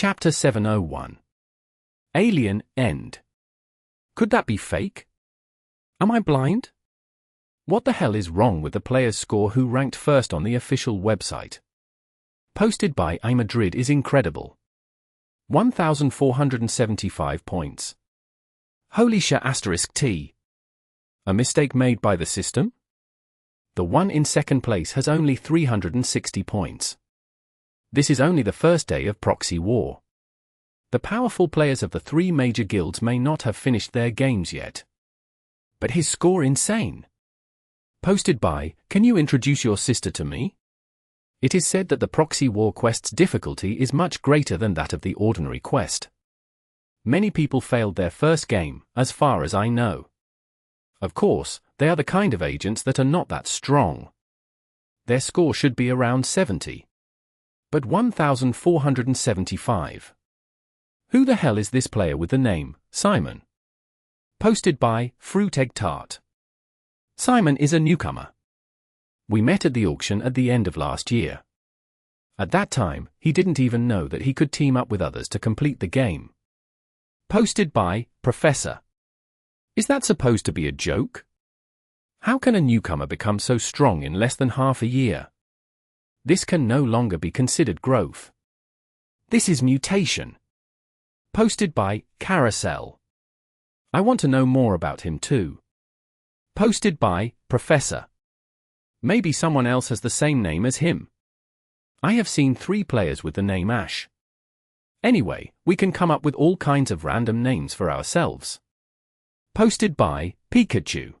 Chapter 701. Alien End. Could that be fake? Am I blind? What the hell is wrong with the player's score who ranked first on the official website? Posted by iMadrid is incredible. 1,475 points. Holy **T. A mistake made by the system? The one in second place has only 360 points. This is only the first day of proxy war. The powerful players of the three major guilds may not have finished their games yet. But his score insane. Posted by, can you introduce your sister to me? It is said that the proxy war quest's difficulty is much greater than that of the ordinary quest. Many people failed their first game, as far as I know. Of course, they are the kind of agents that are not that strong. Their score should be around 70. But 1,475. Who the hell is this player with the name, Simon? Posted by, Fruit Egg Tart. Simon is a newcomer. We met at the auction at the end of last year. At that time, he didn't even know that he could team up with others to complete the game. Posted by, Professor. Is that supposed to be a joke? How can a newcomer become so strong in less than half a year? This can no longer be considered growth. This is mutation. Posted by, Carousel. I want to know more about him too. Posted by, Professor. Maybe someone else has the same name as him. I have seen 3 players with the name Ash. Anyway, we can come up with all kinds of random names for ourselves. Posted by, Pikachu.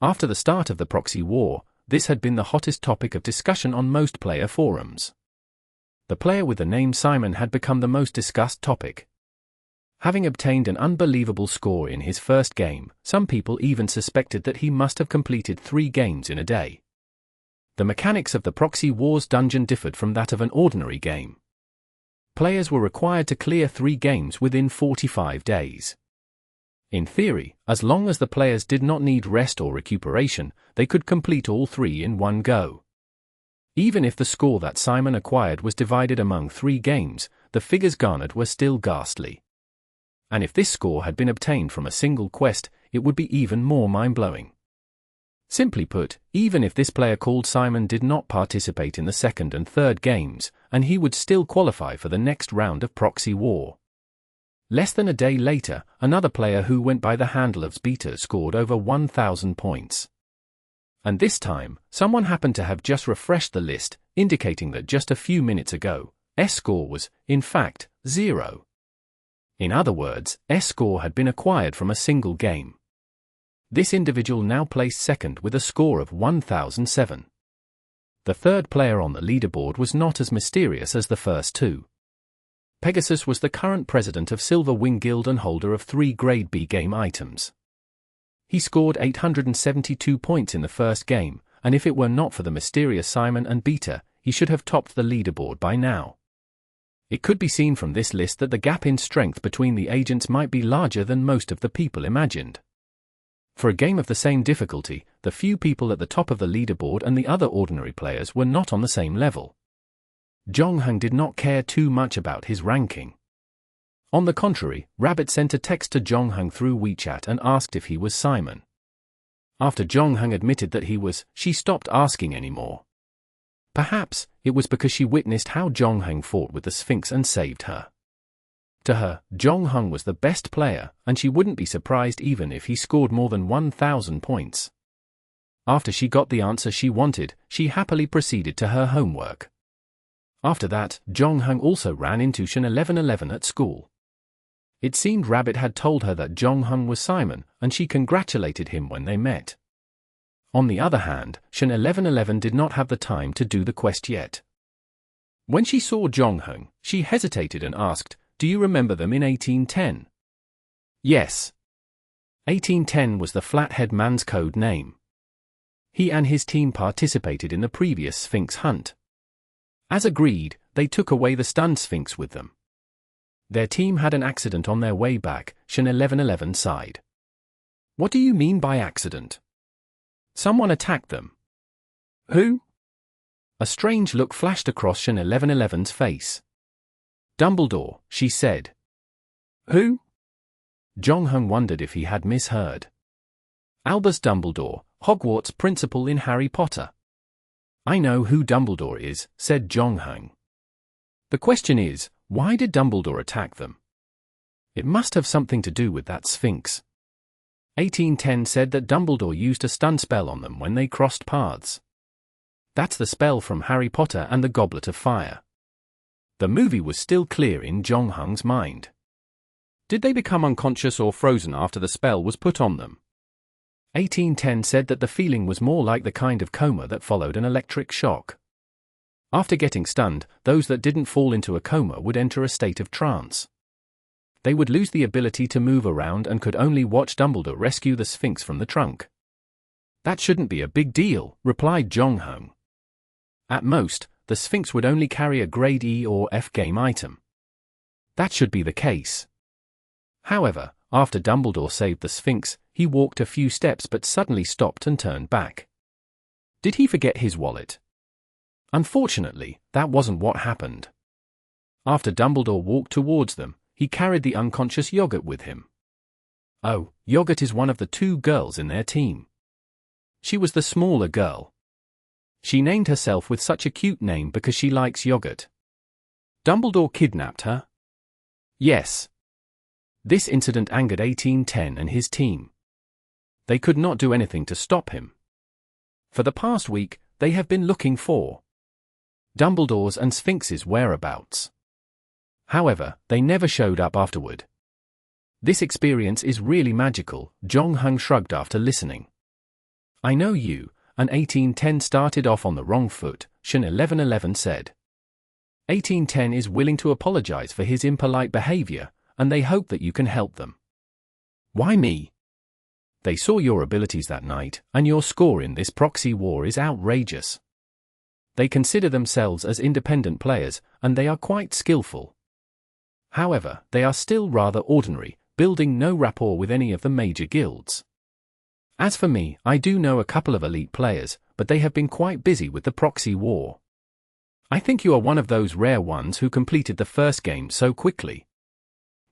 After the start of the proxy war, this had been the hottest topic of discussion on most player forums. The player with the name Simon had become the most discussed topic. Having obtained an unbelievable score in his first game, some people even suspected that he must have completed 3 games in a day. The mechanics of the proxy wars dungeon differed from that of an ordinary game. Players were required to clear 3 games within 45 days. In theory, as long as the players did not need rest or recuperation, they could complete all 3 in one go. Even if the score that Simon acquired was divided among 3 games, the figures garnered were still ghastly. And if this score had been obtained from a single quest, it would be even more mind-blowing. Simply put, even if this player called Simon did not participate in the second and third games, and he would still qualify for the next round of proxy war. Less than a day later, another player who went by the handle of Beta scored over 1,000 points. And this time, someone happened to have just refreshed the list, indicating that just a few minutes ago, S score was, in fact, 0. In other words, S score had been acquired from a single game. This individual now placed second with a score of 1,007. The third player on the leaderboard was not as mysterious as the first 2. Pegasus was the current president of Silver Wing Guild and holder of 3 Grade B game items. He scored 872 points in the first game, and if it were not for the mysterious Simon and Beta, he should have topped the leaderboard by now. It could be seen from this list that the gap in strength between the agents might be larger than most of the people imagined. For a game of the same difficulty, the few people at the top of the leaderboard and the other ordinary players were not on the same level. Jongheng did not care too much about his ranking. On the contrary, Rabbit sent a text to Jongheng through WeChat and asked if he was Simon. After Jongheng admitted that he was, she stopped asking anymore. Perhaps, it was because she witnessed how Jongheng fought with the Sphinx and saved her. To her, Jongheng was the best player, and she wouldn't be surprised even if he scored more than 1,000 points. After she got the answer she wanted, she happily proceeded to her homework. After that, Jongheng also ran into Shen 1111 at school. It seemed Rabbit had told her that Jongheng was Simon, and she congratulated him when they met. On the other hand, Shen 1111 did not have the time to do the quest yet. When she saw Jongheng, she hesitated and asked, "Do you remember them in 1810? Yes. 1810 was the Flathead Man's code name. He and his team participated in the previous Sphinx hunt. As agreed, they took away the stunned Sphinx with them. Their team had an accident on their way back, Shen 1111 sighed. What do you mean by accident? Someone attacked them. Who? A strange look flashed across Shen 1111's face. Dumbledore, she said. Who? Jong-Hung wondered if he had misheard. Albus Dumbledore, Hogwarts principal in Harry Potter. I know who Dumbledore is, said Jong-Hung. The question is, why did Dumbledore attack them? It must have something to do with that Sphinx. 1810 said that Dumbledore used a stun spell on them when they crossed paths. That's the spell from Harry Potter and the Goblet of Fire. The movie was still clear in Jong-Hung's mind. Did they become unconscious or frozen after the spell was put on them? 1810 said that the feeling was more like the kind of coma that followed an electric shock. After getting stunned, those that didn't fall into a coma would enter a state of trance. They would lose the ability to move around and could only watch Dumbledore rescue the Sphinx from the trunk. That shouldn't be a big deal, replied Jong-Hung. At most, the Sphinx would only carry a grade E or F game item. That should be the case. However, after Dumbledore saved the Sphinx, he walked a few steps but suddenly stopped and turned back. Did he forget his wallet? Unfortunately, that wasn't what happened. After Dumbledore walked towards them, he carried the unconscious Yogurt with him. Oh, Yogurt is one of the two girls in their team. She was the smaller girl. She named herself with such a cute name because she likes yogurt. Dumbledore kidnapped her? Yes. This incident angered 1810 and his team. They could not do anything to stop him. For the past week, they have been looking for Dumbledore's and Sphinx's whereabouts. However, they never showed up afterward. This experience is really magical, Jong-Hung shrugged after listening. I know you, and 1810 started off on the wrong foot, Shan 1111 said. 1810 is willing to apologize for his impolite behavior, and they hope that you can help them. Why me? They saw your abilities that night, and your score in this proxy war is outrageous. They consider themselves as independent players, and they are quite skillful. However, they are still rather ordinary, building no rapport with any of the major guilds. As for me, I do know a couple of elite players, but they have been quite busy with the proxy war. I think you are one of those rare ones who completed the first game so quickly.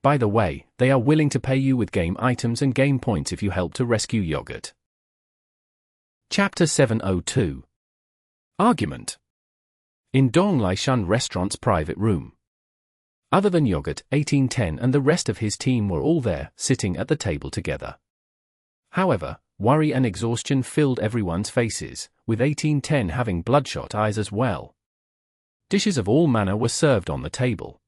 By the way, they are willing to pay you with game items and game points if you help to rescue Yogurt. Chapter 702. Argument. In Dong Lai Shun Restaurant's private room. Other than Yogurt, 1810 and the rest of his team were all there, sitting at the table together. However, worry and exhaustion filled everyone's faces, with 1810 having bloodshot eyes as well. Dishes of all manner were served on the table.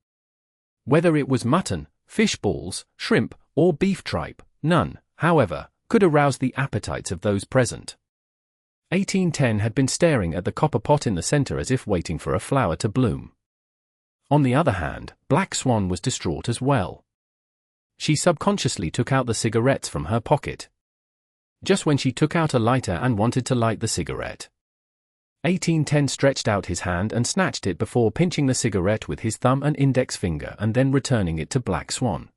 Whether it was mutton, fish balls, shrimp, or beef tripe, none, however, could arouse the appetites of those present. 1810 had been staring at the copper pot in the center as if waiting for a flower to bloom. On the other hand, Black Swan was distraught as well. She subconsciously took out the cigarettes from her pocket. Just when she took out a lighter and wanted to light the cigarette, 1810 stretched out his hand and snatched it before pinching the cigarette with his thumb and index finger and then returning it to Black Swan.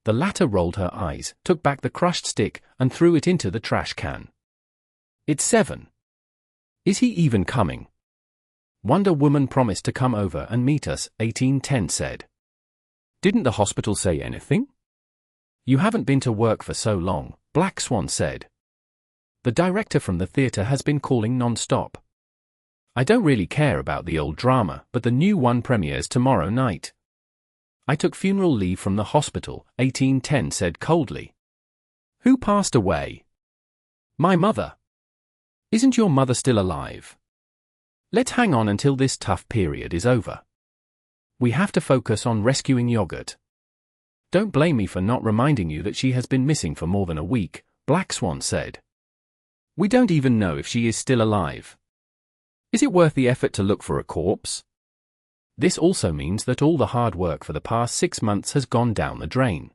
The latter rolled her eyes, took back the crushed stick, and threw it into the trash can. It's 7. Is he even coming? Wonder Woman promised to come over and meet us, 1810 said. Didn't the hospital say anything? You haven't been to work for so long, Black Swan said. The director from the theater has been calling non-stop. I don't really care about the old drama, but the new one premieres tomorrow night. I took funeral leave from the hospital, 1810 said coldly. Who passed away? My mother. Isn't your mother still alive? Let's hang on until this tough period is over. We have to focus on rescuing Yogurt. Don't blame me for not reminding you that she has been missing for more than a week, Black Swan said. We don't even know if she is still alive. Is it worth the effort to look for a corpse? This also means that all the hard work for the past 6 months has gone down the drain.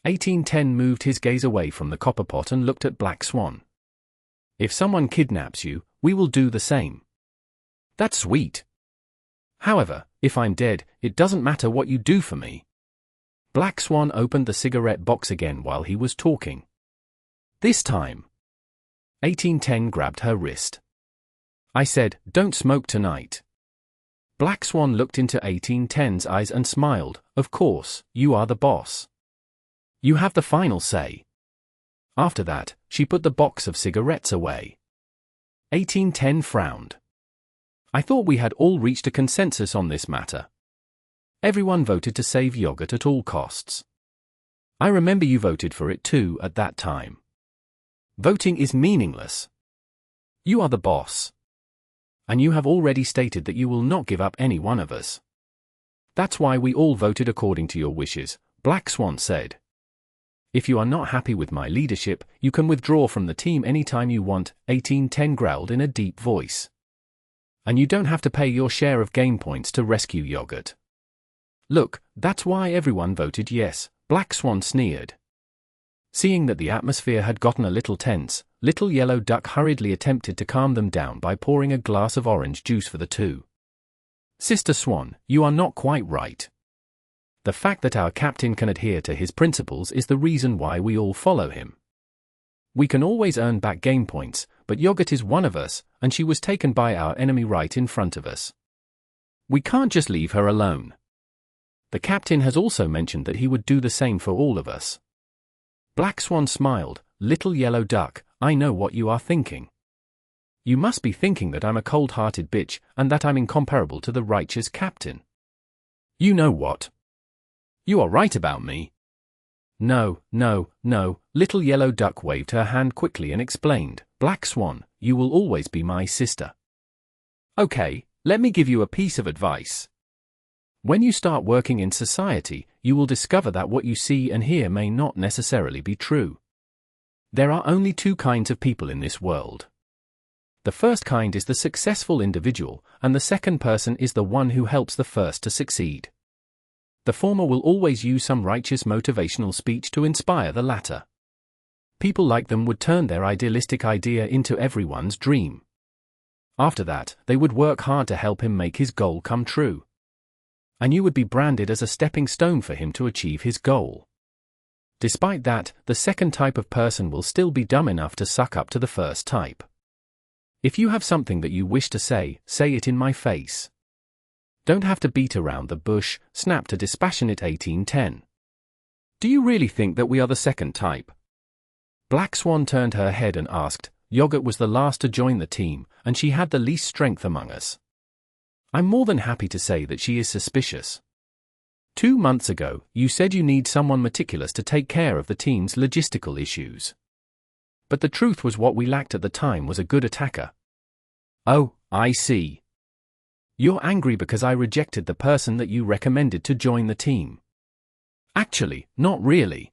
1810 moved his gaze away from the copper pot and looked at Black Swan. If someone kidnaps you, we will do the same. That's sweet. However, if I'm dead, it doesn't matter what you do for me. Black Swan opened the cigarette box again while he was talking. This time, 1810 grabbed her wrist. I said, don't smoke tonight. Black Swan looked into 1810's eyes and smiled. Of course, you are the boss. You have the final say. After that, she put the box of cigarettes away. 1810 frowned. I thought we had all reached a consensus on this matter. Everyone voted to save yogurt at all costs. I remember you voted for it too at that time. Voting is meaningless. You are the boss. And you have already stated that you will not give up any one of us. That's why we all voted according to your wishes, Black Swan said. If you are not happy with my leadership, you can withdraw from the team anytime you want, 1810 growled in a deep voice. And you don't have to pay your share of game points to rescue yogurt. Look, that's why everyone voted yes, Black Swan sneered. Seeing that the atmosphere had gotten a little tense, Little Yellow Duck hurriedly attempted to calm them down by pouring a glass of orange juice for the two. Sister Swan, you are not quite right. The fact that our captain can adhere to his principles is the reason why we all follow him. We can always earn back game points, but yogurt is one of us, and she was taken by our enemy right in front of us. We can't just leave her alone. The captain has also mentioned that he would do the same for all of us. Black Swan smiled. Little Yellow Duck, I know what you are thinking. You must be thinking that I'm a cold-hearted bitch and that I'm incomparable to the righteous captain. You know what? You are right about me. No, no, no, Little Yellow Duck waved her hand quickly and explained, Black Swan, you will always be my sister. Okay, let me give you a piece of advice. When you start working in society, you will discover that what you see and hear may not necessarily be true. There are only two kinds of people in this world. The first kind is the successful individual, and the second person is the one who helps the first to succeed. The former will always use some righteous motivational speech to inspire the latter. People like them would turn their idealistic idea into everyone's dream. After that, they would work hard to help him make his goal come true. And you would be branded as a stepping stone for him to achieve his goal. Despite that, the second type of person will still be dumb enough to suck up to the first type. If you have something that you wish to say it in my face. Don't have to beat around the bush, snapped a dispassionate 1810. Do you really think that we are the second type? Black Swan turned her head and asked. Yogurt was the last to join the team, and she had the least strength among us. I'm more than happy to say that she is suspicious. 2 months ago, you said you need someone meticulous to take care of the team's logistical issues. But the truth was what we lacked at the time was a good attacker. Oh, I see. You're angry because I rejected the person that you recommended to join the team. Actually, not really.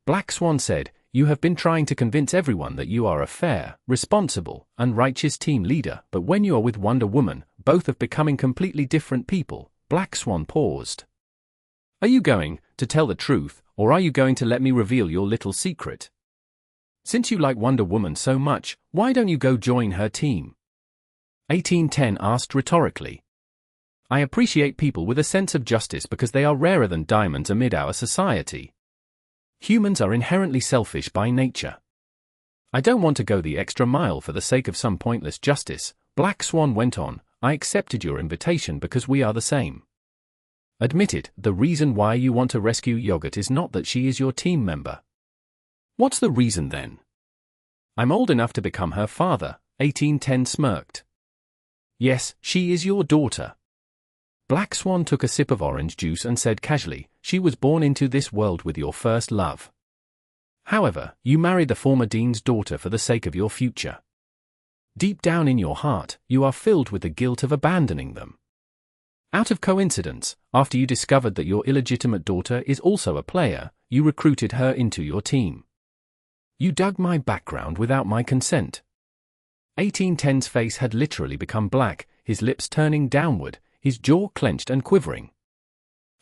Black Swan said, you have been trying to convince everyone that you are a fair, responsible, and righteous team leader, but when you are with Wonder Woman, both of becoming completely different people. Black Swan paused. Are you going to tell the truth, or are you going to let me reveal your little secret? Since you like Wonder Woman so much, why don't you go join her team? 1810 asked rhetorically. I appreciate people with a sense of justice because they are rarer than diamonds amid our society. Humans are inherently selfish by nature. I don't want to go the extra mile for the sake of some pointless justice, Black Swan went on. I accepted your invitation because we are the same. Admit it, the reason why you want to rescue Yogurt is not that she is your team member. What's the reason then? I'm old enough to become her father, 1810 smirked. Yes, she is your daughter. Black Swan took a sip of orange juice and said casually, she was born into this world with your first love. However, you married the former dean's daughter for the sake of your future. Deep down in your heart, you are filled with the guilt of abandoning them. Out of coincidence, after you discovered that your illegitimate daughter is also a player, you recruited her into your team. You dug my background without my consent. 1810's face had literally become black, his lips turning downward, his jaw clenched and quivering.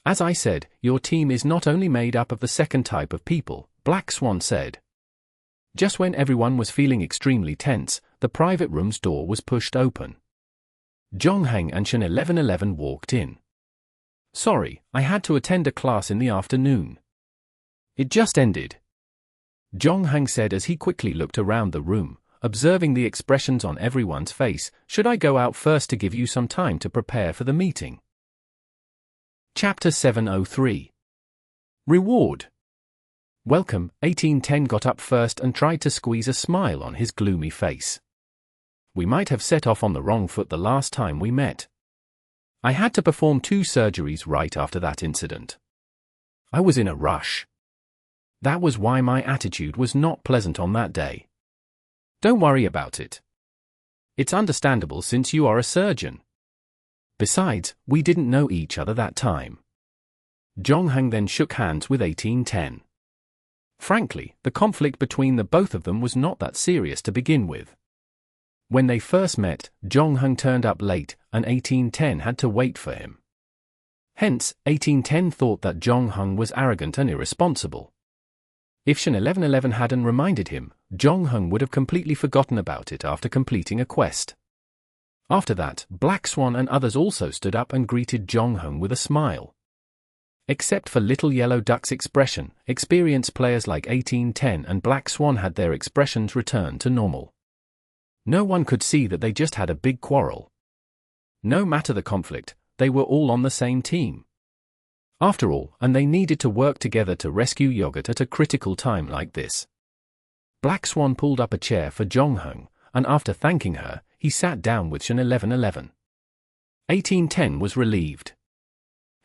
As I said, your team is not only made up of the second type of people, Black Swan said. Just when everyone was feeling extremely tense, the private room's door was pushed open. Jonghang and Shen 1111 walked in. Sorry, I had to attend a class in the afternoon. It just ended. Jonghang said as he quickly looked around the room. observing the expressions on everyone's face. Should I go out first to give you some time to prepare for the meeting? Chapter 703. Reward. Welcome. 1810 got up first and tried to squeeze a smile on his gloomy face. We might have set off on the wrong foot the last time we met. I had to perform 2 surgeries right after that incident. I was in a rush. That was why my attitude was not pleasant on that day. Don't worry about it. It's understandable since you are a surgeon. Besides, we didn't know each other that time. Zhongheng then shook hands with 1810. Frankly, the conflict between the both of them was not that serious to begin with. When they first met, Zhongheng turned up late, and 1810 had to wait for him. Hence, 1810 thought that Zhongheng was arrogant and irresponsible. If Shen 1111 hadn't reminded him, Zhongheng would have completely forgotten about it after completing a quest. After that, Black Swan and others also stood up and greeted Zhongheng with a smile. Except for Little Yellow Duck's expression, experienced players like 1810 and Black Swan had their expressions return to normal. No one could see that they just had a big quarrel. No matter the conflict, they were all on the same team. After all, and they needed to work together to rescue Yogurt at a critical time like this. Black Swan pulled up a chair for Zhongheng, and after thanking her, he sat down with Shen 1111. 1810 was relieved.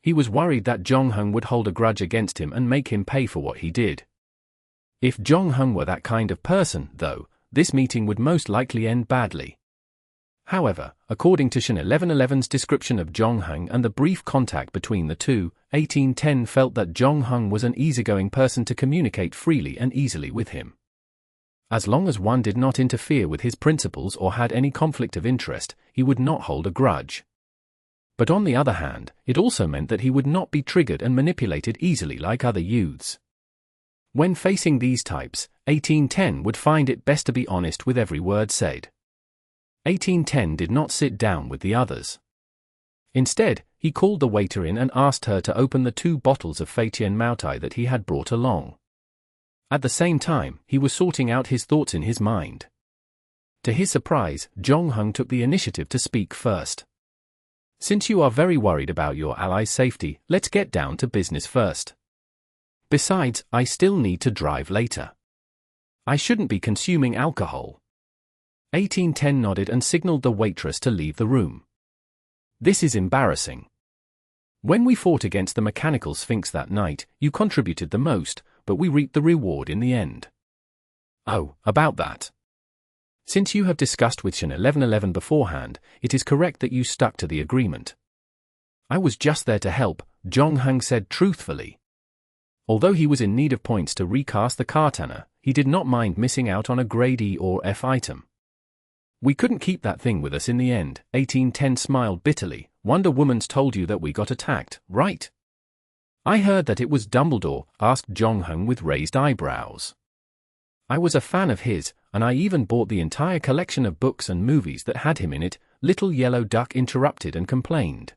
He was worried that Zhongheng would hold a grudge against him and make him pay for what he did. If Zhongheng were that kind of person, though, this meeting would most likely end badly. However, according to Shen 1111's description of Zhongheng and the brief contact between the two, 1810 felt that Zhongheng was an easygoing person to communicate freely and easily with him. As long as one did not interfere with his principles or had any conflict of interest, he would not hold a grudge. But on the other hand, it also meant that he would not be triggered and manipulated easily like other youths. When facing these types, 1810 would find it best to be honest with every word said. 1810 did not sit down with the others. Instead, he called the waiter in and asked her to open the 2 bottles of Feitian Maotai that he had brought along. At the same time, he was sorting out his thoughts in his mind. To his surprise, Zhongheng took the initiative to speak first. Since you are very worried about your allies' safety, let's get down to business first. Besides, I still need to drive later. I shouldn't be consuming alcohol. 1810 nodded and signaled the waitress to leave the room. This is embarrassing. When we fought against the mechanical sphinx that night, you contributed the most, but we reaped the reward in the end. Oh, about that. Since you have discussed with Shen 1111 beforehand, it is correct that you stuck to the agreement. I was just there to help, Zhongheng said truthfully. Although he was in need of points to recast the katana, he did not mind missing out on a grade E or F item. We couldn't keep that thing with us in the end, 1810 smiled bitterly. Wonder Woman's told you that we got attacked, right? I heard that it was Dumbledore, asked Zhongheng with raised eyebrows. I was a fan of his, and I even bought the entire collection of books and movies that had him in it. Little Yellow Duck interrupted and complained.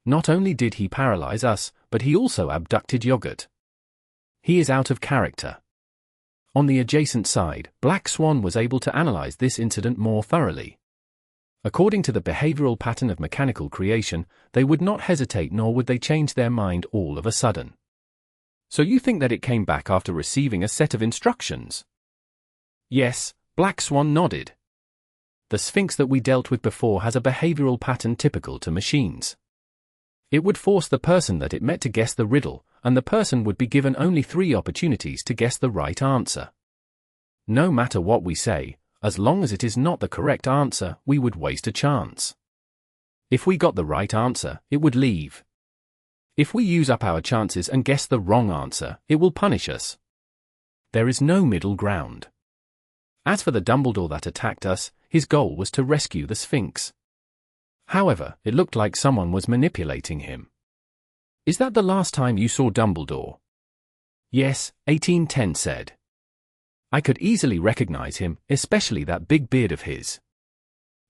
Not only did he paralyze us, but he also abducted Yogurt. He is out of character. On the adjacent side, Black Swan was able to analyze this incident more thoroughly. According to the behavioral pattern of mechanical creation, they would not hesitate nor would they change their mind all of a sudden. So you think that it came back after receiving a set of instructions? Yes, Black Swan nodded. The Sphinx that we dealt with before has a behavioral pattern typical to machines. It would force the person that it met to guess the riddle, and the person would be given only 3 opportunities to guess the right answer. No matter what we say, as long as it is not the correct answer, we would waste a chance. If we got the right answer, it would leave. If we use up our chances and guess the wrong answer, it will punish us. There is no middle ground. As for the Dumbledore that attacked us, his goal was to rescue the Sphinx. However, it looked like someone was manipulating him. Is that the last time you saw Dumbledore? Yes, 1810 said. I could easily recognize him, especially that big beard of his.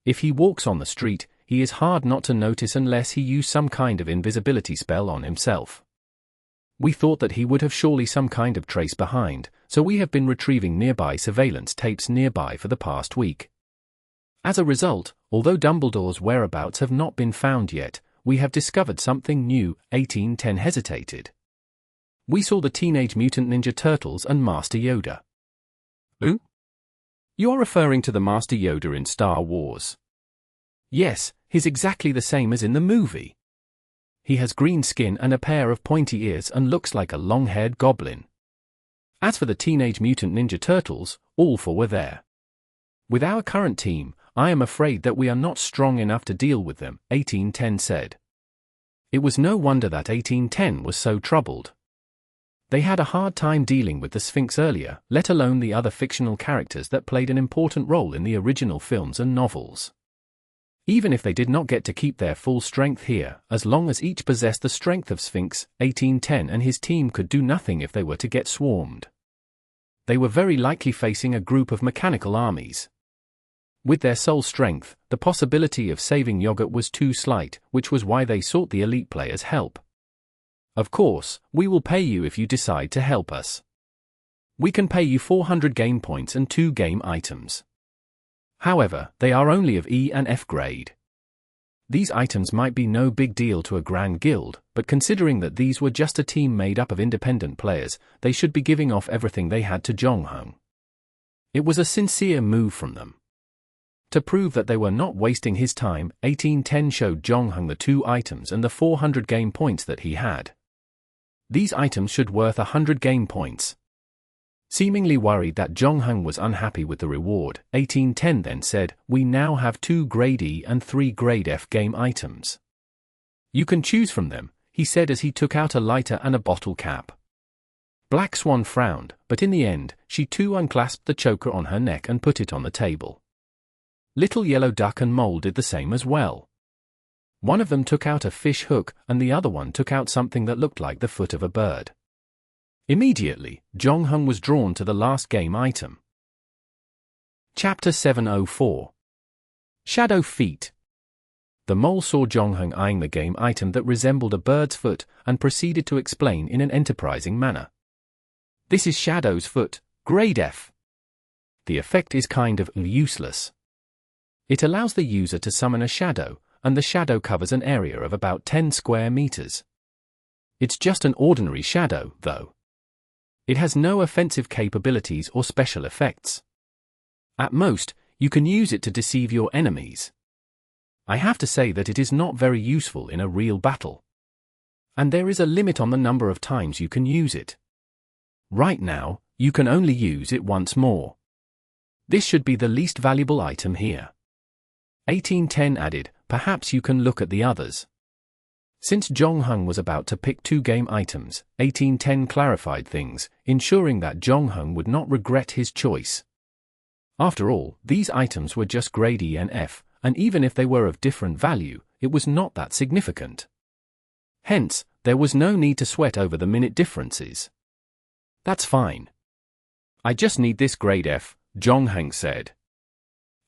If he walks on the street, he is hard not to notice unless he used some kind of invisibility spell on himself. We thought that he would have surely some kind of trace behind, so we have been retrieving nearby surveillance tapes nearby for the past week. As a result, although Dumbledore's whereabouts have not been found yet, we have discovered something new. 1810 hesitated. We saw the Teenage Mutant Ninja Turtles and Master Yoda. Who? You are referring to the Master Yoda in Star Wars. Yes, he's exactly the same as in the movie. He has green skin and a pair of pointy ears and looks like a long-haired goblin. As for the Teenage Mutant Ninja Turtles, all four were there. With our current team, I am afraid that we are not strong enough to deal with them, 1810 said. It was no wonder that 1810 was so troubled. They had a hard time dealing with the Sphinx earlier, let alone the other fictional characters that played an important role in the original films and novels. Even if they did not get to keep their full strength here, as long as each possessed the strength of Sphinx, 1810 and his team could do nothing if they were to get swarmed. They were very likely facing a group of mechanical armies. With their sole strength, the possibility of saving Yogurt was too slight, which was why they sought the elite players' help. Of course, we will pay you if you decide to help us. We can pay you 400 game points and 2 game items. However, they are only of E and F grade. These items might be no big deal to a grand guild, but considering that these were just a team made up of independent players, they should be giving off everything they had to Jonghung. It was a sincere move from them. To prove that they were not wasting his time, 1810 showed Jonghung the 2 items and the 400 game points that he had. These items should worth 100 game points. Seemingly worried that Jonghung was unhappy with the reward, 1810 then said, "We now have 2 grade E and 3 grade F game items. You can choose from them," he said as he took out a lighter and a bottle cap. Black Swan frowned, but in the end, she too unclasped the choker on her neck and put it on the table. Little Yellow Duck and Mole did the same as well. One of them took out a fish hook, and the other one took out something that looked like the foot of a bird. Immediately, Jonghung was drawn to the last game item. Chapter 704. Shadow Feet. The mole saw Jonghung eyeing the game item that resembled a bird's foot, and proceeded to explain in an enterprising manner. "This is Shadow's foot, grade F. The effect is kind of useless. It allows the user to summon a shadow, and the shadow covers an area of about 10 square meters. It's just an ordinary shadow, though. It has no offensive capabilities or special effects. At most, you can use it to deceive your enemies. I have to say that it is not very useful in a real battle. And there is a limit on the number of times you can use it. Right now, you can only use it once more. This should be the least valuable item here." 1810 added, "Perhaps you can look at the others." Since Jonghung was about to pick 2 game items, 1810 clarified things, ensuring that Jonghung would not regret his choice. After all, these items were just grade E and F, and even if they were of different value, it was not that significant. Hence, there was no need to sweat over the minute differences. "That's fine. I just need this grade F," Jonghung said.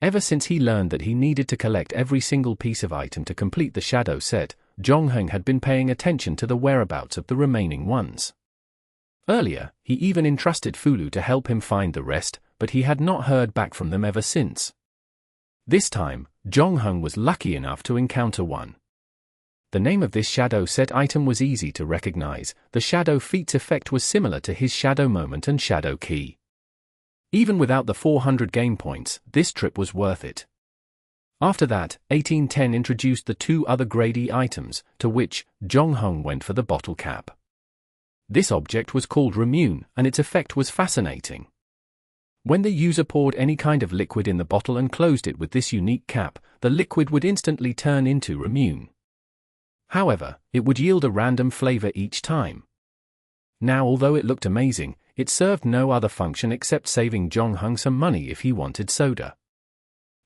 Ever since he learned that he needed to collect every single piece of item to complete the shadow set, Jonghung had been paying attention to the whereabouts of the remaining ones. Earlier, he even entrusted Fulu to help him find the rest, but he had not heard back from them ever since. This time, Jonghung was lucky enough to encounter one. The name of this shadow set item was easy to recognize. The shadow feat's effect was similar to his shadow moment and shadow key. Even without the 400 game points, this trip was worth it. After that, 1810 introduced the 2 other grade E items, to which Jonghung went for the bottle cap. This object was called Remune, and its effect was fascinating. When the user poured any kind of liquid in the bottle and closed it with this unique cap, the liquid would instantly turn into Remune. However, it would yield a random flavor each time. Now, although it looked amazing, it served no other function except saving Jonghung some money if he wanted soda.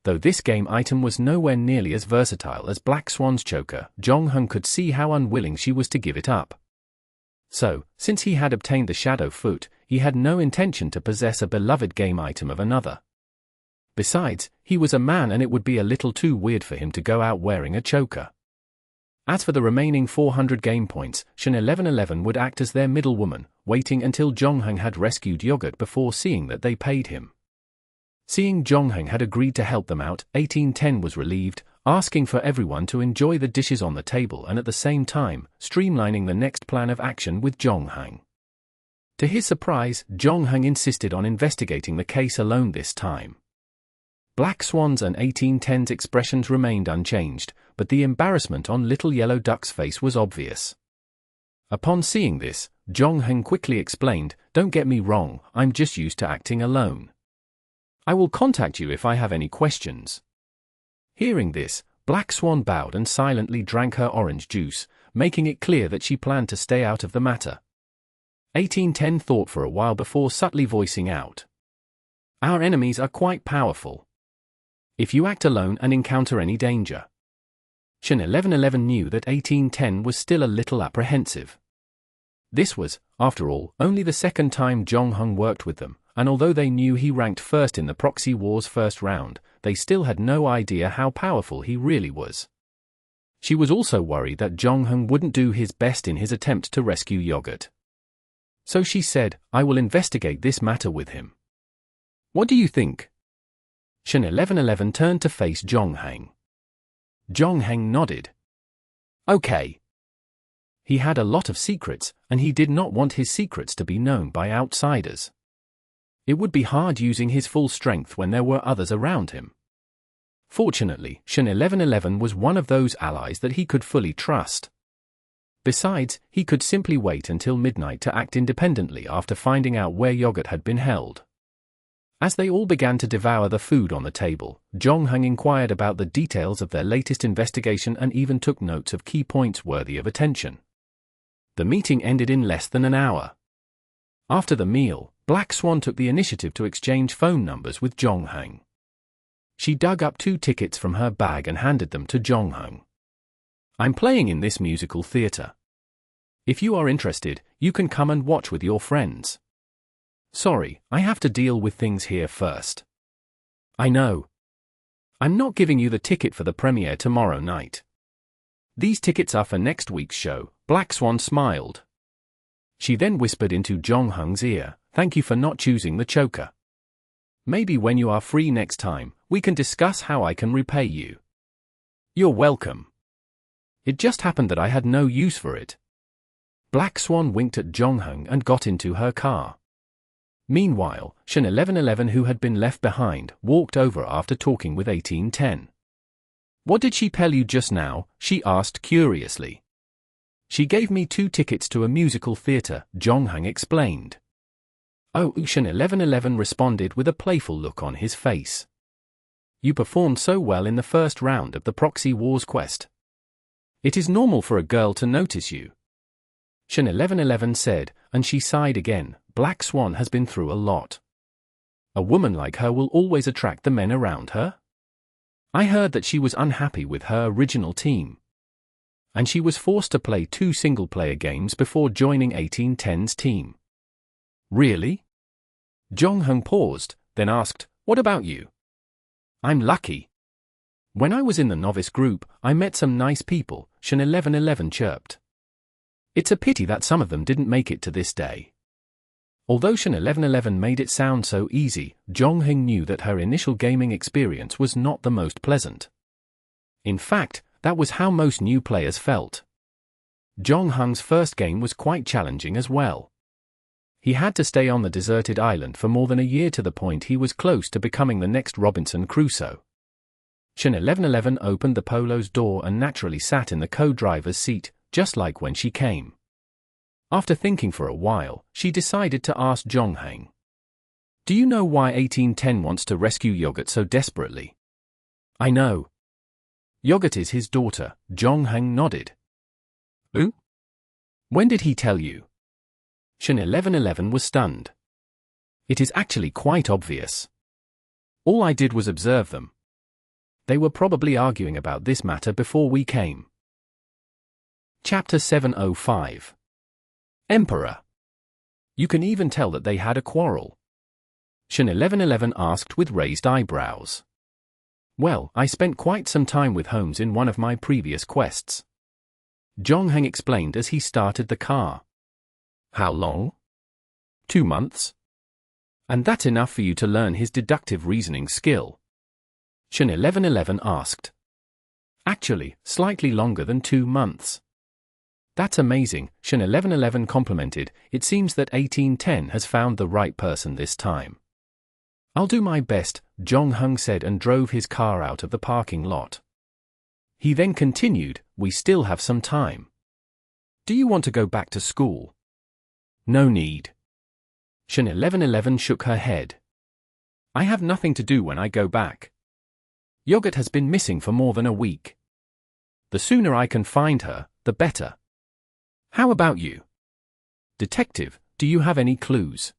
Though this game item was nowhere nearly as versatile as Black Swan's choker, Jonghung could see how unwilling she was to give it up. So, since he had obtained the shadow foot, he had no intention to possess a beloved game item of another. Besides, he was a man and it would be a little too weird for him to go out wearing a choker. As for the remaining 400 game points, Shen 1111 would act as their middlewoman, waiting until Zhongheng had rescued Yogurt before seeing that they paid him. Seeing Zhongheng had agreed to help them out, 1810 was relieved, asking for everyone to enjoy the dishes on the table and at the same time, streamlining the next plan of action with Zhongheng. To his surprise, Zhongheng insisted on investigating the case alone this time. Black Swan's and 1810's expressions remained unchanged, but the embarrassment on Little Yellow Duck's face was obvious. Upon seeing this, Zhongheng quickly explained, "Don't get me wrong, I'm just used to acting alone. I will contact you if I have any questions." Hearing this, Black Swan bowed and silently drank her orange juice, making it clear that she planned to stay out of the matter. 1810 thought for a while before subtly voicing out, "Our enemies are quite powerful. If you act alone and encounter any danger." Shen 1111 knew that 1810 was still a little apprehensive. This was, after all, only the second time Zhongheng worked with them, and although they knew he ranked first in the proxy war's first round, they still had no idea how powerful he really was. She was also worried that Zhongheng wouldn't do his best in his attempt to rescue Yogurt. So she said, "I will investigate this matter with him. What do you think?" Shen 1111 turned to face Zhongheng. Zhongheng nodded. "Okay." He had a lot of secrets, and he did not want his secrets to be known by outsiders. It would be hard using his full strength when there were others around him. Fortunately, Shen 1111 was one of those allies that he could fully trust. Besides, he could simply wait until midnight to act independently after finding out where Yogurt had been held. As they all began to devour the food on the table, Zhongheng inquired about the details of their latest investigation and even took notes of key points worthy of attention. The meeting ended in less than an hour. After the meal, Black Swan took the initiative to exchange phone numbers with Zhongheng. She dug up 2 tickets from her bag and handed them to Zhongheng. "I'm playing in this musical theater. If you are interested, you can come and watch with your friends. Sorry, I have to deal with things here first." "I know. I'm not giving you the ticket for the premiere tomorrow night. These tickets are for next week's show." Black Swan smiled. She then whispered into Zhongheng's ear, "Thank you for not choosing the choker. Maybe when you are free next time, we can discuss how I can repay you." "You're welcome. It just happened that I had no use for it." Black Swan winked at Zhongheng and got into her car. Meanwhile, Shen 1111, who had been left behind, walked over after talking with 1810. "What did she tell you just now?" she asked curiously. "She gave me 2 tickets to a musical theater," Zhongheng explained. "Oh," Shen 1111 responded with a playful look on his face. "You performed so well in the first round of the Proxy Wars quest. It is normal for a girl to notice you," Shen 1111 said, and she sighed again. Black Swan has been through a lot. A woman like her will always attract the men around her. I heard that she was unhappy with her original team, and she was forced to play 2 single-player games before joining 1810's team." "Really?" Zhongheng paused, then asked, "What about you?" "I'm lucky. When I was in the novice group, I met some nice people," Shen 1111 chirped. "It's a pity that some of them didn't make it to this day." Although Shen 1111 made it sound so easy, Zhongheng knew that her initial gaming experience was not the most pleasant. In fact, that was how most new players felt. Zhongheng's first game was quite challenging as well. He had to stay on the deserted island for more than a year, to the point he was close to becoming the next Robinson Crusoe. Shen 1111 opened the Polo's door and naturally sat in the co-driver's seat, just like when she came. After thinking for a while, she decided to ask Zhongheng, "Do you know why 1810 wants to rescue Yogurt so desperately?" "I know. Yogurt is his daughter," Zhongheng nodded. "Who? When did he tell you?" Shen 1111 was stunned. "It is actually quite obvious. All I did was observe them. They were probably arguing about this matter before we came." Chapter 705. Emperor. "You can even tell that they had a quarrel?" Shen 1111 asked with raised eyebrows. "Well, I spent quite some time with Holmes in one of my previous quests. Zhongheng explained as he started the car. How long? 2 months. And that's enough for you to learn his deductive reasoning skill? Shen 1111 asked. Actually, slightly longer than 2 months. That's amazing, Shen 1111 complimented. It seems that 1810 has found the right person this time. I'll do my best, Zhongheng said and drove his car out of the parking lot. He then continued, we still have some time. Do you want to go back to school? No need. Shen 1111 shook her head. I have nothing to do when I go back. Yogurt has been missing for more than a week. The sooner I can find her, the better. How about you? Detective, do you have any clues?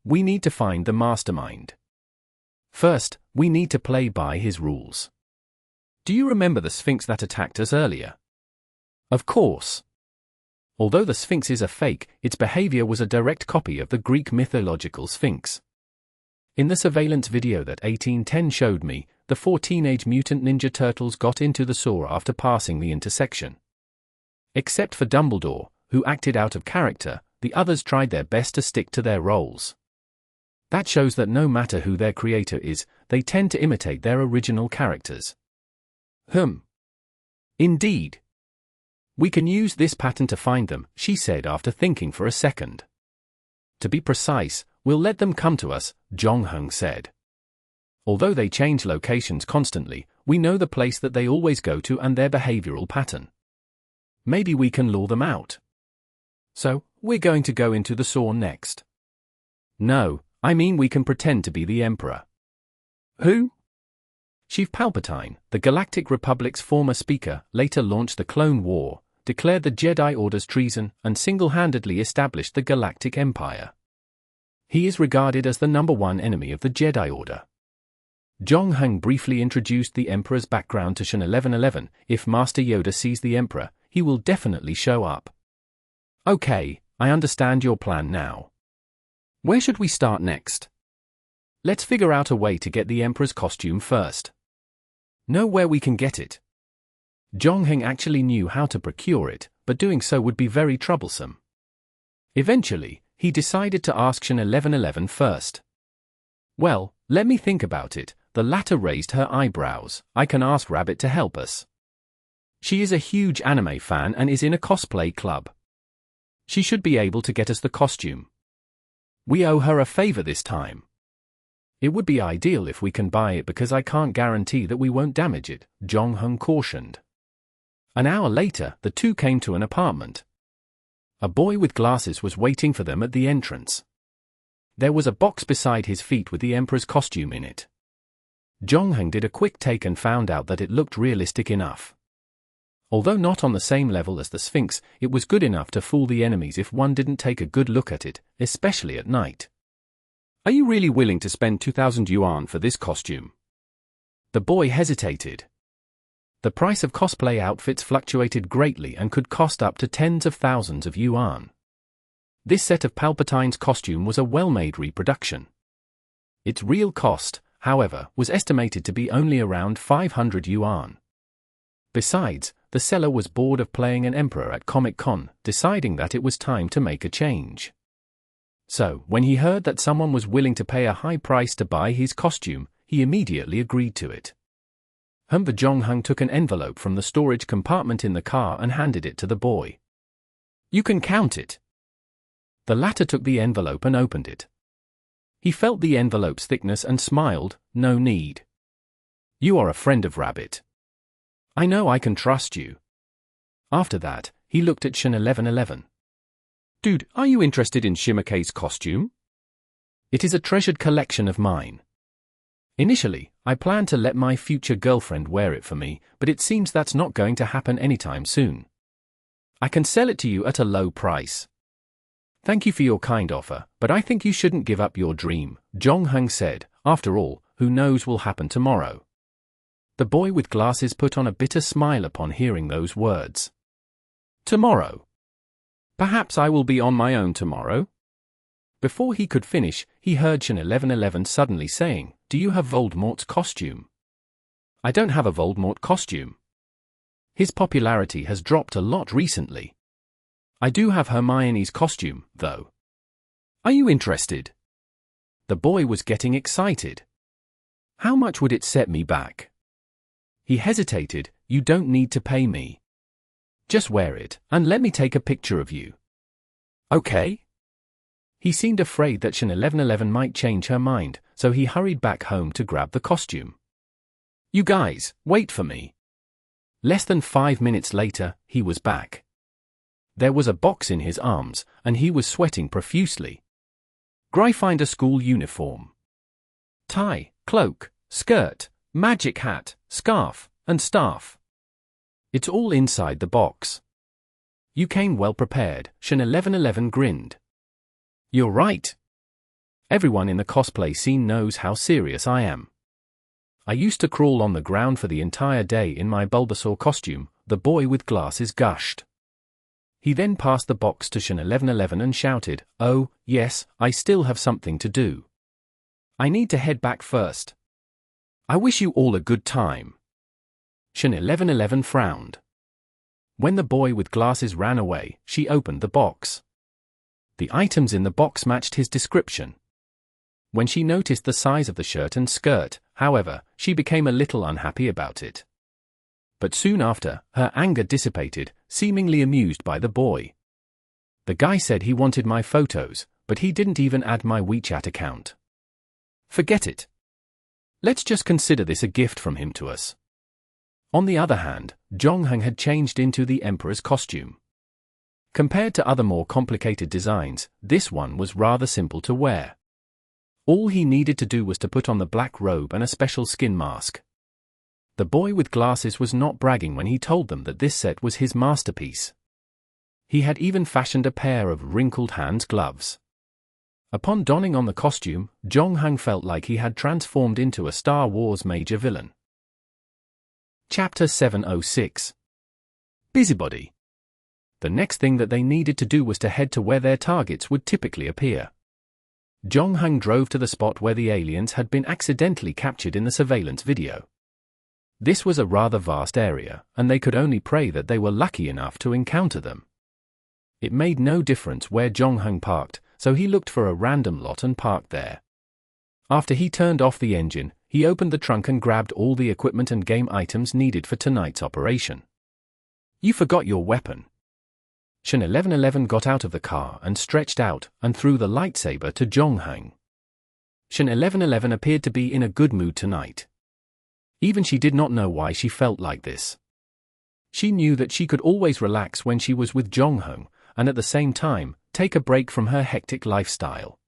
We need to find the mastermind. First, we need to play by his rules. Do you remember the Sphinx that attacked us earlier? Of course. Although the Sphinx is a fake, its behavior was a direct copy of the Greek mythological Sphinx. In the surveillance video that 1810 showed me, the 4 teenage mutant ninja turtles got into the sewer after passing the intersection. Except for Dumbledore, who acted out of character, the others tried their best to stick to their roles. That shows that no matter who their creator is, they tend to imitate their original characters. Indeed. We can use this pattern to find them, she said after thinking for a second. To be precise, we'll let them come to us, Zhongheng said. Although they change locations constantly, we know the place that they always go to and their behavioral pattern. Maybe we can lure them out. So, we're going to go into the sewer next. No, I mean we can pretend to be the Emperor. Who? Chief Palpatine, the Galactic Republic's former speaker, later launched the Clone War, declared the Jedi Order's treason, and single-handedly established the Galactic Empire. He is regarded as the #1 enemy of the Jedi Order. Zhongheng briefly introduced the Emperor's background to Shen 1111. If Master Yoda sees the Emperor, he will definitely show up. Okay, I understand your plan now. Where should we start next? Let's figure out a way to get the Emperor's costume first. Know where we can get it. Zhongheng actually knew how to procure it, but doing so would be very troublesome. Eventually, he decided to ask Shen 1111 first. Well, let me think about it. The latter raised her eyebrows. I can ask Rabbit to help us. She is a huge anime fan and is in a cosplay club. She should be able to get us the costume. We owe her a favor this time. It would be ideal if we can buy it because I can't guarantee that we won't damage it, Zhongheng cautioned. An hour later, the two came to an apartment. A boy with glasses was waiting for them at the entrance. There was a box beside his feet with the Emperor's costume in it. Zhongheng did a quick take and found out that it looked realistic enough. Although not on the same level as the Sphinx, it was good enough to fool the enemies if one didn't take a good look at it, especially at night. Are you really willing to spend 2,000 yuan for this costume? The boy hesitated. The price of cosplay outfits fluctuated greatly and could cost up to tens of thousands of yuan. This set of Palpatine's costume was a well-made reproduction. Its real cost, however, was estimated to be only around 500 yuan. Besides, the seller was bored of playing an emperor at Comic-Con, deciding that it was time to make a change. So, when he heard that someone was willing to pay a high price to buy his costume, he immediately agreed to it. The Zhongheng took an envelope from the storage compartment in the car and handed it to the boy. You can count it. The latter took the envelope and opened it. He felt the envelope's thickness and smiled. No need. You are a friend of Rabbit. I know I can trust you. After that, he looked at Shen 1111. Dude, are you interested in Shimikei's costume? It is a treasured collection of mine. Initially, I planned to let my future girlfriend wear it for me, but it seems that's not going to happen anytime soon. I can sell it to you at a low price. Thank you for your kind offer, but I think you shouldn't give up your dream, Zhongheng said. After all, who knows what will happen tomorrow? The boy with glasses put on a bitter smile upon hearing those words. Tomorrow? Perhaps I will be on my own tomorrow? Before he could finish, he heard Shen 1111 suddenly saying, Do you have Voldemort's costume? I don't have a Voldemort costume. His popularity has dropped a lot recently. I do have Hermione's costume, though. Are you interested? The boy was getting excited. How much would it set me back? He hesitated. You don't need to pay me. Just wear it, and let me take a picture of you. Okay? He seemed afraid that Shan 1111 might change her mind, so he hurried back home to grab the costume. You guys, wait for me. Less than 5 minutes later, he was back. There was a box in his arms, and he was sweating profusely. Find a school uniform. Tie, cloak, skirt, magic hat, scarf, and staff. It's all inside the box. You came well prepared, Shan 1111 grinned. You're right. Everyone in the cosplay scene knows how serious I am. I used to crawl on the ground for the entire day in my Bulbasaur costume, the boy with glasses gushed. He then passed the box to Shan 1111 and shouted, Oh, yes, I still have something to do. I need to head back first. I wish you all a good time. Shan 1111 frowned. When the boy with glasses ran away, she opened the box. The items in the box matched his description. When she noticed the size of the shirt and skirt, however, she became a little unhappy about it. But soon after, her anger dissipated, seemingly amused by the boy. The guy said he wanted my photos, but he didn't even add my WeChat account. Forget it. Let's just consider this a gift from him to us. On the other hand, Zhongheng had changed into the emperor's costume. Compared to other more complicated designs, this one was rather simple to wear. All he needed to do was to put on the black robe and a special skin mask. The boy with glasses was not bragging when he told them that this set was his masterpiece. He had even fashioned a pair of wrinkled hand gloves. Upon donning on the costume, Zhongheng felt like he had transformed into a Star Wars major villain. Chapter 706. Busybody. The next thing that they needed to do was to head to where their targets would typically appear. Zhongheng drove to the spot where the aliens had been accidentally captured in the surveillance video. This was a rather vast area, and they could only pray that they were lucky enough to encounter them. It made no difference where Zhongheng parked, so he looked for a random lot and parked there. After he turned off the engine, he opened the trunk and grabbed all the equipment and game items needed for tonight's operation. You forgot your weapon. Shan 1111 got out of the car and stretched out and threw the lightsaber to Zhongheng. Shan 1111 appeared to be in a good mood tonight. Even she did not know why she felt like this. She knew that she could always relax when she was with Zhongheng, and at the same time, take a break from her hectic lifestyle.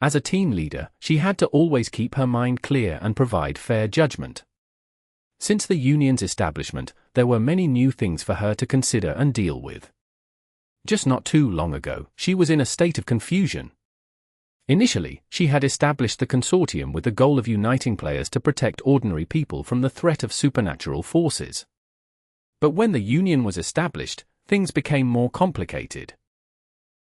As a team leader, she had to always keep her mind clear and provide fair judgment. Since the union's establishment, there were many new things for her to consider and deal with. Just not too long ago, she was in a state of confusion. Initially, she had established the consortium with the goal of uniting players to protect ordinary people from the threat of supernatural forces. But when the union was established, things became more complicated.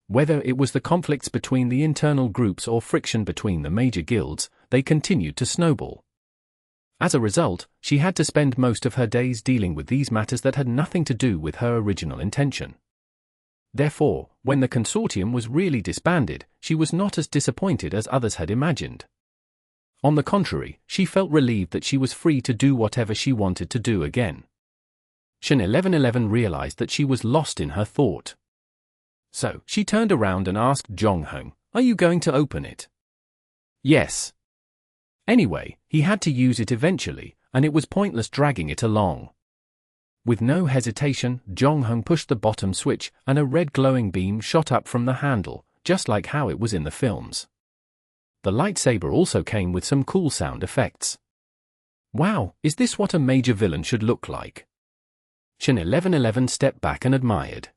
Whether it was the conflicts between the internal groups or friction between the major guilds, they continued to snowball. As a result, she had to spend most of her days dealing with these matters that had nothing to do with her original intention. Therefore, when the consortium was really disbanded, she was not as disappointed as others had imagined. On the contrary, she felt relieved that she was free to do whatever she wanted to do again. Shan 1111 realized that she was lost in her thought. So, she turned around and asked Zhongheng, "Are you going to open it?" "Yes." Anyway, he had to use it eventually, and it was pointless dragging it along. With no hesitation, Zhongheng pushed the bottom switch, and a red glowing beam shot up from the handle, just like how it was in the films. The lightsaber also came with some cool sound effects. Wow, is this what a major villain should look like? Shan 1111 stepped back and admired.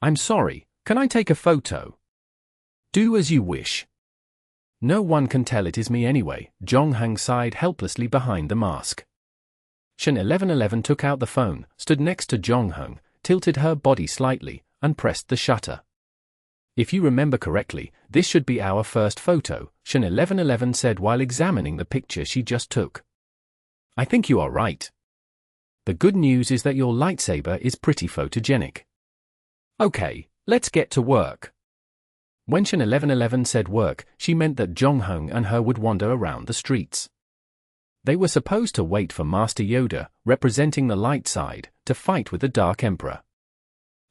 "I'm sorry, can I take a photo?" "Do as you wish." "No one can tell it is me anyway," Zhongheng sighed helplessly behind the mask. Shan 1111 took out the phone, stood next to Zhongheng, tilted her body slightly, and pressed the shutter. "If you remember correctly, this should be our first photo," Shan 1111 said while examining the picture she just took. "I think you are right." The good news is that your lightsaber is pretty photogenic. Okay, let's get to work. When Shin 1111 said work, she meant that Jonghung and her would wander around the streets. They were supposed to wait for Master Yoda, representing the light side, to fight with the Dark Emperor.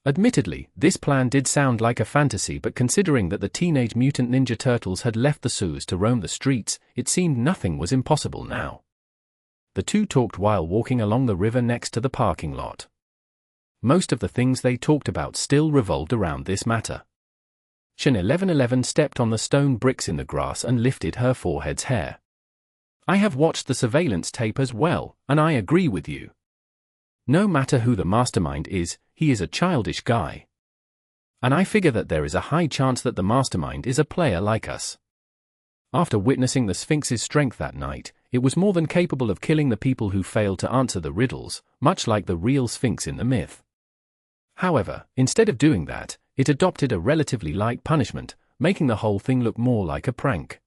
Admittedly, this plan did sound like a fantasy, but considering that the Teenage Mutant Ninja Turtles had left the sewers to roam the streets, it seemed nothing was impossible now. The two talked while walking along the river next to the parking lot. Most of the things they talked about still revolved around this matter. Shin 1111 stepped on the stone bricks in the grass and lifted her forehead's hair. I have watched the surveillance tape as well, and I agree with you. No matter who the mastermind is, he is a childish guy. And I figure that there is a high chance that the mastermind is a player like us. After witnessing the Sphinx's strength that night, it was more than capable of killing the people who failed to answer the riddles, much like the real Sphinx in the myth. However, instead of doing that, it adopted a relatively light punishment, making the whole thing look more like a prank.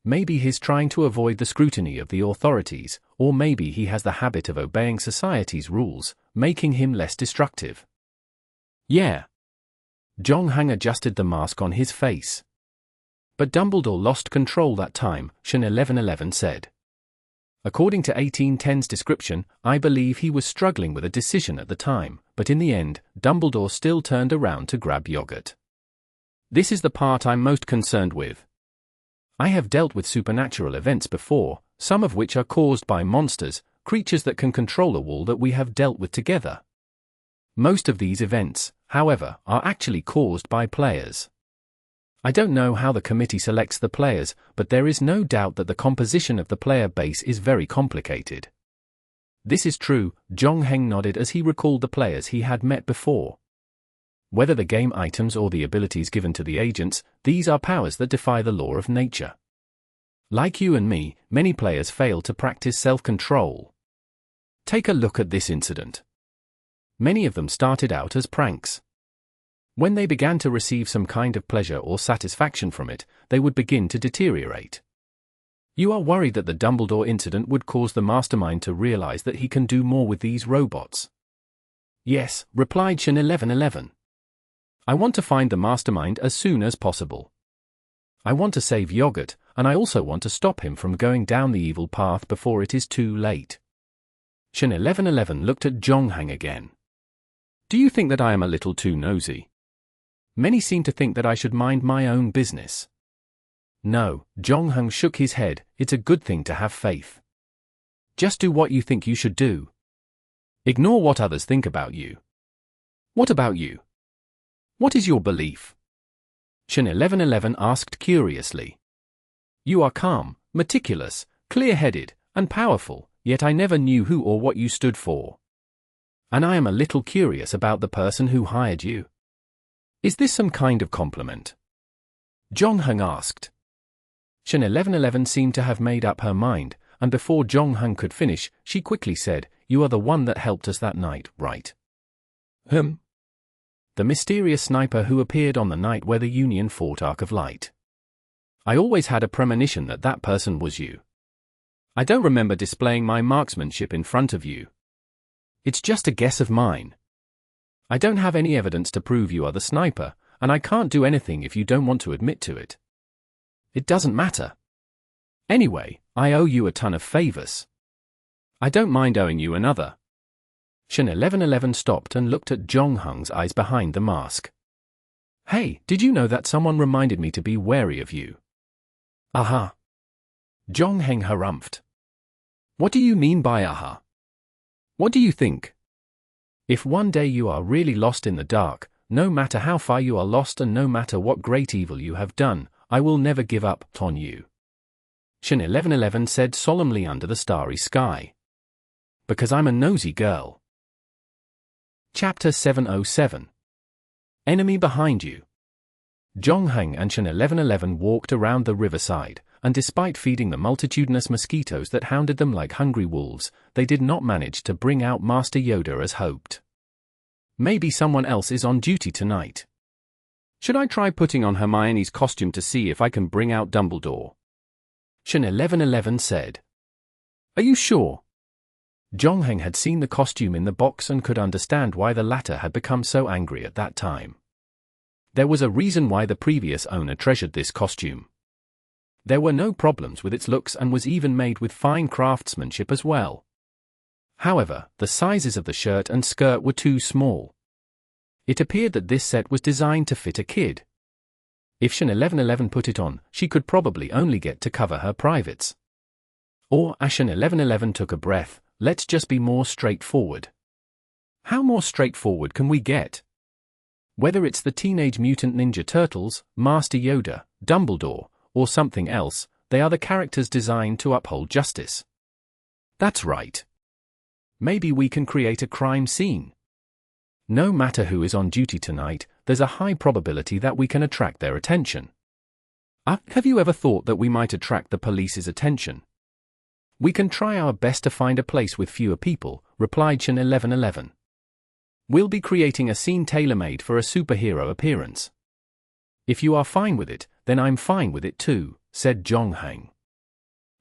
Maybe he's trying to avoid the scrutiny of the authorities, or maybe he has the habit of obeying society's rules, making him less destructive. Yeah. Jonghang adjusted the mask on his face. But Dumbledore lost control that time, Shin 1111 said. According to 1810's description, I believe he was struggling with a decision at the time, but in the end, Dumbledore still turned around to grab yogurt. This is the part I'm most concerned with. I have dealt with supernatural events before, some of which are caused by monsters, creatures that can control a wall that we have dealt with together. Most of these events, however, are actually caused by players. I don't know how the committee selects the players, but there is no doubt that the composition of the player base is very complicated. This is true, Jongheng nodded as he recalled the players he had met before. Whether the game items or the abilities given to the agents, these are powers that defy the law of nature. Like you and me, many players fail to practice self-control. Take a look at this incident. Many of them started out as pranks. When they began to receive some kind of pleasure or satisfaction from it, they would begin to deteriorate. You are worried that the Dumbledore incident would cause the mastermind to realize that he can do more with these robots. Yes, replied Shin 1111. I want to find the mastermind as soon as possible. I want to save Yogurt, and I also want to stop him from going down the evil path before it is too late. Shin 1111 looked at Jonghang again. Do you think that I am a little too nosy? Many seem to think that I should mind my own business. No, Jonghang shook his head, it's a good thing to have faith. Just do what you think you should do. Ignore what others think about you. What about you? What is your belief? Shin 1111 asked curiously. You are calm, meticulous, clear-headed, and powerful, yet I never knew who or what you stood for. And I am a little curious about the person who hired you. Is this some kind of compliment? Jongheng asked. Shin 1111 seemed to have made up her mind, and before Jongheng could finish, she quickly said, You are the one that helped us that night, right? The mysterious sniper who appeared on the night where the Union fought Arc of Light. I always had a premonition that that person was you. I don't remember displaying my marksmanship in front of you. It's just a guess of mine. I don't have any evidence to prove you are the sniper, and I can't do anything if you don't want to admit to it. It doesn't matter. Anyway, I owe you a ton of favors. I don't mind owing you another. Shin 1111 stopped and looked at Jongheng's eyes behind the mask. Hey, did you know that someone reminded me to be wary of you? Aha. Jongheng harumphed. What do you mean by aha? What do you think? If one day you are really lost in the dark, no matter how far you are lost and no matter what great evil you have done, I will never give up on you. Shin 1111 said solemnly under the starry sky. Because I'm a nosy girl. Chapter 707. Enemy behind you. Jongheng and Shin 1111 walked around the riverside, and despite feeding the multitudinous mosquitoes that hounded them like hungry wolves, they did not manage to bring out Master Yoda as hoped. Maybe someone else is on duty tonight. Should I try putting on Hermione's costume to see if I can bring out Dumbledore? Shin 1111 said. Are you sure? Jongheng had seen the costume in the box and could understand why the latter had become so angry at that time. There was a reason why the previous owner treasured this costume. There were no problems with its looks and was even made with fine craftsmanship as well. However, the sizes of the shirt and skirt were too small. It appeared that this set was designed to fit a kid. If Shen 1111 put it on, she could probably only get to cover her privates. Or, as Shen 1111 took a breath, let's just be more straightforward. How more straightforward can we get? Whether it's the Teenage Mutant Ninja Turtles, Master Yoda, Dumbledore, or something else, they are the characters designed to uphold justice. That's right. Maybe we can create a crime scene. No matter who is on duty tonight, there's a high probability that we can attract their attention. Have you ever thought that we might attract the police's attention? We can try our best to find a place with fewer people, replied Shen 1111. We'll be creating a scene tailor-made for a superhero appearance. If you are fine with it, then I'm fine with it too, said Jongheng.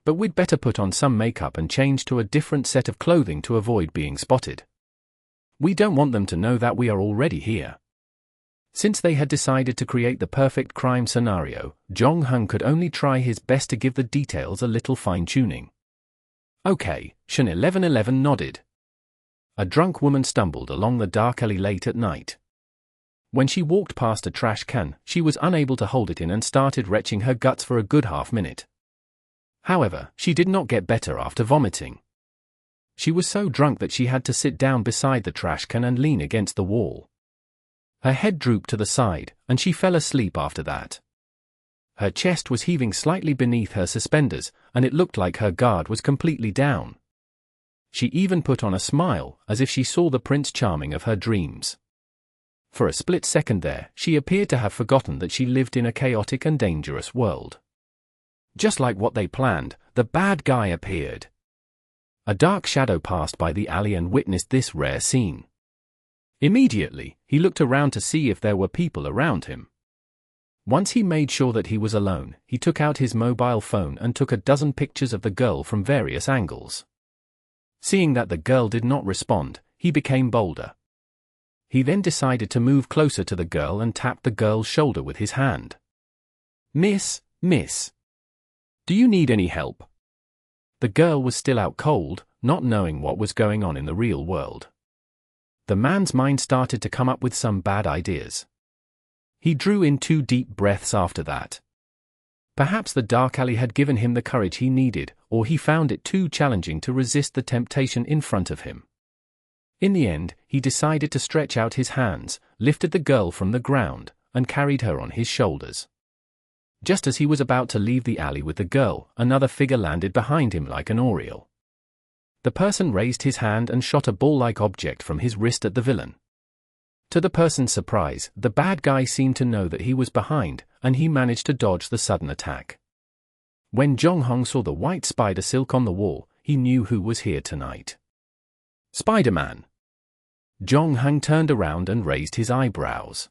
But we'd better put on some makeup and change to a different set of clothing to avoid being spotted. We don't want them to know that we are already here. Since they had decided to create the perfect crime scenario, Jongheng could only try his best to give the details a little fine-tuning. Okay, Shen 1111 nodded. A drunk woman stumbled along the dark alley late at night. When she walked past a trash can, she was unable to hold it in and started retching her guts for a good half-minute. However, she did not get better after vomiting. She was so drunk that she had to sit down beside the trash can and lean against the wall. Her head drooped to the side, and she fell asleep after that. Her chest was heaving slightly beneath her suspenders, and it looked like her guard was completely down. She even put on a smile, as if she saw the Prince Charming of her dreams. For a split second there, she appeared to have forgotten that she lived in a chaotic and dangerous world. Just like what they planned, the bad guy appeared. A dark shadow passed by the alley and witnessed this rare scene. Immediately, he looked around to see if there were people around him. Once he made sure that he was alone, he took out his mobile phone and took a dozen pictures of the girl from various angles. Seeing that the girl did not respond, he became bolder. He then decided to move closer to the girl and tapped the girl's shoulder with his hand. Miss. Do you need any help? The girl was still out cold, not knowing what was going on in the real world. The man's mind started to come up with some bad ideas. He drew in 2 deep breaths after that. Perhaps the dark alley had given him the courage he needed, or he found it too challenging to resist the temptation in front of him. In the end, he decided to stretch out his hands, lifted the girl from the ground, and carried her on his shoulders. Just as he was about to leave the alley with the girl, another figure landed behind him like an oriole. The person raised his hand and shot a ball-like object from his wrist at the villain. To the person's surprise, the bad guy seemed to know that he was behind, and he managed to dodge the sudden attack. When Jongheng saw the white spider silk on the wall, he knew who was here tonight. Spider-Man. Jongheng turned around and raised his eyebrows.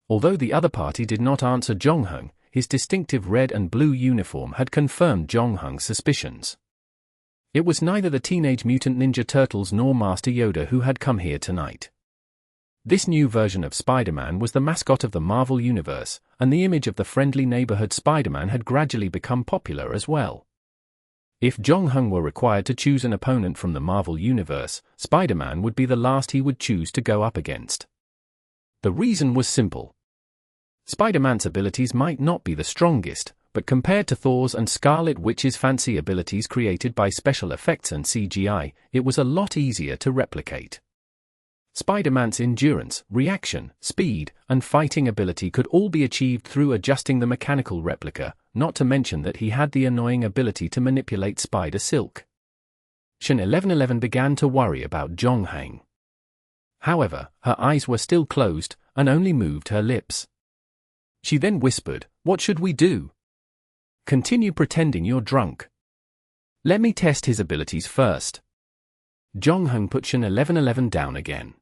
Although the other party did not answer Jongheng, his distinctive red and blue uniform had confirmed Jongheng's suspicions. It was neither the Teenage Mutant Ninja Turtles nor Master Yoda who had come here tonight. This new version of Spider-Man was the mascot of the Marvel Universe, and the image of the friendly neighborhood Spider-Man had gradually become popular as well. If Jongheng were required to choose an opponent from the Marvel Universe, Spider-Man would be the last he would choose to go up against. The reason was simple. Spider-Man's abilities might not be the strongest, but compared to Thor's and Scarlet Witch's fancy abilities created by special effects and CGI, it was a lot easier to replicate. Spider-Man's endurance, reaction, speed, and fighting ability could all be achieved through adjusting the mechanical replica, not to mention that he had the annoying ability to manipulate spider silk. Shen 1111 began to worry about Jongheng. However, her eyes were still closed, and only moved her lips. She then whispered, "What should we do?" "Continue pretending you're drunk. Let me test his abilities first." Jongheng put Shen 1111 down again.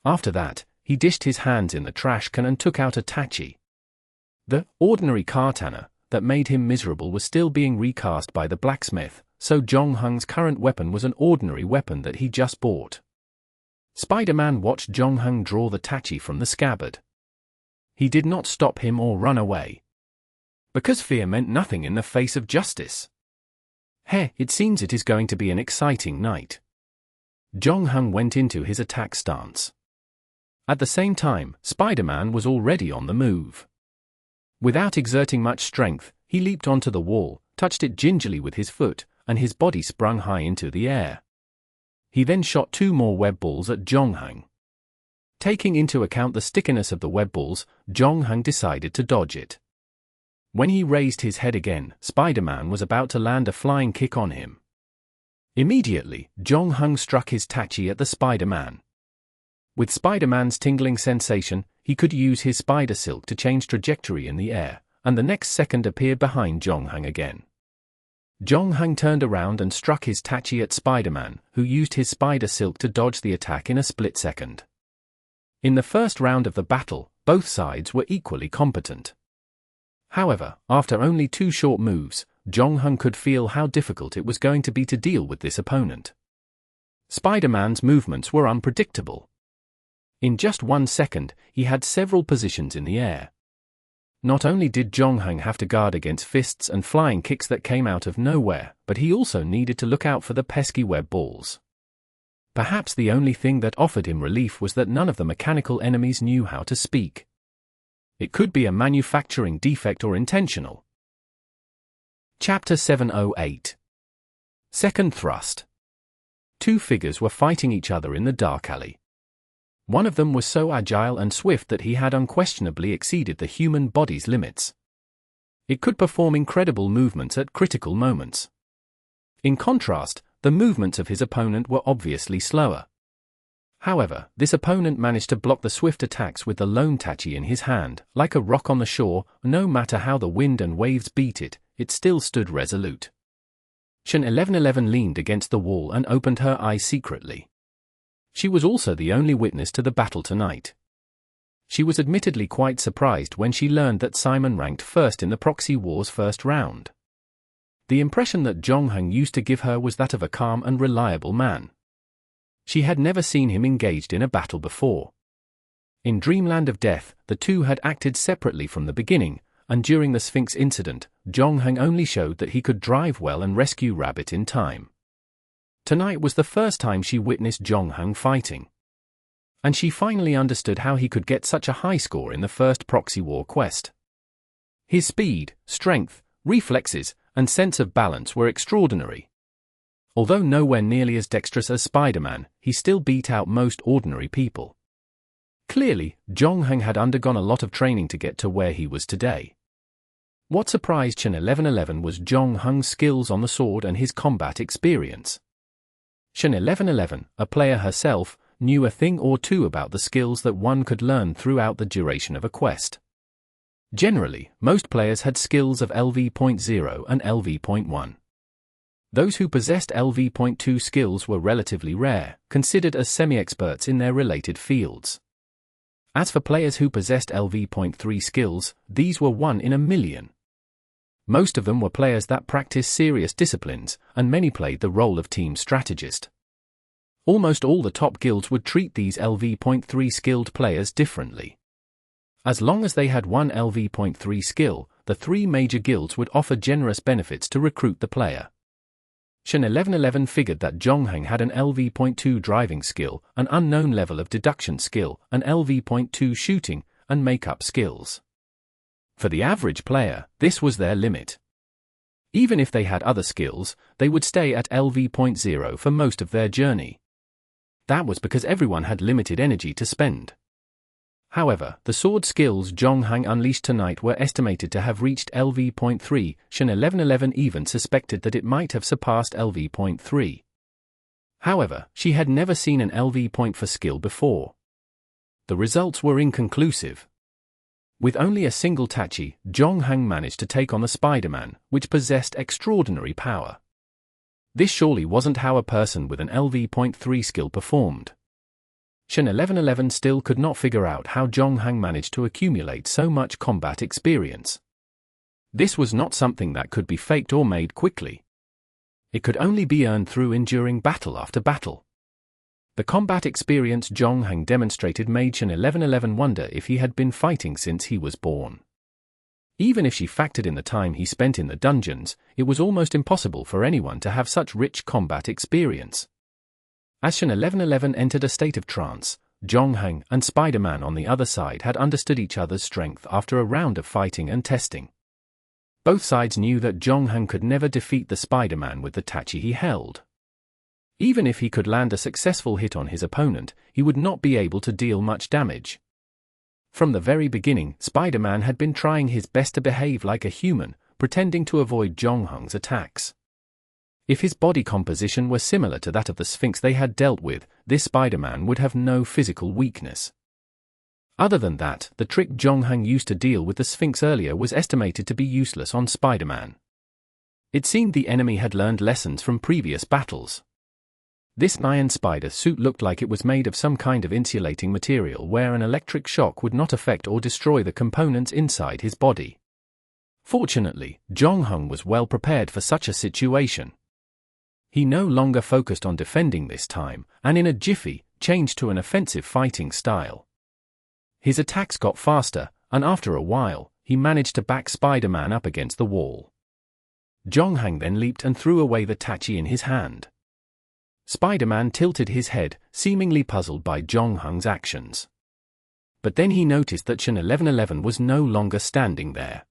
After that, he dished his hands in the trash can and took out a tachi. The ordinary katana that made him miserable was still being recast by the blacksmith, so Zhongheng's current weapon was an ordinary weapon that he just bought. Spider-Man watched Zhongheng draw the tachi from the scabbard. He did not stop him or run away. Because fear meant nothing in the face of justice. It seems it is going to be an exciting night. Zhongheng went into his attack stance. At the same time, Spider-Man was already on the move. Without exerting much strength, he leaped onto the wall, touched it gingerly with his foot, and his body sprung high into the air. He then shot 2 more web balls at Zhongheng. Taking into account the stickiness of the web balls, Zhongheng decided to dodge it. When he raised his head again, Spider-Man was about to land a flying kick on him. Immediately, Zhongheng struck his tachi at the Spider-Man. With Spider-Man's tingling sensation, he could use his spider silk to change trajectory in the air, and the next second appear behind Zhongheng again. Zhongheng turned around and struck his tachi at Spider-Man, who used his spider silk to dodge the attack in a split second. In the first round of the battle, both sides were equally competent. However, after only 2 short moves, Zhongheng could feel how difficult it was going to be to deal with this opponent. Spider-Man's movements were unpredictable. In just 1 second, he had several positions in the air. Not only did Zhongheng have to guard against fists and flying kicks that came out of nowhere, but he also needed to look out for the pesky web balls. Perhaps the only thing that offered him relief was that none of the mechanical enemies knew how to speak. It could be a manufacturing defect or intentional. Chapter 708. Second Thrust. 2 figures were fighting each other in the dark alley. One of them was so agile and swift that he had unquestionably exceeded the human body's limits. It could perform incredible movements at critical moments. In contrast, the movements of his opponent were obviously slower. However, this opponent managed to block the swift attacks with the lone tachi in his hand, like a rock on the shore. No matter how the wind and waves beat it, it still stood resolute. Shen 1111 leaned against the wall and opened her eyes secretly. She was also the only witness to the battle tonight. She was admittedly quite surprised when she learned that Simon ranked first in the proxy war's first round. The impression that Zhongheng used to give her was that of a calm and reliable man. She had never seen him engaged in a battle before. In Dreamland of Death, the two had acted separately from the beginning, and during the Sphinx incident, Zhongheng only showed that he could drive well and rescue Rabbit in time. Tonight was the first time she witnessed Zhongheng fighting. And she finally understood how he could get such a high score in the first proxy war quest. His speed, strength, reflexes, and sense of balance were extraordinary. Although nowhere nearly as dexterous as Spider-Man, he still beat out most ordinary people. Clearly, Zhongheng had undergone a lot of training to get to where he was today. What surprised Shen 1111 was Zhongheng's skills on the sword and his combat experience. Shen 1111, a player herself, knew a thing or two about the skills that one could learn throughout the duration of a quest. Generally, most players had skills of LV.0 and LV.1. Those who possessed LV.2 skills were relatively rare, considered as semi-experts in their related fields. As for players who possessed LV.3 skills, these were 1 in a million. Most of them were players that practiced serious disciplines, and many played the role of team strategist. Almost all the top guilds would treat these LV.3 skilled players differently. As long as they had 1 LV.3 skill, the 3 major guilds would offer generous benefits to recruit the player. Shen 1111 figured that Zhongheng had an LV.2 driving skill, an unknown level of deduction skill, an LV.2 shooting, and makeup skills. For the average player, this was their limit. Even if they had other skills, they would stay at LV.0 for most of their journey. That was because everyone had limited energy to spend. However, the sword skills Zhongheng unleashed tonight were estimated to have reached LV.3. Shen 1111 even suspected that it might have surpassed LV.3. However, she had never seen an LV point for skill before. The results were inconclusive. With only a single tachi, Zhongheng managed to take on the Spider-Man, which possessed extraordinary power. This surely wasn't how a person with an LV.3 skill performed. Shen 1111 still could not figure out how Zhongheng managed to accumulate so much combat experience. This was not something that could be faked or made quickly. It could only be earned through enduring battle after battle. The combat experience Zhongheng demonstrated made Shen 1111 wonder if he had been fighting since he was born. Even if she factored in the time he spent in the dungeons, it was almost impossible for anyone to have such rich combat experience. As Shen 1111 entered a state of trance, Zhongheng and Spider-Man on the other side had understood each other's strength after a round of fighting and testing. Both sides knew that Zhongheng could never defeat the Spider-Man with the tachi he held. Even if he could land a successful hit on his opponent, he would not be able to deal much damage. From the very beginning, Spider-Man had been trying his best to behave like a human, pretending to avoid Zhongheng's attacks. If his body composition were similar to that of the Sphinx they had dealt with, this Spider-Man would have no physical weakness. Other than that, the trick Zhongheng used to deal with the Sphinx earlier was estimated to be useless on Spider-Man. It seemed the enemy had learned lessons from previous battles. This iron spider suit looked like it was made of some kind of insulating material where an electric shock would not affect or destroy the components inside his body. Fortunately, Zhongheng was well prepared for such a situation. He no longer focused on defending this time, and in a jiffy, changed to an offensive fighting style. His attacks got faster, and after a while, he managed to back Spider-Man up against the wall. Zhongheng then leaped and threw away the tachi in his hand. Spider-Man tilted his head, seemingly puzzled by Zhongheng's actions. But then he noticed that Shen 1111 was no longer standing there.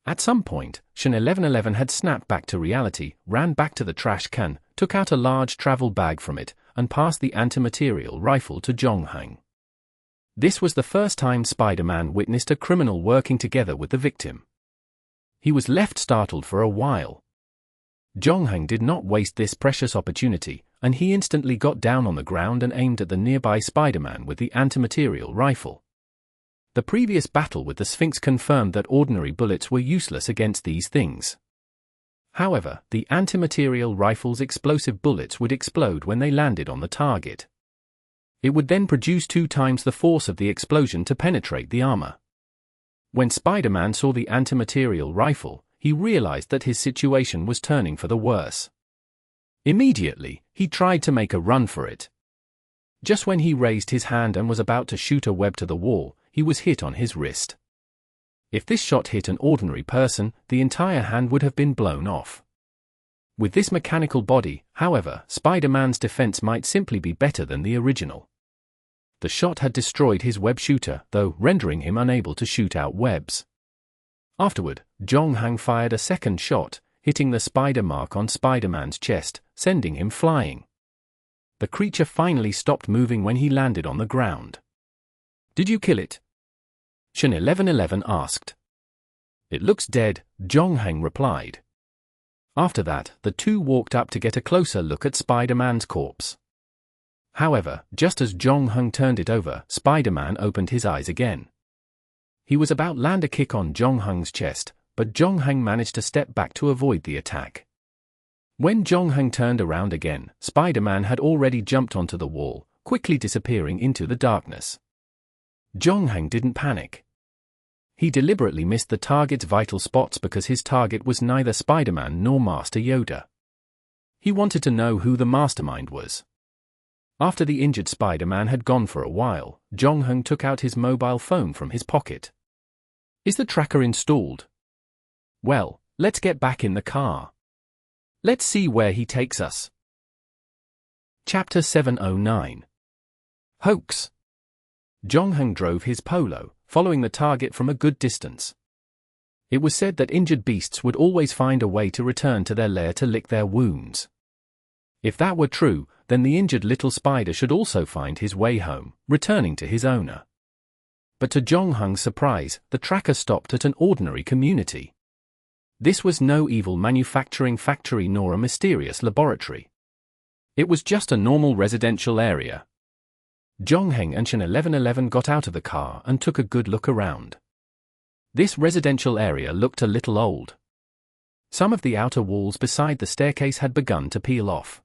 At some point, Shen 1111 had snapped back to reality, ran back to the trash can, took out a large travel bag from it, and passed the antimaterial rifle to Zhongheng. This was the first time Spider-Man witnessed a criminal working together with the victim. He was left startled for a while. Zhongheng did not waste this precious opportunity, and he instantly got down on the ground and aimed at the nearby Spider-Man with the antimaterial rifle. The previous battle with the Sphinx confirmed that ordinary bullets were useless against these things. However, the antimaterial rifle's explosive bullets would explode when they landed on the target. It would then produce 2 times the force of the explosion to penetrate the armor. When Spider-Man saw the antimaterial rifle, he realized that his situation was turning for the worse. Immediately, he tried to make a run for it. Just when he raised his hand and was about to shoot a web to the wall, he was hit on his wrist. If this shot hit an ordinary person, the entire hand would have been blown off. With this mechanical body, however, Spider-Man's defense might simply be better than the original. The shot had destroyed his web shooter, though rendering him unable to shoot out webs. Afterward, Zhongheng fired a second shot, hitting the spider mark on Spider-Man's chest, sending him flying. The creature finally stopped moving when he landed on the ground. "Did you kill it?" Shen 1111 asked. "It looks dead," Zhongheng replied. After that, the two walked up to get a closer look at Spider-Man's corpse. However, just as Zhongheng turned it over, Spider-Man opened his eyes again. He was about to land a kick on Zhongheng's chest, but Zhongheng managed to step back to avoid the attack. When Zhongheng turned around again, Spider-Man had already jumped onto the wall, quickly disappearing into the darkness. Zhongheng didn't panic. He deliberately missed the target's vital spots because his target was neither Spider-Man nor Master Yoda. He wanted to know who the mastermind was. After the injured Spider-Man had gone for a while, Zhongheng took out his mobile phone from his pocket. "Is the tracker installed? Well, let's get back in the car. Let's see where he takes us." Chapter 709. Hoax. Zhongheng drove his Polo, following the target from a good distance. It was said that injured beasts would always find a way to return to their lair to lick their wounds. If that were true, then the injured little spider should also find his way home, returning to his owner. But to Zhongheng's surprise, the tracker stopped at an ordinary community. This was no evil manufacturing factory nor a mysterious laboratory. It was just a normal residential area. Zhongheng and Shen 1111 got out of the car and took a good look around. This residential area looked a little old. Some of the outer walls beside the staircase had begun to peel off.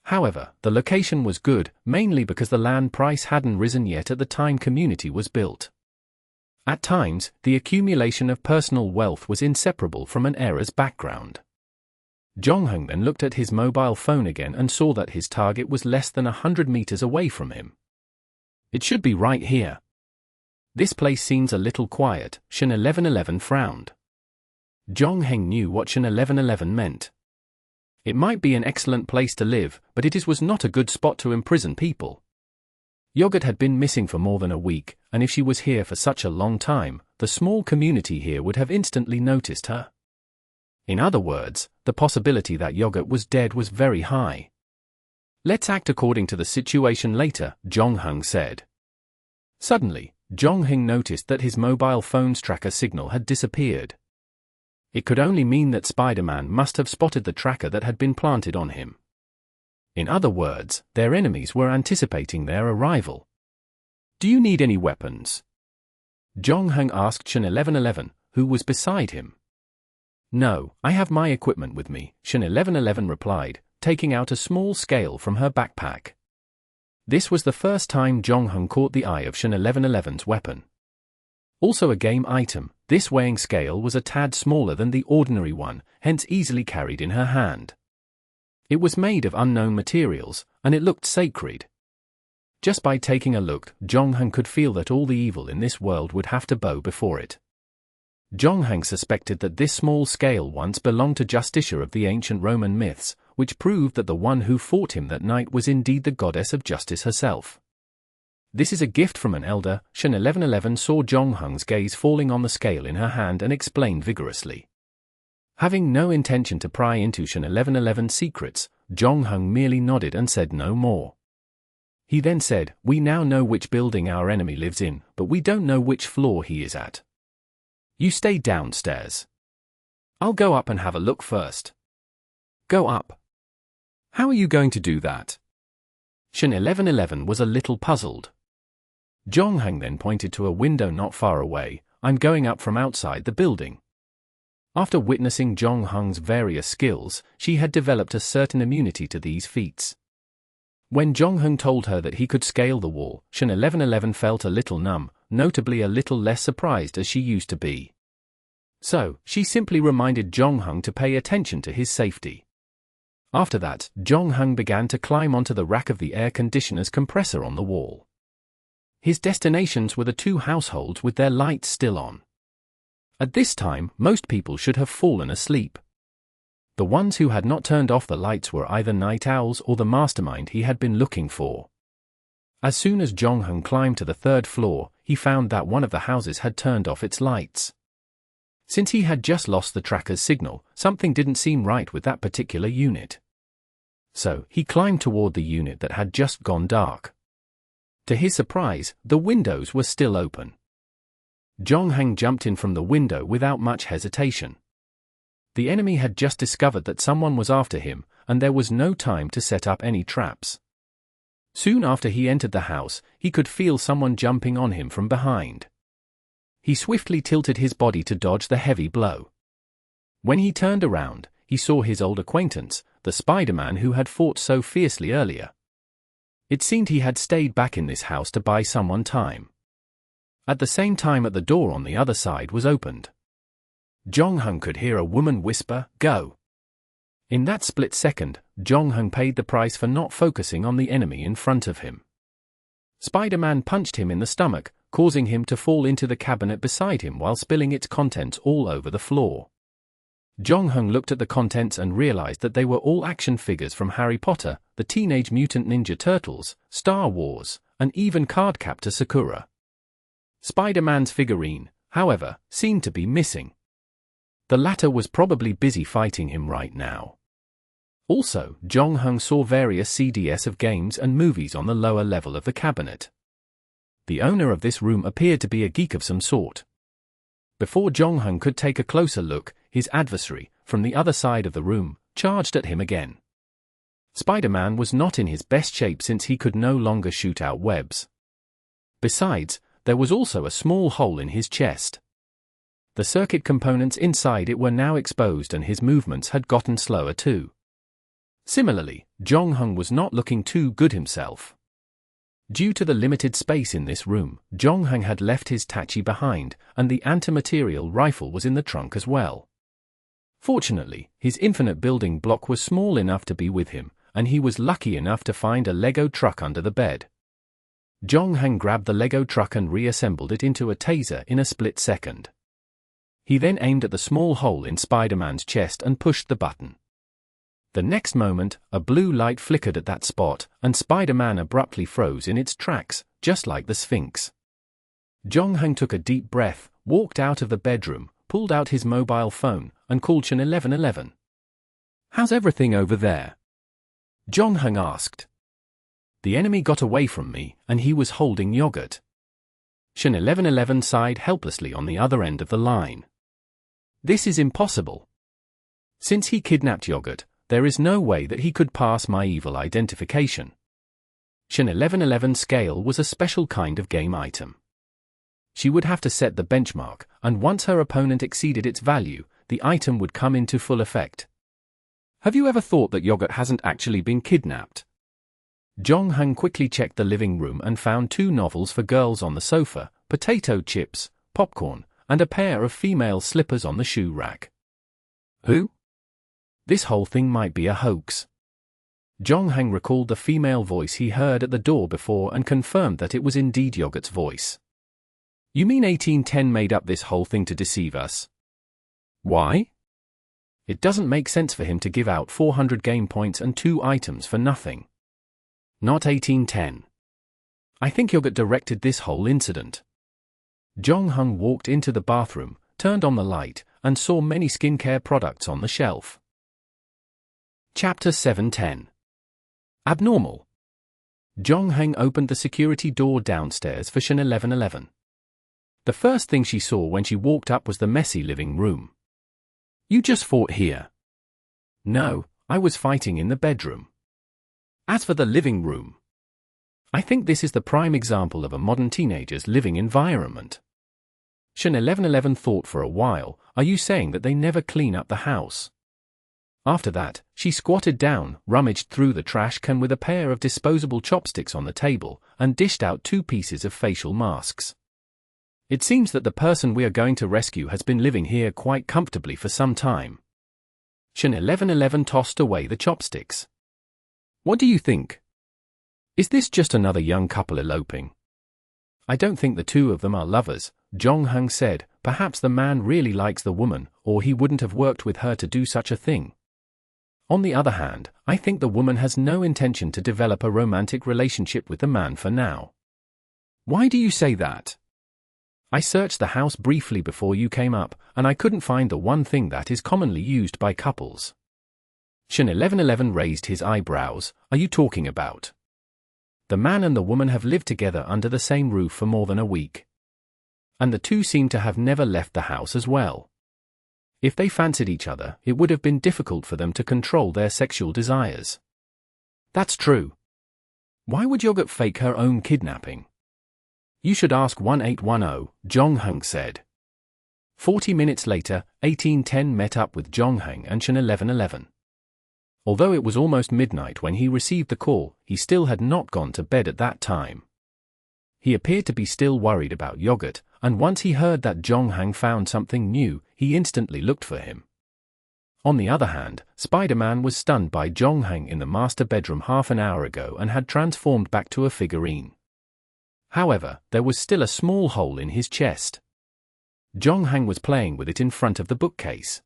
However, the location was good, mainly because the land price hadn't risen yet at the time community was built. At times, the accumulation of personal wealth was inseparable from an era's background. Jonghung then looked at his mobile phone again and saw that his target was less than 100 meters away from him. It should be right here. This place seems a little quiet, Shin 1111 frowned. Jongheng knew what Shin 1111 meant. It might be an excellent place to live, but it was not a good spot to imprison people. Yogurt had been missing for more than a week, and if she was here for such a long time, the small community here would have instantly noticed her. In other words, the possibility that Yogurt was dead was very high. Let's act according to the situation later, Jongheng said. Suddenly, Jongheng noticed that his mobile phone's tracker signal had disappeared. It could only mean that Spider-Man must have spotted the tracker that had been planted on him. In other words, their enemies were anticipating their arrival. Do you need any weapons? Jongheng asked Shin 1111, who was beside him. No, I have my equipment with me, Shin 1111 replied, taking out a small scale from her backpack. This was the first time Jongheng caught the eye of Shin 1111's weapon. Also a game item, this weighing scale was a tad smaller than the ordinary one, hence easily carried in her hand. It was made of unknown materials, and it looked sacred. Just by taking a look, Jongheng could feel that all the evil in this world would have to bow before it. Jongheng suspected that this small scale once belonged to Justitia of the ancient Roman myths, which proved that the one who fought him that night was indeed the goddess of justice herself. This is a gift from an elder, Shin 1111 saw Jongheng's gaze falling on the scale in her hand and explained vigorously. Having no intention to pry into Shin 1111's secrets, Jongheng merely nodded and said no more. He then said, we now know which building our enemy lives in, but we don't know which floor he is at. You stay downstairs. I'll go up and have a look first. Go up. How are you going to do that? Shin 1111 was a little puzzled. Jongheng then pointed to a window not far away. I'm going up from outside the building. After witnessing Jongheng's various skills, she had developed a certain immunity to these feats. When Jongheng told her that he could scale the wall, Shin 1111 felt a little numb, notably a little less surprised as she used to be. So, she simply reminded Jongheng to pay attention to his safety. After that, Jongheng began to climb onto the rack of the air conditioner's compressor on the wall. His destinations were the two households with their lights still on. At this time, most people should have fallen asleep. The ones who had not turned off the lights were either night owls or the mastermind he had been looking for. As soon as Jongheng climbed to the third floor, he found that one of the houses had turned off its lights. Since he had just lost the tracker's signal, something didn't seem right with that particular unit. So, he climbed toward the unit that had just gone dark. To his surprise, the windows were still open. Jongheng jumped in from the window without much hesitation. The enemy had just discovered that someone was after him, and there was no time to set up any traps. Soon after he entered the house, he could feel someone jumping on him from behind. He swiftly tilted his body to dodge the heavy blow. When he turned around, he saw his old acquaintance, the Spider-Man who had fought so fiercely earlier. It seemed he had stayed back in this house to buy someone time. At the same time, at the door on the other side was opened. Jongheng could hear a woman whisper, "Go." In that split second, Jongheng paid the price for not focusing on the enemy in front of him. Spider-Man punched him in the stomach, causing him to fall into the cabinet beside him while spilling its contents all over the floor. Jongheng looked at the contents and realized that they were all action figures from Harry Potter, the Teenage Mutant Ninja Turtles, Star Wars, and even Cardcaptor Sakura. Spider-Man's figurine, however, seemed to be missing. The latter was probably busy fighting him right now. Also, Jongheng saw various CDs of games and movies on the lower level of the cabinet. The owner of this room appeared to be a geek of some sort. Before Jongheng could take a closer look, his adversary, from the other side of the room, charged at him again. Spider-Man was not in his best shape since he could no longer shoot out webs. Besides, there was also a small hole in his chest. The circuit components inside it were now exposed and his movements had gotten slower too. Similarly, Jongheng was not looking too good himself. Due to the limited space in this room, Jongheng had left his tachi behind, and the antimaterial rifle was in the trunk as well. Fortunately, his infinite building block was small enough to be with him, and he was lucky enough to find a Lego truck under the bed. Jonghang grabbed the Lego truck and reassembled it into a taser in a split second. He then aimed at the small hole in Spider-Man's chest and pushed the button. The next moment, a blue light flickered at that spot, and Spider-Man abruptly froze in its tracks, just like the Sphinx. Jonghang took a deep breath, walked out of the bedroom, pulled out his mobile phone, and called Shin 1111. "How's everything over there?" Jonghang asked. "The enemy got away from me, and he was holding yogurt." Shin 1111 sighed helplessly on the other end of the line. "This is impossible. Since he kidnapped yogurt, there is no way that he could pass my evil identification." Shin 1111's scale was a special kind of game item. She would have to set the benchmark, and once her opponent exceeded its value, the item would come into full effect. "Have you ever thought that yogurt hasn't actually been kidnapped?" Jonghang quickly checked the living room and found 2 novels for girls on the sofa, potato chips, popcorn, and a pair of female slippers on the shoe rack. Who? This whole thing might be a hoax. Jonghang recalled the female voice he heard at the door before and confirmed that it was indeed Yogurt's voice. "You mean 1810 made up this whole thing to deceive us?" "Why? It doesn't make sense for him to give out 400 game points and 2 items for nothing. Not 1810. I think Yogurt directed this whole incident." Jonghang walked into the bathroom, turned on the light, and saw many skincare products on the shelf. Chapter 710. Abnormal. Jonghang opened the security door downstairs for Shin 1111. The first thing she saw when she walked up was the messy living room. "You just fought here." "No, I was fighting in the bedroom." "As for the living room, I think this is the prime example of a modern teenager's living environment." Shin 1111 thought for a while. "Are you saying that they never clean up the house?" After that, she squatted down, rummaged through the trash can with a pair of disposable chopsticks on the table, and dished out 2 pieces of facial masks. "It seems that the person we are going to rescue has been living here quite comfortably for some time." Shin 1111 tossed away the chopsticks. "What do you think? Is this just another young couple eloping?" "I don't think the 2 of them are lovers," Jonghang said. "Perhaps the man really likes the woman, or he wouldn't have worked with her to do such a thing. On the other hand, I think the woman has no intention to develop a romantic relationship with the man for now." "Why do you say that?" "I searched the house briefly before you came up, and I couldn't find the one thing that is commonly used by couples." Shin 1111 raised his eyebrows. "Are you talking about? The man and the woman have lived together under the same roof for more than a week. And the 2 seem to have never left the house as well. If they fancied each other, it would have been difficult for them to control their sexual desires." "That's true. Why would Yogurt fake her own kidnapping?" "You should ask 1810, Jonghang said. 40 minutes later, 1810 met up with Jonghang and Shin 1111. Although it was almost midnight when he received the call, he still had not gone to bed at that time. He appeared to be still worried about Yogurt, and once he heard that Jonghang found something new, he instantly looked for him. On the other hand, Spider-Man was stunned by Jonghang in the master bedroom half an hour ago and had transformed back to a figurine. However, there was still a small hole in his chest. Jonghang was playing with it in front of the bookcase.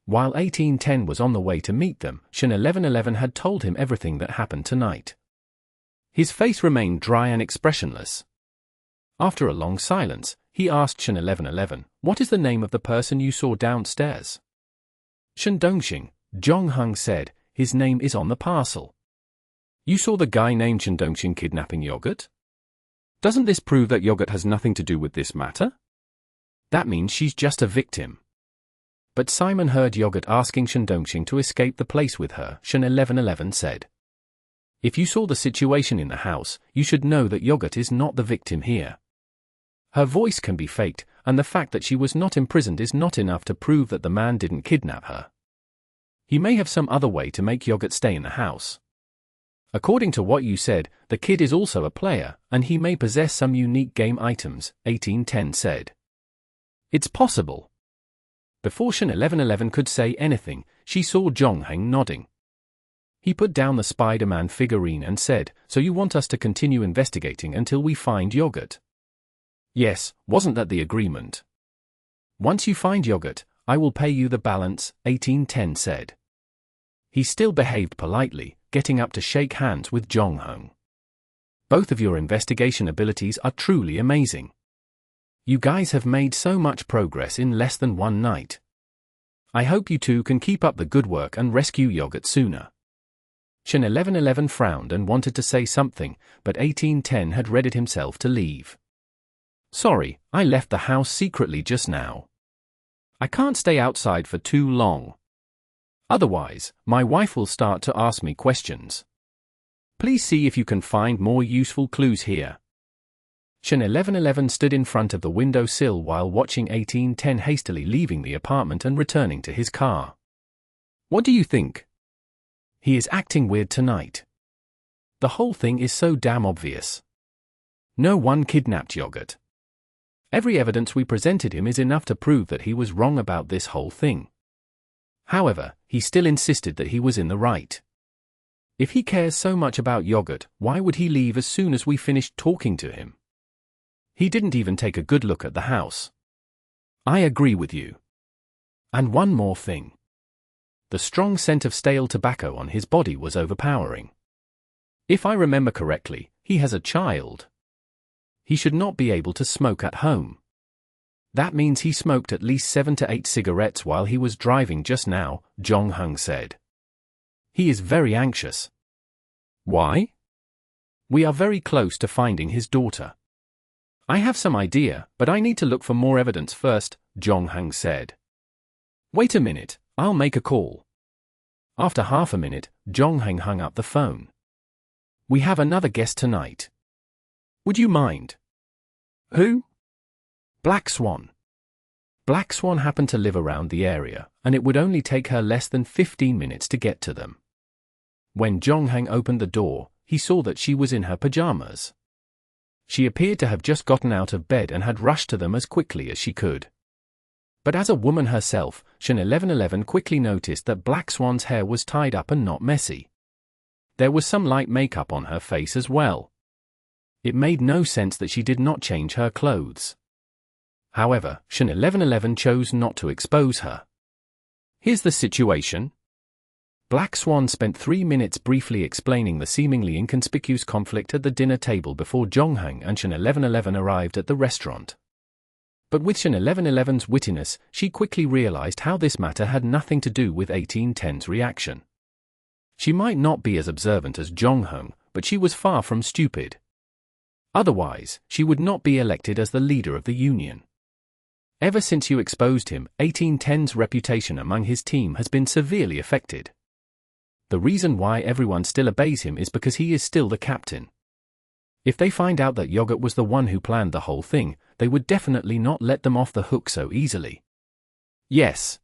While 1810 was on the way to meet them, Shin 1111 had told him everything that happened tonight. His face remained dry and expressionless. After a long silence, he asked Shin 1111, "What is the name of the person you saw downstairs?" "Shin Dongxing," Jonghang said. "His name is on the parcel." "You saw the guy named Shin Dongxing kidnapping Yogurt? Doesn't this prove that Yogurt has nothing to do with this matter? That means she's just a victim." But Simon heard Yogurt asking Shin Dongxing to escape the place with her, Shin 1111 said. "If you saw the situation in the house, you should know that Yogurt is not the victim here. Her voice can be faked, and the fact that she was not imprisoned is not enough to prove that the man didn't kidnap her. He may have some other way to make Yogurt stay in the house. According to what you said, the kid is also a player, and he may possess some unique game items," 1810 said. "It's possible. Before Shen 1111 could say anything, she saw Zhongheng nodding. He put down the Spider-Man figurine and said, "So you want us to continue investigating until we find yogurt?" "Yes, wasn't that the agreement?" "Once you find yogurt, I will pay you the balance," 1810 said. He still behaved politely, getting up to shake hands with Zhongheng. "Both of your investigation abilities are truly amazing. You guys have made so much progress in less than one night. I hope you two can keep up the good work and rescue yogurt sooner." Shen 1111 frowned and wanted to say something, but 1810 had readied himself to leave. "Sorry, I left the house secretly just now. I can't stay outside for too long. Otherwise, my wife will start to ask me questions. Please see if you can find more useful clues here." Shen 1111 stood in front of the window sill while watching 1810 hastily leaving the apartment and returning to his car. "What do you think? He is acting weird tonight. The whole thing is so damn obvious. No one kidnapped yogurt. Every evidence we presented him is enough to prove that he was wrong about this whole thing. However, he still insisted that he was in the right. If he cares so much about yogurt, why would he leave as soon as we finished talking to him? He didn't even take a good look at the house. I agree with you. And one more thing. The strong scent of stale tobacco on his body was overpowering. If I remember correctly, he has a child. He should not be able to smoke at home. That means he smoked at least 7 to 8 cigarettes while he was driving just now," Zhongheng said. "He is very anxious." "Why?" "We are very close to finding his daughter." "I have some idea, but I need to look for more evidence first," Zhongheng said. "Wait a minute, I'll make a call." After half a minute, Zhongheng hung up the phone. "We have another guest tonight. Would you mind?" "Who?" "Black Swan." Black Swan happened to live around the area, and it would only take her less than 15 minutes to get to them. When Zhongheng opened the door, he saw that she was in her pajamas. She appeared to have just gotten out of bed and had rushed to them as quickly as she could. But as a woman herself, Shen 1111 quickly noticed that Black Swan's hair was tied up and not messy. There was some light makeup on her face as well. It made no sense that she did not change her clothes. However, Shen 1111 chose not to expose her. "Here's the situation." Black Swan spent 3 minutes briefly explaining the seemingly inconspicuous conflict at the dinner table before Zhongheng and Shen 1111 arrived at the restaurant. But with Shen 1111's wittiness, she quickly realized how this matter had nothing to do with 1810's reaction. She might not be as observant as Zhongheng, but she was far from stupid. Otherwise, she would not be elected as the leader of the union. Ever since you exposed him, 1810's reputation among his team has been severely affected. The reason why everyone still obeys him is because he is still the captain. If they find out that Yogurt was the one who planned the whole thing, they would definitely not let them off the hook so easily. "Yes."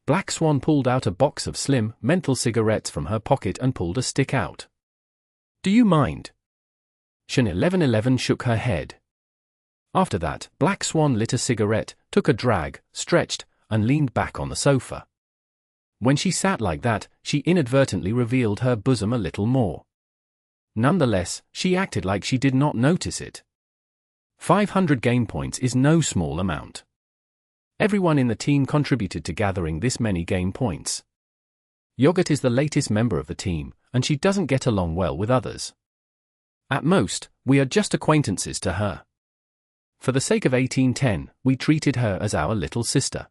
Black Swan pulled out a box of slim, menthol cigarettes from her pocket and pulled a stick out. "Do you mind?" Shen 1111 shook her head. After that, Black Swan lit a cigarette, took a drag, stretched, and leaned back on the sofa. When she sat like that, she inadvertently revealed her bosom a little more. Nonetheless, she acted like she did not notice it. 500 game points is no small amount. Everyone in the team contributed to gathering this many game points. Yogurt is the latest member of the team, and she doesn't get along well with others. At most, we are just acquaintances to her. For the sake of 1810, we treated her as our little sister.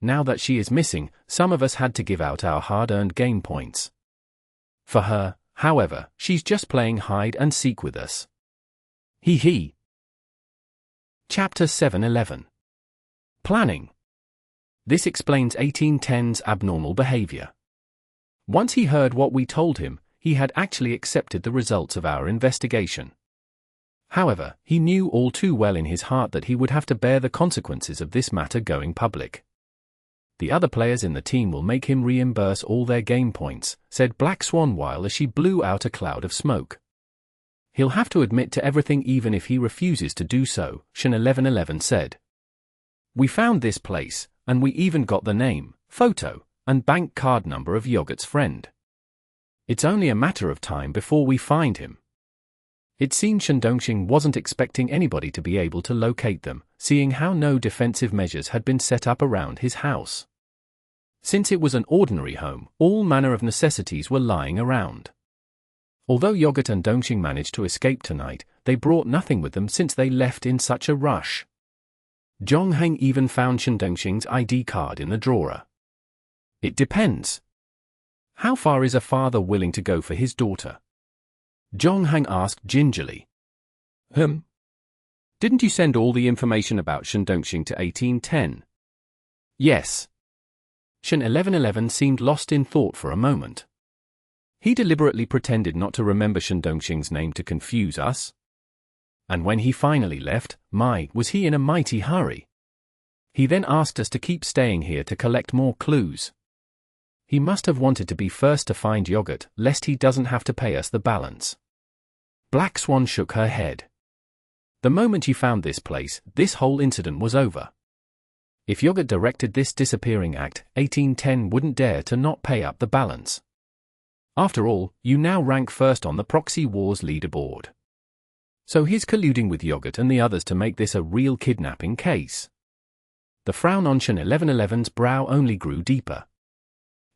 Now that she is missing, some of us had to give out our hard-earned game points. For her, however, she's just playing hide and seek with us. Hee hee. Chapter 711. Planning. This explains 1810's abnormal behavior. Once he heard what we told him, he had actually accepted the results of our investigation. However, he knew all too well in his heart that he would have to bear the consequences of this matter going public. "The other players in the team will make him reimburse all their game points," said Black Swan while as she blew out a cloud of smoke. "He'll have to admit to everything even if he refuses to do so," Shen 1111 said. "We found this place, and we even got the name, photo, and bank card number of Yogurt's friend. It's only a matter of time before we find him. It seemed Shandongxing wasn't expecting anybody to be able to locate them, seeing how no defensive measures had been set up around his house. Since it was an ordinary home, all manner of necessities were lying around. Although Yogurt and Dongxing managed to escape tonight, they brought nothing with them since they left in such a rush. Zhongheng even found Shandongxing's ID card in the drawer. It depends. How far is a father willing to go for his daughter? Zhongheng asked gingerly. Didn't you send all the information about Shandongxing to 1810? Yes. Shan 1111 seemed lost in thought for a moment. He deliberately pretended not to remember Shandongxing's name to confuse us. And when he finally left, was he in a mighty hurry. He then asked us to keep staying here to collect more clues. He must have wanted to be first to find Yogurt, lest he doesn't have to pay us the balance. Black Swan shook her head. The moment you found this place, this whole incident was over. If Yogurt directed this disappearing act, 1810 wouldn't dare to not pay up the balance. After all, you now rank first on the Proxy Wars leaderboard. So he's colluding with Yogurt and the others to make this a real kidnapping case. The frown on Shan 1111's brow only grew deeper.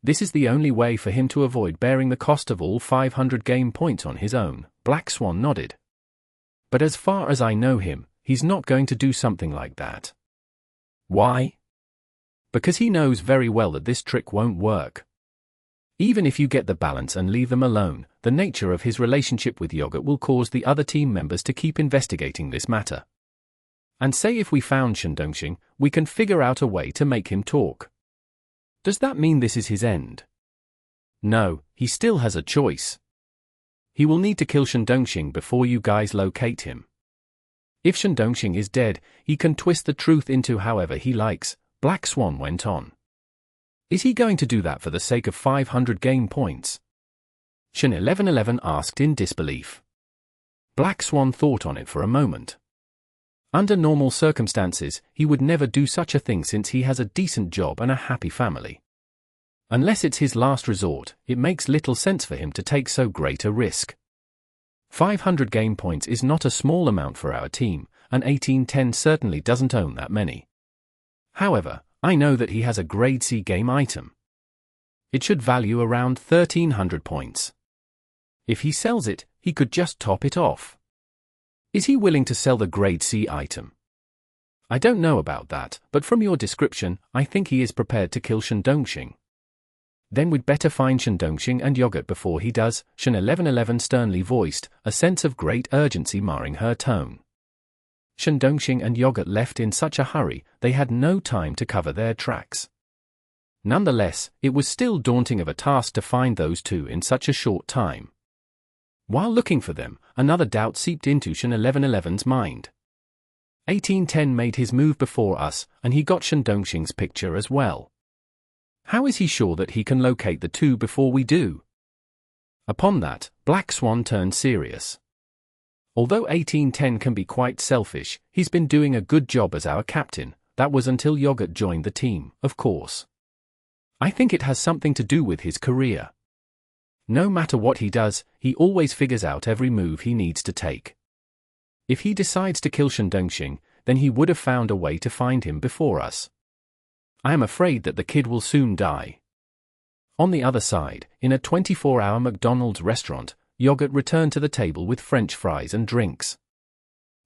This is the only way for him to avoid bearing the cost of all 500 game points on his own, Black Swan nodded. But as far as I know him, he's not going to do something like that. Why? Because he knows very well that this trick won't work. Even if you get the balance and leave them alone, the nature of his relationship with Yogurt will cause the other team members to keep investigating this matter. And say if we found Shandongxing, we can figure out a way to make him talk. Does that mean this is his end? No, he still has a choice. He will need to kill Shandongxing before you guys locate him. If Shandongxing is dead, he can twist the truth into however he likes, Black Swan went on. Is he going to do that for the sake of 500 game points? Shan 1111 asked in disbelief. Black Swan thought on it for a moment. Under normal circumstances, he would never do such a thing since he has a decent job and a happy family. Unless it's his last resort, it makes little sense for him to take so great a risk. 500 game points is not a small amount for our team, and 1810 certainly doesn't own that many. However, I know that he has a grade C game item. It should value around 1300 points. If he sells it, he could just top it off. Is he willing to sell the grade C item? I don't know about that, but from your description, I think he is prepared to kill Shandongxing. Then we'd better find Shandongxing and Yogurt before he does, Shan 1111 sternly voiced, a sense of great urgency marring her tone. Shandongxing and Yogurt left in such a hurry, they had no time to cover their tracks. Nonetheless, it was still daunting of a task to find those two in such a short time. While looking for them, another doubt seeped into Shan 1111's mind. 1810 made his move before us, and he got Shandongxing's picture as well. How is he sure that he can locate the two before we do? Upon that, Black Swan turned serious. Although 1810 can be quite selfish, he's been doing a good job as our captain. That was until Yogurt joined the team, of course. I think it has something to do with his career. No matter what he does, he always figures out every move he needs to take. If he decides to kill Shandongxing, then he would have found a way to find him before us. I am afraid that the kid will soon die. On the other side, in a 24-hour McDonald's restaurant, Yogurt returned to the table with French fries and drinks.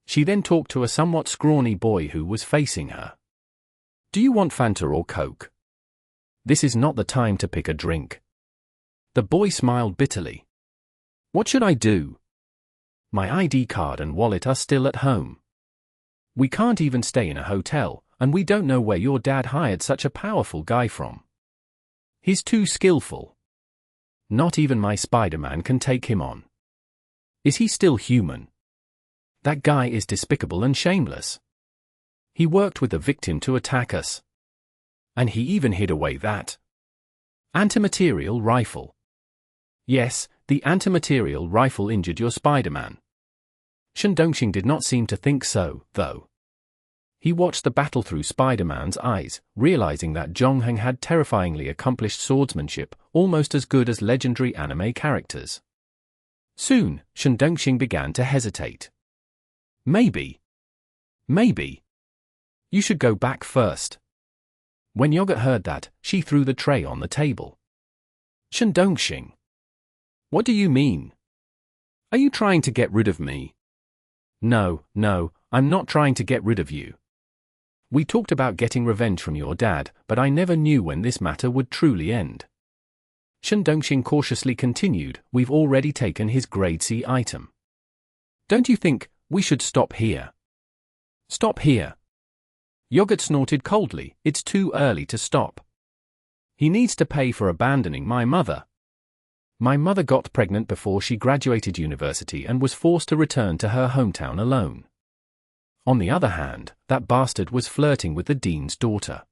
She then talked to a somewhat scrawny boy who was facing her. Do you want Fanta or Coke? This is not the time to pick a drink. The boy smiled bitterly. What should I do? My ID card and wallet are still at home. We can't even stay in a hotel, and we don't know where your dad hired such a powerful guy from. He's too skillful. Not even my Spider-Man can take him on. Is he still human? That guy is despicable and shameless. He worked with the victim to attack us. And he even hid away that antimaterial rifle. Yes, the antimaterial rifle injured your Spider-Man. Shandongxing did not seem to think so, though. He watched the battle through Spider-Man's eyes, realizing that Zhongheng had terrifyingly accomplished swordsmanship, almost as good as legendary anime characters. Soon, Shen Dongxing began to hesitate. Maybe. You should go back first. When Yogurt heard that, she threw the tray on the table. Shen Dongxing. What do you mean? Are you trying to get rid of me? No, I'm not trying to get rid of you. We talked about getting revenge from your dad, but I never knew when this matter would truly end. Shen Dongxing cautiously continued, we've already taken his grade C item. Don't you think we should stop here? Stop here. Yogurt snorted coldly, it's too early to stop. He needs to pay for abandoning my mother. My mother got pregnant before she graduated university and was forced to return to her hometown alone. On the other hand, that bastard was flirting with the dean's daughter.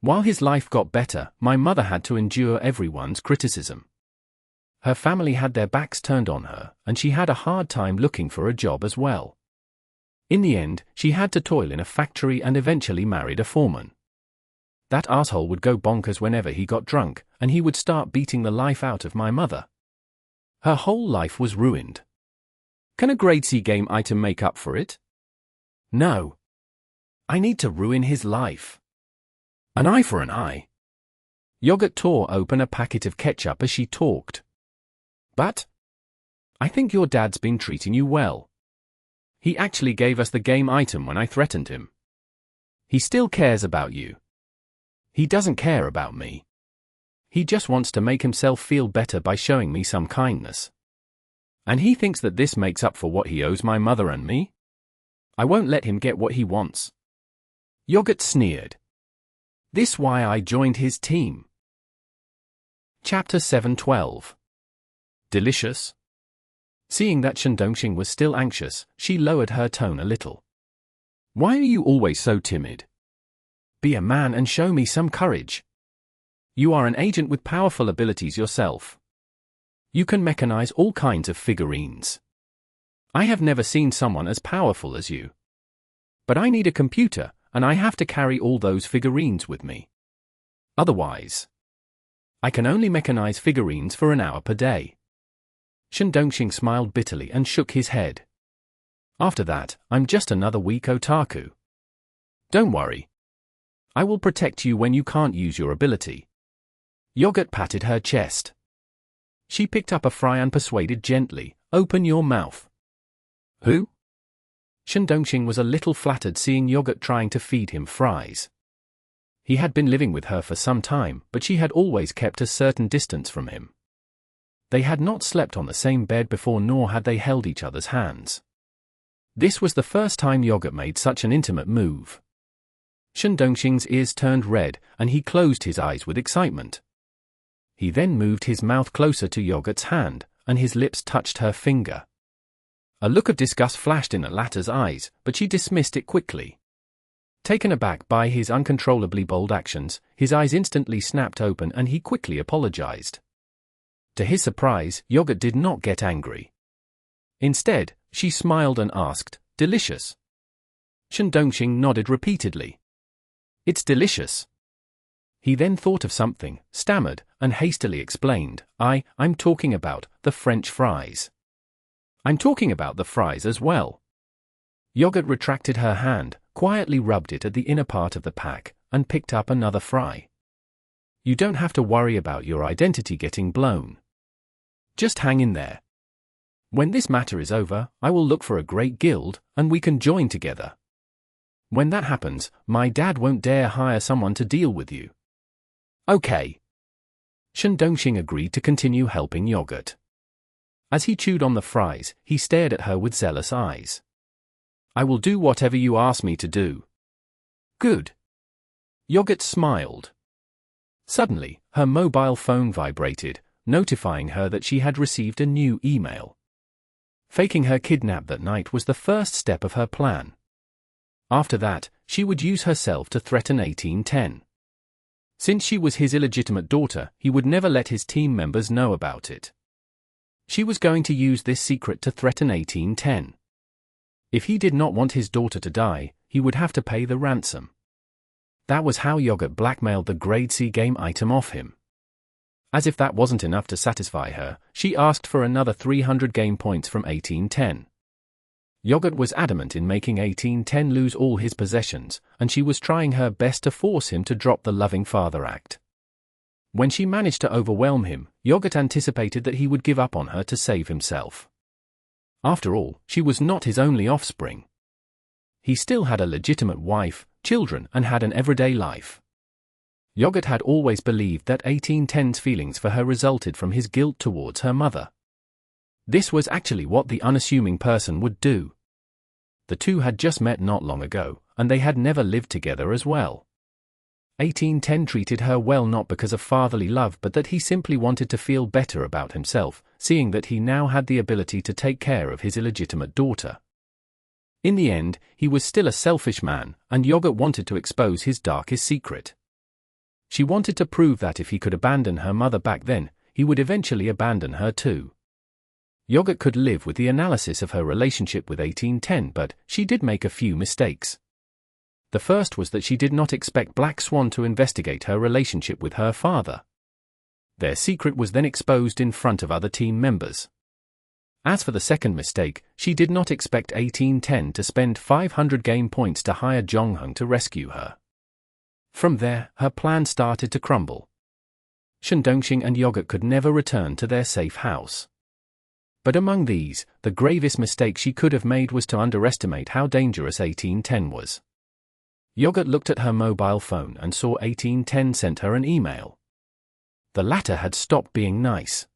While his life got better, my mother had to endure everyone's criticism. Her family had their backs turned on her, and she had a hard time looking for a job as well. In the end, she had to toil in a factory and eventually married a foreman. That asshole would go bonkers whenever he got drunk, and he would start beating the life out of my mother. Her whole life was ruined. Can a grade C game item make up for it? No. I need to ruin his life. An eye for an eye. Yogurt tore open a packet of ketchup as she talked. But I think your dad's been treating you well. He actually gave us the game item when I threatened him. He still cares about you. He doesn't care about me. He just wants to make himself feel better by showing me some kindness. And he thinks that this makes up for what he owes my mother and me? I won't let him get what he wants. Yogurt sneered. This why I joined his team. Chapter 7:12. Delicious? Seeing that Shen Dongxing was still anxious, she lowered her tone a little. Why are you always so timid? Be a man and show me some courage. You are an agent with powerful abilities yourself. You can mechanize all kinds of figurines. I have never seen someone as powerful as you. But I need a computer, and I have to carry all those figurines with me. Otherwise, I can only mechanize figurines for an hour per day. Shen Dongxing smiled bitterly and shook his head. After that, I'm just another weak otaku. Don't worry. I will protect you when you can't use your ability. Yogurt patted her chest. She picked up a fry and persuaded gently, open your mouth. Who? Shen Dongxing was a little flattered seeing Yogurt trying to feed him fries. He had been living with her for some time, but she had always kept a certain distance from him. They had not slept on the same bed before, nor had they held each other's hands. This was the first time Yogurt made such an intimate move. Shen Dongxing's ears turned red, and he closed his eyes with excitement. He then moved his mouth closer to Yogurt's hand, and his lips touched her finger. A look of disgust flashed in the latter's eyes, but she dismissed it quickly. Taken aback by his uncontrollably bold actions, his eyes instantly snapped open and he quickly apologized. To his surprise, Yogurt did not get angry. Instead, she smiled and asked, delicious? Shen Dongxing nodded repeatedly. It's delicious. He then thought of something, stammered, and hastily explained, I'm talking about the French fries. I'm talking about the fries as well. Yogurt retracted her hand, quietly rubbed it at the inner part of the pack, and picked up another fry. You don't have to worry about your identity getting blown. Just hang in there. When this matter is over, I will look for a great guild, and we can join together. When that happens, my dad won't dare hire someone to deal with you. Okay. Shen Dongxing agreed to continue helping Yogurt. As he chewed on the fries, he stared at her with zealous eyes. I will do whatever you ask me to do. Good. Yogurt smiled. Suddenly, her mobile phone vibrated, notifying her that she had received a new email. Faking her kidnap that night was the first step of her plan. After that, she would use herself to threaten 1810. Since she was his illegitimate daughter, he would never let his team members know about it. She was going to use this secret to threaten 1810. If he did not want his daughter to die, he would have to pay the ransom. That was how Yogurt blackmailed the grade C game item off him. As if that wasn't enough to satisfy her, she asked for another 300 game points from 1810. Yogurt was adamant in making 1810 lose all his possessions, and she was trying her best to force him to drop the loving father act. When she managed to overwhelm him, Yogurt anticipated that he would give up on her to save himself. After all, she was not his only offspring. He still had a legitimate wife, children, and had an everyday life. Yogurt had always believed that 1810's feelings for her resulted from his guilt towards her mother. This was actually what the unassuming person would do. The two had just met not long ago, and they had never lived together as well. 1810 treated her well not because of fatherly love but that he simply wanted to feel better about himself, seeing that he now had the ability to take care of his illegitimate daughter. In the end, he was still a selfish man, and Yogurt wanted to expose his darkest secret. She wanted to prove that if he could abandon her mother back then, he would eventually abandon her too. Yogurt could live with the analysis of her relationship with 1810, but she did make a few mistakes. The first was that she did not expect Black Swan to investigate her relationship with her father. Their secret was then exposed in front of other team members. As for the second mistake, she did not expect 1810 to spend 500 game points to hire Jonghung to rescue her. From there, her plan started to crumble. Shandongxing and Yogurt could never return to their safe house. But among these, the gravest mistake she could have made was to underestimate how dangerous 1810 was. Yogurt looked at her mobile phone and saw 1810 sent her an email. The latter had stopped being nice.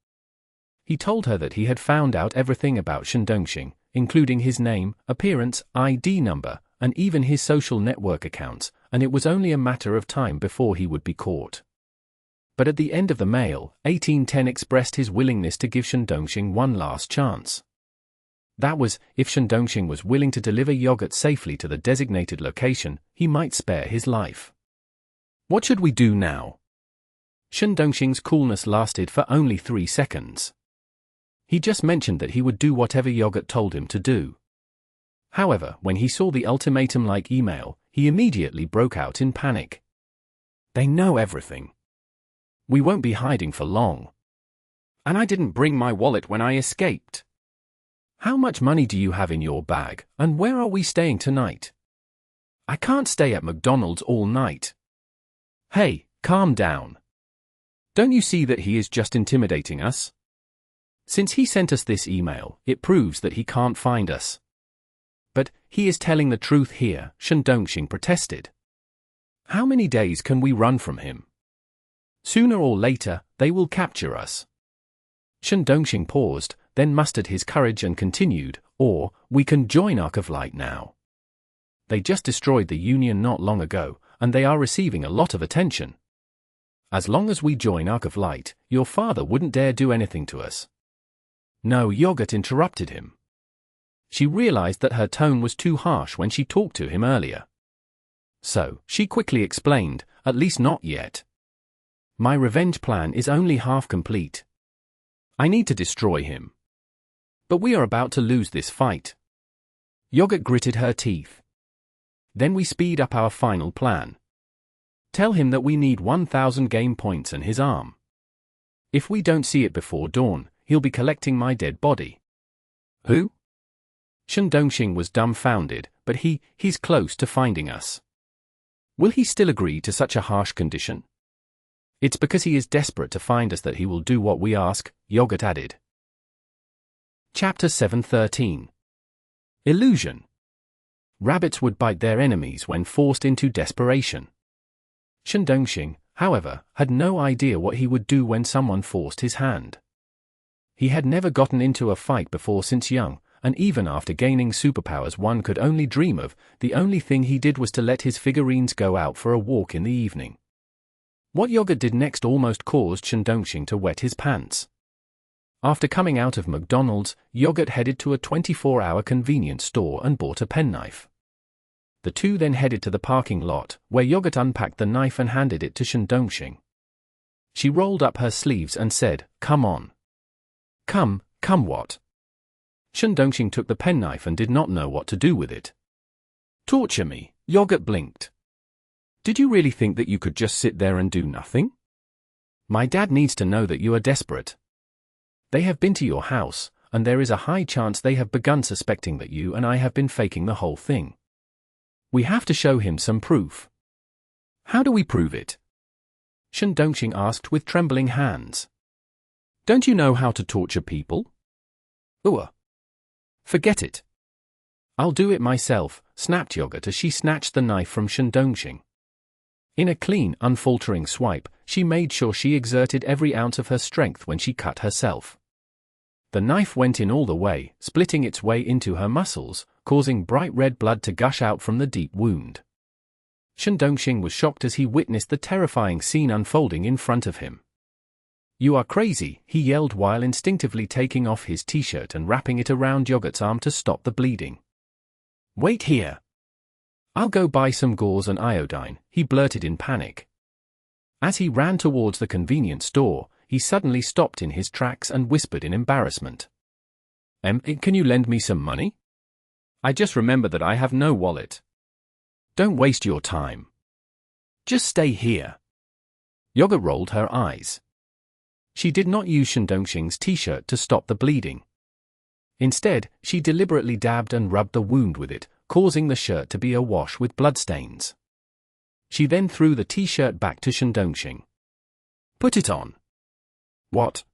He told her that he had found out everything about Shandongxing, including his name, appearance, ID number, and even his social network accounts, and it was only a matter of time before he would be caught. But at the end of the mail, 1810 expressed his willingness to give Shandongxing one last chance. That was, if Shandongxing was willing to deliver Yogurt safely to the designated location, he might spare his life. What should we do now? Shandongxing's coolness lasted for only 3 seconds. He just mentioned that he would do whatever Yogurt told him to do. However, when he saw the ultimatum-like email, he immediately broke out in panic. They know everything. We won't be hiding for long. And I didn't bring my wallet when I escaped. How much money do you have in your bag, and where are we staying tonight? I can't stay at McDonald's all night. Hey, calm down. Don't you see that he is just intimidating us? Since he sent us this email, it proves that he can't find us. But he is telling the truth here, Shandongxing protested. How many days can we run from him? Sooner or later, they will capture us. Shandongxing paused, then mustered his courage and continued, or, we can join Arc of Light now. They just destroyed the Union not long ago, and they are receiving a lot of attention. As long as we join Arc of Light, your father wouldn't dare do anything to us. No, Yogurt interrupted him. She realized that her tone was too harsh when she talked to him earlier. So, she quickly explained, at least not yet. My revenge plan is only half complete. I need to destroy him. But we are about to lose this fight. Yogurt gritted her teeth. Then we speed up our final plan. Tell him that we need 1,000 game points and his arm. If we don't see it before dawn, he'll be collecting my dead body. Who? Shandongxing was dumbfounded, but he's close to finding us. Will he still agree to such a harsh condition? It's because he is desperate to find us that he will do what we ask, Yogurt added. Chapter 713. Illusion. Rabbits would bite their enemies when forced into desperation. Shandongxing, however, had no idea what he would do when someone forced his hand. He had never gotten into a fight before since young, and even after gaining superpowers one could only dream of, the only thing he did was to let his figurines go out for a walk in the evening. What Yogurt did next almost caused Shandongxing to wet his pants. After coming out of McDonald's, Yogurt headed to a 24-hour convenience store and bought a penknife. The two then headed to the parking lot, where Yogurt unpacked the knife and handed it to Shandongxing. She rolled up her sleeves and said, "Come on." Come what? Shandongxing took the penknife and did not know what to do with it. Torture me, Yogurt blinked. Did you really think that you could just sit there and do nothing? My dad needs to know that you are desperate. They have been to your house, and there is a high chance they have begun suspecting that you and I have been faking the whole thing. We have to show him some proof. How do we prove it? Shundongxing asked with trembling hands. Don't you know how to torture people? Forget it. I'll do it myself, snapped Yogurt as she snatched the knife from Shundongxing. In a clean, unfaltering swipe, she made sure she exerted every ounce of her strength when she cut herself. The knife went in all the way, splitting its way into her muscles, causing bright red blood to gush out from the deep wound. Shundongxing was shocked as he witnessed the terrifying scene unfolding in front of him. You are crazy, he yelled while instinctively taking off his t-shirt and wrapping it around Yogurt's arm to stop the bleeding. Wait here. I'll go buy some gauze and iodine, he blurted in panic. As he ran towards the convenience store, he suddenly stopped in his tracks and whispered in embarrassment. Can you lend me some money? I just remembered that I have no wallet. Don't waste your time. Just stay here. Yogurt rolled her eyes. She did not use Shundongxing's t-shirt to stop the bleeding. Instead, she deliberately dabbed and rubbed the wound with it, causing the shirt to be awash with bloodstains. She then threw the t-shirt back to Shundongxing. Put it on. What?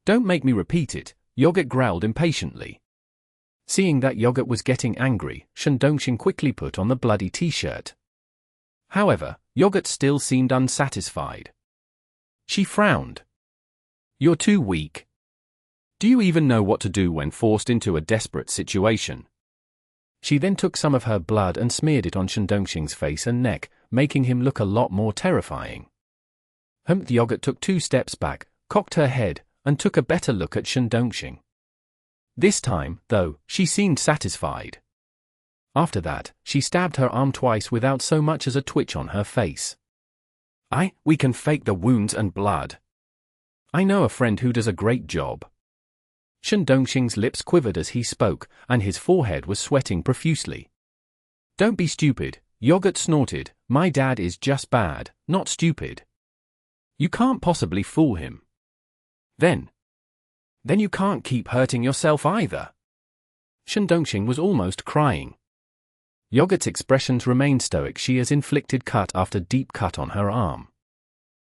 Don't make me repeat it, Yogurt growled impatiently. Seeing that Yogurt was getting angry, Shundongxing quickly put on the bloody t-shirt. However, Yogurt still seemed unsatisfied. She frowned. You're too weak. Do you even know what to do when forced into a desperate situation? She then took some of her blood and smeared it on Shundongxing's face and neck, making him look a lot more terrifying. Yogurt took 2 steps back, cocked her head, and took a better look at Shundongxing. This time, though, she seemed satisfied. After that, she stabbed her arm twice without so much as a twitch on her face. We can fake the wounds and blood. I know a friend who does a great job. Shundongxing's lips quivered as he spoke, and his forehead was sweating profusely. Don't be stupid, Yogurt snorted. My dad is just bad, not stupid. You can't possibly fool him. Then you can't keep hurting yourself either. Shundongxing was almost crying. Yogurt's expressions remained stoic. She has inflicted cut after deep cut on her arm.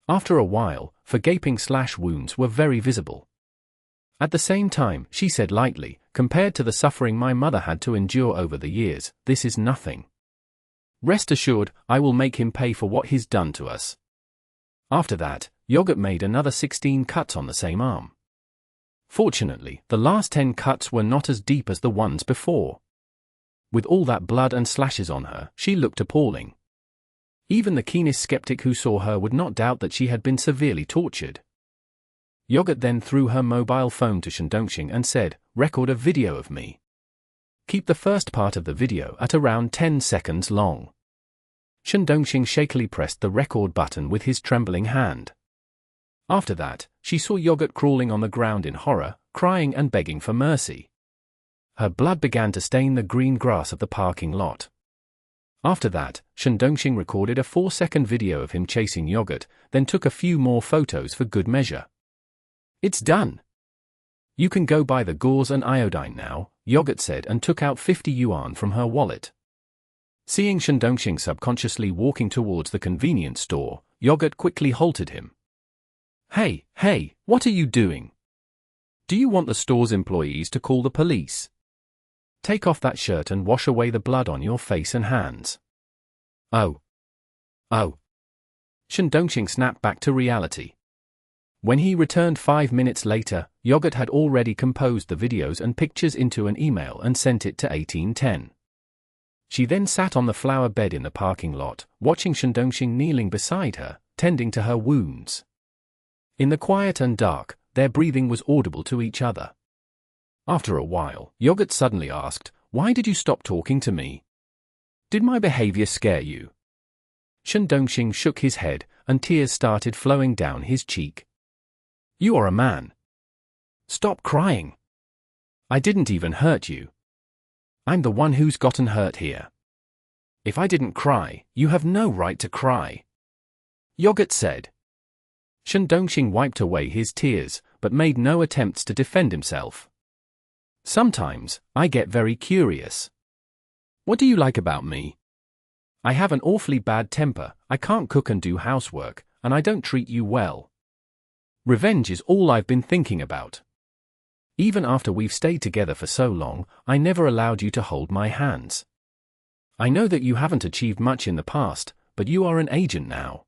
After a while, gaping wounds were very visible. At the same time, she said lightly, compared to the suffering my mother had to endure over the years, this is nothing. Rest assured, I will make him pay for what he's done to us. After that, Yogurt made another 16 cuts on the same arm. Fortunately, the last 10 cuts were not as deep as the ones before. With all that blood and slashes on her, she looked appalling. Even the keenest skeptic who saw her would not doubt that she had been severely tortured. Yogurt then threw her mobile phone to Shundongxing and said, record a video of me. Keep the first part of the video at around 10 seconds long. Shundongxing shakily pressed the record button with his trembling hand. After that, she saw Yogurt crawling on the ground in horror, crying and begging for mercy. Her blood began to stain the green grass of the parking lot. After that, Shundongxing recorded a 4-second video of him chasing Yogurt, then took a few more photos for good measure. It's done. You can go buy the gauze and iodine now, Yogurt said and took out 50 yuan from her wallet. Seeing Shundongxing subconsciously walking towards the convenience store, Yogurt quickly halted him. Hey, what are you doing? Do you want the store's employees to call the police? Take off that shirt and wash away the blood on your face and hands. Oh. Shundongxing snapped back to reality. When he returned 5 minutes later, Yogurt had already composed the videos and pictures into an email and sent it to 1810. She then sat on the flower bed in the parking lot, watching Shundongxing kneeling beside her, tending to her wounds. In the quiet and dark, their breathing was audible to each other. After a while, Yogurt suddenly asked, why did you stop talking to me? Did my behavior scare you? Shundongxing shook his head, and tears started flowing down his cheek. You are a man. Stop crying. I didn't even hurt you. I'm the one who's gotten hurt here. If I didn't cry, you have no right to cry, Yogurt said. Shundongxing wiped away his tears, but made no attempts to defend himself. Sometimes, I get very curious. What do you like about me? I have an awfully bad temper, I can't cook and do housework, and I don't treat you well. Revenge is all I've been thinking about. Even after we've stayed together for so long, I never allowed you to hold my hands. I know that you haven't achieved much in the past, but you are an agent now.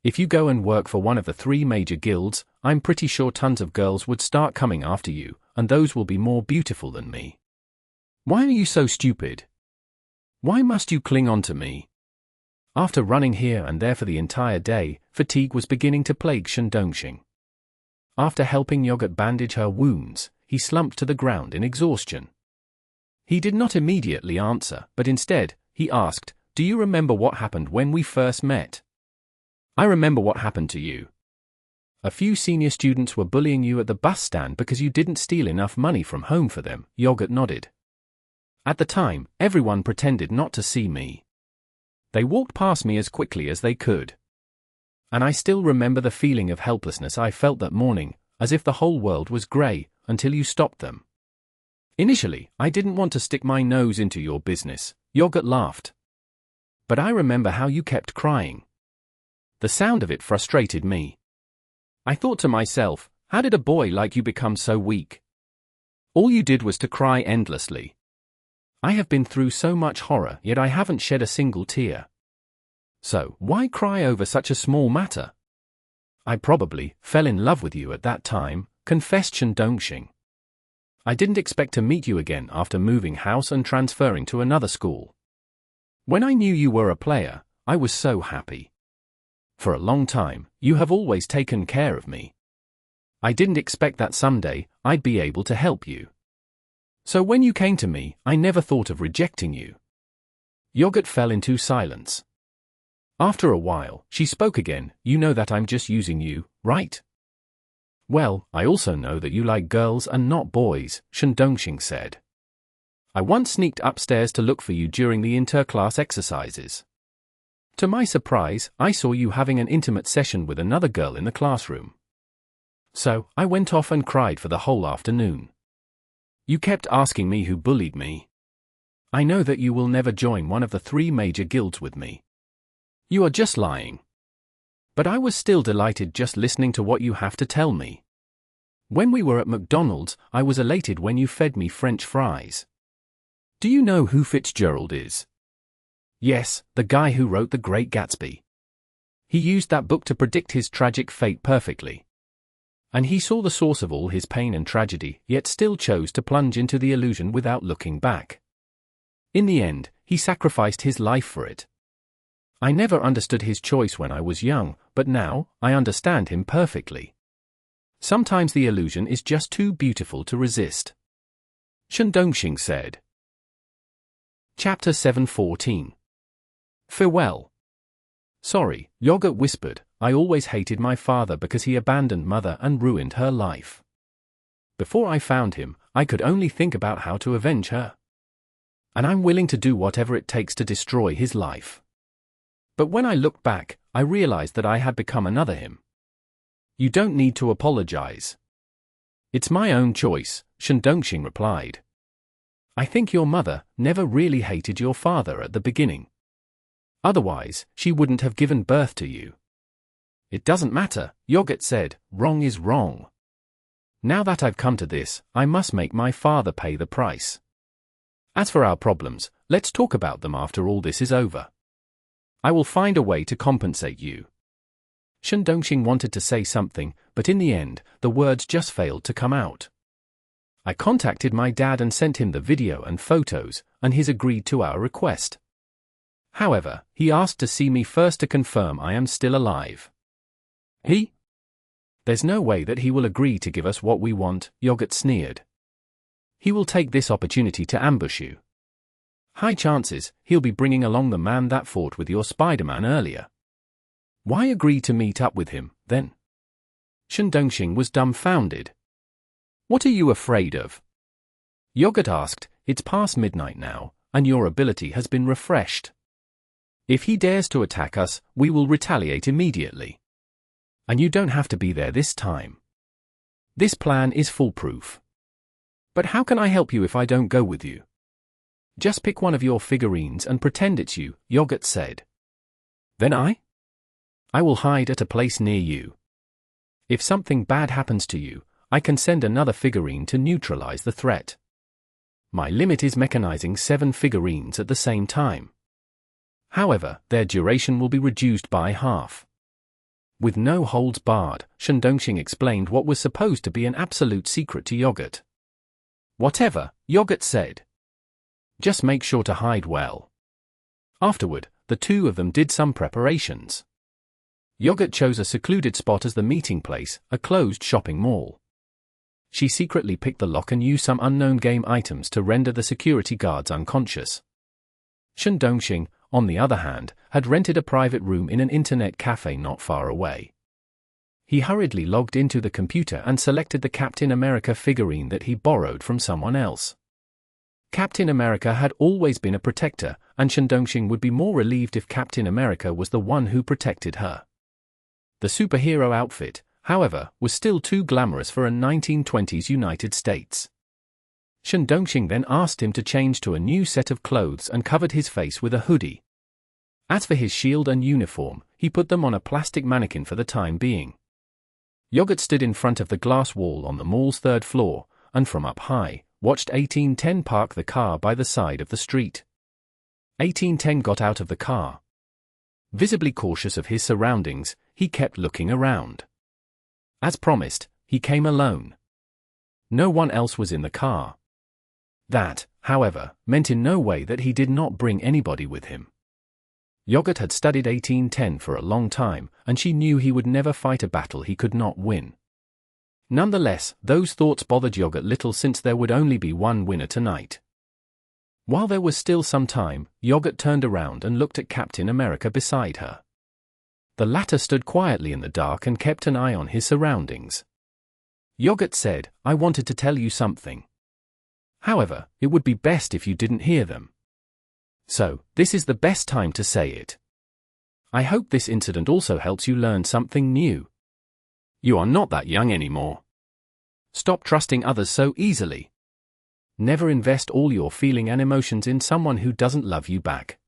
If you go and work for one of the 3 major guilds, I'm pretty sure tons of girls would start coming after you, and those will be more beautiful than me. Why are you so stupid? Why must you cling on to me? After running here and there for the entire day, fatigue was beginning to plague Shundongxing. After helping Yogurt bandage her wounds, he slumped to the ground in exhaustion. He did not immediately answer, but instead, he asked, "Do you remember what happened when we first met?" "I remember what happened to you. A few senior students were bullying you at the bus stand because you didn't steal enough money from home for them," Yogurt nodded. "At the time, everyone pretended not to see me. They walked past me as quickly as they could. And I still remember the feeling of helplessness I felt that morning, as if the whole world was grey, until you stopped them. Initially, I didn't want to stick my nose into your business," Yogurt laughed. "But I remember how you kept crying. The sound of it frustrated me. I thought to myself, how did a boy like you become so weak? All you did was to cry endlessly. I have been through so much horror, yet I haven't shed a single tear. So, why cry over such a small matter? I probably fell in love with you at that time," confessed Shundongxing. "I didn't expect to meet you again after moving house and transferring to another school. When I knew you were a player, I was so happy. For a long time, you have always taken care of me. I didn't expect that someday I'd be able to help you. So when you came to me, I never thought of rejecting you." Yogurt fell into silence. After a while, she spoke again. "You know that I'm just using you, right?" "Well, I also know that you like girls and not boys," Shundongxing said. "I once sneaked upstairs to look for you during the inter-class exercises. To my surprise, I saw you having an intimate session with another girl in the classroom. So, I went off and cried for the whole afternoon. You kept asking me who bullied me. I know that you will never join one of the 3 major guilds with me. You are just lying. But I was still delighted just listening to what you have to tell me. When we were at McDonald's, I was elated when you fed me French fries. Do you know who Fitzgerald is? Yes, the guy who wrote The Great Gatsby. He used that book to predict his tragic fate perfectly. And he saw the source of all his pain and tragedy, yet still chose to plunge into the illusion without looking back. In the end, he sacrificed his life for it. I never understood his choice when I was young, but now, I understand him perfectly. Sometimes the illusion is just too beautiful to resist," Shundongxing said. Chapter 7:14. Farewell. "Sorry," Yogurt whispered, "I always hated my father because he abandoned Mother and ruined her life. Before I found him, I could only think about how to avenge her. And I'm willing to do whatever it takes to destroy his life. But when I looked back, I realized that I had become another him. You don't need to apologize." "It's my own choice," Shundongxing replied. "I think your mother never really hated your father at the beginning. Otherwise, she wouldn't have given birth to you." "It doesn't matter," Yogurt said, "wrong is wrong. Now that I've come to this, I must make my father pay the price. As for our problems, let's talk about them after all this is over. I will find a way to compensate you." Shundongxing wanted to say something, but in the end, the words just failed to come out. "I contacted my dad and sent him the video and photos, and he's agreed to our request. However, he asked to see me first to confirm I am still alive." "He? There's no way that he will agree to give us what we want," Yogurt sneered. "He will take this opportunity to ambush you. High chances, he'll be bringing along the man that fought with your Spider-Man earlier. Why agree to meet up with him, then?" Shundongxing was dumbfounded. "What are you afraid of?" Yogurt asked. "It's past midnight now, and your ability has been refreshed. If he dares to attack us, we will retaliate immediately. And you don't have to be there this time. This plan is foolproof. But how can I help you if I don't go with you? Just pick one of your figurines and pretend it's you, Yogurt said. Then I will hide at a place near you. If something bad happens to you, I can send another figurine to neutralize the threat. My limit is mechanizing 7 figurines at the same time. However, their duration will be reduced by half. With no holds barred, Shandongxing explained what was supposed to be an absolute secret to Yogurt. Whatever, Yogurt said. Just make sure to hide well. Afterward, the two of them did some preparations. Yogurt chose a secluded spot as the meeting place, a closed shopping mall. She secretly picked the lock and used some unknown game items to render the security guards unconscious. Shandongxing, on the other hand, had rented a private room in an internet cafe not far away. He hurriedly logged into the computer and selected the Captain America figurine that he borrowed from someone else. Captain America had always been a protector, and Shandongxing would be more relieved if Captain America was the one who protected her. The superhero outfit, however, was still too glamorous for a 1920s United States. Shandongxing then asked him to change to a new set of clothes and covered his face with a hoodie. As for his shield and uniform, he put them on a plastic mannequin for the time being. Yogurt stood in front of the glass wall on the mall's 3rd floor, and from up high, watched 1810 park the car by the side of the street. 1810 got out of the car. Visibly cautious of his surroundings, he kept looking around. As promised, he came alone. No one else was in the car. That, however, meant in no way that he did not bring anybody with him. Yogurt had studied 1810 for a long time, and she knew he would never fight a battle he could not win. Nonetheless, those thoughts bothered Yogurt little since there would only be one winner tonight. While there was still some time, Yogurt turned around and looked at Captain America beside her. The latter stood quietly in the dark and kept an eye on his surroundings. Yogurt said, "I wanted to tell you something. However, it would be best if you didn't hear them. So, this is the best time to say it. I hope this incident also helps you learn something new. You are not that young anymore. Stop trusting others so easily. Never invest all your feeling and emotions in someone who doesn't love you back.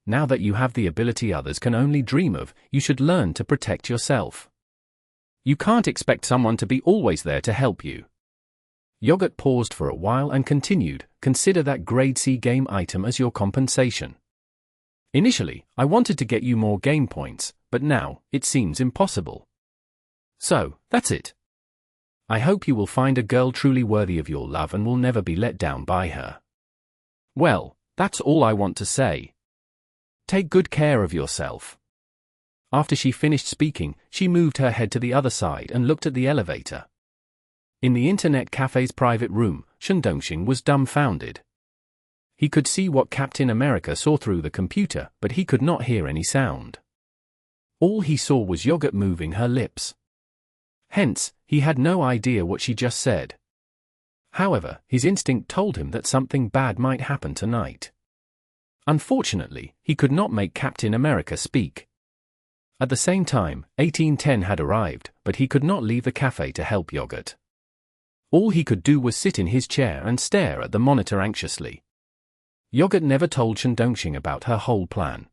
Now that you have the ability others can only dream of, you should learn to protect yourself. You can't expect someone to be always there to help you." Yogurt paused for a while and continued, "Consider that grade C game item as your compensation. Initially, I wanted to get you more game points, but now, it seems impossible. So, that's it. I hope you will find a girl truly worthy of your love and will never be let down by her. Well, that's all I want to say. Take good care of yourself." After she finished speaking, she moved her head to the other side and looked at the elevator. In the internet cafe's private room, Shandongxing was dumbfounded. He could see what Captain America saw through the computer, but he could not hear any sound. All he saw was Yogurt moving her lips. Hence, he had no idea what she just said. However, his instinct told him that something bad might happen tonight. Unfortunately, he could not make Captain America speak. At the same time, 1810 had arrived, but he could not leave the cafe to help Yogurt. All he could do was sit in his chair and stare at the monitor anxiously. Yogurt never told Shandongxing about her whole plan.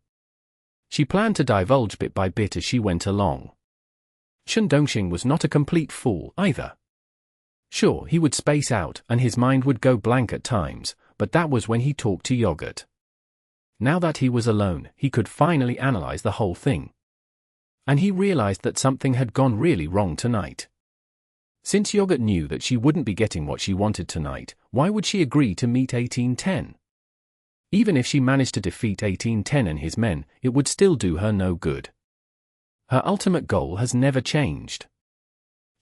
She planned to divulge bit by bit as she went along. Shandongxing was not a complete fool either. Sure, he would space out and his mind would go blank at times, but that was when he talked to Yogurt. Now that he was alone, he could finally analyze the whole thing. And he realized that something had gone really wrong tonight. Since Yogurt knew that she wouldn't be getting what she wanted tonight, why would she agree to meet 1810? Even if she managed to defeat 1810 and his men, it would still do her no good. Her ultimate goal has never changed.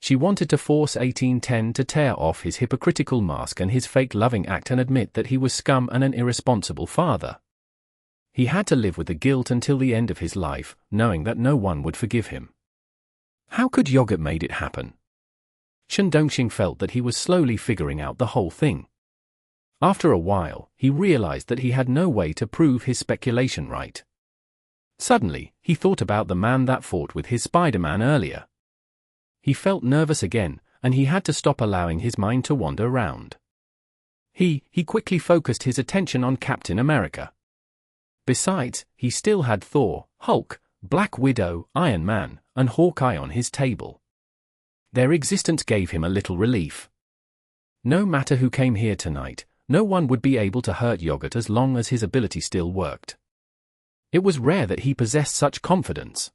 She wanted to force 1810 to tear off his hypocritical mask and his fake loving act and admit that he was scum and an irresponsible father. He had to live with the guilt until the end of his life, knowing that no one would forgive him. How could Yogurt made it happen? Shandongxing felt that he was slowly figuring out the whole thing. After a while, he realized that he had no way to prove his speculation right. Suddenly, he thought about the man that fought with his Spider-Man earlier. He felt nervous again, and he had to stop allowing his mind to wander around. He quickly focused his attention on Captain America. Besides, he still had Thor, Hulk, Black Widow, Iron Man, and Hawkeye on his table. Their existence gave him a little relief. No matter who came here tonight, no one would be able to hurt Yogurt as long as his ability still worked. It was rare that he possessed such confidence.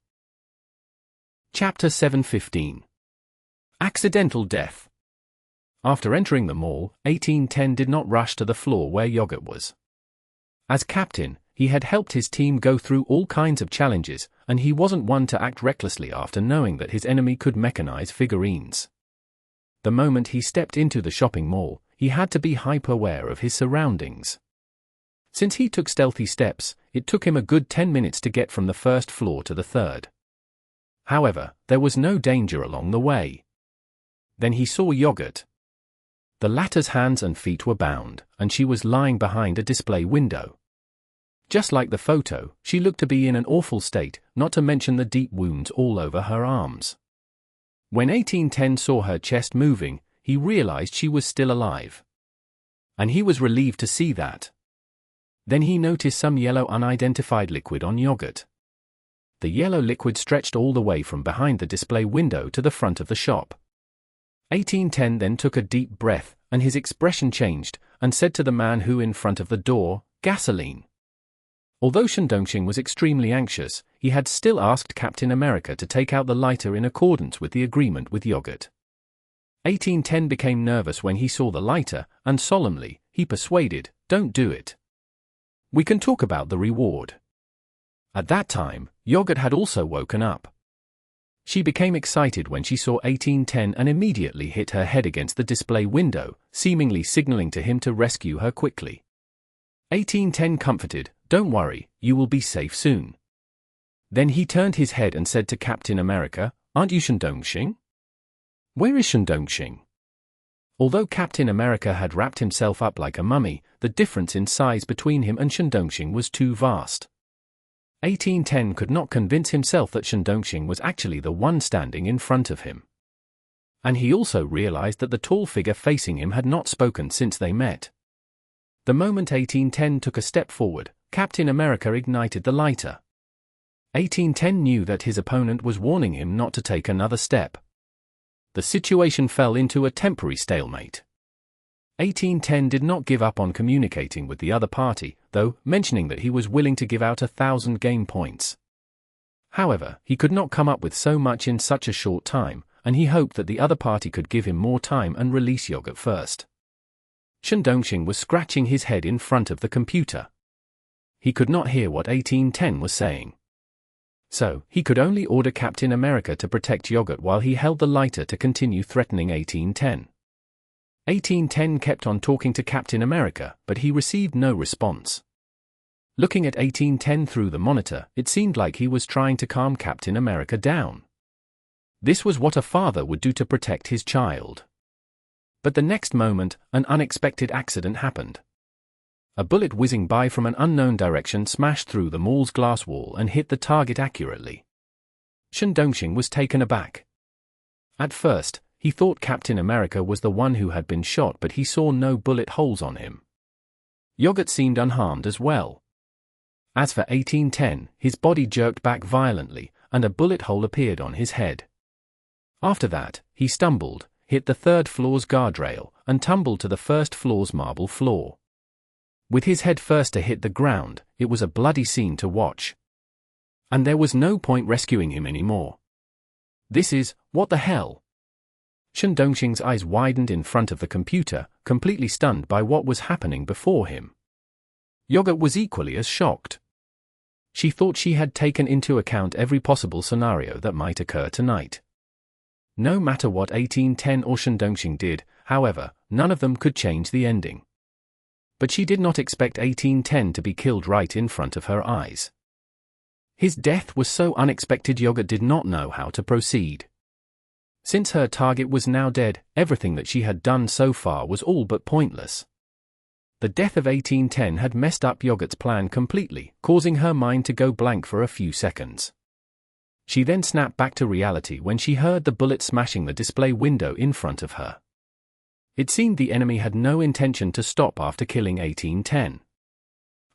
Chapter 7:15. Accidental Death. After entering the mall, 1810 did not rush to the floor where Yogurt was. As captain, he had helped his team go through all kinds of challenges, and he wasn't one to act recklessly after knowing that his enemy could mechanize figurines. The moment he stepped into the shopping mall, he had to be hyper-aware of his surroundings. Since he took stealthy steps, it took him a good 10 minutes to get from the first floor to the third. However, there was no danger along the way. Then he saw Yogurt. The latter's hands and feet were bound, and she was lying behind a display window. Just like the photo, she looked to be in an awful state, not to mention the deep wounds all over her arms. When 1810 saw her chest moving, he realized she was still alive. And he was relieved to see that. Then he noticed some yellow unidentified liquid on Yogurt. The yellow liquid stretched all the way from behind the display window to the front of the shop. 1810 then took a deep breath, and his expression changed, and said to the man who in front of the door, "Gasoline." Although Shindongxing was extremely anxious, he had still asked Captain America to take out the lighter in accordance with the agreement with Yogurt. 1810 became nervous when he saw the lighter, and solemnly, he persuaded, "Don't do it. We can talk about the reward." At that time, Yogurt had also woken up. She became excited when she saw 1810 and immediately hit her head against the display window, seemingly signaling to him to rescue her quickly. 1810 comforted, "Don't worry, you will be safe soon." Then he turned his head and said to Captain America, "Aren't you Shindongxing? Where is Shindongxing?" Although Captain America had wrapped himself up like a mummy, the difference in size between him and Shindongxing was too vast. 1810 could not convince himself that Shindongxing was actually the one standing in front of him. And he also realized that the tall figure facing him had not spoken since they met. The moment 1810 took a step forward, Captain America ignited the lighter. 1810 knew that his opponent was warning him not to take another step. The situation fell into a temporary stalemate. 1810 did not give up on communicating with the other party, though mentioning that he was willing to give out 1,000 game points. However, he could not come up with so much in such a short time, and he hoped that the other party could give him more time and release Yogurt first. Shindongxing was scratching his head in front of the computer. He could not hear what 1810 was saying. So, he could only order Captain America to protect Yogurt while he held the lighter to continue threatening 1810. 1810 kept on talking to Captain America, but he received no response. Looking at 1810 through the monitor, it seemed like he was trying to calm Captain America down. This was what a father would do to protect his child. But the next moment, an unexpected accident happened. A bullet whizzing by from an unknown direction smashed through the mall's glass wall and hit the target accurately. Shindongxing was taken aback. At first, he thought Captain America was the one who had been shot, but he saw no bullet holes on him. Yogurt seemed unharmed as well. As for 1810, his body jerked back violently, and a bullet hole appeared on his head. After that, he stumbled, hit the third floor's guardrail, and tumbled to the first floor's marble floor. With his head first to hit the ground, it was a bloody scene to watch. And there was no point rescuing him anymore. This is, what the hell? Shindongxing's eyes widened in front of the computer, completely stunned by what was happening before him. Yogurt was equally as shocked. She thought she had taken into account every possible scenario that might occur tonight. No matter what 1810 or Shindongxing did, however, none of them could change the ending. But she did not expect 1810 to be killed right in front of her eyes. His death was so unexpected Yogurt did not know how to proceed. Since her target was now dead, everything that she had done so far was all but pointless. The death of 1810 had messed up Yogurt's plan completely, causing her mind to go blank for a few seconds. She then snapped back to reality when she heard the bullet smashing the display window in front of her. It seemed the enemy had no intention to stop after killing 1810.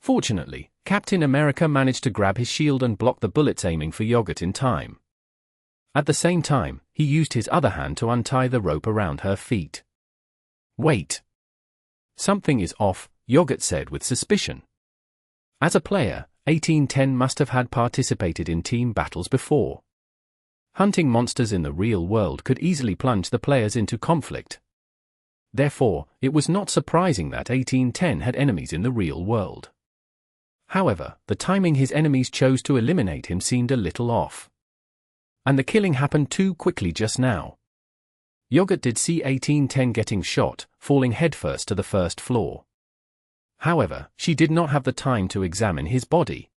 Fortunately, Captain America managed to grab his shield and block the bullets aiming for Yogurt in time. At the same time, he used his other hand to untie the rope around her feet. "Wait. Something is off," Yogurt said with suspicion. As a player, 1810 must have had participated in team battles before. Hunting monsters in the real world could easily plunge the players into conflict. Therefore, it was not surprising that 1810 had enemies in the real world. However, the timing his enemies chose to eliminate him seemed a little off. And the killing happened too quickly just now. Yogurt did see 1810 getting shot, falling headfirst to the first floor. However, she did not have the time to examine his body.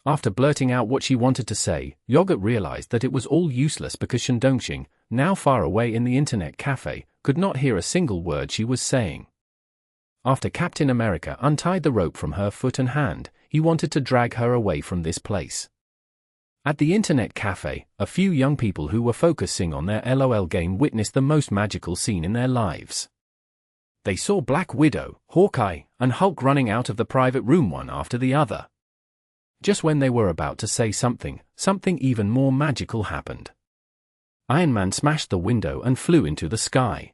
After blurting out what she wanted to say, Yogurt realized that it was all useless because Shandongxing, now far away in the internet cafe, could not hear a single word she was saying. After Captain America untied the rope from her foot and hand, he wanted to drag her away from this place. At the internet cafe, a few young people who were focusing on their LOL game witnessed the most magical scene in their lives. They saw Black Widow, Hawkeye, and Hulk running out of the private room one after the other. Just when they were about to say something even more magical happened. Iron Man smashed the window and flew into the sky.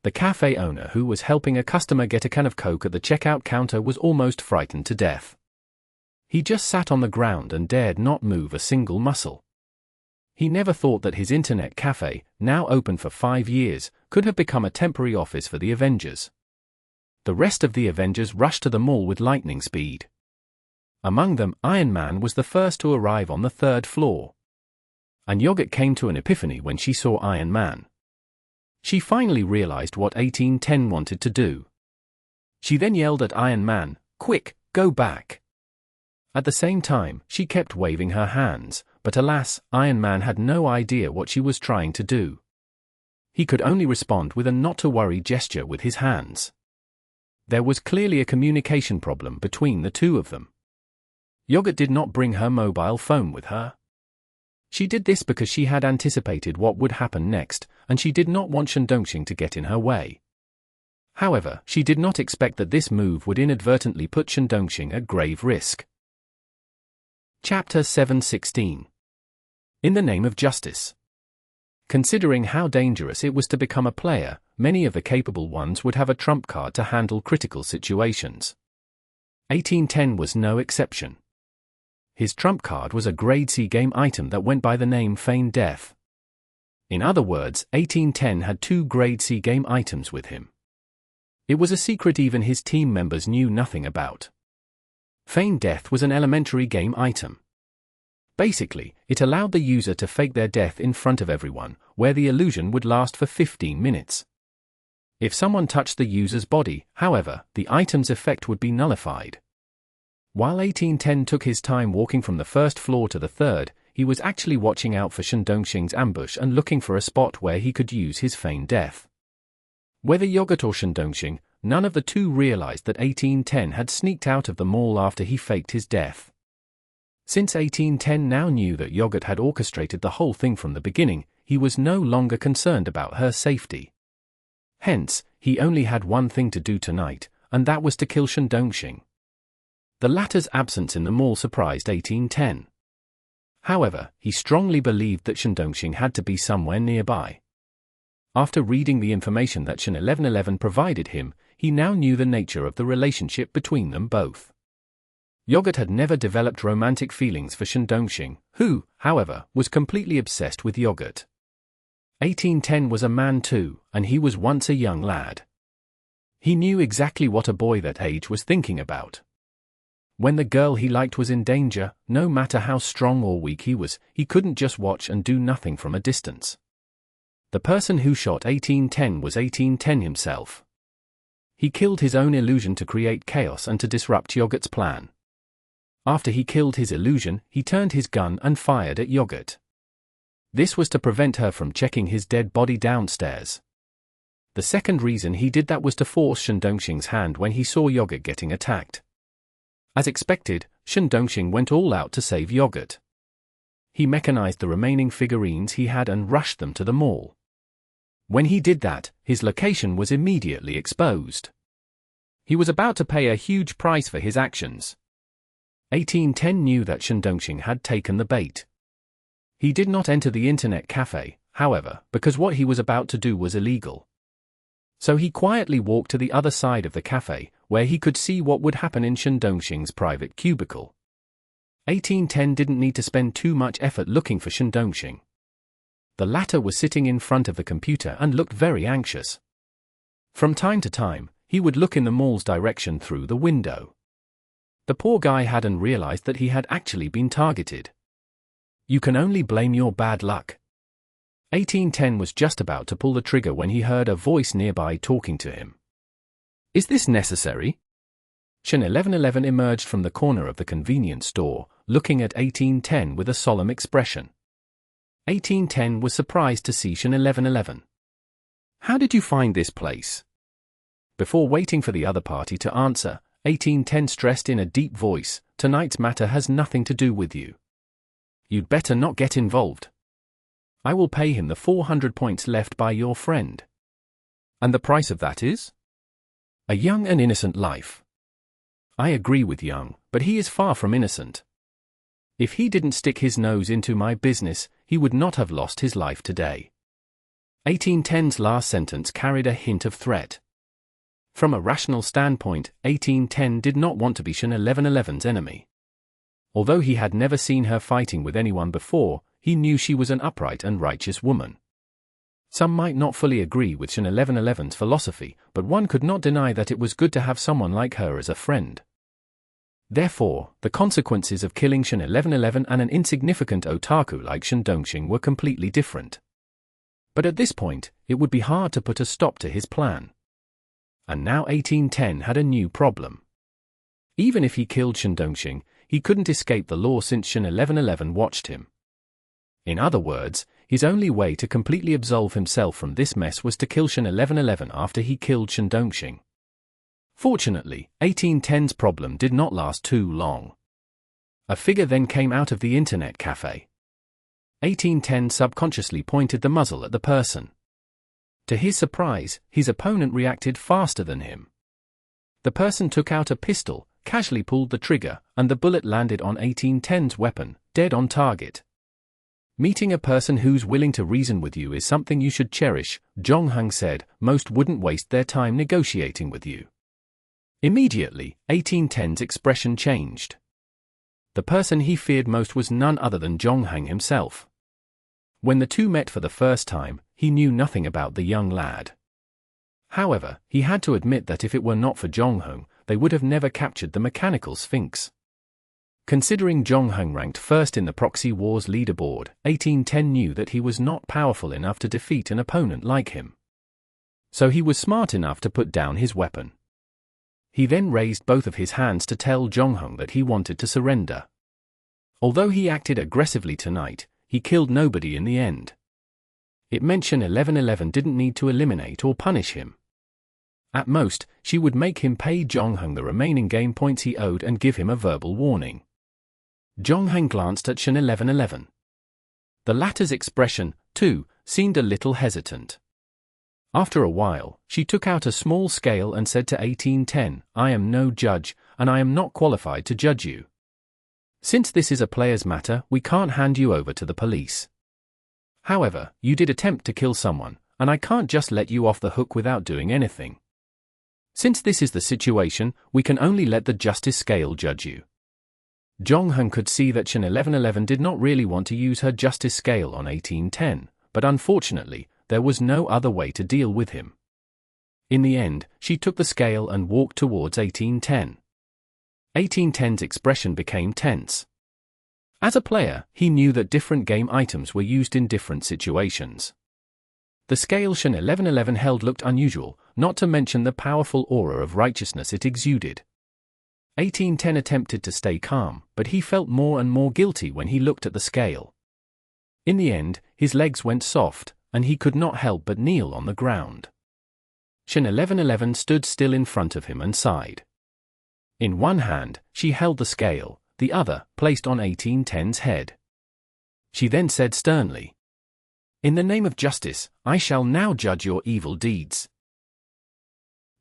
The cafe owner who was helping a customer get a can of Coke at the checkout counter was almost frightened to death. He just sat on the ground and dared not move a single muscle. He never thought that his internet cafe, now open for 5 years, could have become a temporary office for the Avengers. The rest of the Avengers rushed to the mall with lightning speed. Among them, Iron Man was the first to arrive on the 3rd floor. And Yogurt came to an epiphany when she saw Iron Man. She finally realized what 1810 wanted to do. She then yelled at Iron Man, "Quick, go back!" At the same time, she kept waving her hands, but alas, Iron Man had no idea what she was trying to do. He could only respond with a not-to-worry gesture with his hands. There was clearly a communication problem between the two of them. Yogurt did not bring her mobile phone with her. She did this because she had anticipated what would happen next, and she did not want Shandongxing to get in her way. However, she did not expect that this move would inadvertently put Shandongxing at grave risk. Chapter 716. In the Name of Justice. Considering how dangerous it was to become a player, many of the capable ones would have a trump card to handle critical situations. 1810 was no exception. His trump card was a grade C game item that went by the name Feigned Death. In other words, 1810 had 2 grade C game items with him. It was a secret even his team members knew nothing about. Feigned Death was an elementary game item. Basically, it allowed the user to fake their death in front of everyone, where the illusion would last for 15 minutes. If someone touched the user's body, however, the item's effect would be nullified. While 1810 took his time walking from the 1st floor to the 3rd, he was actually watching out for Shandongxing's ambush and looking for a spot where he could use his Feigned Death. Whether Yogurt or Shandongxing, none of the two realized that 1810 had sneaked out of the mall after he faked his death. Since 1810 now knew that Yogurt had orchestrated the whole thing from the beginning, he was no longer concerned about her safety. Hence, he only had one thing to do tonight, and that was to kill Shandongxing. The latter's absence in the mall surprised 1810. However, he strongly believed that Shandongxing had to be somewhere nearby. After reading the information that Shan 1111 provided him, he now knew the nature of the relationship between them both. Yogurt had never developed romantic feelings for Shandongxing, who, however, was completely obsessed with Yogurt. 1810 was a man too, and he was once a young lad. He knew exactly what a boy that age was thinking about. When the girl he liked was in danger, no matter how strong or weak he was, he couldn't just watch and do nothing from a distance. The person who shot 1810 was 1810 himself. He killed his own illusion to create chaos and to disrupt Yogurt's plan. After he killed his illusion, he turned his gun and fired at Yogurt. This was to prevent her from checking his dead body downstairs. The second reason he did that was to force Shen Dongxing's hand when he saw Yogurt getting attacked. As expected, Shen Dongxing went all out to save Yogurt. He mechanized the remaining figurines he had and rushed them to the mall. When he did that, his location was immediately exposed. He was about to pay a huge price for his actions. 1810 knew that Shen Dongxing had taken the bait. He did not enter the internet cafe, however, because what he was about to do was illegal. So he quietly walked to the other side of the cafe, where he could see what would happen in Shen Dongxing's private cubicle. 1810 didn't need to spend too much effort looking for Shen Dongxing. The latter was sitting in front of the computer and looked very anxious. From time to time, he would look in the mall's direction through the window. The poor guy hadn't realized that he had actually been targeted. You can only blame your bad luck. 1810 was just about to pull the trigger when he heard a voice nearby talking to him. Is this necessary? Shen 1111 emerged from the corner of the convenience store, looking at 1810 with a solemn expression. 1810 was surprised to see Shen 1111. How did you find this place? Before waiting for the other party to answer, 1810 stressed in a deep voice, tonight's matter has nothing to do with you. You'd better not get involved. I will pay him the 400 points left by your friend. And the price of that is? A young and innocent life. I agree with Young, but he is far from innocent. If he didn't stick his nose into my business, he would not have lost his life today. 1810's last sentence carried a hint of threat. From a rational standpoint, 1810 did not want to be Shen 1111's enemy. Although he had never seen her fighting with anyone before, he knew she was an upright and righteous woman. Some might not fully agree with Shen 1111's philosophy, but one could not deny that it was good to have someone like her as a friend. Therefore, the consequences of killing Shen 1111 and an insignificant otaku like Shen Dongxing were completely different. But at this point, it would be hard to put a stop to his plan. And now 1810 had a new problem. Even if he killed Shen Dongxing, he couldn't escape the law since Shen 1111 watched him. In other words, his only way to completely absolve himself from this mess was to kill Shen 1111 after he killed Shen Dongxing. Fortunately, 1810's problem did not last too long. A figure then came out of the internet cafe. 1810 subconsciously pointed the muzzle at the person. To his surprise, his opponent reacted faster than him. The person took out a pistol, casually pulled the trigger, and the bullet landed on 1810's weapon, dead on target. Meeting a person who's willing to reason with you is something you should cherish, Zhongheng said. Most wouldn't waste their time negotiating with you. Immediately, 1810's expression changed. The person he feared most was none other than Zhongheng himself. When the two met for the first time, he knew nothing about the young lad. However, he had to admit that if it were not for Zhongheng, they would have never captured the mechanical sphinx. Considering Zhongheng ranked first in the Proxy Wars leaderboard, 1810 knew that he was not powerful enough to defeat an opponent like him. So he was smart enough to put down his weapon. He then raised both of his hands to tell Zhongheng that he wanted to surrender. Although he acted aggressively tonight, he killed nobody in the end. It meant Shen 1111 didn't need to eliminate or punish him. At most, she would make him pay Zhongheng the remaining game points he owed and give him a verbal warning. Zhongheng glanced at Shen 1111. The latter's expression, too, seemed a little hesitant. After a while, she took out a small scale and said to 1810, I am no judge, and I am not qualified to judge you. Since this is a player's matter, we can't hand you over to the police. However, you did attempt to kill someone, and I can't just let you off the hook without doing anything. Since this is the situation, we can only let the justice scale judge you. Zhongheng could see that Shen 1111 did not really want to use her justice scale on 1810, but unfortunately, there was no other way to deal with him. In the end, she took the scale and walked towards 1810. 1810's expression became tense. As a player, he knew that different game items were used in different situations. The scale Shen 1111 held looked unusual, not to mention the powerful aura of righteousness it exuded. 1810 attempted to stay calm, but he felt more and more guilty when he looked at the scale. In the end, his legs went soft, and he could not help but kneel on the ground. Shen 1111 stood still in front of him and sighed. In one hand, she held the scale, the other placed on 1810's head. She then said sternly, "In the name of justice, I shall now judge your evil deeds."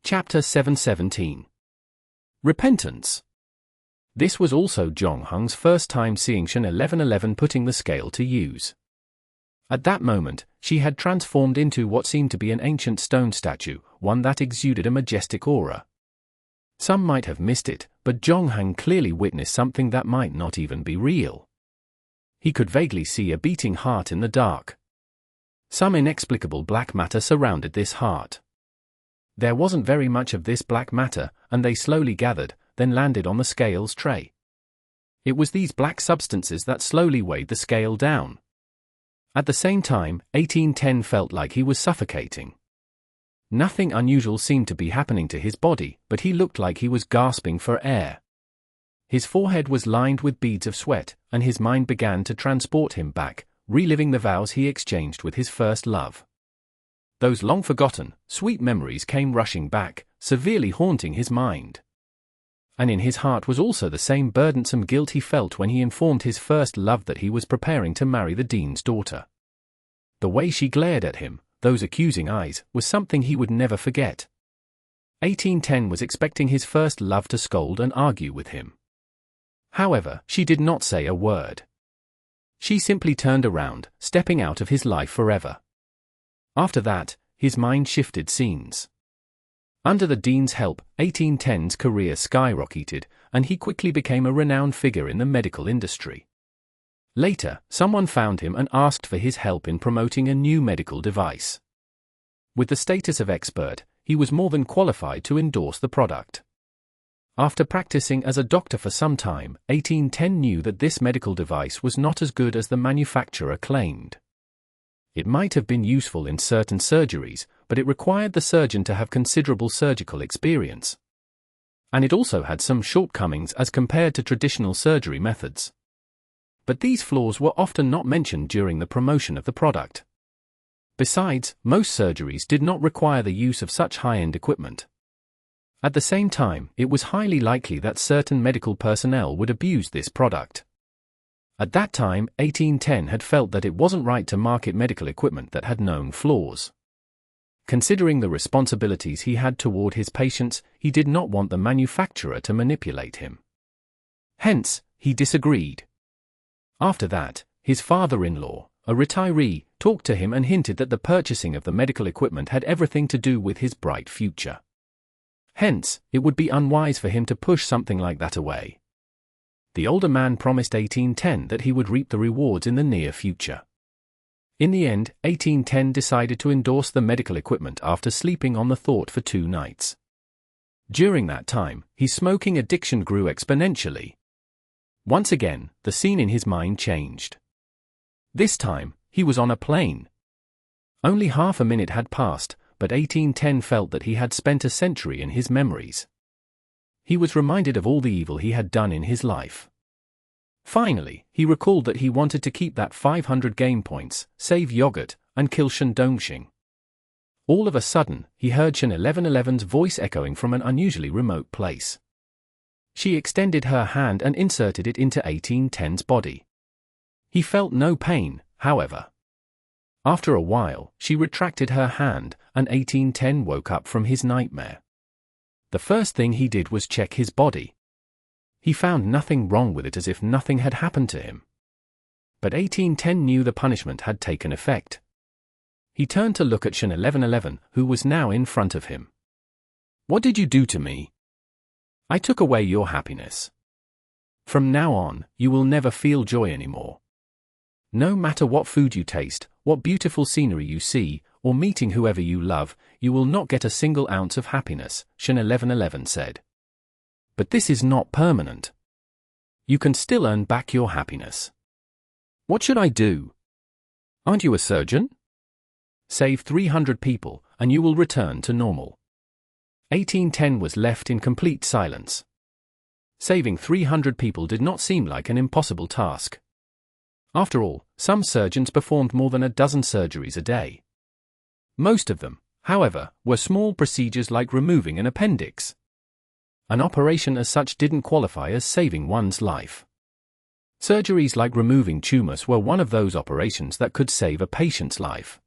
Chapter 717. Repentance. This was also Zhongheng's first time seeing Shen 1111 putting the scale to use. At that moment, she had transformed into what seemed to be an ancient stone statue, one that exuded a majestic aura. Some might have missed it, but Zhongheng clearly witnessed something that might not even be real. He could vaguely see a beating heart in the dark. Some inexplicable black matter surrounded this heart. There wasn't very much of this black matter, and they slowly gathered, then landed on the scale's tray. It was these black substances that slowly weighed the scale down. At the same time, 1810 felt like he was suffocating. Nothing unusual seemed to be happening to his body, but he looked like he was gasping for air. His forehead was lined with beads of sweat, and his mind began to transport him back, reliving the vows he exchanged with his first love. Those long-forgotten, sweet memories came rushing back, severely haunting his mind. And in his heart was also the same burdensome guilt he felt when he informed his first love that he was preparing to marry the dean's daughter. The way she glared at him, those accusing eyes, was something he would never forget. 1810 was expecting his first love to scold and argue with him. However, she did not say a word. She simply turned around, stepping out of his life forever. After that, his mind shifted scenes. Under the dean's help, 1810's career skyrocketed, and he quickly became a renowned figure in the medical industry. Later, someone found him and asked for his help in promoting a new medical device. With the status of expert, he was more than qualified to endorse the product. After practicing as a doctor for some time, 1810 knew that this medical device was not as good as the manufacturer claimed. It might have been useful in certain surgeries, but it required the surgeon to have considerable surgical experience. And it also had some shortcomings as compared to traditional surgery methods. But these flaws were often not mentioned during the promotion of the product. Besides, most surgeries did not require the use of such high-end equipment. At the same time, it was highly likely that certain medical personnel would abuse this product. At that time, 1810 had felt that it wasn't right to market medical equipment that had known flaws. Considering the responsibilities he had toward his patients, he did not want the manufacturer to manipulate him. Hence, he disagreed. After that, his father-in-law, a retiree, talked to him and hinted that the purchasing of the medical equipment had everything to do with his bright future. Hence, it would be unwise for him to push something like that away. The older man promised 1810 that he would reap the rewards in the near future. In the end, 1810 decided to endorse the medical equipment after sleeping on the thought for 2 nights. During that time, his smoking addiction grew exponentially. Once again, the scene in his mind changed. This time, he was on a plane. Only half a minute had passed, but 1810 felt that he had spent a century in his memories. He was reminded of all the evil he had done in his life. Finally, he recalled that he wanted to keep that 500 game points, save yogurt, and kill Shen Dongxing. All of a sudden, he heard Shen 1111's voice echoing from an unusually remote place. She extended her hand and inserted it into 1810's body. He felt no pain, however. After a while, she retracted her hand, and 1810 woke up from his nightmare. The first thing he did was check his body. He found nothing wrong with it, as if nothing had happened to him. But 1810 knew the punishment had taken effect. He turned to look at Shen 1111, who was now in front of him. "What did you do to me?" "I took away your happiness. From now on, you will never feel joy anymore. No matter what food you taste, what beautiful scenery you see, or meeting whoever you love, you will not get a single ounce of happiness," Shen 1111 said. "But this is not permanent. You can still earn back your happiness. What should I do?" "Aren't you a surgeon? Save 300 people, and you will return to normal." 1810 was left in complete silence. Saving 300 people did not seem like an impossible task. After all, some surgeons performed more than a dozen surgeries a day. Most of them, however, were small procedures like removing an appendix. An operation as such didn't qualify as saving one's life. Surgeries like removing tumors were one of those operations that could save a patient's life.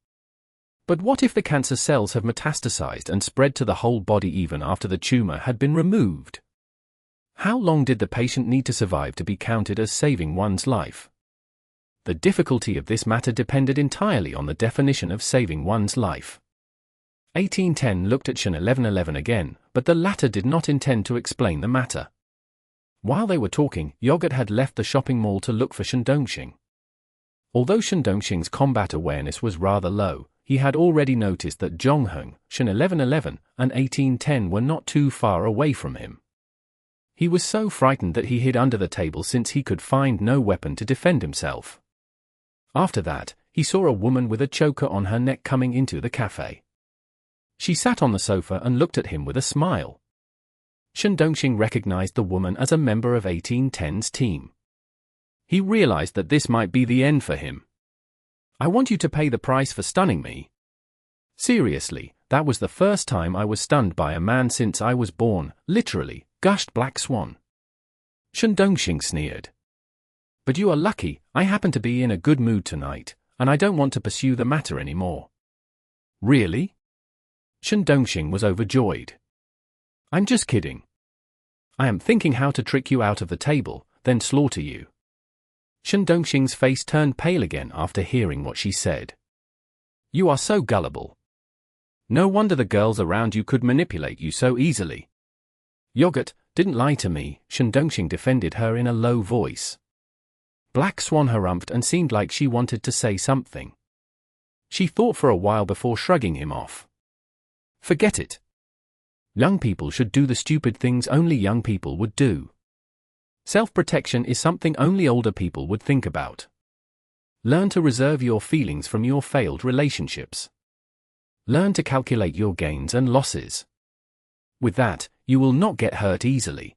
But what if the cancer cells have metastasized and spread to the whole body even after the tumor had been removed? How long did the patient need to survive to be counted as saving one's life? The difficulty of this matter depended entirely on the definition of saving one's life. 1810 looked at Shen 1111 again, but the latter did not intend to explain the matter. While they were talking, Yogurt had left the shopping mall to look for Shen Dongxing. Although Shen Dongxing's combat awareness was rather low, he had already noticed that Zhongheng, Shen 1111, and 1810 were not too far away from him. He was so frightened that he hid under the table since he could find no weapon to defend himself. After that, he saw a woman with a choker on her neck coming into the cafe. She sat on the sofa and looked at him with a smile. Shen Dongxing recognized the woman as a member of 1810's team. He realized that this might be the end for him. "I want you to pay the price for stunning me." "Seriously, that was the first time I was stunned by a man since I was born, literally," gushed Black Swan. Shen Dongxing sneered. "But you are lucky, I happen to be in a good mood tonight, and I don't want to pursue the matter anymore." "Really?" Shen Dongxing was overjoyed. "I'm just kidding. I am thinking how to trick you out of the table, then slaughter you." Shen Dongxing's face turned pale again after hearing what she said. "You are so gullible. No wonder the girls around you could manipulate you so easily." "Yogurt didn't lie to me," Shen Dongxing defended her in a low voice. Black Swan harumphed and seemed like she wanted to say something. She thought for a while before shrugging him off. "Forget it. Young people should do the stupid things only young people would do. Self-protection is something only older people would think about. Learn to reserve your feelings from your failed relationships. Learn to calculate your gains and losses. With that, you will not get hurt easily.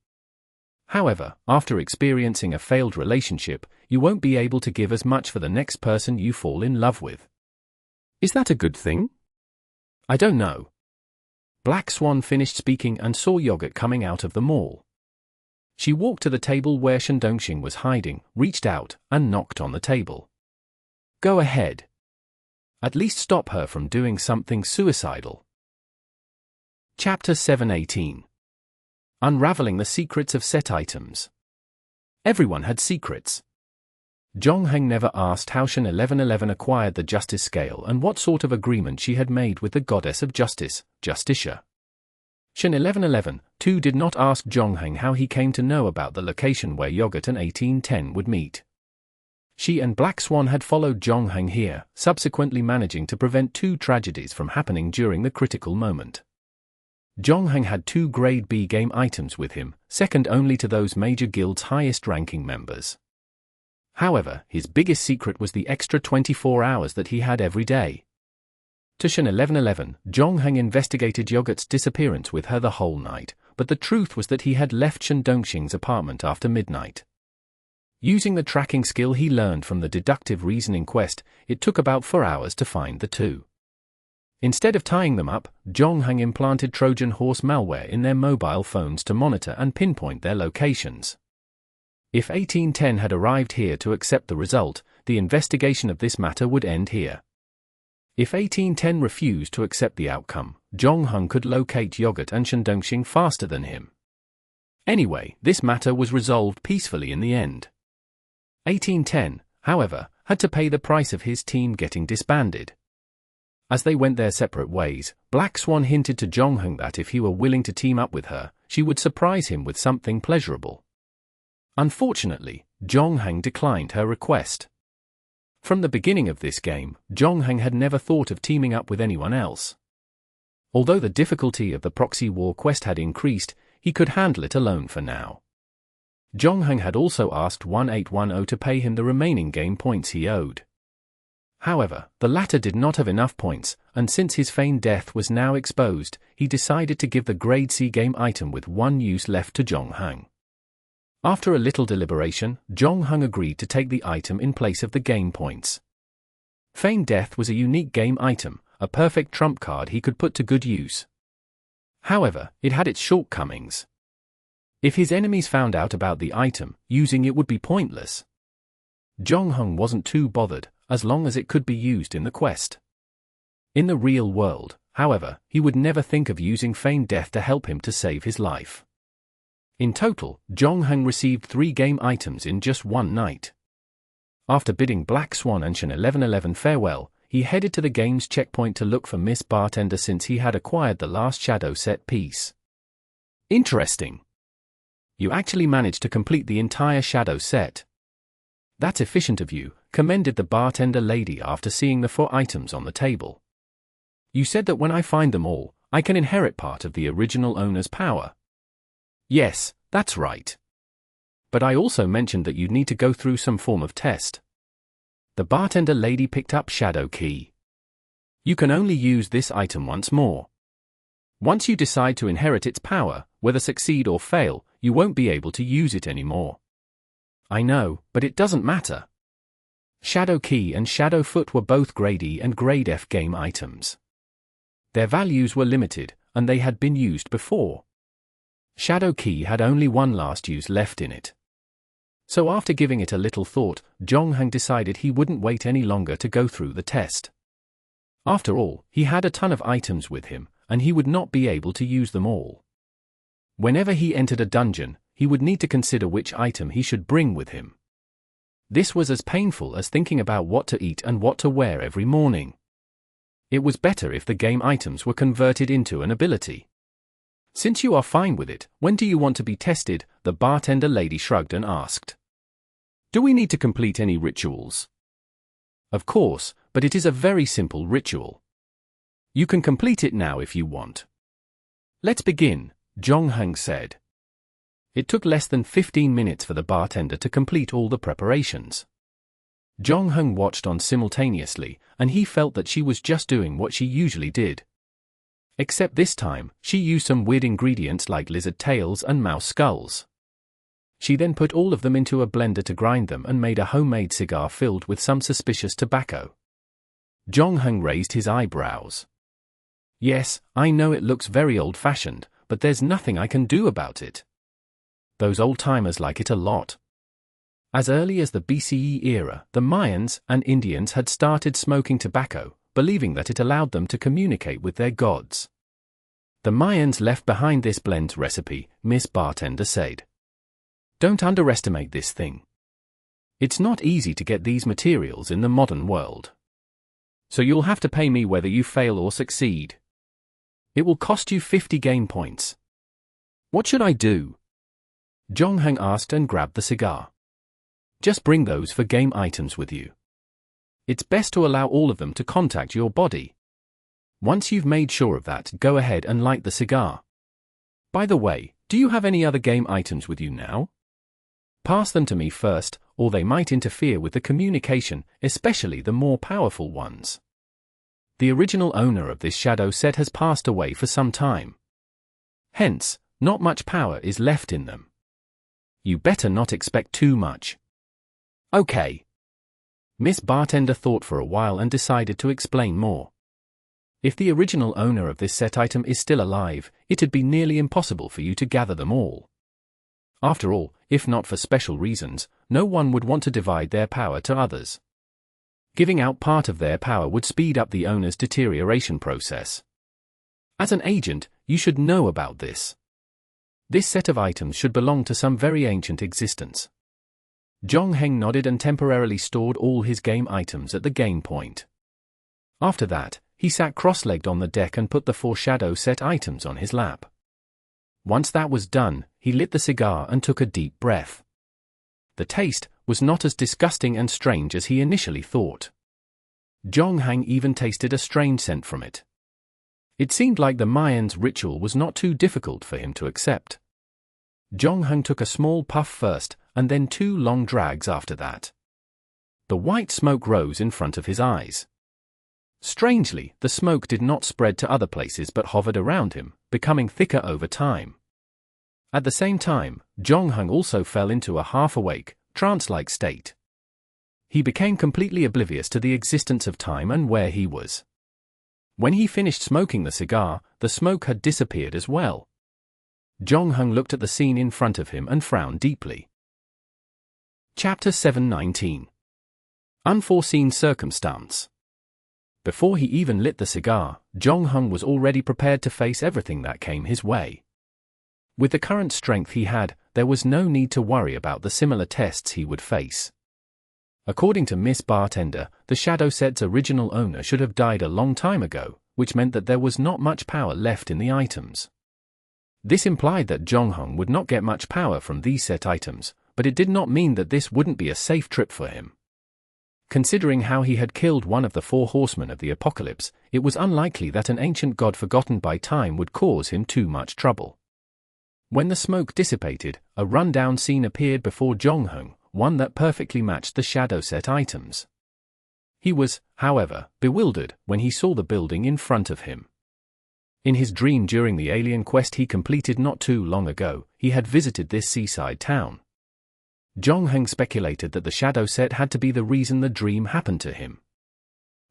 However, after experiencing a failed relationship, you won't be able to give as much for the next person you fall in love with. Is that a good thing? I don't know." Black Swan finished speaking and saw Yogurt coming out of the mall. She walked to the table where Shen Dongxing was hiding, reached out, and knocked on the table. "Go ahead. At least stop her from doing something suicidal." Chapter 718. Unraveling the secrets of set items. Everyone had secrets. Zhongheng never asked how Shen 1111 acquired the justice scale and what sort of agreement she had made with the goddess of justice, Justitia. Shen 1111, too, did not ask Zhongheng how he came to know about the location where Yogurt and 1810 would meet. She and Black Swan had followed Zhongheng here, subsequently managing to prevent 2 tragedies from happening during the critical moment. Zhongheng had 2 Grade B game items with him, second only to those major guilds' highest-ranking members. However, his biggest secret was the extra 24 hours that he had every day. To Shen 1111, Zhongheng investigated Yogurt's disappearance with her the whole night, but the truth was that he had left Shen Dongxing's apartment after midnight. Using the tracking skill he learned from the deductive reasoning quest, it took about 4 hours to find the 2. Instead of tying them up, Zhongheng implanted Trojan horse malware in their mobile phones to monitor and pinpoint their locations. If 1810 had arrived here to accept the result, the investigation of this matter would end here. If 1810 refused to accept the outcome, Zhongheng could locate Yogurt and Shen Dongxing faster than him. Anyway, this matter was resolved peacefully in the end. 1810, however, had to pay the price of his team getting disbanded. As they went their separate ways, Black Swan hinted to Zhongheng that if he were willing to team up with her, she would surprise him with something pleasurable. Unfortunately, Zhongheng declined her request. From the beginning of this game, Zhongheng had never thought of teaming up with anyone else. Although the difficulty of the proxy war quest had increased, he could handle it alone for now. Zhongheng had also asked 1810 to pay him the remaining game points he owed. However, the latter did not have enough points, and since his feigned death was now exposed, he decided to give the Grade C game item with 1 use left to Zhongheng. After a little deliberation, Zhongheng agreed to take the item in place of the game points. Feigned death was a unique game item, a perfect trump card he could put to good use. However, it had its shortcomings. If his enemies found out about the item, using it would be pointless. Zhongheng wasn't too bothered, as long as it could be used in the quest. In the real world, however, he would never think of using feigned death to help him to save his life. In total, Zhongheng received 3 game items in just one night. After bidding Black Swan and Shen 1111 farewell, he headed to the game's checkpoint to look for Miss Bartender since he had acquired the last shadow set piece. Interesting. You actually managed to complete the entire shadow set. That's efficient of you, commended the bartender lady after seeing the 4 items on the table. You said that when I find them all, I can inherit part of the original owner's power. Yes, that's right. But I also mentioned that you'd need to go through some form of test. The bartender lady picked up Shadow Key. You can only use this item once more. Once you decide to inherit its power, whether succeed or fail, you won't be able to use it anymore. I know, but it doesn't matter. Shadow Key and Shadow Foot were both Grade E and Grade F game items. Their values were limited, and they had been used before. Shadow Key had only one last use left in it. So after giving it a little thought, Zhongheng decided he wouldn't wait any longer to go through the test. After all, he had a ton of items with him, and he would not be able to use them all. Whenever he entered a dungeon, he would need to consider which item he should bring with him. This was as painful as thinking about what to eat and what to wear every morning. It was better if the game items were converted into an ability. Since you are fine with it, when do you want to be tested? The bartender lady shrugged and asked. Do we need to complete any rituals? Of course, but it is a very simple ritual. You can complete it now if you want. Let's begin, Zhongheng said. It took less than 15 minutes for the bartender to complete all the preparations. Zhongheng watched on simultaneously, and he felt that she was just doing what she usually did. Except this time, she used some weird ingredients like lizard tails and mouse skulls. She then put all of them into a blender to grind them and made a homemade cigar filled with some suspicious tobacco. Zhongheng raised his eyebrows. Yes, I know it looks very old-fashioned, but there's nothing I can do about it. Those old-timers like it a lot. As early as the BCE era, the Mayans and Indians had started smoking tobacco, believing that it allowed them to communicate with their gods. The Mayans left behind this blend recipe, Miss Bartender said. Don't underestimate this thing. It's not easy to get these materials in the modern world. So you'll have to pay me whether you fail or succeed. It will cost you 50 game points. What should I do? Zhongheng asked and grabbed the cigar. Just bring those for game items with you. It's best to allow all of them to contact your body. Once you've made sure of that, go ahead and light the cigar. By the way, do you have any other game items with you now? Pass them to me first, or they might interfere with the communication, especially the more powerful ones. The original owner of this shadow set has passed away for some time. Hence, not much power is left in them. You better not expect too much. Okay. Miss Bartender thought for a while and decided to explain more. If the original owner of this set item is still alive, it'd be nearly impossible for you to gather them all. After all, if not for special reasons, no one would want to divide their power to others. Giving out part of their power would speed up the owner's deterioration process. As an agent, you should know about this. This set of items should belong to some very ancient existence. Zhongheng nodded and temporarily stored all his game items at the game point. After that, he sat cross-legged on the deck and put the 4 shadow set items on his lap. Once that was done, he lit the cigar and took a deep breath. The taste was not as disgusting and strange as he initially thought. Zhongheng even tasted a strange scent from it. It seemed like the Mayans' ritual was not too difficult for him to accept. Zhongheng took a small puff first, and then 2 long drags after that. The white smoke rose in front of his eyes. Strangely, the smoke did not spread to other places but hovered around him, becoming thicker over time. At the same time, Zhongheng also fell into a half-awake, trance-like state. He became completely oblivious to the existence of time and where he was. When he finished smoking the cigar, the smoke had disappeared as well. Jong-hung looked at the scene in front of him and frowned deeply. Chapter 719. Unforeseen Circumstance. Before he even lit the cigar, Jong-hung was already prepared to face everything that came his way. With the current strength he had, there was no need to worry about the similar tests he would face. According to Miss Bartender, the shadow set's original owner should have died a long time ago, which meant that there was not much power left in the items. This implied that Jong-hung would not get much power from these set items, but it did not mean that this wouldn't be a safe trip for him. Considering how he had killed one of the 4 horsemen of the apocalypse, it was unlikely that an ancient god forgotten by time would cause him too much trouble. When the smoke dissipated, a rundown scene appeared before Jong-hung, one that perfectly matched the shadow set items. He was, however, bewildered when he saw the building in front of him. In his dream during the alien quest he completed not too long ago, he had visited this seaside town. Jong-hung speculated that the shadow set had to be the reason the dream happened to him.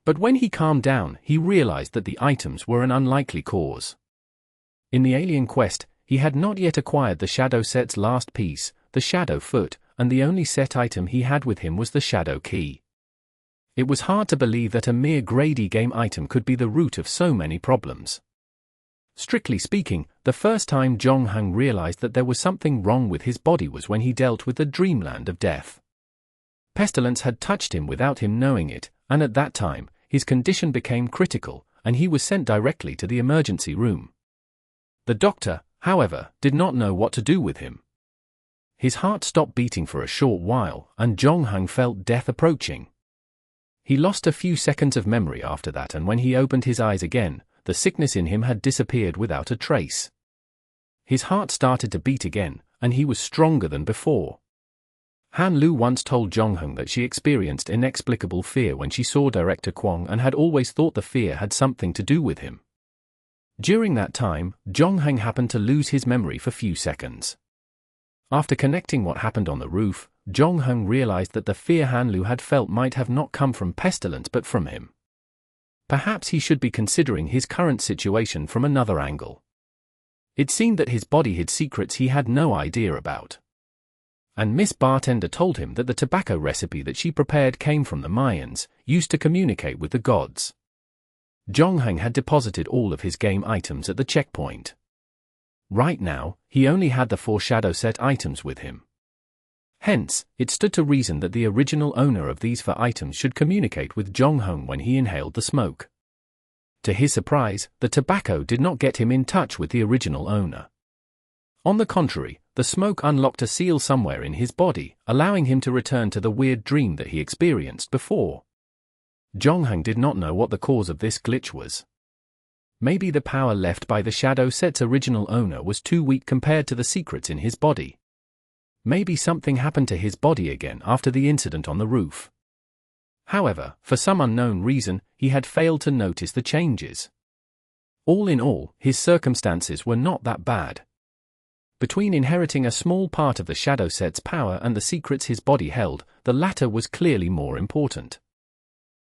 But when he calmed down, he realized that the items were an unlikely cause. In the alien quest, he had not yet acquired the shadow set's last piece, the shadow foot, and the only set item he had with him was the shadow key. It was hard to believe that a mere Grady game item could be the root of so many problems. Strictly speaking, the first time Jong-hung realized that there was something wrong with his body was when he dealt with the dreamland of death. Pestilence had touched him without him knowing it, and at that time, his condition became critical, and he was sent directly to the emergency room. The doctor, however, did not know what to do with him. His heart stopped beating for a short while, and Jong-hung felt death approaching. He lost a few seconds of memory after that, and when he opened his eyes again, the sickness in him had disappeared without a trace. His heart started to beat again, and he was stronger than before. Han Lu once told Jong-hung that she experienced inexplicable fear when she saw Director Kwong and had always thought the fear had something to do with him. During that time, Jong-hung happened to lose his memory for few seconds. After connecting what happened on the roof, Jong-hung realized that the fear Han Lu had felt might have not come from pestilence but from him. Perhaps he should be considering his current situation from another angle. It seemed that his body hid secrets he had no idea about. And Miss Bartender told him that the tobacco recipe that she prepared came from the Mayans, used to communicate with the gods. Jong-hung had deposited all of his game items at the checkpoint. Right now, he only had the 4 shadow set items with him. Hence, it stood to reason that the original owner of these 4 items should communicate with Jong-hung when he inhaled the smoke. To his surprise, the tobacco did not get him in touch with the original owner. On the contrary, the smoke unlocked a seal somewhere in his body, allowing him to return to the weird dream that he experienced before. Jong-hung did not know what the cause of this glitch was. Maybe the power left by the shadow set's original owner was too weak compared to the secrets in his body. Maybe something happened to his body again after the incident on the roof. However, for some unknown reason, he had failed to notice the changes. All in all, his circumstances were not that bad. Between inheriting a small part of the shadow set's power and the secrets his body held, the latter was clearly more important.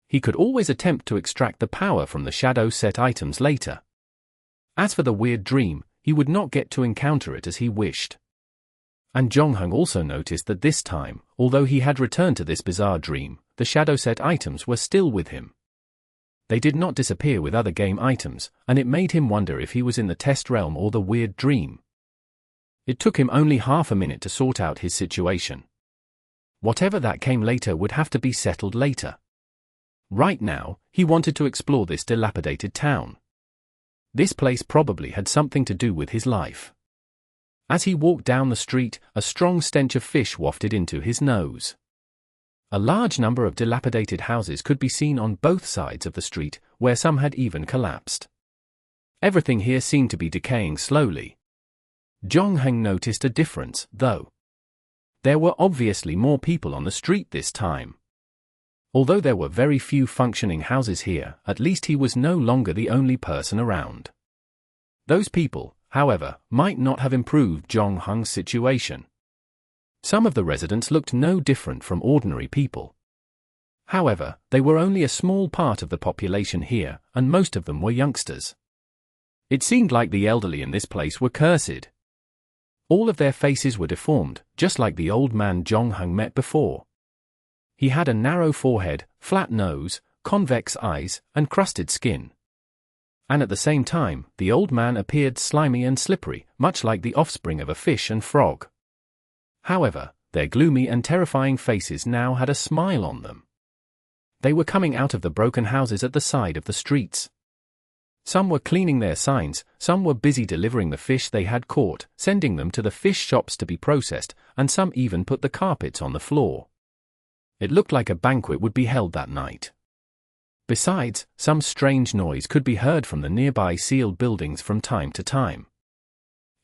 He could always attempt to extract the power from the shadow set items later. As for the weird dream, he would not get to encounter it as he wished. And Jong-hung also noticed that this time, although he had returned to this bizarre dream, the shadow set items were still with him. They did not disappear with other game items, and it made him wonder if he was in the test realm or the weird dream. It took him only half a minute to sort out his situation. Whatever that came later would have to be settled later. Right now, he wanted to explore this dilapidated town. This place probably had something to do with his life. As he walked down the street, a strong stench of fish wafted into his nose. A large number of dilapidated houses could be seen on both sides of the street, where some had even collapsed. Everything here seemed to be decaying slowly. Jong-hung noticed a difference, though. There were obviously more people on the street this time. Although there were very few functioning houses here, at least he was no longer the only person around. Those people, however, might not have improved Jong-hung's situation. Some of the residents looked no different from ordinary people. However, they were only a small part of the population here, and most of them were youngsters. It seemed like the elderly in this place were cursed. All of their faces were deformed, just like the old man Jong-hung met before. He had a narrow forehead, flat nose, convex eyes, and crusted skin. And at the same time, the old man appeared slimy and slippery, much like the offspring of a fish and frog. However, their gloomy and terrifying faces now had a smile on them. They were coming out of the broken houses at the side of the streets. Some were cleaning their signs, some were busy delivering the fish they had caught, sending them to the fish shops to be processed, and some even put the carpets on the floor. It looked like a banquet would be held that night. Besides, some strange noise could be heard from the nearby sealed buildings from time to time.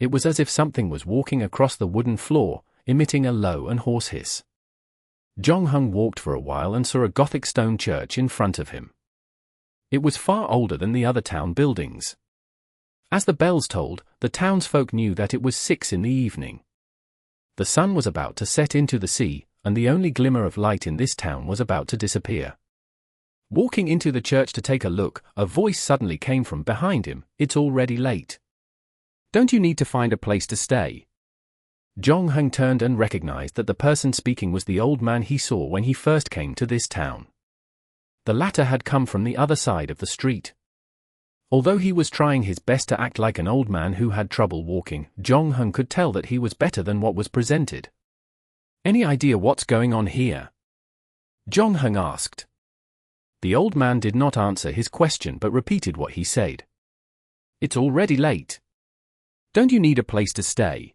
It was as if something was walking across the wooden floor, emitting a low and hoarse hiss. Jong-hung walked for a while and saw a Gothic stone church in front of him. It was far older than the other town buildings. As the bells tolled, the townsfolk knew that it was 6 in the evening. The sun was about to set into the sea, and the only glimmer of light in this town was about to disappear. Walking into the church to take a look, a voice suddenly came from behind him. "It's already late. Don't you need to find a place to stay?" Jong-hung turned and recognized that the person speaking was the old man he saw when he first came to this town. The latter had come from the other side of the street. Although he was trying his best to act like an old man who had trouble walking, Jong-hung could tell that he was better than what was presented. "Any idea what's going on here?" Jong-hung asked. The old man did not answer his question but repeated what he said. "It's already late. Don't you need a place to stay?"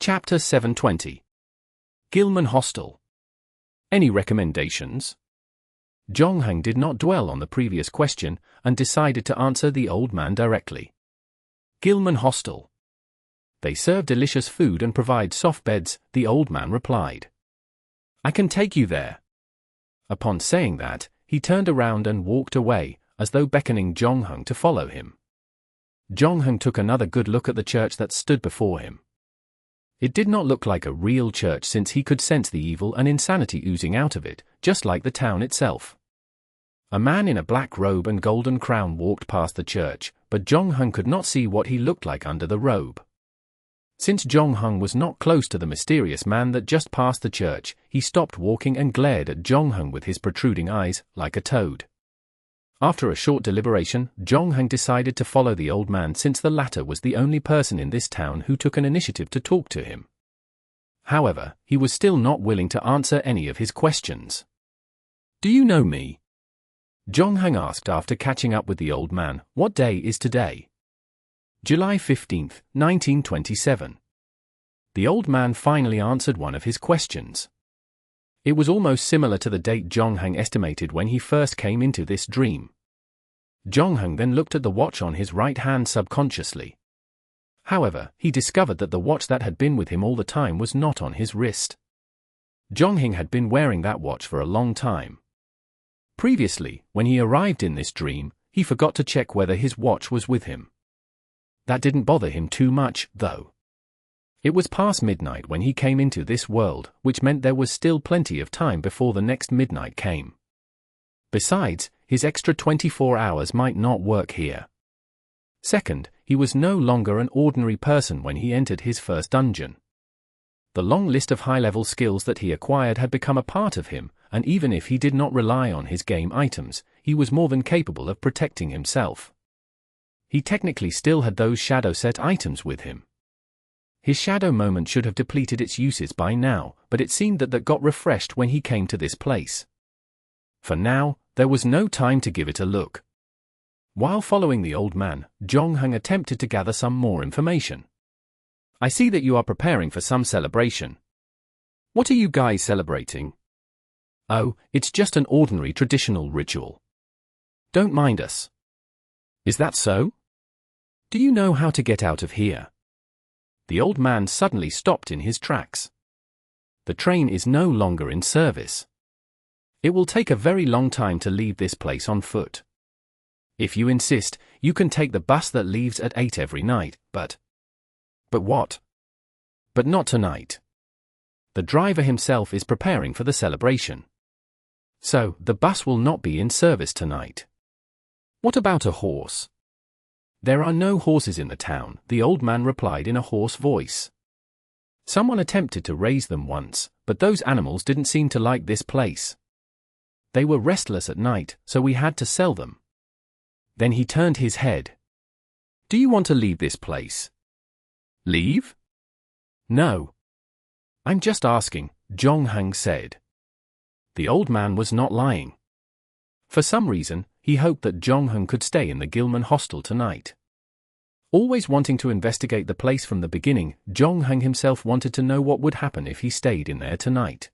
Chapter 720. Gilman Hostel. Any recommendations? Jong-hung did not dwell on the previous question and decided to answer the old man directly. Gilman Hostel. They serve delicious food and provide soft beds, the old man replied. "I can take you there." Upon saying that, he turned around and walked away, as though beckoning Jong-hung to follow him. Jong-hung took another good look at the church that stood before him. It did not look like a real church since he could sense the evil and insanity oozing out of it, just like the town itself. A man in a black robe and golden crown walked past the church, but Jong-hung could not see what he looked like under the robe. Since Jong-hung was not close to the mysterious man that just passed the church, he stopped walking and glared at Jong-hung with his protruding eyes, like a toad. After a short deliberation, Jong-hung decided to follow the old man since the latter was the only person in this town who took an initiative to talk to him. However, he was still not willing to answer any of his questions. "Do you know me?" Jong-hung asked after catching up with the old man. "What day is today?" "July 15th, 1927. The old man finally answered one of his questions. It was almost similar to the date Jong-hung estimated when he first came into this dream. Jong-hung then looked at the watch on his right hand subconsciously. However, he discovered that the watch that had been with him all the time was not on his wrist. Jong-hung had been wearing that watch for a long time. Previously, when he arrived in this dream, he forgot to check whether his watch was with him. That didn't bother him too much, though. It was past midnight when he came into this world, which meant there was still plenty of time before the next midnight came. Besides, his extra 24 hours might not work here. Second, he was no longer an ordinary person when he entered his first dungeon. The long list of high-level skills that he acquired had become a part of him, and even if he did not rely on his game items, he was more than capable of protecting himself. He technically still had those shadow set items with him. His shadow moment should have depleted its uses by now, but it seemed that got refreshed when he came to this place. For now, there was no time to give it a look. While following the old man, Jong-hung attempted to gather some more information. "I see that you are preparing for some celebration. What are you guys celebrating?" "Oh, it's just an ordinary traditional ritual. Don't mind us." "Is that so? Do you know how to get out of here?" The old man suddenly stopped in his tracks. "The train is no longer in service. It will take a very long time to leave this place on foot. If you insist, you can take the bus that leaves at 8 every night, but..." "But what?" "But not tonight. The driver himself is preparing for the celebration. So, the bus will not be in service tonight. What about a horse? There are no horses in the town, the old man replied in a hoarse voice. Someone attempted to raise them once, but those animals didn't seem to like this place. They were restless at night, so we had to sell them. Then he turned his head. Do you want to leave this place? Leave? No. I'm just asking, Zhongheng said. The old man was not lying. For some reason, he hoped that Zhongheng could stay in the Gilman hostel tonight. Always wanting to investigate the place from the beginning, Zhongheng himself wanted to know what would happen if he stayed in there tonight.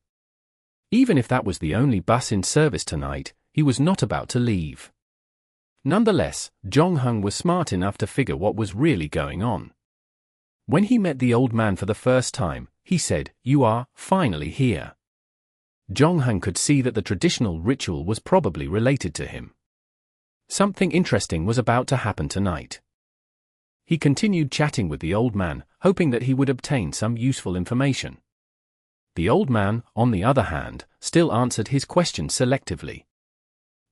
Even if that was the only bus in service tonight, he was not about to leave. Nonetheless, Zhongheng was smart enough to figure what was really going on. When he met the old man for the first time, he said, "You are, finally here." Zhongheng could see that the traditional ritual was probably related to him. Something interesting was about to happen tonight. He continued chatting with the old man, hoping that he would obtain some useful information. The old man, on the other hand, still answered his questions selectively.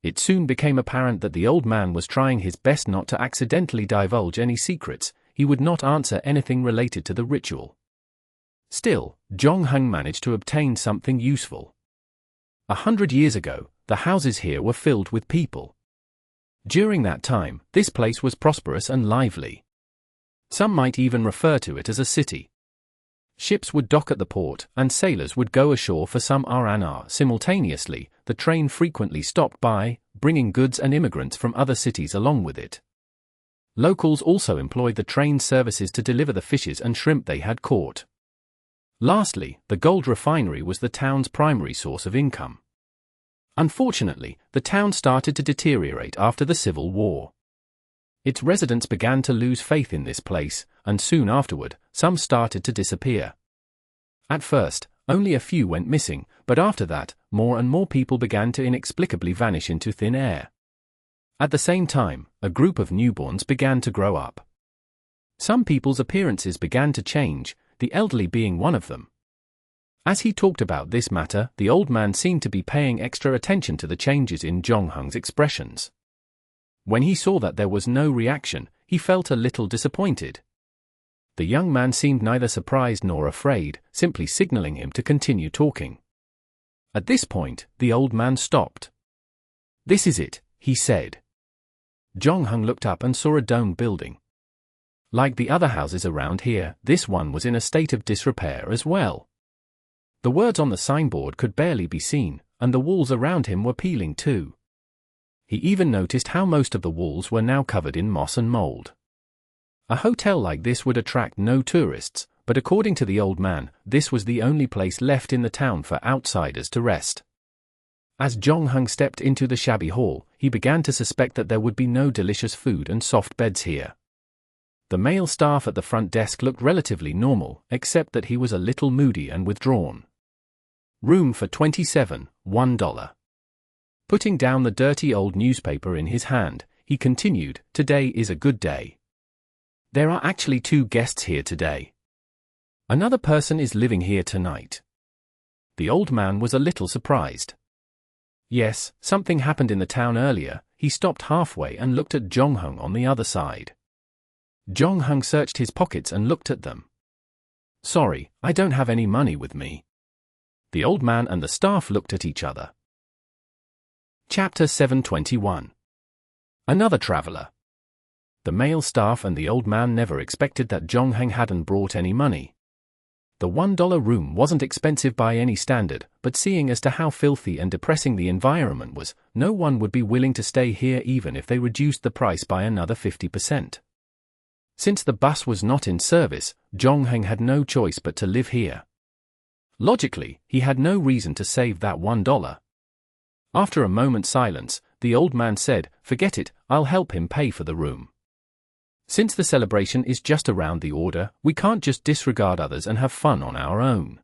It soon became apparent that the old man was trying his best not to accidentally divulge any secrets. He would not answer anything related to the ritual. Still, Zhongheng managed to obtain something useful. 100 years ago, the houses here were filled with people. During that time, this place was prosperous and lively. Some might even refer to it as a city. Ships would dock at the port, and sailors would go ashore for some R&R. Simultaneously, the train frequently stopped by, bringing goods and immigrants from other cities along with it. Locals also employed the train's services to deliver the fishes and shrimp they had caught. Lastly, the gold refinery was the town's primary source of income. Unfortunately, the town started to deteriorate after the Civil War. Its residents began to lose faith in this place, and soon afterward, some started to disappear. At first, only a few went missing, but after that, more and more people began to inexplicably vanish into thin air. At the same time, a group of newborns began to grow up. Some people's appearances began to change, the elderly being one of them. As he talked about this matter, the old man seemed to be paying extra attention to the changes in Zhongheng's expressions. When he saw that there was no reaction, he felt a little disappointed. The young man seemed neither surprised nor afraid, simply signaling him to continue talking. At this point, the old man stopped. "This is it," he said. Zhongheng looked up and saw a domed building. Like the other houses around here, this one was in a state of disrepair as well. The words on the signboard could barely be seen, and the walls around him were peeling too. He even noticed how most of the walls were now covered in moss and mold. A hotel like this would attract no tourists, but according to the old man, this was the only place left in the town for outsiders to rest. As Zhongheng stepped into the shabby hall, he began to suspect that there would be no delicious food and soft beds here. The male staff at the front desk looked relatively normal, except that he was a little moody and withdrawn. "Room for 27, $1. Putting down the dirty old newspaper in his hand, he continued, "Today is a good day. There are actually 2 guests here today. Another person is living here tonight." The old man was a little surprised. Yes, something happened in the town earlier. He stopped halfway and looked at Zhongheng on the other side. Zhongheng searched his pockets and looked at them. "Sorry, I don't have any money with me." The old man and the staff looked at each other. Chapter 721. Another traveler. The male staff and the old man never expected that Zhongheng hadn't brought any money. The $1 room wasn't expensive by any standard, but seeing as to how filthy and depressing the environment was, no one would be willing to stay here even if they reduced the price by another 50%. Since the bus was not in service, Zhongheng had no choice but to live here. Logically, he had no reason to save that $1. After a moment's silence, the old man said, "Forget it, I'll help him pay for the room. Since the celebration is just around the corner, we can't just disregard others and have fun on our own.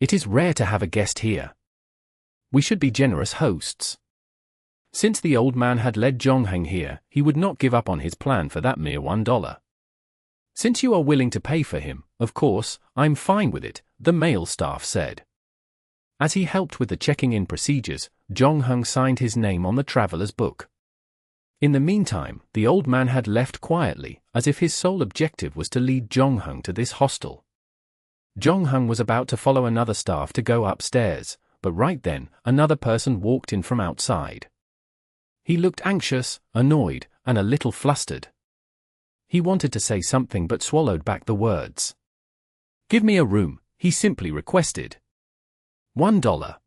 It is rare to have a guest here. We should be generous hosts." Since the old man had led Zhongheng here, he would not give up on his plan for that mere $1. "Since you are willing to pay for him, of course, I'm fine with it," the male staff said. As he helped with the checking-in procedures, Jong-hung signed his name on the traveler's book. In the meantime, the old man had left quietly, as if his sole objective was to lead Jong-hung to this hostel. Jong-hung was about to follow another staff to go upstairs, but right then, another person walked in from outside. He looked anxious, annoyed, and a little flustered. He wanted to say something but swallowed back the words. "Give me a room," he simply requested. $1.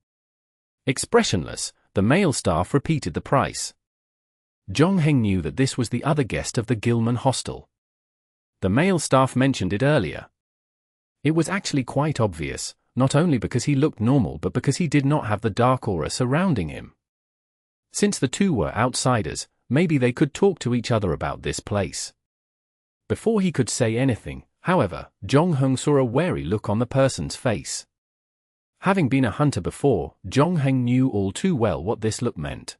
Expressionless, the male staff repeated the price. Jong-heng knew that this was the other guest of the Gilman hostel. The male staff mentioned it earlier. It was actually quite obvious, not only because he looked normal but because he did not have the dark aura surrounding him. Since the two were outsiders, maybe they could talk to each other about this place. Before he could say anything, however, Jong-heng saw a wary look on the person's face. Having been a hunter before, Jong-heng knew all too well what this look meant.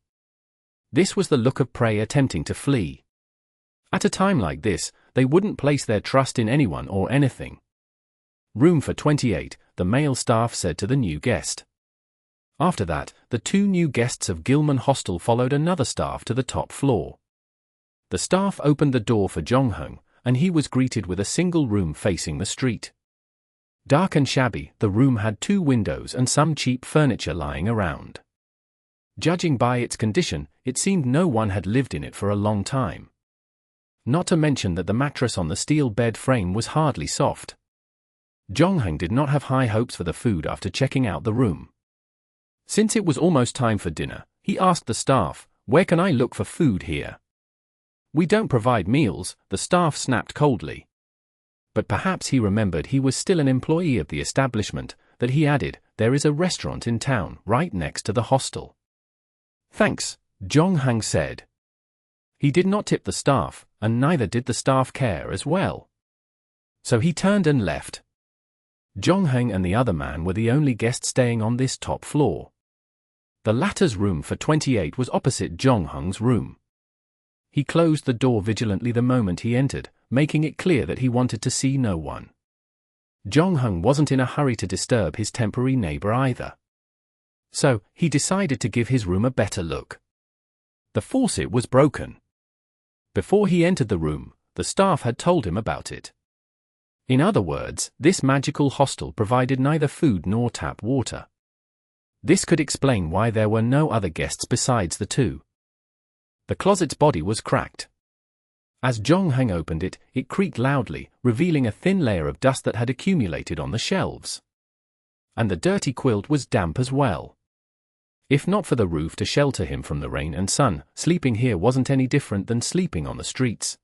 This was the look of prey attempting to flee. At a time like this, they wouldn't place their trust in anyone or anything. "Room for 28, the male staff said to the new guest. After that, the two new guests of Gilman Hostel followed another staff to the top floor. The staff opened the door for Jong-heng, and he was greeted with a single room facing the street. Dark and shabby, the room had 2 windows and some cheap furniture lying around. Judging by its condition, it seemed no one had lived in it for a long time. Not to mention that the mattress on the steel bed frame was hardly soft. Jong-heng did not have high hopes for the food after checking out the room. Since it was almost time for dinner, he asked the staff, "Where can I look for food here?" "We don't provide meals," the staff snapped coldly. But perhaps he remembered he was still an employee of the establishment, that he added, "There is a restaurant in town, right next to the hostel." "Thanks," Jong-heng said. He did not tip the staff, and neither did the staff care as well. So he turned and left. Jong-heng and the other man were the only guests staying on this top floor. The latter's room for 28 was opposite Jong-heng's room. He closed the door vigilantly the moment he entered, making it clear that he wanted to see no one. Jong-heng wasn't in a hurry to disturb his temporary neighbor either. So, he decided to give his room a better look. The faucet was broken. Before he entered the room, the staff had told him about it. In other words, this magical hostel provided neither food nor tap water. This could explain why there were no other guests besides the two. The closet's body was cracked. As Jong-heng opened it, it creaked loudly, revealing a thin layer of dust that had accumulated on the shelves. And the dirty quilt was damp as well. If not for the roof to shelter him from the rain and sun, sleeping here wasn't any different than sleeping on the streets.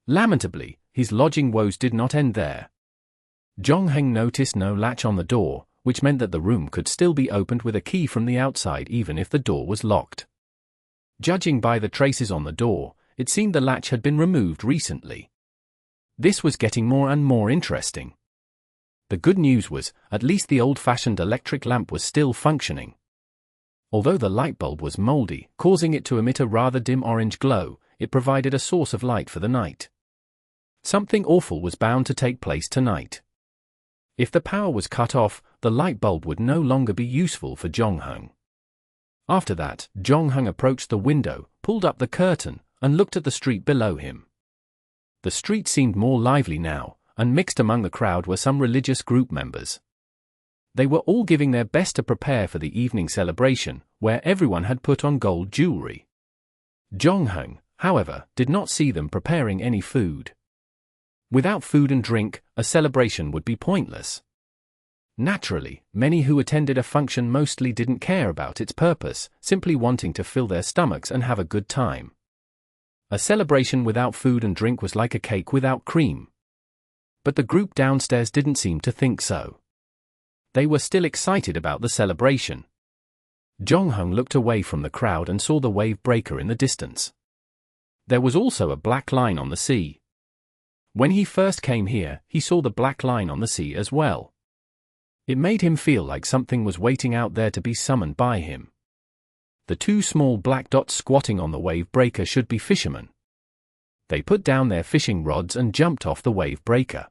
Lamentably, his lodging woes did not end there. Jong-heng noticed no latch on the door, which meant that the room could still be opened with a key from the outside even if the door was locked. Judging by the traces on the door, it seemed the latch had been removed recently. This was getting more and more interesting. The good news was, at least the old-fashioned electric lamp was still functioning. Although the light bulb was moldy, causing it to emit a rather dim orange glow, it provided a source of light for the night. Something awful was bound to take place tonight. If the power was cut off, the light bulb would no longer be useful for Jong-heng. After that, Jong-heng approached the window, pulled up the curtain, and looked at the street below him. The street seemed more lively now, and mixed among the crowd were some religious group members. They were all giving their best to prepare for the evening celebration, where everyone had put on gold jewelry. Jong-heng, however, did not see them preparing any food. Without food and drink, a celebration would be pointless. Naturally, many who attended a function mostly didn't care about its purpose, simply wanting to fill their stomachs and have a good time. A celebration without food and drink was like a cake without cream. But the group downstairs didn't seem to think so. They were still excited about the celebration. Jong-heng looked away from the crowd and saw the wave breaker in the distance. There was also a black line on the sea. When he first came here, he saw the black line on the sea as well. It made him feel like something was waiting out there to be summoned by him. The 2 small black dots squatting on the wave breaker should be fishermen. They put down their fishing rods and jumped off the wave breaker.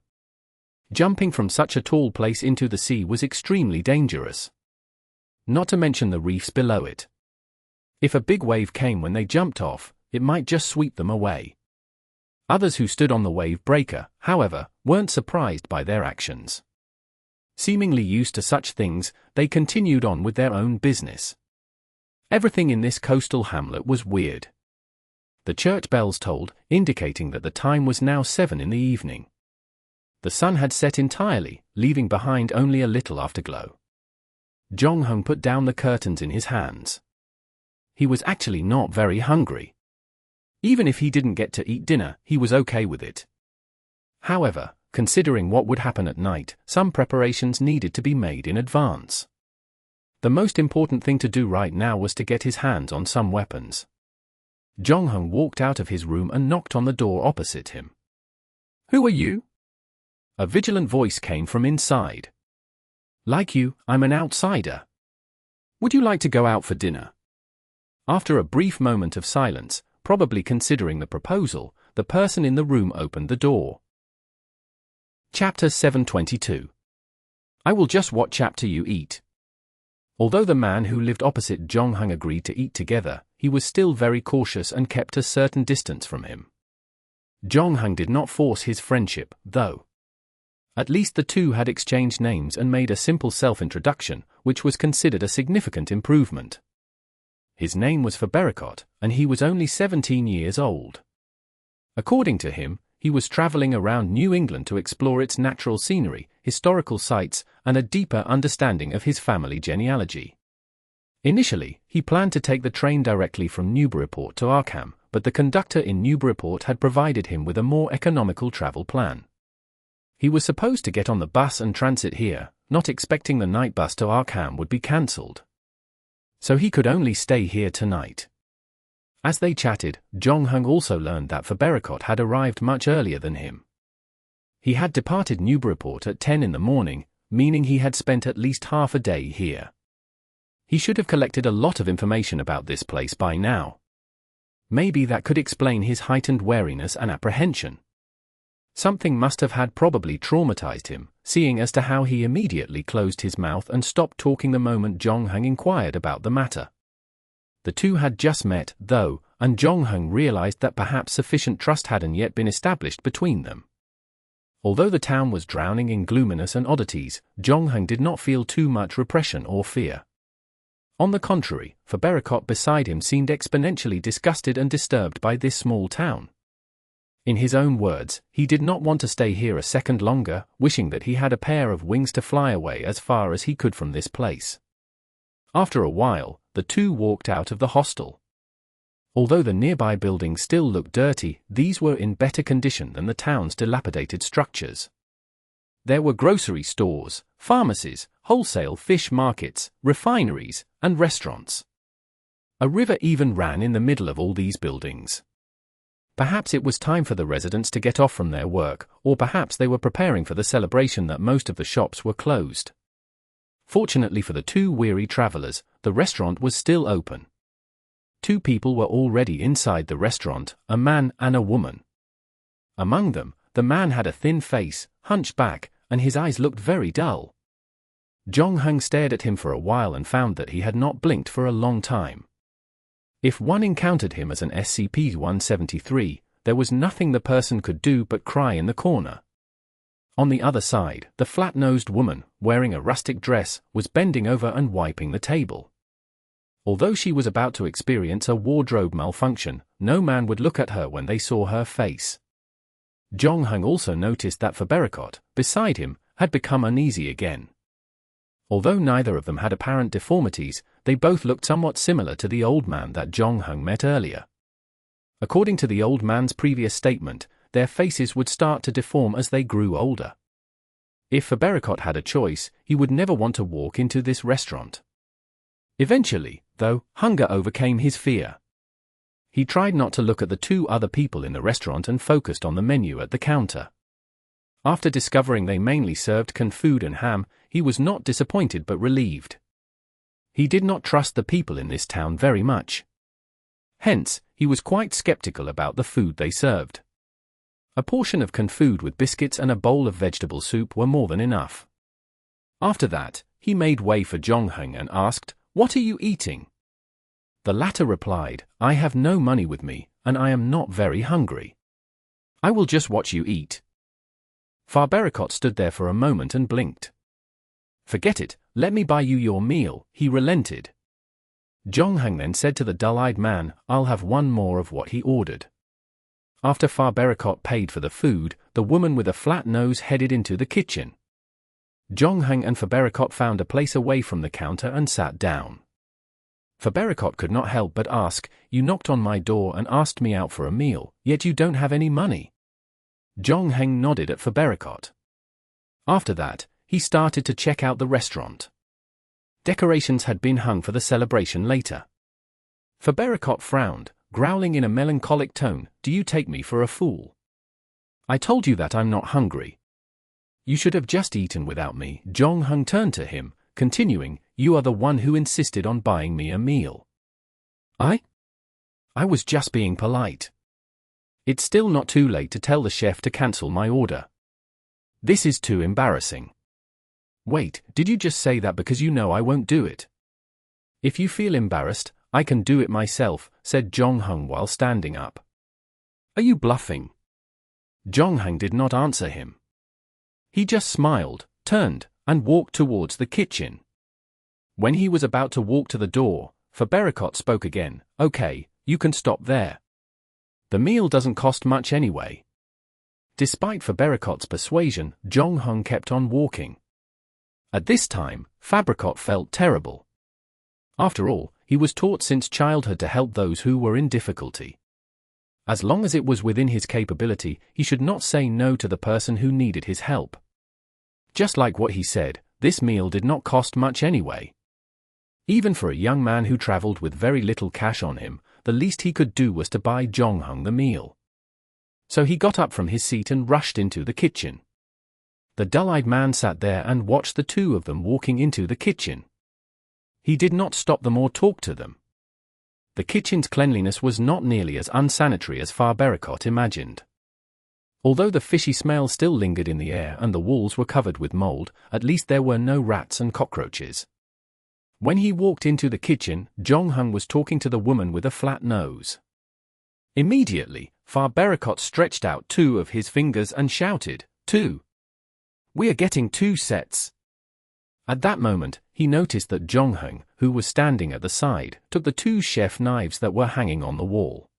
Jumping from such a tall place into the sea was extremely dangerous. not to mention the reefs below it. If a big wave came when they jumped off, it might just sweep them away. Others who stood on the wave breaker, however, weren't surprised by their actions. Seemingly used to such things, they continued on with their own business. Everything in this coastal hamlet was weird. The church bells tolled, indicating that the time was now 7 in the evening. The sun had set entirely, leaving behind only a little afterglow. Jong-hung put down the curtains in his hands. He was actually not very hungry. Even if he didn't get to eat dinner, he was okay with it. However, considering what would happen at night, some preparations needed to be made in advance. The most important thing to do right now was to get his hands on some weapons. Jong-hung walked out of his room and knocked on the door opposite him. "Who are you?" A vigilant voice came from inside. "Like you, I'm an outsider. Would you like to go out for dinner?" After a brief moment of silence, probably considering the proposal, the person in the room opened the door. Chapter 722. I will just WatChapter you eat. Although the man who lived opposite Jong-hung agreed to eat together, he was still very cautious and kept a certain distance from him. Jong-hung did not force his friendship, though. At least the two had exchanged names and made a simple self-introduction, which was considered a significant improvement. His name was Fabericotte, and he was only 17 years old. According to him, he was traveling around New England to explore its natural scenery, historical sites, and a deeper understanding of his family genealogy. Initially, he planned to take the train directly from Newburyport to Arkham, but the conductor in Newburyport had provided him with a more economical travel plan. He was supposed to get on the bus and transit here, not expecting the night bus to Arkham would be cancelled. So he could only stay here tonight. As they chatted, Jong-hung also learned that Fabericotte had arrived much earlier than him. He had departed Newburyport at 10 in the morning, meaning he had spent at least half a day here. He should have collected a lot of information about this place by now. Maybe that could explain his heightened wariness and apprehension. Something must have had probably traumatized him, seeing as to how he immediately closed his mouth and stopped talking the moment Jong-hung inquired about the matter. The two had just met, though, and Jong-hung realized that perhaps sufficient trust hadn't yet been established between them. Although the town was drowning in gloominess and oddities, Jong-hung did not feel too much repression or fear. On the contrary, Fabericotte beside him seemed exponentially disgusted and disturbed by this small town. In his own words, he did not want to stay here a second longer, wishing that he had a pair of wings to fly away as far as he could from this place. After a while, the two walked out of the hostel. Although the nearby buildings still looked dirty, these were in better condition than the town's dilapidated structures. There were grocery stores, pharmacies, wholesale fish markets, refineries, and restaurants. A river even ran in the middle of all these buildings. Perhaps it was time for the residents to get off from their work, or perhaps they were preparing for the celebration that most of the shops were closed. Fortunately for the two weary travelers, the restaurant was still open. Two people were already inside the restaurant, a man and a woman. Among them, the man had a thin face, hunched back, and his eyes looked very dull. Jong-hung stared at him for a while and found that he had not blinked for a long time. If one encountered him as an SCP-173, there was nothing the person could do but cry in the corner. On the other side, the flat-nosed woman, wearing a rustic dress, was bending over and wiping the table. Although she was about to experience a wardrobe malfunction, no man would look at her when they saw her face. Jong-hung also noticed that Fabericotte, beside him, had become uneasy again. Although neither of them had apparent deformities, they both looked somewhat similar to the old man that Jong-hung met earlier. According to the old man's previous statement, their faces would start to deform as they grew older. If Fabericotte had a choice, he would never want to walk into this restaurant. Eventually, though, hunger overcame his fear. He tried not to look at the two other people in the restaurant and focused on the menu at the counter. After discovering they mainly served canned food and ham, he was not disappointed but relieved. He did not trust the people in this town very much. Hence, he was quite skeptical about the food they served. A portion of canned food with biscuits and a bowl of vegetable soup were more than enough. After that, he made way for Jongheng and asked, "What are you eating?" The latter replied, "I have no money with me, and I am not very hungry. I will just watch you eat." Fabericotte stood there for a moment and blinked. "Forget it, let me buy you your meal," he relented. Jongheng then said to the dull-eyed man, "I'll have one more of what he ordered." After Fabericotte paid for the food, the woman with a flat nose headed into the kitchen. Jongheng and Fabericotte found a place away from the counter and sat down. Fabericotte could not help but ask, "You knocked on my door and asked me out for a meal, yet you don't have any money." Jongheng nodded at Fabericotte. After that, he started to check out the restaurant. Decorations had been hung for the celebration later. Fabericotte frowned, growling in a melancholic tone, "Do you take me for a fool? I told you that I'm not hungry. You should have just eaten without me." Jongheng turned to him, continuing, "You are the one who insisted on buying me a meal." I was just being polite. It's still not too late to tell the chef to cancel my order. This is too embarrassing. Wait, did you just say that because you know I won't do it? If you feel embarrassed, I can do it myself, said Jongheng while standing up. Are you bluffing? Jongheng did not answer him. He just smiled, turned, and walked towards the kitchen. When he was about to walk to the door, Fabericotte spoke again, "Okay, you can stop there. The meal doesn't cost much anyway." Despite Fabericotte's persuasion, Jongheng kept on walking. At this time, Fabericotte felt terrible. After all, he was taught since childhood to help those who were in difficulty. As long as it was within his capability, he should not say no to the person who needed his help. Just like what he said, this meal did not cost much anyway. Even for a young man who traveled with very little cash on him, the least he could do was to buy Jongheng the meal. So he got up from his seat and rushed into the kitchen. The dull-eyed man sat there and watched the two of them walking into the kitchen. He did not stop them or talk to them. The kitchen's cleanliness was not nearly as unsanitary as Fabericotte imagined. Although the fishy smell still lingered in the air and the walls were covered with mold, at least there were no rats and cockroaches. When he walked into the kitchen, Jongheng was talking to the woman with a flat nose. Immediately, Fabericotte stretched out two of his fingers and shouted, "Two! We are getting 2 sets." At that moment, he noticed that Jongheng, who was standing at the side, took the 2 chef knives that were hanging on the wall.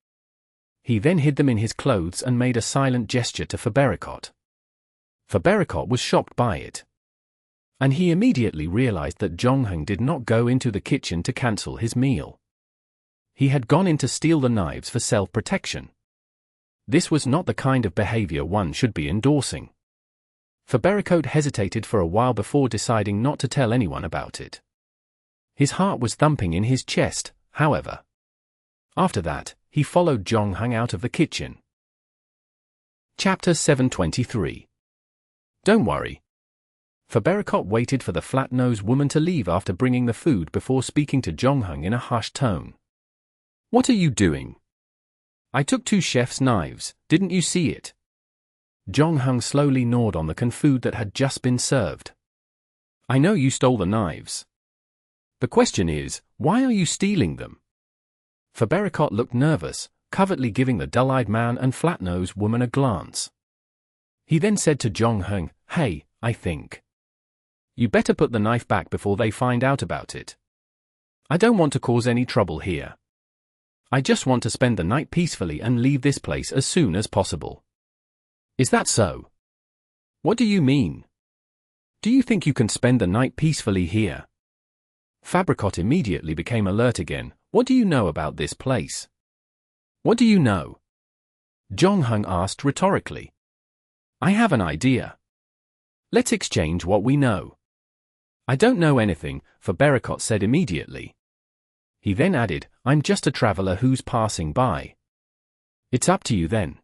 He then hid them in his clothes and made a silent gesture to Fabericotte. Fabericotte was shocked by it. And he immediately realized that Jongheng did not go into the kitchen to cancel his meal. He had gone in to steal the knives for self-protection. This was not the kind of behavior one should be endorsing. Fabericotte hesitated for a while before deciding not to tell anyone about it. His heart was thumping in his chest, however. After that, he followed Jongheng out of the kitchen. Chapter 723. Don't worry. Fabericotte waited for the flat-nosed woman to leave after bringing the food before speaking to Jongheng in a hushed tone. What are you doing? I took 2 chef's knives, didn't you see it? Jongheng slowly gnawed on the canned food that had just been served. I know you stole the knives. The question is, why are you stealing them? Fabericotte looked nervous, covertly giving the dull-eyed man and flat-nosed woman a glance. He then said to Jongheng, Hey, I think you better put the knife back before they find out about it. I don't want to cause any trouble here. I just want to spend the night peacefully and leave this place as soon as possible. Is that so? What do you mean? Do you think you can spend the night peacefully here? Fabericotte immediately became alert again. What do you know about this place? What do you know? Jongheng asked rhetorically. I have an idea. Let's exchange what we know. I don't know anything, Fabericotte said immediately. He then added, I'm just a traveler who's passing by. It's up to you then.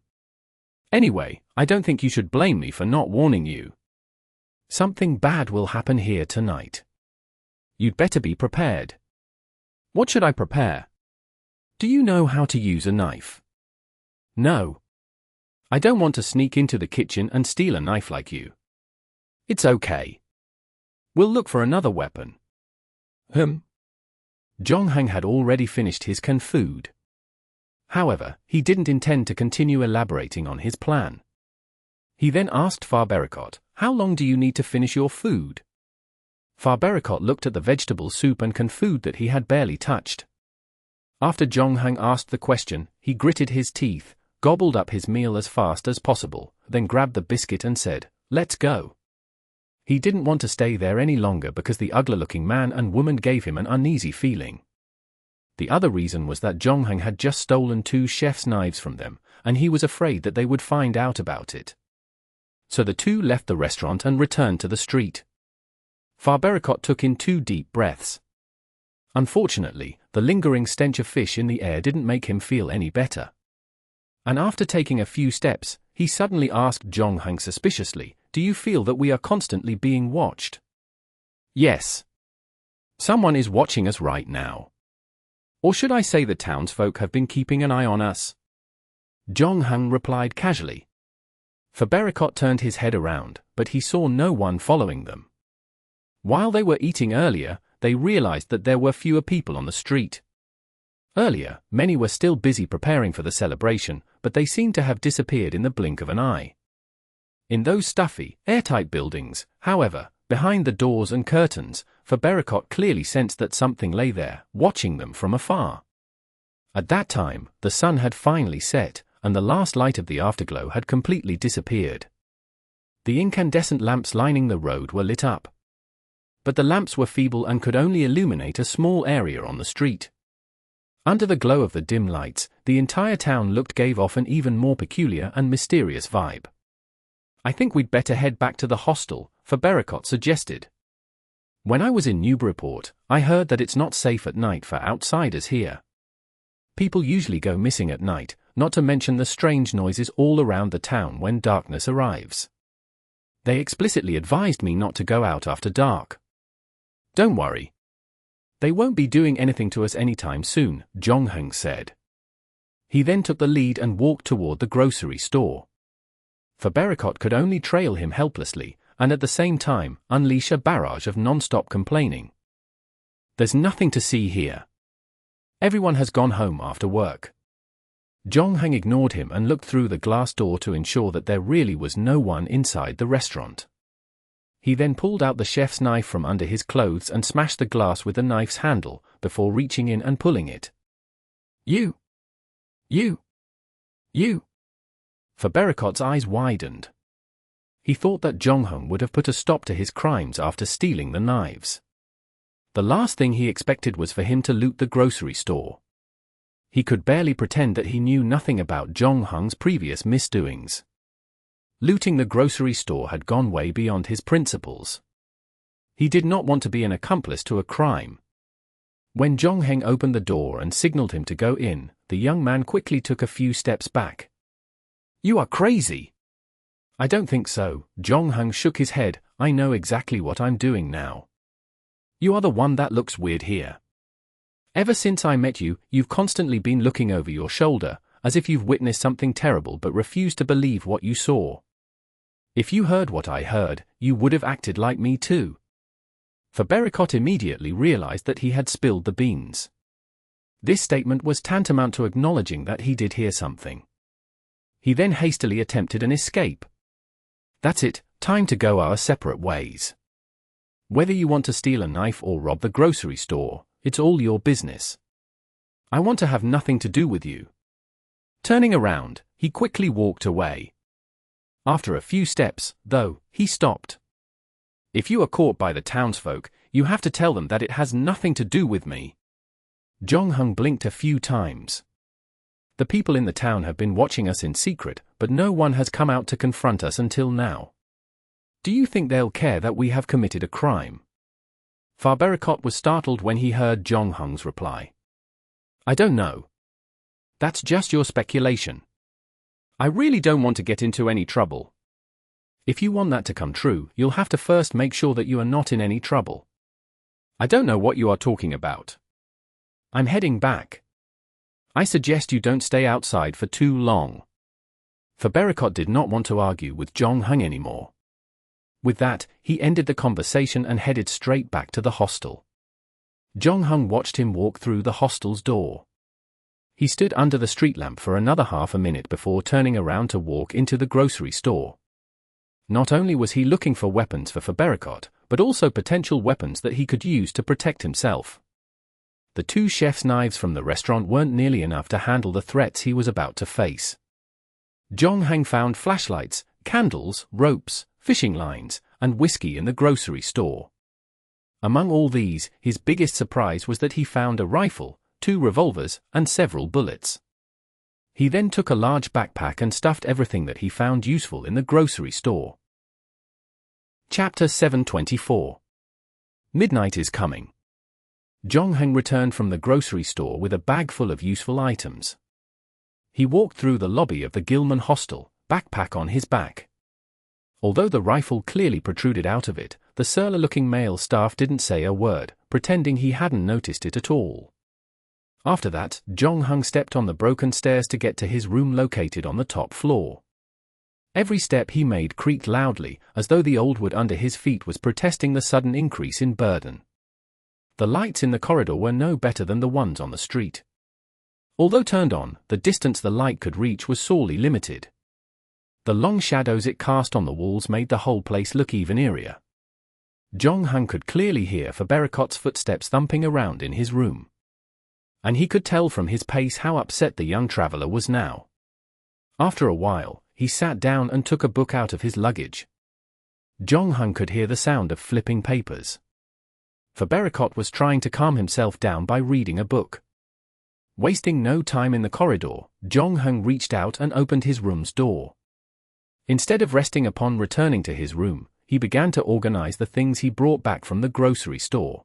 Anyway, I don't think you should blame me for not warning you. Something bad will happen here tonight. You'd better be prepared. What should I prepare? Do you know how to use a knife? No. I don't want to sneak into the kitchen and steal a knife like you. It's okay. We'll look for another weapon. Zhongheng had already finished his canned food. However, he didn't intend to continue elaborating on his plan. He then asked Fabericotte, "How long do you need to finish your food?" Fabericotte looked at the vegetable soup and canned food that he had barely touched. After Zhongheng asked the question, he gritted his teeth, gobbled up his meal as fast as possible, then grabbed the biscuit and said, "Let's go." He didn't want to stay there any longer because the ugly-looking man and woman gave him an uneasy feeling. The other reason was that Zhongheng had just stolen 2 chef's knives from them, and he was afraid that they would find out about it. So the two left the restaurant and returned to the street. Fabericotte took in 2 deep breaths. Unfortunately, the lingering stench of fish in the air didn't make him feel any better. And after taking a few steps, he suddenly asked Zhongheng suspiciously, "Do you feel that we are constantly being watched?" "Yes. Someone is watching us right now. Or should I say the townsfolk have been keeping an eye on us?" Zhongheng replied casually. Fabericotte turned his head around, but he saw no one following them. While they were eating earlier, they realized that there were fewer people on the street. Earlier, many were still busy preparing for the celebration, but they seemed to have disappeared in the blink of an eye. In those stuffy, airtight buildings, however, behind the doors and curtains, Fabericotte clearly sensed that something lay there, watching them from afar. At that time, the sun had finally set, and the last light of the afterglow had completely disappeared. The incandescent lamps lining the road were lit up. But the lamps were feeble and could only illuminate a small area on the street. Under the glow of the dim lights, the entire town gave off an even more peculiar and mysterious vibe. "I think we'd better head back to the hostel," Fabericotte suggested. "When I was in Newburyport, I heard that it's not safe at night for outsiders here. People usually go missing at night, not to mention the strange noises all around the town when darkness arrives. They explicitly advised me not to go out after dark." "Don't worry. They won't be doing anything to us anytime soon," Zhongheng said. He then took the lead and walked toward the grocery store. Fabericotte could only trail him helplessly, and at the same time, unleash a barrage of non-stop complaining. "There's nothing to see here. Everyone has gone home after work." Zhongheng ignored him and looked through the glass door to ensure that there really was no one inside the restaurant. He then pulled out the chef's knife from under his clothes and smashed the glass with the knife's handle, before reaching in and pulling it. You! Fabericotte's eyes widened. He thought that Zhongheng would have put a stop to his crimes after stealing the knives. The last thing he expected was for him to loot the grocery store. He could barely pretend that he knew nothing about Zhongheng's previous misdoings. Looting the grocery store had gone way beyond his principles. He did not want to be an accomplice to a crime. When Zhongheng opened the door and signaled him to go in, the young man quickly took a few steps back. "You are crazy." "I don't think so," Zhongheng shook his head. "I know exactly what I'm doing now. You are the one that looks weird here. Ever since I met you, you've constantly been looking over your shoulder, as if you've witnessed something terrible but refused to believe what you saw. If you heard what I heard, you would have acted like me too." Fabericotte immediately realized that he had spilled the beans. This statement was tantamount to acknowledging that he did hear something. He then hastily attempted an escape. "That's it, time to go our separate ways. Whether you want to steal a knife or rob the grocery store, it's all your business. I want to have nothing to do with you." Turning around, he quickly walked away. After a few steps, though, he stopped. "If you are caught by the townsfolk, you have to tell them that it has nothing to do with me." Zhongheng blinked a few times. "The people in the town have been watching us in secret, but no one has come out to confront us until now. Do you think they'll care that we have committed a crime?" Fabericotte was startled when he heard Zhongheng's reply. "I don't know. That's just your speculation. I really don't want to get into any trouble. If you want that to come true, you'll have to first make sure that you are not in any trouble." "I don't know what you are talking about. I'm heading back. I suggest you don't stay outside for too long." Fabericotte did not want to argue with Zhongheng anymore. With that, he ended the conversation and headed straight back to the hostel. Jong-hung watched him walk through the hostel's door. He stood under the street lamp for another half a minute before turning around to walk into the grocery store. Not only was he looking for weapons for Fabericotte, but also potential weapons that he could use to protect himself. The 2 chef's knives from the restaurant weren't nearly enough to handle the threats he was about to face. Jong-hang found flashlights, candles, ropes, fishing lines, and whiskey in the grocery store. Among all these, his biggest surprise was that he found a rifle, 2 revolvers, and several bullets. He then took a large backpack and stuffed everything that he found useful in the grocery store. Chapter 724. Midnight is coming. Jong-hang returned from the grocery store with a bag full of useful items. He walked through the lobby of the Gilman hostel, backpack on his back. Although the rifle clearly protruded out of it, the surly-looking male staff didn't say a word, pretending he hadn't noticed it at all. After that, Jong-hang stepped on the broken stairs to get to his room located on the top floor. Every step he made creaked loudly, as though the old wood under his feet was protesting the sudden increase in burden. The lights in the corridor were no better than the ones on the street. Although turned on, the distance the light could reach was sorely limited. The long shadows it cast on the walls made the whole place look even eerier. Jong-hang could clearly hear Fabericotte's footsteps thumping around in his room. And he could tell from his pace how upset the young traveler was now. After a while, he sat down and took a book out of his luggage. Jong-hang could hear the sound of flipping papers. Fabericotte was trying to calm himself down by reading a book. Wasting no time in the corridor, Jong-hang reached out and opened his room's door. Instead of resting upon returning to his room, he began to organize the things he brought back from the grocery store.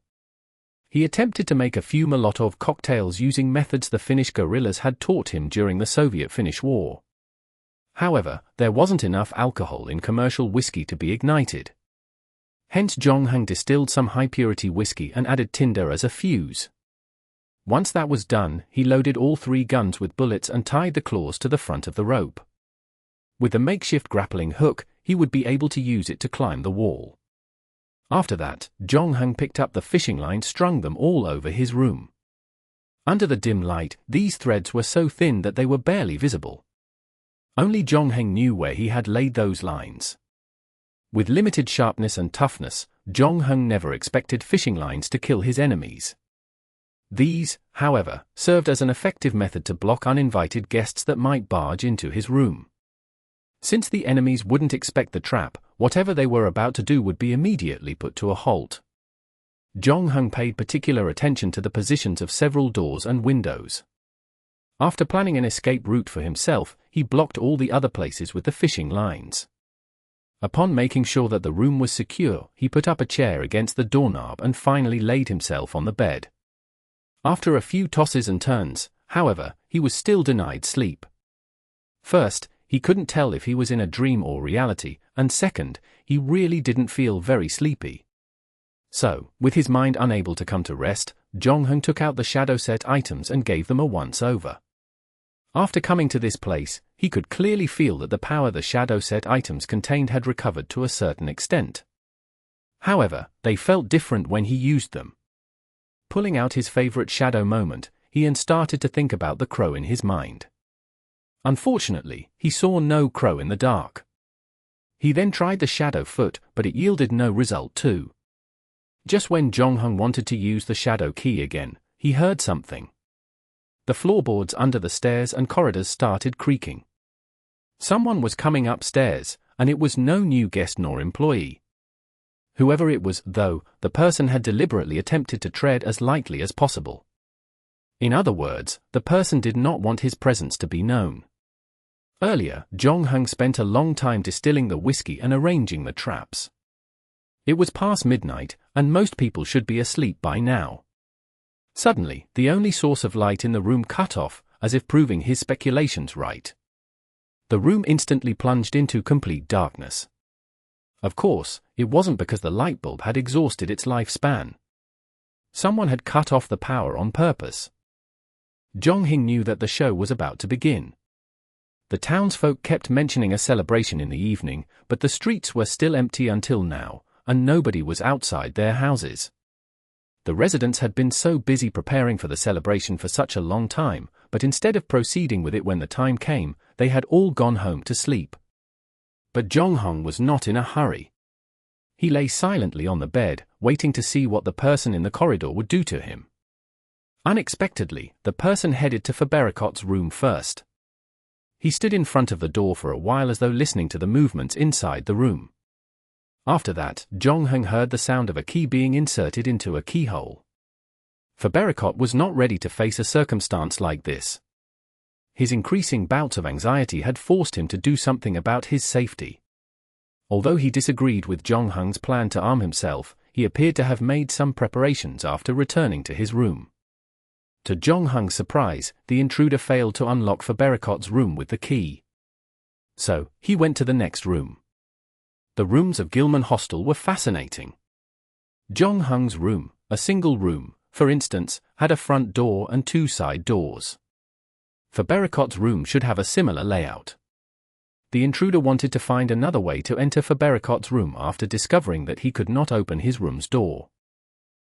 He attempted to make a few Molotov cocktails using methods the Finnish guerrillas had taught him during the Soviet-Finnish War. However, there wasn't enough alcohol in commercial whiskey to be ignited. Hence Jong-hang distilled some high-purity whiskey and added tinder as a fuse. Once that was done, he loaded all 3 guns with bullets and tied the claws to the front of the rope. With the makeshift grappling hook, he would be able to use it to climb the wall. After that, Jong-hang picked up the fishing line, strung them all over his room. Under the dim light, these threads were so thin that they were barely visible. Only Jong-hang knew where he had laid those lines. With limited sharpness and toughness, Jong-hang never expected fishing lines to kill his enemies. These, however, served as an effective method to block uninvited guests that might barge into his room. Since the enemies wouldn't expect the trap, whatever they were about to do would be immediately put to a halt. Jong-hang paid particular attention to the positions of several doors and windows. After planning an escape route for himself, he blocked all the other places with the fishing lines. Upon making sure that the room was secure, he put up a chair against the doorknob and finally laid himself on the bed. After a few tosses and turns, however, he was still denied sleep. First, he couldn't tell if he was in a dream or reality, and second, he really didn't feel very sleepy. So, with his mind unable to come to rest, Jong-hang took out the shadow set items and gave them a once-over. After coming to this place, he could clearly feel that the power the shadow set items contained had recovered to a certain extent. However, they felt different when he used them. Pulling out his favorite shadow moment, he started to think about the crow in his mind. Unfortunately, he saw no crow in the dark. He then tried the shadow foot, but it yielded no result too. Just when Jong-hang wanted to use the shadow key again, he heard something. The floorboards under the stairs and corridors started creaking. Someone was coming upstairs, and it was no new guest nor employee. Whoever it was, though, the person had deliberately attempted to tread as lightly as possible. In other words, the person did not want his presence to be known. Earlier, Jong-hang spent a long time distilling the whiskey and arranging the traps. It was past midnight, and most people should be asleep by now. Suddenly, the only source of light in the room cut off, as if proving his speculations right. The room instantly plunged into complete darkness. Of course, it wasn't because the light bulb had exhausted its lifespan. Someone had cut off the power on purpose. Jong-hang knew that the show was about to begin. The The townsfolk kept mentioning a celebration in the evening, but the streets were still empty until now, and nobody was outside their houses. The residents had been so busy preparing for the celebration for such a long time, but instead of proceeding with it when the time came, they had all gone home to sleep. But Jonghong was not in a hurry. He lay silently on the bed, waiting to see what the person in the corridor would do to him. Unexpectedly, the person headed to Fabericotte's room first. He stood in front of the door for a while as though listening to the movements inside the room. After that, Jonghong heard the sound of a key being inserted into a keyhole. Fabericotte was not ready to face a circumstance like this. His increasing bouts of anxiety had forced him to do something about his safety. Although he disagreed with Jonghong's plan to arm himself, he appeared to have made some preparations after returning to his room. To Jonghong's surprise, the intruder failed to unlock Fabericotte's room with the key. So, he went to the next room. The rooms of Gilman Hostel were fascinating. Jonghong's room, a single room, for instance, had a front door and 2 side doors. Fabericotte's room should have a similar layout. The intruder wanted to find another way to enter Fabericotte's room after discovering that he could not open his room's door.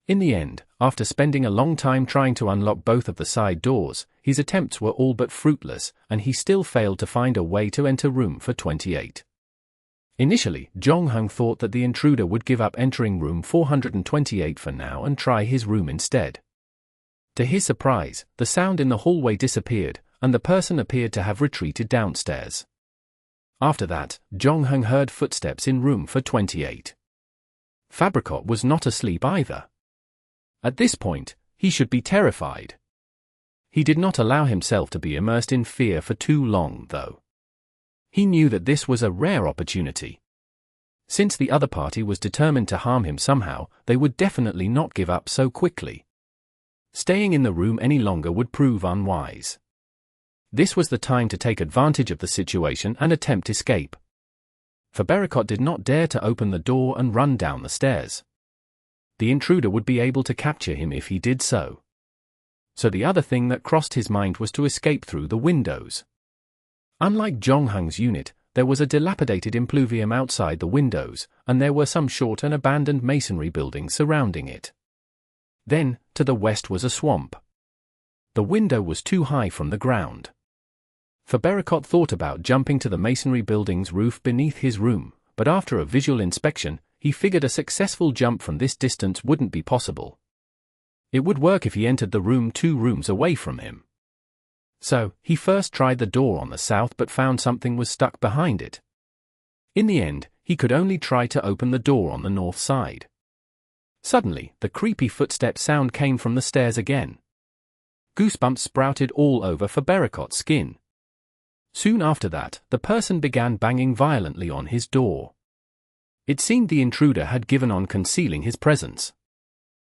In the end, after spending a long time trying to unlock both of the side doors, his attempts were all but fruitless, and he still failed to find a way to enter room 428. Initially, Jonghong thought that the intruder would give up entering room 428 for now and try his room instead. To his surprise, the sound in the hallway disappeared, and the person appeared to have retreated downstairs. After that, Jonghong heard footsteps in room 428. Fabericotte was not asleep either. At this point, he should be terrified. He did not allow himself to be immersed in fear for too long, though. He knew that this was a rare opportunity. Since the other party was determined to harm him somehow, they would definitely not give up so quickly. Staying in the room any longer would prove unwise. This was the time to take advantage of the situation and attempt escape. Fabericotte did not dare to open the door and run down the stairs. The intruder would be able to capture him if he did so. So the other thing that crossed his mind was to escape through the windows. Unlike Jonghong's unit, there was a dilapidated impluvium outside the windows, and there were some short and abandoned masonry buildings surrounding it. Then, to the west was a swamp. The window was too high from the ground. Fabericotte thought about jumping to the masonry building's roof beneath his room, but after a visual inspection, he figured a successful jump from this distance wouldn't be possible. It would work if he entered the room 2 rooms away from him. So, he first tried the door on the south but found something was stuck behind it. In the end, he could only try to open the door on the north side. Suddenly, the creepy footstep sound came from the stairs again. Goosebumps sprouted all over Fabericotte's skin. Soon after that, the person began banging violently on his door. It seemed the intruder had given on concealing his presence.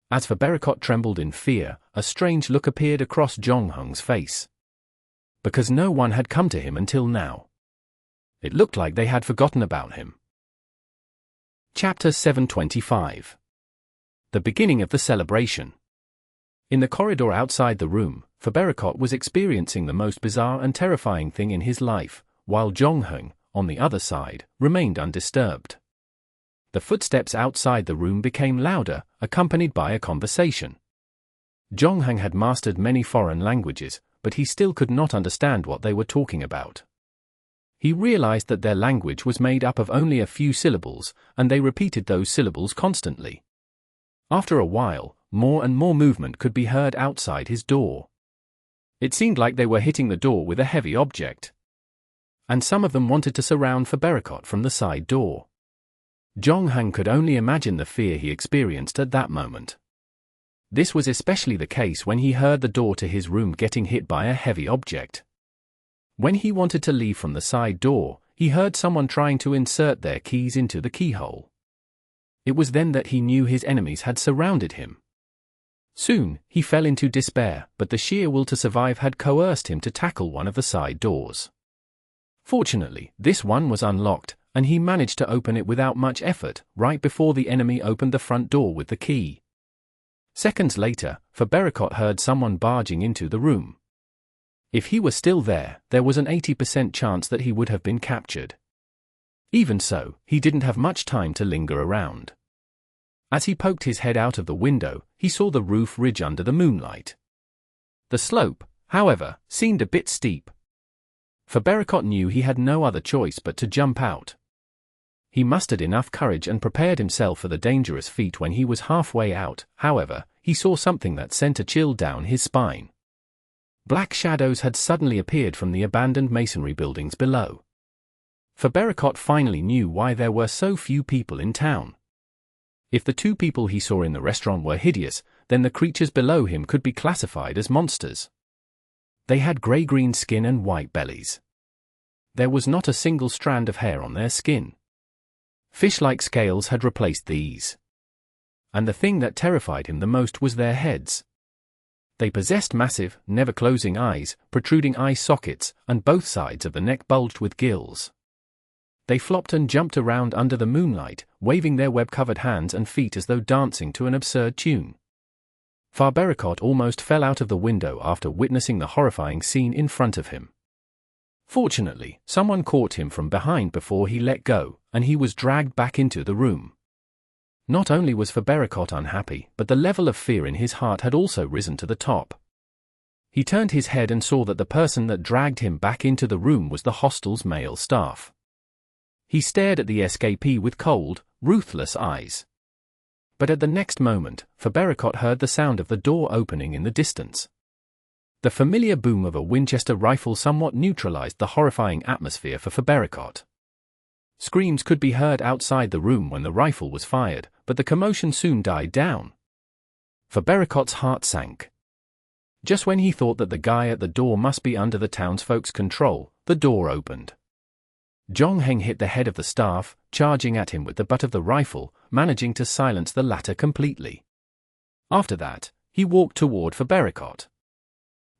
As Fabericotte trembled in fear, a strange look appeared across Jonghong's face. Because no one had come to him until now. It looked like they had forgotten about him. Chapter 725. The beginning of the celebration. In the corridor outside the room, Fabericotte was experiencing the most bizarre and terrifying thing in his life, while Jonghong, on the other side, remained undisturbed. The footsteps outside the room became louder, accompanied by a conversation. Jonghong had mastered many foreign languages, but he still could not understand what they were talking about. He realized that their language was made up of only a few syllables, and they repeated those syllables constantly. After a while, more and more movement could be heard outside his door. It seemed like they were hitting the door with a heavy object. And some of them wanted to surround Fabericotte from the side door. Jonghong could only imagine the fear he experienced at that moment. This was especially the case when he heard the door to his room getting hit by a heavy object. When he wanted to leave from the side door, he heard someone trying to insert their keys into the keyhole. It was then that he knew his enemies had surrounded him. Soon, he fell into despair, but the sheer will to survive had coerced him to tackle one of the side doors. Fortunately, this one was unlocked, and he managed to open it without much effort, right before the enemy opened the front door with the key. Seconds later, Fabericotte heard someone barging into the room. If he were still there, there was an 80% chance that he would have been captured. Even so, he didn't have much time to linger around. As he poked his head out of the window, he saw the roof ridge under the moonlight. The slope, however, seemed a bit steep. Fabericotte knew he had no other choice but to jump out. He mustered enough courage and prepared himself for the dangerous feat. When he was halfway out, however, he saw something that sent a chill down his spine. Black shadows had suddenly appeared from the abandoned masonry buildings below. Fabericotte finally knew why there were so few people in town. If the two people he saw in the restaurant were hideous, then the creatures below him could be classified as monsters. They had grey-green skin and white bellies. There was not a single strand of hair on their skin. Fish-like scales had replaced these. And the thing that terrified him the most was their heads. They possessed massive, never-closing eyes, protruding eye sockets, and both sides of the neck bulged with gills. They flopped and jumped around under the moonlight, waving their web-covered hands and feet as though dancing to an absurd tune. Fabericotte almost fell out of the window after witnessing the horrifying scene in front of him. Fortunately, someone caught him from behind before he let go, and he was dragged back into the room. Not only was Fabericotte unhappy, but the level of fear in his heart had also risen to the top. He turned his head and saw that the person that dragged him back into the room was the hostel's male staff. He stared at the escapee with cold, ruthless eyes. But at the next moment, Fabericotte heard the sound of the door opening in the distance. The familiar boom of a Winchester rifle somewhat neutralized the horrifying atmosphere for Fabericotte. Screams could be heard outside the room when the rifle was fired, but the commotion soon died down. Fabericotte's heart sank. Just when he thought that the guy at the door must be under the townsfolk's control, the door opened. Zhongheng hit the head of the staff, charging at him with the butt of the rifle, managing to silence the latter completely. After that, he walked toward Fabericotte.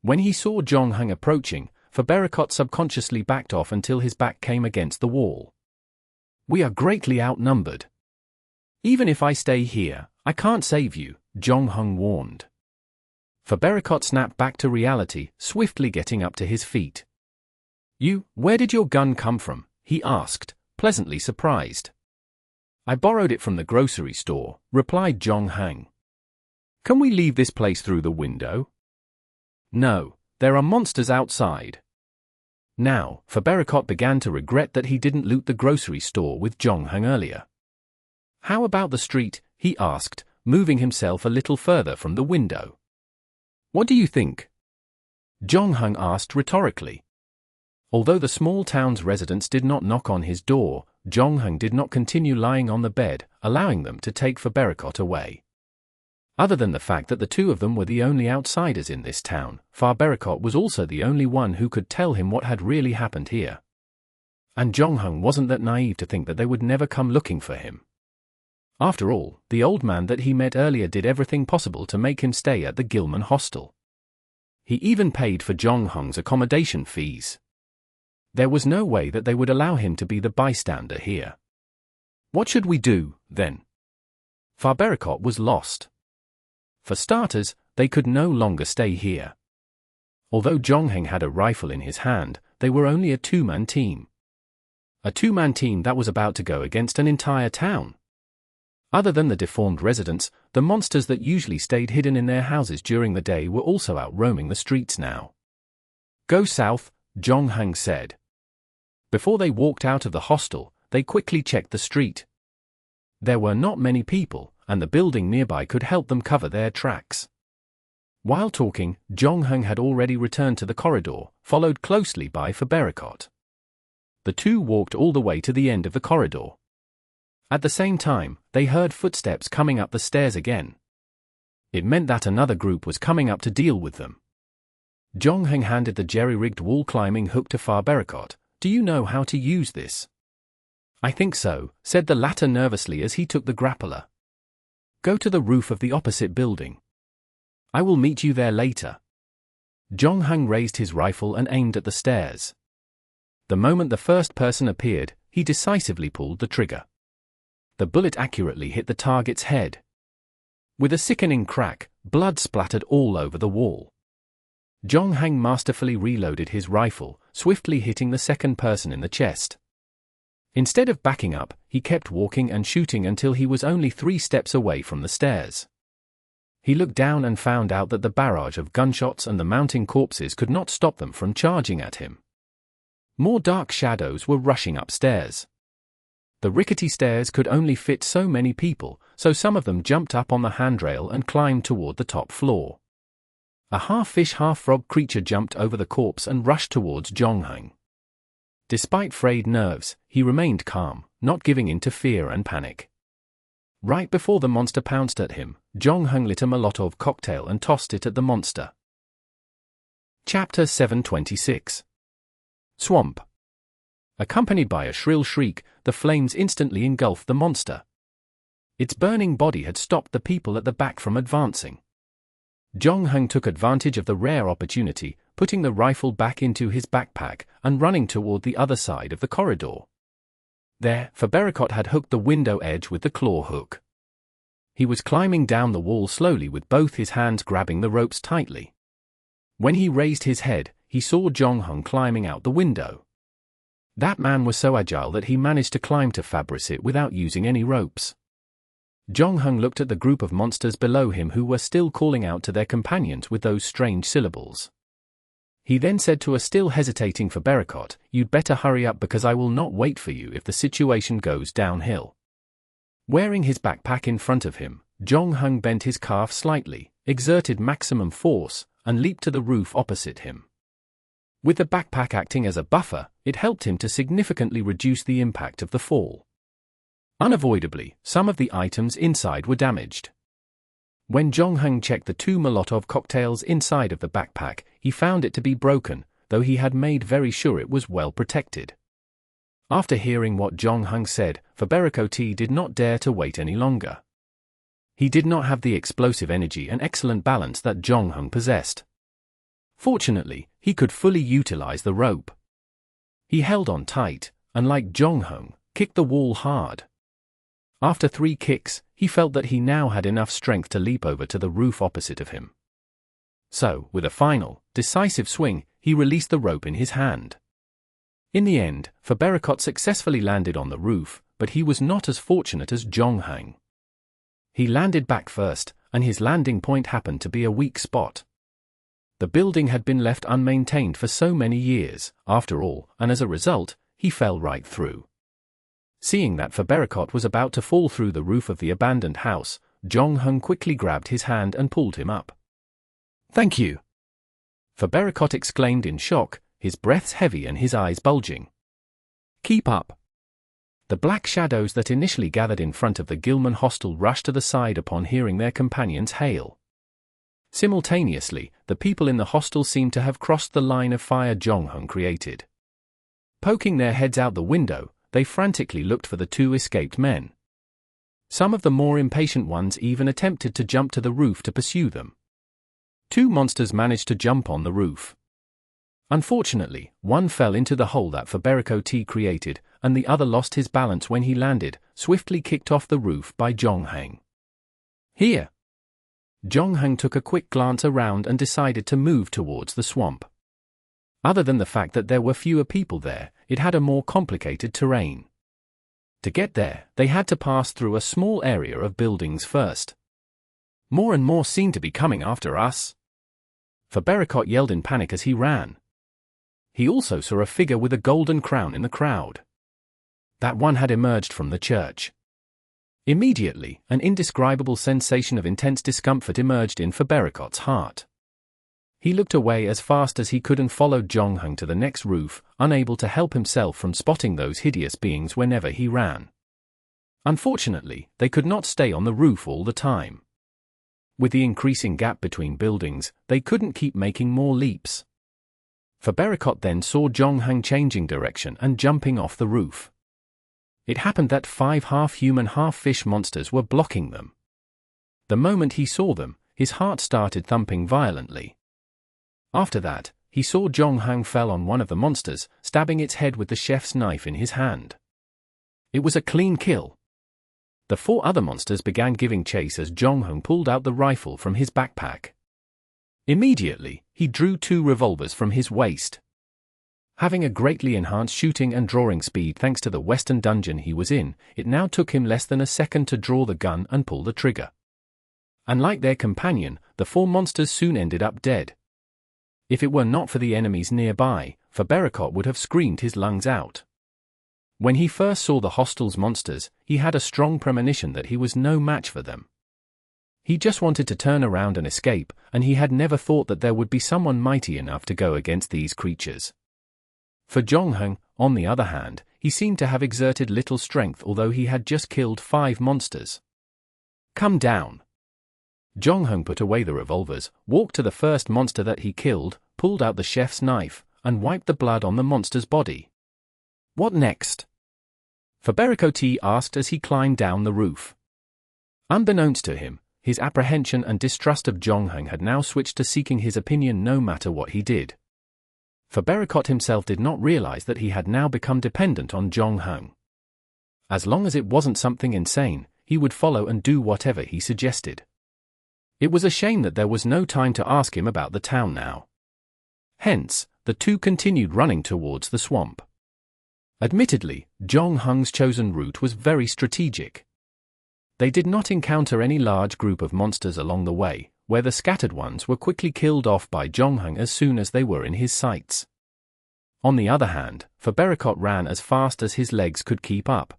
When he saw Zhongheng approaching, Fabericotte subconsciously backed off until his back came against the wall. "We are greatly outnumbered. Even if I stay here, I can't save you," Zhongheng warned. Fabericotte snapped back to reality, swiftly getting up to his feet. Where did your gun come from?" he asked, pleasantly surprised. "I borrowed it from the grocery store," replied Zhongheng. "Can we leave this place through the window?" "No, there are monsters outside." Now, Fabericotte began to regret that he didn't loot the grocery store with Zhongheng earlier. "How about the street?" he asked, moving himself a little further from the window. "What do you think?" Zhongheng asked rhetorically. Although the small town's residents did not knock on his door, Zhongheng did not continue lying on the bed, allowing them to take Fabericotte away. Other than the fact that the two of them were the only outsiders in this town, Fabericotte was also the only one who could tell him what had really happened here. And Zhongheng wasn't that naive to think that they would never come looking for him. After all, the old man that he met earlier did everything possible to make him stay at the Gilman hostel. He even paid for Zhongheng's accommodation fees. There was no way that they would allow him to be the bystander here. What should we do, then? Fabericotte was lost. For starters, they could no longer stay here. Although Zhongheng had a rifle in his hand, they were only a two-man team. A two-man team that was about to go against an entire town. Other than the deformed residents, the monsters that usually stayed hidden in their houses during the day were also out roaming the streets now. "Go south," Zhongheng said. Before they walked out of the hostel, they quickly checked the street. There were not many people, and the building nearby could help them cover their tracks. While talking, Zhongheng had already returned to the corridor, followed closely by Fabericotte. The two walked all the way to the end of the corridor. At the same time, they heard footsteps coming up the stairs again. It meant that another group was coming up to deal with them. Zhongheng handed the jerry-rigged wall-climbing hook to Fabericotte. "Do you know how to use this?" "I think so," said the latter nervously as he took the grappler. "Go to the roof of the opposite building. I will meet you there later." Zhongheng raised his rifle and aimed at the stairs. The moment the first person appeared, he decisively pulled the trigger. The bullet accurately hit the target's head. With a sickening crack, blood splattered all over the wall. Zhonghang masterfully reloaded his rifle, swiftly hitting the second person in the chest. Instead of backing up, he kept walking and shooting until he was only 3 steps away from the stairs. He looked down and found out that the barrage of gunshots and the mounting corpses could not stop them from charging at him. More dark shadows were rushing upstairs. The rickety stairs could only fit so many people, so some of them jumped up on the handrail and climbed toward the top floor. A half-fish, half-frog creature jumped over the corpse and rushed towards Zhonghang. Despite frayed nerves, he remained calm, not giving in to fear and panic. Right before the monster pounced at him, Zhonghang lit a Molotov cocktail and tossed it at the monster. Chapter 726. Swamp. Accompanied by a shrill shriek, the flames instantly engulfed the monster. Its burning body had stopped the people at the back from advancing. Zhonghang took advantage of the rare opportunity, putting the rifle back into his backpack and running toward the other side of the corridor. There, Fabericotte had hooked the window edge with the claw hook. He was climbing down the wall slowly with both his hands grabbing the ropes tightly. When he raised his head, he saw Zhonghang climbing out the window. That man was so agile that he managed to climb to Fabericotte without using any ropes. Zhonghang looked at the group of monsters below him who were still calling out to their companions with those strange syllables. He then said to a still hesitating Fabericotte, "You'd better hurry up because I will not wait for you if the situation goes downhill." Wearing his backpack in front of him, Zhonghang bent his calf slightly, exerted maximum force, and leaped to the roof opposite him. With the backpack acting as a buffer, it helped him to significantly reduce the impact of the fall. Unavoidably, some of the items inside were damaged. When Zhonghang checked the 2 Molotov cocktails inside of the backpack, he found it to be broken, though he had made very sure it was well protected. After hearing what Zhonghang said, Fabericotte did not dare to wait any longer. He did not have the explosive energy and excellent balance that Zhonghang possessed. Fortunately, he could fully utilize the rope. He held on tight, and like Zhonghang, kicked the wall hard. After 3 kicks, he felt that he now had enough strength to leap over to the roof opposite of him. So, with a final, decisive swing, he released the rope in his hand. In the end, Fabericotte successfully landed on the roof, but he was not as fortunate as Zhonghang. He landed back first, and his landing point happened to be a weak spot. The building had been left unmaintained for so many years, after all, and as a result, he fell right through. Seeing that Fabericotte was about to fall through the roof of the abandoned house, Zhonghang quickly grabbed his hand and pulled him up. "Thank you!" Fabericotte exclaimed in shock, his breaths heavy and his eyes bulging. "Keep up!" The black shadows that initially gathered in front of the Gilman hostel rushed to the side upon hearing their companions hail. Simultaneously, the people in the hostel seemed to have crossed the line of fire Zhonghang created. Poking their heads out the window, they frantically looked for the 2 escaped men. Some of the more impatient ones even attempted to jump to the roof to pursue them. 2 monsters managed to jump on the roof. Unfortunately, one fell into the hole that Fabericotte created, and the other lost his balance when he landed, swiftly kicked off the roof by Zhonghang. "Here!" Zhonghang took a quick glance around and decided to move towards the swamp. Other than the fact that there were fewer people there, it had a more complicated terrain. To get there, they had to pass through a small area of buildings first. "More and more seem to be coming after us!" Fabericotte yelled in panic as he ran. He also saw a figure with a golden crown in the crowd. That one had emerged from the church. Immediately, an indescribable sensation of intense discomfort emerged in Fabericotte's heart. He looked away as fast as he could and followed Zhonghang to the next roof, unable to help himself from spotting those hideous beings whenever he ran. Unfortunately, they could not stay on the roof all the time. With the increasing gap between buildings, they couldn't keep making more leaps. Fabericotte then saw Zhonghang changing direction and jumping off the roof. It happened that 5 half-human half-fish monsters were blocking them. The moment he saw them, his heart started thumping violently. After that, he saw Zhonghang fell on one of the monsters, stabbing its head with the chef's knife in his hand. It was a clean kill. The 4 other monsters began giving chase as Zhonghang pulled out the rifle from his backpack. Immediately, he drew 2 revolvers from his waist. Having a greatly enhanced shooting and drawing speed thanks to the western dungeon he was in, it now took him less than a second to draw the gun and pull the trigger. Unlike their companion, the 4 monsters soon ended up dead. If it were not for the enemies nearby, Fabericotte would have screamed his lungs out. When he first saw the hostel's monsters, he had a strong premonition that he was no match for them. He just wanted to turn around and escape, and he had never thought that there would be someone mighty enough to go against these creatures. For Zhongheng, on the other hand, he seemed to have exerted little strength although he had just killed 5 monsters. "Come down." Zhongheng put away the revolvers, walked to the first monster that he killed, pulled out the chef's knife, and wiped the blood on the monster's body. "What next?" Fabericotte asked as he climbed down the roof. Unbeknownst to him, his apprehension and distrust of Zhongheng had now switched to seeking his opinion no matter what he did. Fabericotte himself did not realize that he had now become dependent on Zhongheng. As long as it wasn't something insane, he would follow and do whatever he suggested. It was a shame that there was no time to ask him about the town now. Hence, the 2 continued running towards the swamp. Admittedly, Zhongheng's chosen route was very strategic. They did not encounter any large group of monsters along the way, where the scattered ones were quickly killed off by Zhongheng as soon as they were in his sights. On the other hand, Fabericotte ran as fast as his legs could keep up.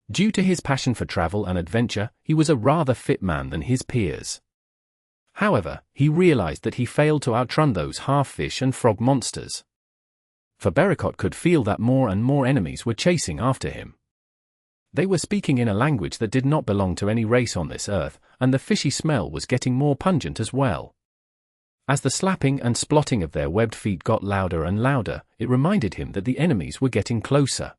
Due to his passion for travel and adventure, he was a rather fit man than his peers. However, he realized that he failed to outrun those half-fish and frog monsters. Fabericotte could feel that more and more enemies were chasing after him. They were speaking in a language that did not belong to any race on this earth, and the fishy smell was getting more pungent as well. As the slapping and splotting of their webbed feet got louder and louder, it reminded him that the enemies were getting closer.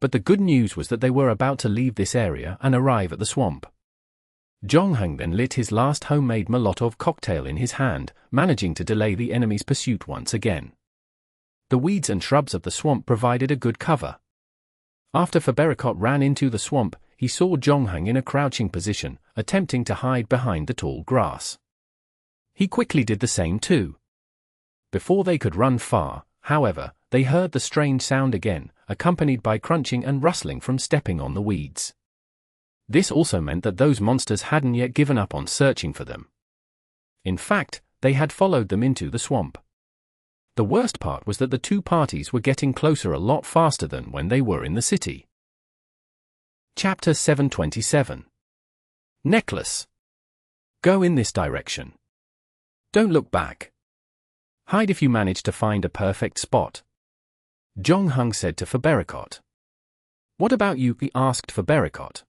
But the good news was that they were about to leave this area and arrive at the swamp. Zhongheng then lit his last homemade Molotov cocktail in his hand, managing to delay the enemy's pursuit once again. The weeds and shrubs of the swamp provided a good cover. After Fabericotte ran into the swamp, he saw Zhongheng in a crouching position, attempting to hide behind the tall grass. He quickly did the same too. Before they could run far, however, they heard the strange sound again, accompanied by crunching and rustling from stepping on the weeds. This also meant that those monsters hadn't yet given up on searching for them. In fact, they had followed them into the swamp. The worst part was that the 2 parties were getting closer a lot faster than when they were in the city. Chapter 727. Necklace. Go in this direction. Don't look back. Hide if you manage to find a perfect spot. Zhongheng said to Fabericotte. What about you? He asked Fabericotte.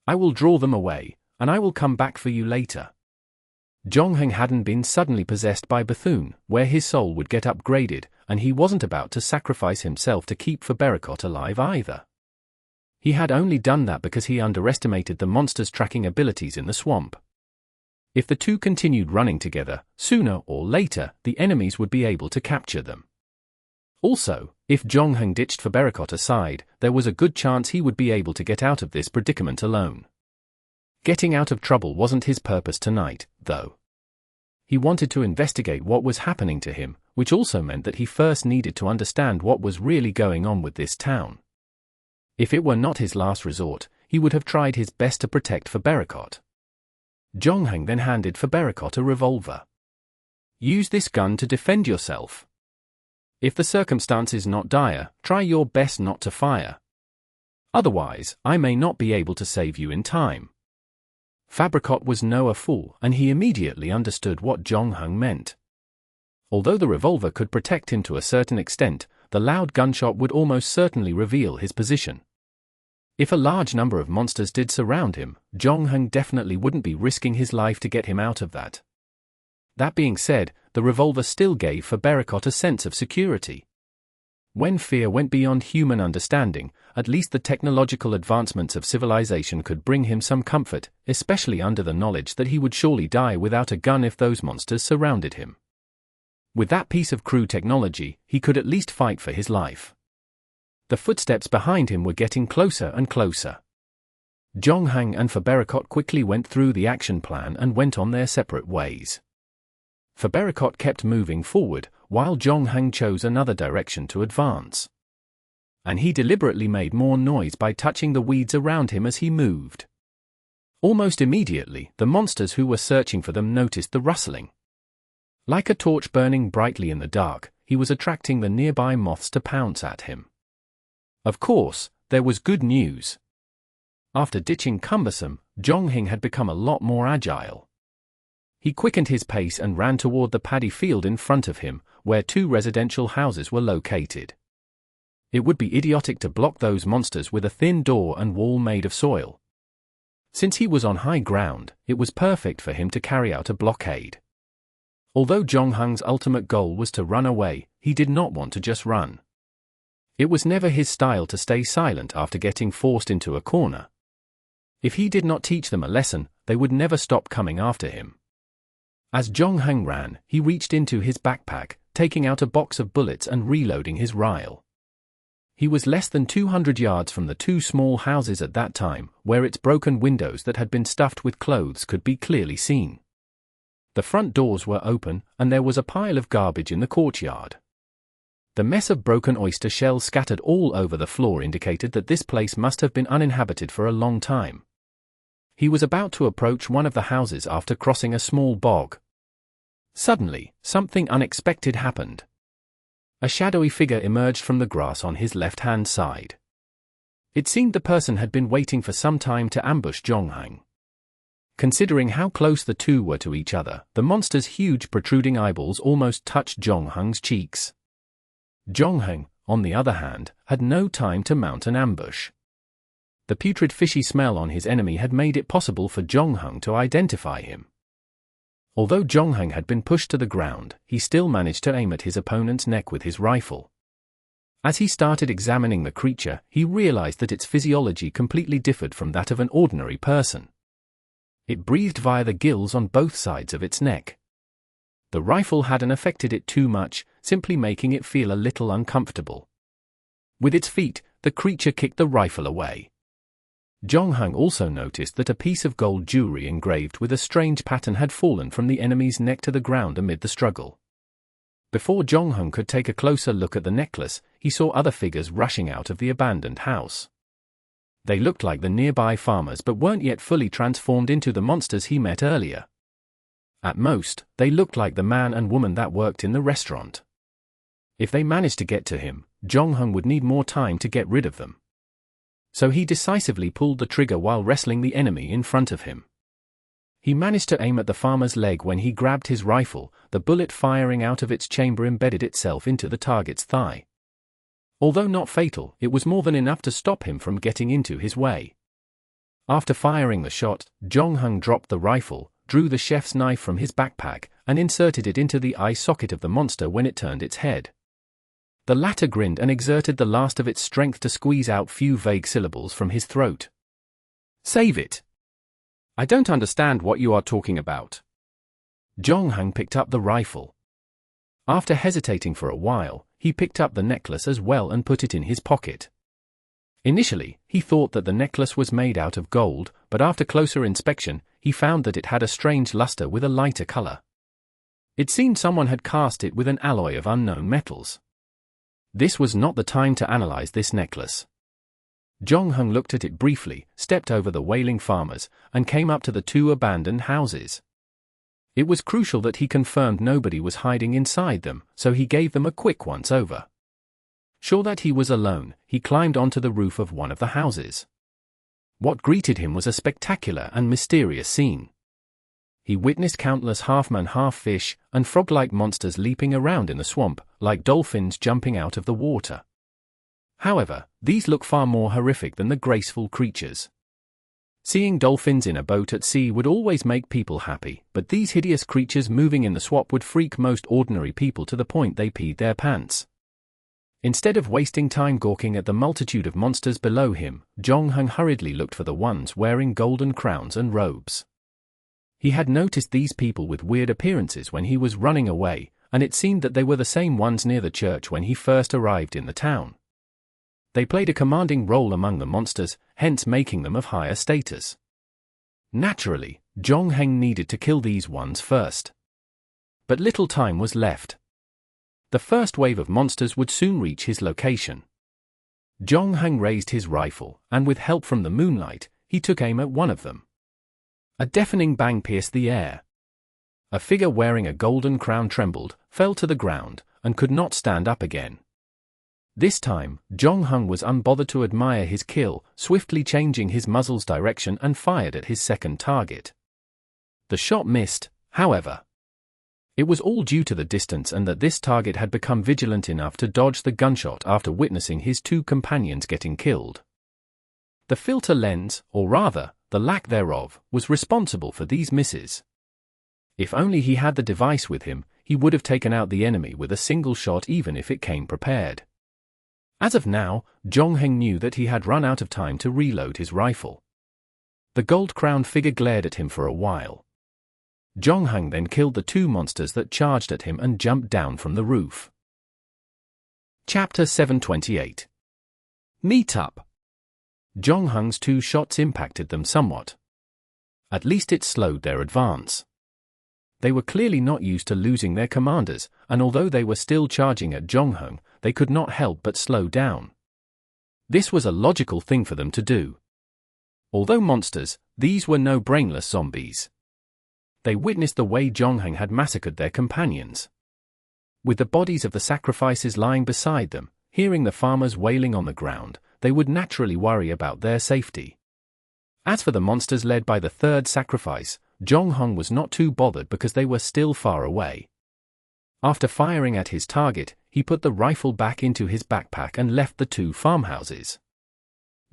I will draw them away, and I will come back for you later. Zhongheng hadn't been suddenly possessed by Bethune, where his soul would get upgraded, and he wasn't about to sacrifice himself to keep Fabericotte alive either. He had only done that because he underestimated the monster's tracking abilities in the swamp. If the 2 continued running together, sooner or later, the enemies would be able to capture them. Also, if Zhongheng ditched Fabericotte aside, there was a good chance he would be able to get out of this predicament alone. Getting out of trouble wasn't his purpose tonight, though. He wanted to investigate what was happening to him, which also meant that he first needed to understand what was really going on with this town. If it were not his last resort, he would have tried his best to protect Fabericotte. Zhongheng then handed Fabericotte a revolver. Use this gun to defend yourself. If the circumstance is not dire, try your best not to fire. Otherwise, I may not be able to save you in time. Fabericotte was no fool, and he immediately understood what Zhongheng meant. Although the revolver could protect him to a certain extent, the loud gunshot would almost certainly reveal his position. If a large number of monsters did surround him, Zhongheng definitely wouldn't be risking his life to get him out of that. That being said, the revolver still gave Fabericotte a sense of security. When fear went beyond human understanding, at least the technological advancements of civilization could bring him some comfort, especially under the knowledge that he would surely die without a gun if those monsters surrounded him. With that piece of crude technology, he could at least fight for his life. The footsteps behind him were getting closer and closer. Zhongheng and Fabericotte quickly went through the action plan and went on their separate ways. Fabericotte kept moving forward, while Zhongheng chose another direction to advance. And he deliberately made more noise by touching the weeds around him as he moved. Almost immediately, the monsters who were searching for them noticed the rustling. Like a torch burning brightly in the dark, he was attracting the nearby moths to pounce at him. Of course, there was good news. After ditching cumbersome, Zhongheng had become a lot more agile. He quickened his pace and ran toward the paddy field in front of him, where 2 residential houses were located. It would be idiotic to block those monsters with a thin door and wall made of soil. Since he was on high ground, it was perfect for him to carry out a blockade. Although Zhongheng's ultimate goal was to run away, he did not want to just run. It was never his style to stay silent after getting forced into a corner. If he did not teach them a lesson, they would never stop coming after him. As Zhongheng ran, he reached into his backpack, taking out a box of bullets and reloading his rifle. He was less than 200 yards from the 2 small houses at that time, where its broken windows that had been stuffed with clothes could be clearly seen. The front doors were open, and there was a pile of garbage in the courtyard. The mess of broken oyster shells scattered all over the floor indicated that this place must have been uninhabited for a long time. He was about to approach one of the houses after crossing a small bog. Suddenly, something unexpected happened. A shadowy figure emerged from the grass on his left-hand side. It seemed the person had been waiting for some time to ambush Zhongheng. Considering how close the two were to each other, the monster's huge protruding eyeballs almost touched Zhongheng's cheeks. Zhongheng, on the other hand, had no time to mount an ambush. The putrid fishy smell on his enemy had made it possible for Zhongheng to identify him. Although Zhongheng had been pushed to the ground, he still managed to aim at his opponent's neck with his rifle. As he started examining the creature, he realized that its physiology completely differed from that of an ordinary person. It breathed via the gills on both sides of its neck. The rifle hadn't affected it too much, simply making it feel a little uncomfortable. With its feet, the creature kicked the rifle away. Zhongheng also noticed that a piece of gold jewelry engraved with a strange pattern had fallen from the enemy's neck to the ground amid the struggle. Before Zhongheng could take a closer look at the necklace, he saw other figures rushing out of the abandoned house. They looked like the nearby farmers but weren't yet fully transformed into the monsters he met earlier. At most, they looked like the man and woman that worked in the restaurant. If they managed to get to him, Zhongheng would need more time to get rid of them. So he decisively pulled the trigger while wrestling the enemy in front of him. He managed to aim at the farmer's leg when he grabbed his rifle, the bullet firing out of its chamber embedded itself into the target's thigh. Although not fatal, it was more than enough to stop him from getting into his way. After firing the shot, Zhongheng dropped the rifle, drew the chef's knife from his backpack, and inserted it into the eye socket of the monster when it turned its head. The latter grinned and exerted the last of its strength to squeeze out few vague syllables from his throat. "Save it! I don't understand what you are talking about." Zhongheng picked up the rifle. After hesitating for a while, he picked up the necklace as well and put it in his pocket. Initially, he thought that the necklace was made out of gold, but after closer inspection, he found that it had a strange luster with a lighter color. It seemed someone had cast it with an alloy of unknown metals. This was not the time to analyze this necklace. Zhongheng looked at it briefly, stepped over the wailing farmers, and came up to the 2 abandoned houses. It was crucial that he confirmed nobody was hiding inside them, so he gave them a quick once-over. Sure that he was alone, he climbed onto the roof of one of the houses. What greeted him was a spectacular and mysterious scene. He witnessed countless half-man half-fish and frog-like monsters leaping around in the swamp, like dolphins jumping out of the water. However, these look far more horrific than the graceful creatures. Seeing dolphins in a boat at sea would always make people happy, but these hideous creatures moving in the swamp would freak most ordinary people to the point they peed their pants. Instead of wasting time gawking at the multitude of monsters below him, Zhongheng hurriedly looked for the ones wearing golden crowns and robes. He had noticed these people with weird appearances when he was running away, and it seemed that they were the same ones near the church when he first arrived in the town. They played a commanding role among the monsters, hence making them of higher status. Naturally, Zhongheng needed to kill these ones first. but little time was left. The first wave of monsters would soon reach his location. Zhongheng raised his rifle, and with help from the moonlight, he took aim at one of them. A deafening bang pierced the air. A figure wearing a golden crown trembled, fell to the ground, and could not stand up again. This time, Zhongheng was unbothered to admire his kill, swiftly changing his muzzle's direction and fired at his second target. The shot missed, however. It was all due to the distance and that this target had become vigilant enough to dodge the gunshot after witnessing his two companions getting killed. The filter lens, or rather, the lack thereof, was responsible for these misses. If only he had the device with him, he would have taken out the enemy with a single shot even if it came prepared. As of now, Zhongheng knew that he had run out of time to reload his rifle. The gold-crowned figure glared at him for a while. Zhongheng then killed the two monsters that charged at him and jumped down from the roof. Chapter 728. Meetup. Zhongheng's two shots impacted them somewhat. At least it slowed their advance. They were clearly not used to losing their commanders, and although they were still charging at Zhongheng, they could not help but slow down. This was a logical thing for them to do. Although monsters, these were no brainless zombies. They witnessed the way Zhongheng had massacred their companions. With the bodies of the sacrifices lying beside them, hearing the farmers wailing on the ground, they would naturally worry about their safety. As for the monsters led by the third sacrifice, Zhongheng was not too bothered because they were still far away. After firing at his target, he put the rifle back into his backpack and left the two farmhouses.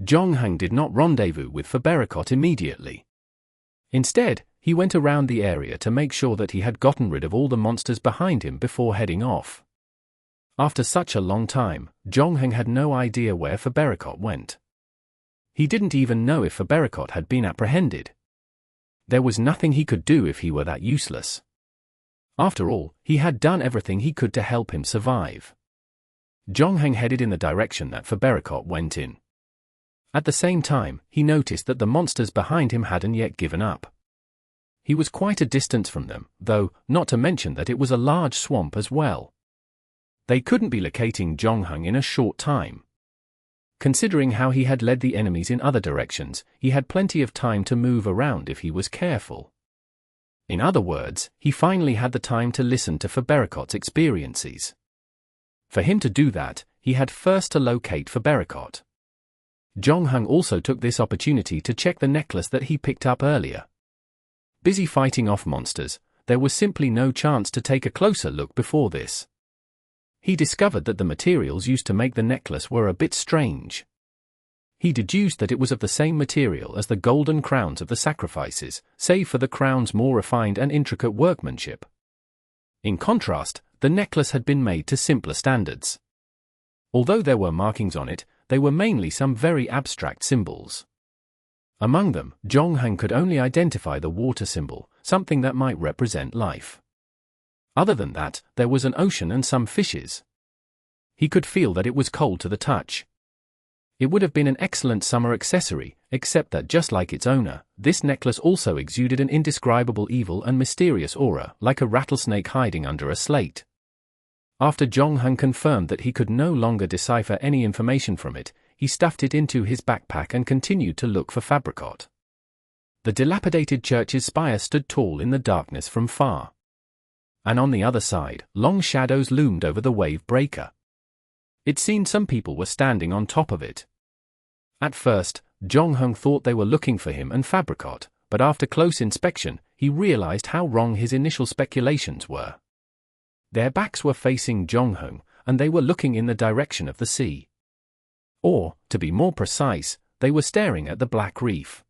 Zhongheng did not rendezvous with Fabericotte immediately. Instead, he went around the area to make sure that he had gotten rid of all the monsters behind him before heading off. After such a long time, Zhongheng had no idea where Fabericotte went. He didn't even know if Fabericotte had been apprehended. There was nothing he could do if he were that useless. After all, he had done everything he could to help him survive. Zhongheng headed in the direction that Fabericotte went in. At the same time, he noticed that the monsters behind him hadn't yet given up. He was quite a distance from them, though, not to mention that it was a large swamp as well. They couldn't be locating Zhongheng in a short time. Considering how he had led the enemies in other directions, he had plenty of time to move around if he was careful. In other words, he finally had the time to listen to Fabericotte's experiences. For him to do that, he had first to locate Fabericotte. Zhongheng also took this opportunity to check the necklace that he picked up earlier. Busy fighting off monsters, there was simply no chance to take a closer look before this. He discovered that the materials used to make the necklace were a bit strange. He deduced that it was of the same material as the golden crowns of the sacrifices, save for the crown's more refined and intricate workmanship. In contrast, the necklace had been made to simpler standards. Although there were markings on it, they were mainly some very abstract symbols. Among them, Zhongheng could only identify the water symbol, something that might represent life. Other than that, there was an ocean and some fishes. He could feel that it was cold to the touch. It would have been an excellent summer accessory, except that just like its owner, this necklace also exuded an indescribable evil and mysterious aura, like a rattlesnake hiding under a slate. After Zhongheng confirmed that he could no longer decipher any information from it, he stuffed it into his backpack and continued to look for Fabericotte. The dilapidated church's spire stood tall in the darkness from far. And on the other side, long shadows loomed over the wave breaker. It seemed some people were standing on top of it. At first, Zhongheng thought they were looking for him and Fabericotte, but after close inspection, he realized how wrong his initial speculations were. Their backs were facing Zhongheng, and they were looking in the direction of the sea. Or, to be more precise, they were staring at the Black Reef.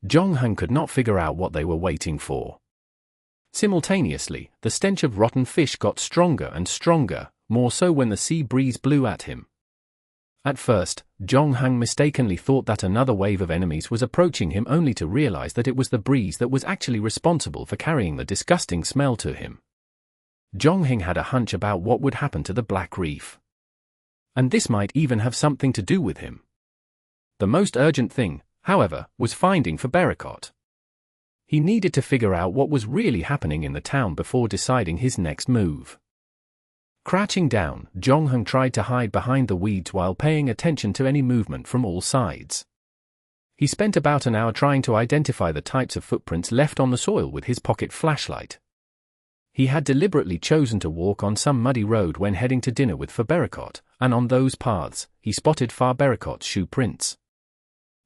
Zhongheng could not figure out what they were waiting for. Simultaneously, the stench of rotten fish got stronger and stronger, more so when the sea breeze blew at him. At first, Zhongheng mistakenly thought that another wave of enemies was approaching him, only to realize that it was the breeze that was actually responsible for carrying the disgusting smell to him. Zhongheng had a hunch about what would happen to the Black Reef. And this might even have something to do with him. The most urgent thing, however, was finding Fabericotte. He needed to figure out what was really happening in the town before deciding his next move. Crouching down, Jong-hung tried to hide behind the weeds while paying attention to any movement from all sides. He spent about an hour trying to identify the types of footprints left on the soil with his pocket flashlight. He had deliberately chosen to walk on some muddy road when heading to dinner with Fabericotte, and on those paths, he spotted Fabericotte's shoe prints.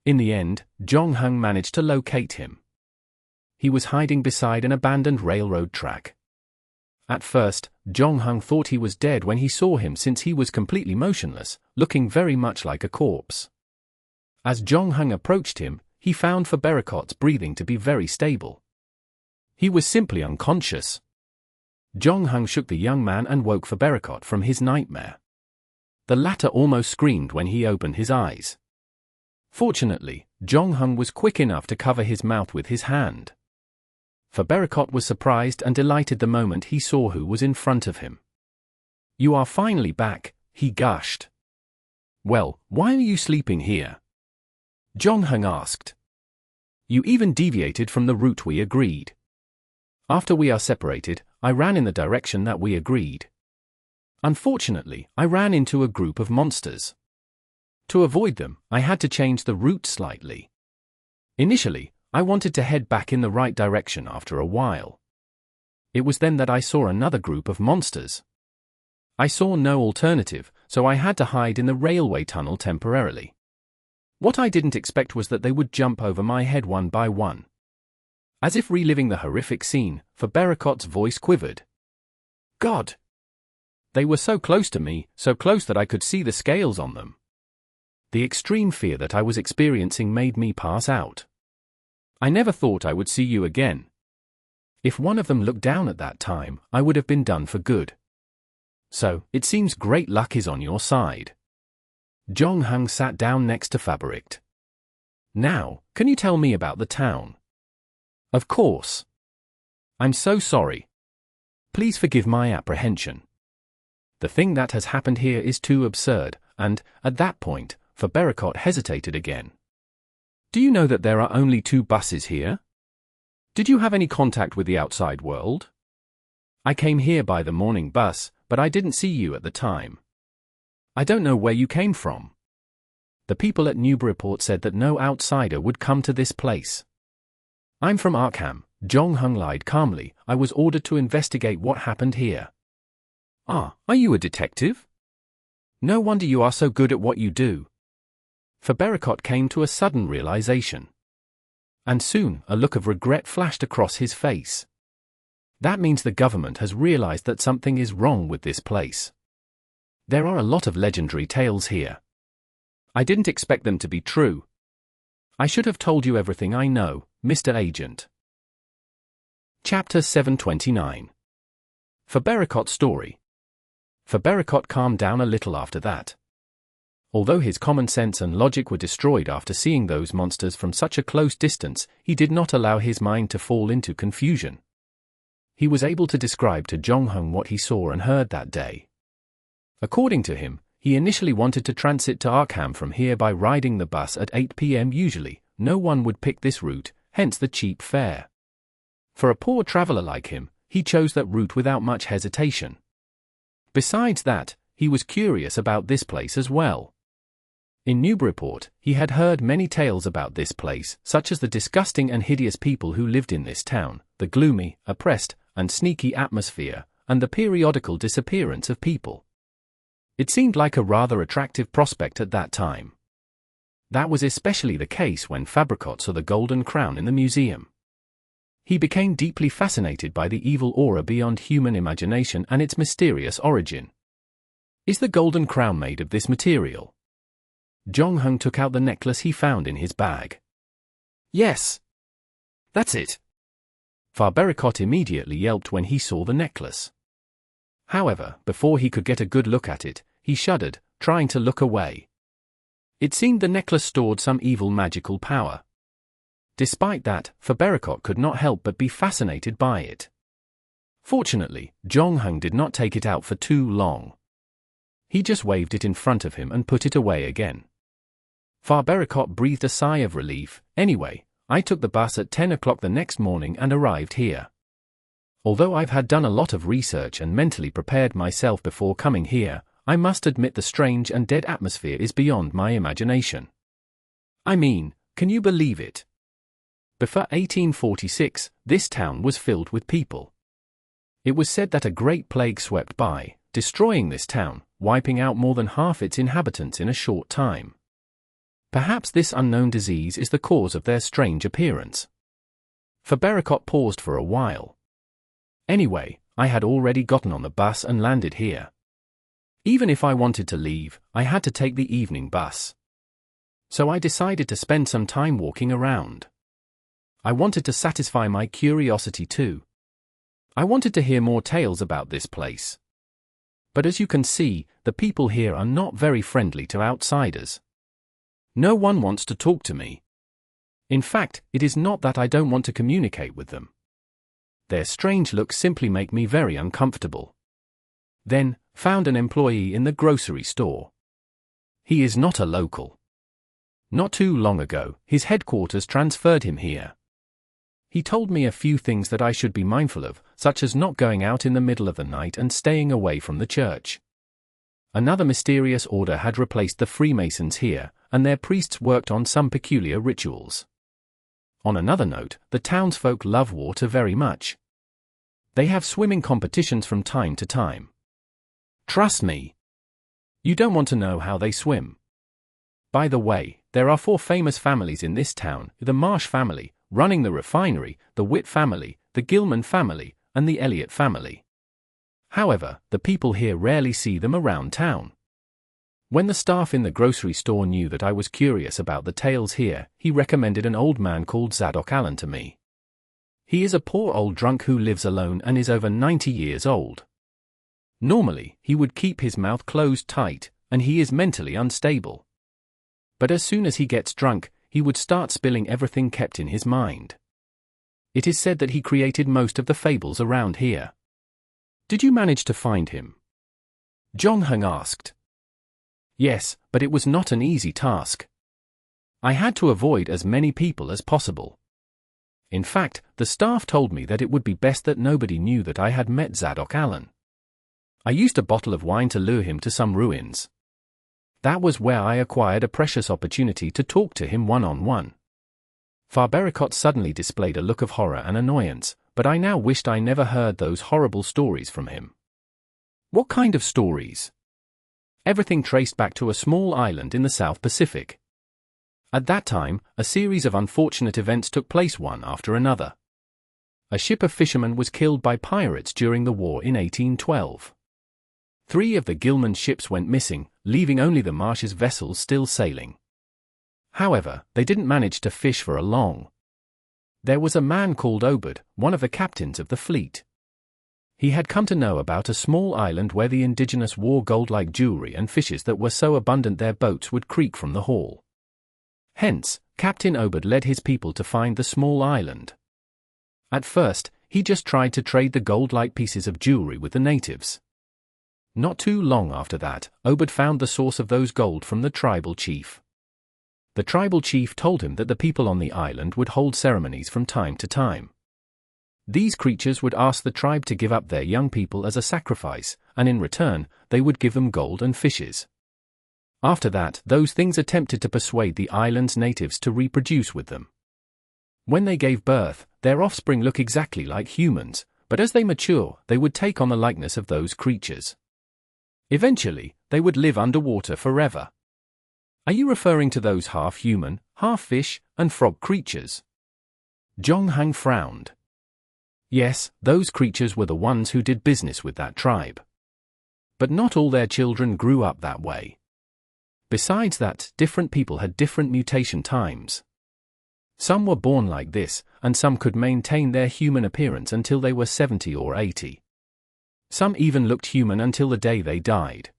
In the end, Jong-hung managed to locate him. He was hiding beside an abandoned railroad track. At first, Jong-hung thought he was dead when he saw him since he was completely motionless, looking very much like a corpse. As Jong-hung approached him, he found Fabericotte's breathing to be very stable. He was simply unconscious. Jong-hung shook the young man and woke Fabericotte from his nightmare. The latter almost screamed when he opened his eyes. Fortunately, Jong-hung was quick enough to cover his mouth with his hand. Fabericotte was surprised and delighted the moment he saw who was in front of him. "You are finally back," he gushed. "Well, why are you sleeping here?" Jong-hung asked. "You even deviated from the route we agreed. After we are separated, I ran in the direction that we agreed. Unfortunately, I ran into a group of monsters. To avoid them, I had to change the route slightly. Initially, I wanted to head back in the right direction after a while. It was then that I saw another group of monsters. I saw no alternative, so I had to hide in the railway tunnel temporarily. What I didn't expect was that they would jump over my head one by one." As if reliving the horrific scene, Fabericotte's voice quivered. "God! They were so close to me, so close that I could see the scales on them. The extreme fear that I was experiencing made me pass out. I never thought I would see you again. If one of them looked down at that time, I would have been done for good. So, it seems great luck is on your side." Jong-hung sat down next to Fabericotte. "Now, can you tell me about the town?" "Of course. I'm so sorry. Please forgive my apprehension. The thing that has happened here is too absurd," and, at that point, Fabericotte hesitated again. "Do you know that there are only 2 buses here? Did you have any contact with the outside world? I came here by the morning bus, but I didn't see you at the time. I don't know where you came from. The people at Newburyport said that no outsider would come to this place." "I'm from Arkham," Jong-hung lied calmly. "I was ordered to investigate what happened here." "Ah, are you a detective? No wonder you are so good at what you do." Fabericotte came to a sudden realization. And soon, a look of regret flashed across his face. That means the government has realized that something is wrong with this place. There are a lot of legendary tales here. I didn't expect them to be true. I should have told you everything I know, Mr. Agent. Chapter 729. Fabericotte's story. Fabericotte calmed down a little after that. Although his common sense and logic were destroyed after seeing those monsters from such a close distance, he did not allow his mind to fall into confusion. He was able to describe to Jong-hung what he saw and heard that day. According to him, he initially wanted to transit to Arkham from here by riding the bus at 8 p.m. Usually, no one would pick this route, hence the cheap fare. For a poor traveler like him, he chose that route without much hesitation. Besides that, he was curious about this place as well. In Newburyport, he had heard many tales about this place, such as the disgusting and hideous people who lived in this town, the gloomy, oppressed, and sneaky atmosphere, and the periodical disappearance of people. It seemed like a rather attractive prospect at that time. That was especially the case when Fabericotte saw the golden crown in the museum. He became deeply fascinated by the evil aura beyond human imagination and its mysterious origin. Is the golden crown made of this material? Jong-hung took out the necklace he found in his bag. Yes. That's it. Fabericotte immediately yelped when he saw the necklace. However, before he could get a good look at it, he shuddered, trying to look away. It seemed the necklace stored some evil magical power. Despite that, Fabericotte could not help but be fascinated by it. Fortunately, Jong-hung did not take it out for too long. He just waved it in front of him and put it away again. Fabericotte breathed a sigh of relief. Anyway, I took the bus at 10 o'clock the next morning and arrived here. Although I've had done a lot of research and mentally prepared myself before coming here, I must admit the strange and dead atmosphere is beyond my imagination. I mean, can you believe it? Before 1846, this town was filled with people. It was said that a great plague swept by, destroying this town, wiping out more than half its inhabitants in a short time. Perhaps this unknown disease is the cause of their strange appearance. Fabericotte paused for a while. Anyway, I had already gotten on the bus and landed here. Even if I wanted to leave, I had to take the evening bus. So I decided to spend some time walking around. I wanted to satisfy my curiosity too. I wanted to hear more tales about this place. But as you can see, the people here are not very friendly to outsiders. No one wants to talk to me. In fact, it is not that I don't want to communicate with them. Their strange looks simply make me very uncomfortable. Then, found an employee in the grocery store. He is not a local. Not too long ago, his headquarters transferred him here. He told me a few things that I should be mindful of, such as not going out in the middle of the night and staying away from the church. Another mysterious order had replaced the Freemasons here, and their priests worked on some peculiar rituals. On another note, the townsfolk love water very much. They have swimming competitions from time to time. Trust me. You don't want to know how they swim. By the way, there are 4 famous families in this town: the Marsh family, running the refinery, the Witt family, the Gilman family, and the Elliott family. However, the people here rarely see them around town. When the staff in the grocery store knew that I was curious about the tales here, he recommended an old man called Zadok Allen to me. He is a poor old drunk who lives alone and is over 90 years old. Normally, he would keep his mouth closed tight, and he is mentally unstable. But as soon as he gets drunk, he would start spilling everything kept in his mind. It is said that he created most of the fables around here. Did you manage to find him? Jong Hung asked. Yes, but it was not an easy task. I had to avoid as many people as possible. In fact, the staff told me that it would be best that nobody knew that I had met Zadok Allen. I used a bottle of wine to lure him to some ruins. That was where I acquired a precious opportunity to talk to him one-on-one. Fabericotte suddenly displayed a look of horror and annoyance, but I now wished I never heard those horrible stories from him. What kind of stories? Everything traced back to a small island in the South Pacific. At that time, a series of unfortunate events took place one after another. A ship of fishermen was killed by pirates during the war in 1812. 3 of the Gilman ships went missing, leaving only the Marsh's vessels still sailing. However, they didn't manage to fish for a long. There was a man called Obed, one of the captains of the fleet. He had come to know about a small island where the indigenous wore gold-like jewelry and fishes that were so abundant their boats would creak from the haul. Hence, Captain Obed led his people to find the small island. At first, he just tried to trade the gold-like pieces of jewelry with the natives. Not too long after that, Obed found the source of those gold from the tribal chief. The tribal chief told him that the people on the island would hold ceremonies from time to time. These creatures would ask the tribe to give up their young people as a sacrifice, and in return, they would give them gold and fishes. After that, those things attempted to persuade the island's natives to reproduce with them. When they gave birth, their offspring look exactly like humans, but as they mature, they would take on the likeness of those creatures. Eventually, they would live underwater forever. Are you referring to those half-human, half-fish, and frog creatures? Jong Hang frowned. Yes, those creatures were the ones who did business with that tribe. But not all their children grew up that way. Besides that, different people had different mutation times. Some were born like this, and some could maintain their human appearance until they were 70 or 80. Some even looked human until the day they died.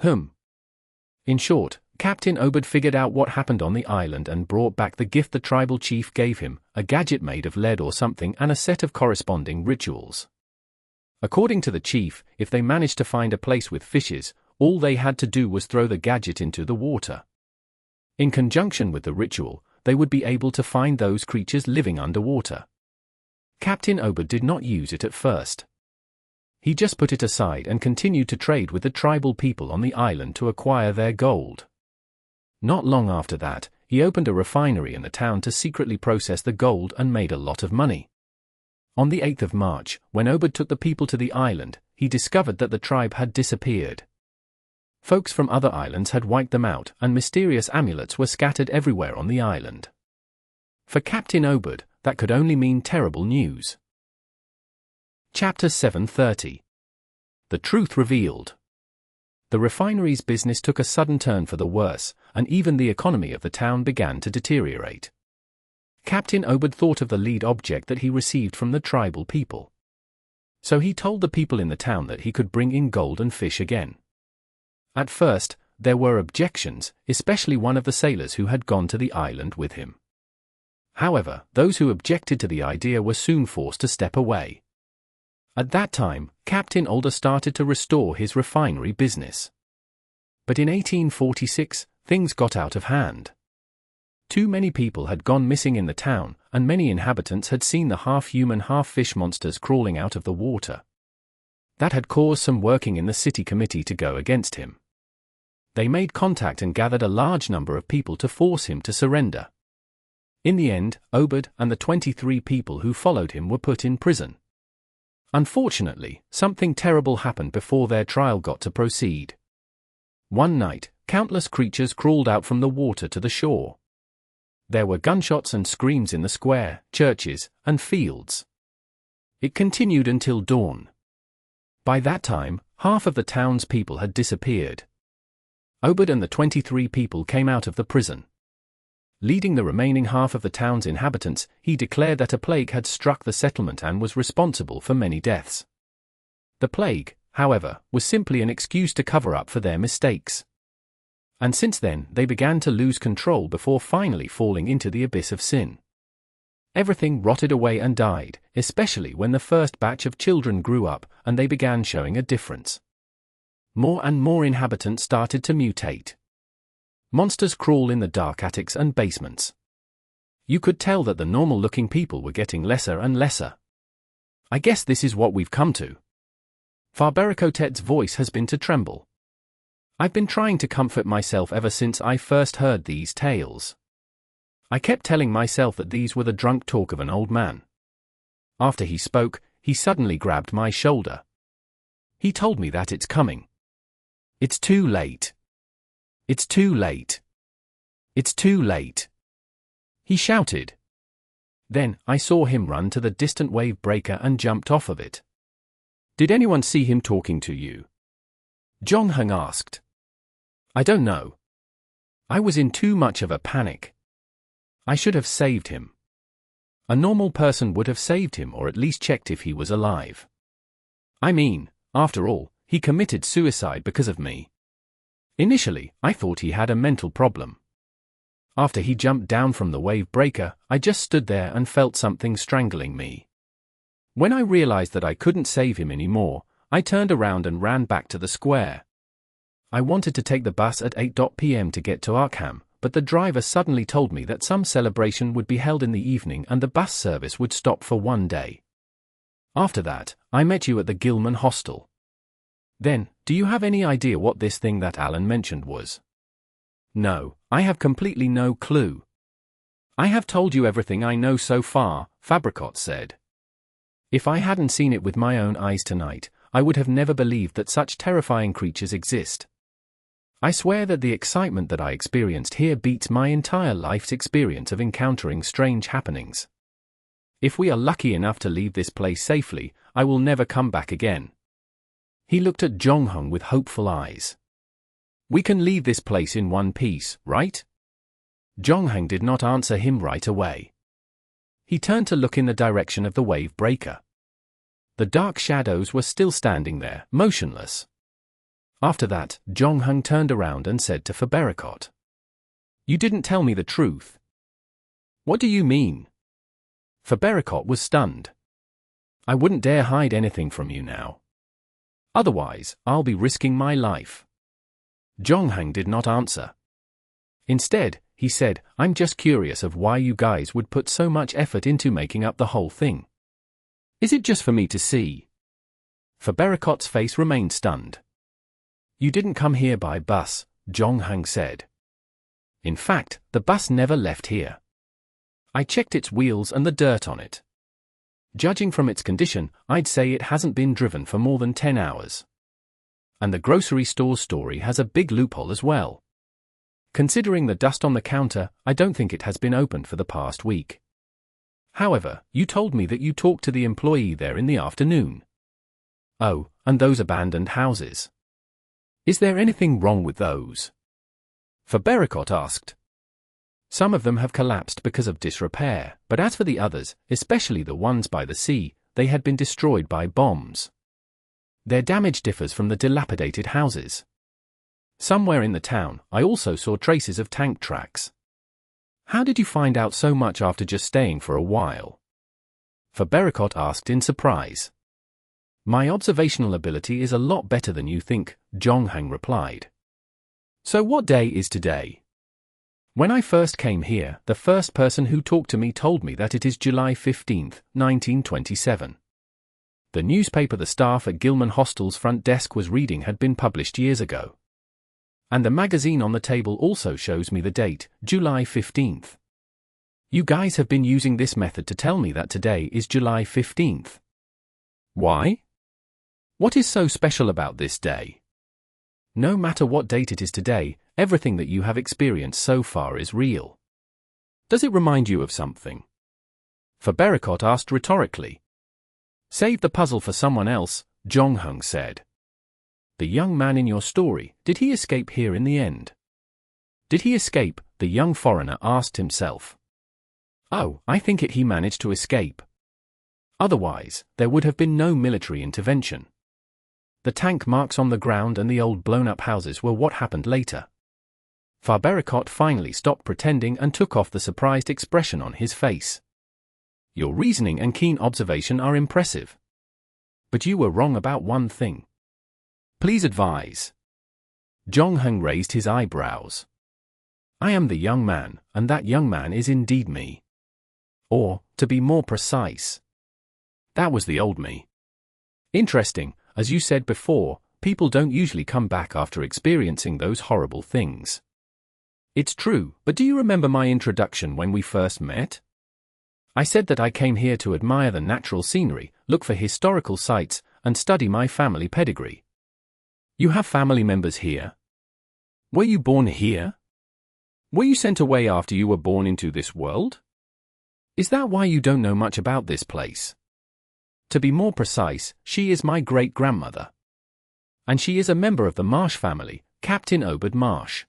In short, Captain Obed figured out what happened on the island and brought back the gift the tribal chief gave him, a gadget made of lead or something and a set of corresponding rituals. According to the chief, if they managed to find a place with fishes, all they had to do was throw the gadget into the water. In conjunction with the ritual, they would be able to find those creatures living underwater. Captain Obed did not use it at first. He just put it aside and continued to trade with the tribal people on the island to acquire their gold. Not long after that, he opened a refinery in the town to secretly process the gold and made a lot of money. On the 8th of March, when Obed took the people to the island, he discovered that the tribe had disappeared. Folks from other islands had wiped them out, and mysterious amulets were scattered everywhere on the island. For Captain Obed, that could only mean terrible news. Chapter 730. The Truth Revealed. The refinery's business took a sudden turn for the worse, and even the economy of the town began to deteriorate. Captain Obed thought of the lead object that he received from the tribal people. So he told the people in the town that he could bring in gold and fish again. At first, there were objections, especially one of the sailors who had gone to the island with him. However, those who objected to the idea were soon forced to step away. At that time, Captain Obed started to restore his refinery business. But in 1846, things got out of hand. Too many people had gone missing in the town, and many inhabitants had seen the half-human, half-fish monsters crawling out of the water. That had caused some working in the city committee to go against him. They made contact and gathered a large number of people to force him to surrender. In the end, Obed and the 23 people who followed him were put in prison. Unfortunately, something terrible happened before their trial got to proceed. One night, countless creatures crawled out from the water to the shore. There were gunshots and screams in the square, churches, and fields. It continued until dawn. By that time, half of the town's people had disappeared. Obed and the 23 people came out of the prison. Leading the remaining half of the town's inhabitants, he declared that a plague had struck the settlement and was responsible for many deaths. The plague, however, was simply an excuse to cover up for their mistakes. And since then, they began to lose control before finally falling into the abyss of sin. Everything rotted away and died, especially when the first batch of children grew up and they began showing a difference. More and more inhabitants started to mutate. Monsters crawl in the dark attics and basements. You could tell that the normal-looking people were getting lesser and lesser. I guess this is what we've come to. Fabericotte's voice has been to tremble. I've been trying to comfort myself ever since I first heard these tales. I kept telling myself that these were the drunk talk of an old man. After he spoke, he suddenly grabbed my shoulder. He told me that it's coming. It's too late. It's too late. It's too late. He shouted. Then, I saw him run to the distant wave breaker and jumped off of it. Did anyone see him talking to you? Zhongheng asked. I don't know. I was in too much of a panic. I should have saved him. A normal person would have saved him or at least checked if he was alive. I mean, after all, he committed suicide because of me. Initially, I thought he had a mental problem. After he jumped down from the wave breaker, I just stood there and felt something strangling me. When I realized that I couldn't save him anymore, I turned around and ran back to the square. I wanted to take the bus at 8 p.m. to get to Arkham, but the driver suddenly told me that some celebration would be held in the evening and the bus service would stop for one day. After that, I met you at the Gilman hostel. Then, do you have any idea what this thing that Alan mentioned was? No, I have completely no clue. I have told you everything I know so far, Fabericotte said. If I hadn't seen it with my own eyes tonight, I would have never believed that such terrifying creatures exist. I swear that the excitement that I experienced here beats my entire life's experience of encountering strange happenings. If we are lucky enough to leave this place safely, I will never come back again. He looked at Zhongheng with hopeful eyes. We can leave this place in one piece, right? Zhongheng did not answer him right away. He turned to look in the direction of the wave breaker. The dark shadows were still standing there, motionless. After that, Zhongheng turned around and said to Fabericotte, You didn't tell me the truth. What do you mean? Fabericotte was stunned. I wouldn't dare hide anything from you now. Otherwise, I'll be risking my life. Zhongheng did not answer. Instead, he said, I'm just curious of why you guys would put so much effort into making up the whole thing. Is it just for me to see? Fabericotte's face remained stunned. You didn't come here by bus, Zhongheng said. In fact, the bus never left here. I checked its wheels and the dirt on it. Judging from its condition, I'd say it hasn't been driven for more than 10 hours. And the grocery store's story has a big loophole as well. Considering the dust on the counter, I don't think it has been opened for the past week. However, you told me that you talked to the employee there in the afternoon. Oh, and those abandoned houses. Is there anything wrong with those? Fabericotte asked. Some of them have collapsed because of disrepair, but as for the others, especially the ones by the sea, they had been destroyed by bombs. Their damage differs from the dilapidated houses. Somewhere in the town, I also saw traces of tank tracks. How did you find out so much after just staying for a while? Fabericotte asked in surprise. My observational ability is a lot better than you think, Zhongheng replied. So what day is today? When I first came here, the first person who talked to me told me that it is July 15th, 1927. The newspaper the staff at Gilman Hostel's front desk was reading had been published years ago. And the magazine on the table also shows me the date, July 15th. You guys have been using this method to tell me that today is July 15th. Why? What is so special about this day? No matter what date it is today, everything that you have experienced so far is real. Does it remind you of something? Fabericotte asked rhetorically. Save the puzzle for someone else, Zhongheng said. The young man in your story, did he escape here in the end? Did he escape? The young foreigner asked himself. Oh, I think he managed to escape. Otherwise, there would have been no military intervention. The tank marks on the ground and the old blown-up houses were what happened later. Fabericotte finally stopped pretending and took off the surprised expression on his face. Your reasoning and keen observation are impressive. But you were wrong about one thing. Please advise. Zhongheng raised his eyebrows. I am the young man, and that young man is indeed me. Or, to be more precise, that was the old me. Interesting, as you said before, people don't usually come back after experiencing those horrible things. It's true, but do you remember my introduction when we first met? I said that I came here to admire the natural scenery, look for historical sites, and study my family pedigree. You have family members here? Were you born here? Were you sent away after you were born into this world? Is that why you don't know much about this place? To be more precise, she is my great-grandmother. And she is a member of the Marsh family, Captain Obed Marsh.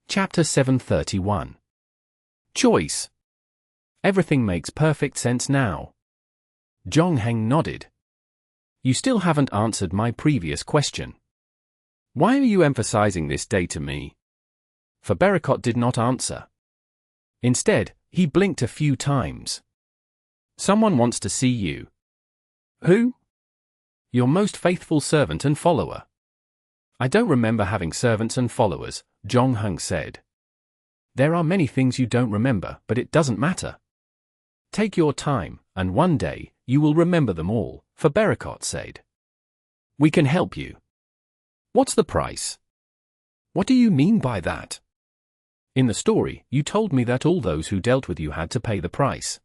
Chapter 731. Choice. Everything makes perfect sense now. Zhongheng nodded. You still haven't answered my previous question. Why are you emphasizing this day to me? Fabericotte did not answer. Instead, he blinked a few times. Someone wants to see you. Who? Your most faithful servant and follower. I don't remember having servants and followers, Zhongheng said. There are many things you don't remember, but it doesn't matter. Take your time, and one day, you will remember them all, Fabericotte said. We can help you. What's the price? What do you mean by that? In the story, you told me that all those who dealt with you had to pay the price.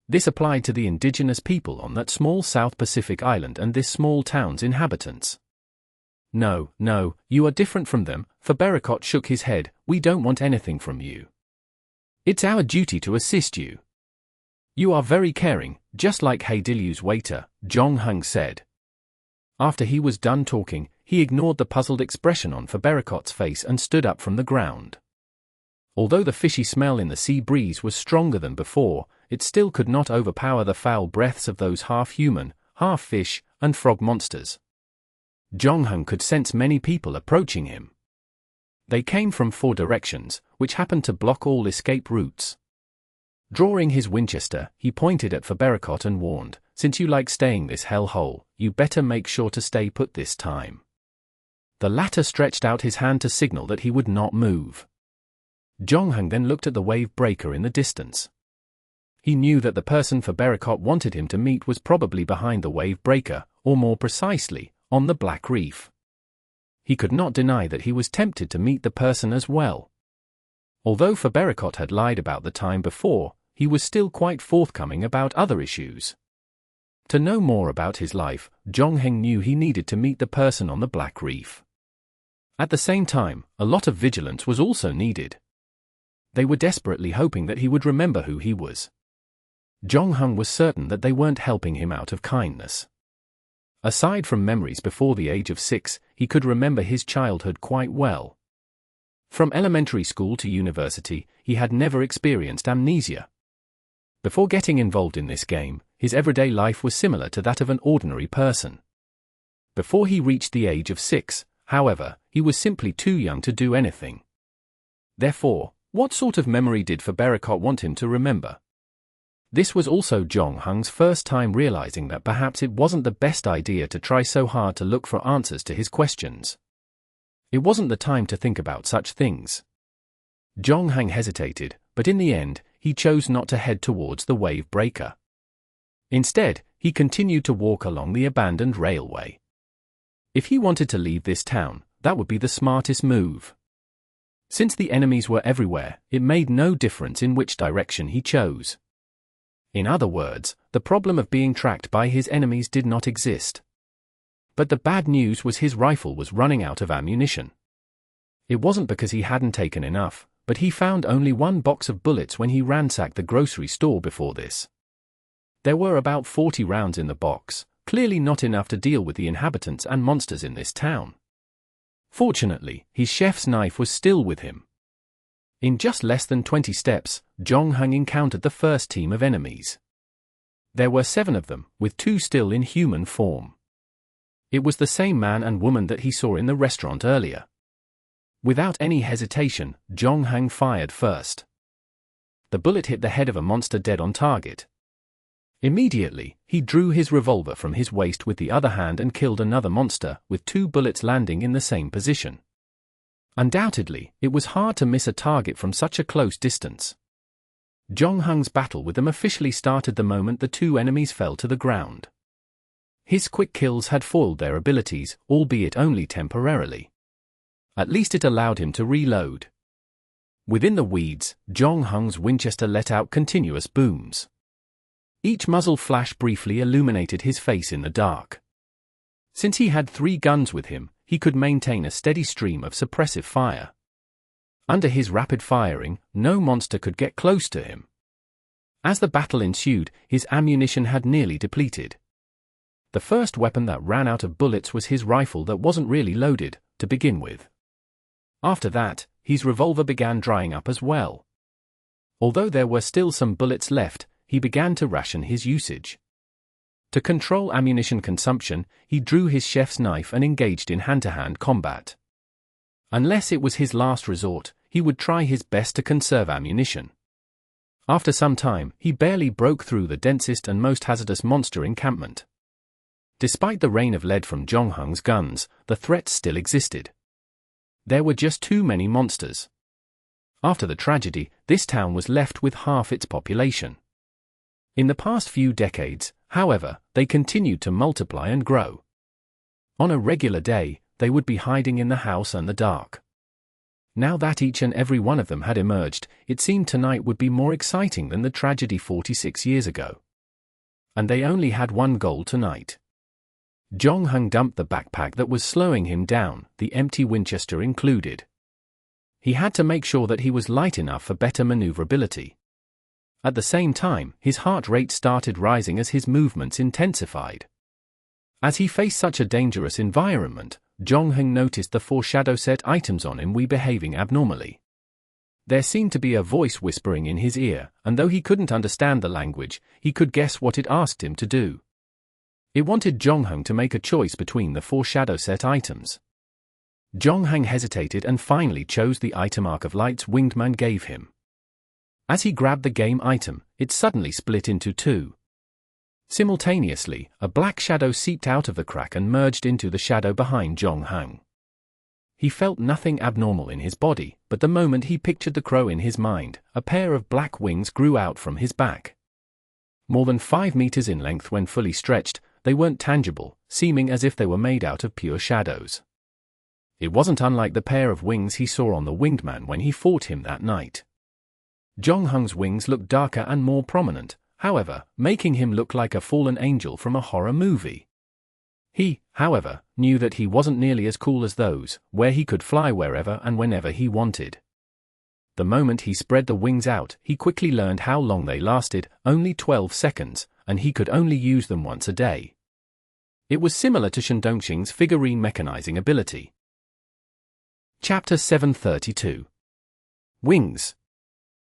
This applied to the indigenous people on that small South Pacific island and this small town's inhabitants. No, you are different from them, Fabericotte shook his head, we don't want anything from you. It's our duty to assist you. You are very caring, just like Heidilu's waiter, Zhongheng said. After he was done talking, he ignored the puzzled expression on Fabericotte's face and stood up from the ground. Although the fishy smell in the sea breeze was stronger than before, it still could not overpower the foul breaths of those half-human, half-fish, and frog monsters. Zhongheng could sense many people approaching him. They came from 4 directions, which happened to block all escape routes. Drawing his Winchester, he pointed at Fabericotte and warned, since you like staying this hellhole, you better make sure to stay put this time. The latter stretched out his hand to signal that he would not move. Zhongheng then looked at the wave breaker in the distance. He knew that the person Fabericotte wanted him to meet was probably behind the wave breaker, or more precisely, on the Black Reef. He could not deny that he was tempted to meet the person as well. Although Fabericotte had lied about the time before, he was still quite forthcoming about other issues. To know more about his life, Zhongheng knew he needed to meet the person on the Black Reef. At the same time, a lot of vigilance was also needed. They were desperately hoping that he would remember who he was. Zhongheng was certain that they weren't helping him out of kindness. Aside from memories before the age of 6, he could remember his childhood quite well. From elementary school to university, he had never experienced amnesia. Before getting involved in this game, his everyday life was similar to that of an ordinary person. Before he reached the age of 6, however, he was simply too young to do anything. Therefore, what sort of memory did Fabericotte want him to remember? This was also Zhongheng's first time realizing that perhaps it wasn't the best idea to try so hard to look for answers to his questions. It wasn't the time to think about such things. Zhongheng hesitated, but in the end, he chose not to head towards the wave breaker. Instead, he continued to walk along the abandoned railway. If he wanted to leave this town, that would be the smartest move. Since the enemies were everywhere, it made no difference in which direction he chose. In other words, the problem of being tracked by his enemies did not exist. But the bad news was his rifle was running out of ammunition. It wasn't because he hadn't taken enough, but he found only one box of bullets when he ransacked the grocery store before this. There were about 40 rounds in the box, clearly not enough to deal with the inhabitants and monsters in this town. Fortunately, his chef's knife was still with him. In just less than 20 steps, Zhongheng encountered the first team of enemies. There were 7 of them, with 2 still in human form. It was the same man and woman that he saw in the restaurant earlier. Without any hesitation, Zhongheng fired first. The bullet hit the head of a monster dead on target. Immediately, he drew his revolver from his waist with the other hand and killed another monster, with 2 bullets landing in the same position. Undoubtedly, it was hard to miss a target from such a close distance. Zhongheng's battle with them officially started the moment the 2 enemies fell to the ground. His quick kills had foiled their abilities, albeit only temporarily. At least it allowed him to reload. Within the weeds, Zhongheng's Winchester let out continuous booms. Each muzzle flash briefly illuminated his face in the dark. Since he had 3 guns with him, he could maintain a steady stream of suppressive fire. Under his rapid firing, no monster could get close to him. As the battle ensued, his ammunition had nearly depleted. The first weapon that ran out of bullets was his rifle that wasn't really loaded, to begin with. After that, his revolver began drying up as well. Although there were still some bullets left, he began to ration his usage. To control ammunition consumption, he drew his chef's knife and engaged in hand-to-hand combat. Unless it was his last resort, he would try his best to conserve ammunition. After some time, he barely broke through the densest and most hazardous monster encampment. Despite the rain of lead from Zhongheng's guns, the threat still existed. There were just too many monsters. After the tragedy, this town was left with half its population. In the past few decades, however, they continued to multiply and grow. On a regular day, they would be hiding in the house and the dark. Now that each and every one of them had emerged, it seemed tonight would be more exciting than the tragedy 46 years ago. And they only had one goal tonight. Zhongheng dumped the backpack that was slowing him down, the empty Winchester included. He had to make sure that he was light enough for better maneuverability. At the same time, his heart rate started rising as his movements intensified. As he faced such a dangerous environment, Zhongheng noticed the foreshadow set items on him behaving abnormally. There seemed to be a voice whispering in his ear, and though he couldn't understand the language, he could guess what it asked him to do. It wanted Zhongheng to make a choice between the foreshadow set items. Zhongheng hesitated and finally chose the item Arc of Light's winged man gave him. As he grabbed the game item, it suddenly split into 2. Simultaneously, a black shadow seeped out of the crack and merged into the shadow behind Zhongheng. He felt nothing abnormal in his body, but the moment he pictured the crow in his mind, a pair of black wings grew out from his back. More than 5 meters in length when fully stretched, they weren't tangible, seeming as if they were made out of pure shadows. It wasn't unlike the pair of wings he saw on the winged man when he fought him that night. Jonghung's wings looked darker and more prominent, however, making him look like a fallen angel from a horror movie. He, however, knew that he wasn't nearly as cool as those, where he could fly wherever and whenever he wanted. The moment he spread the wings out, he quickly learned how long they lasted, only 12 seconds, and he could only use them once a day. It was similar to Shandongxing's figurine mechanizing ability. Chapter 732. Wings.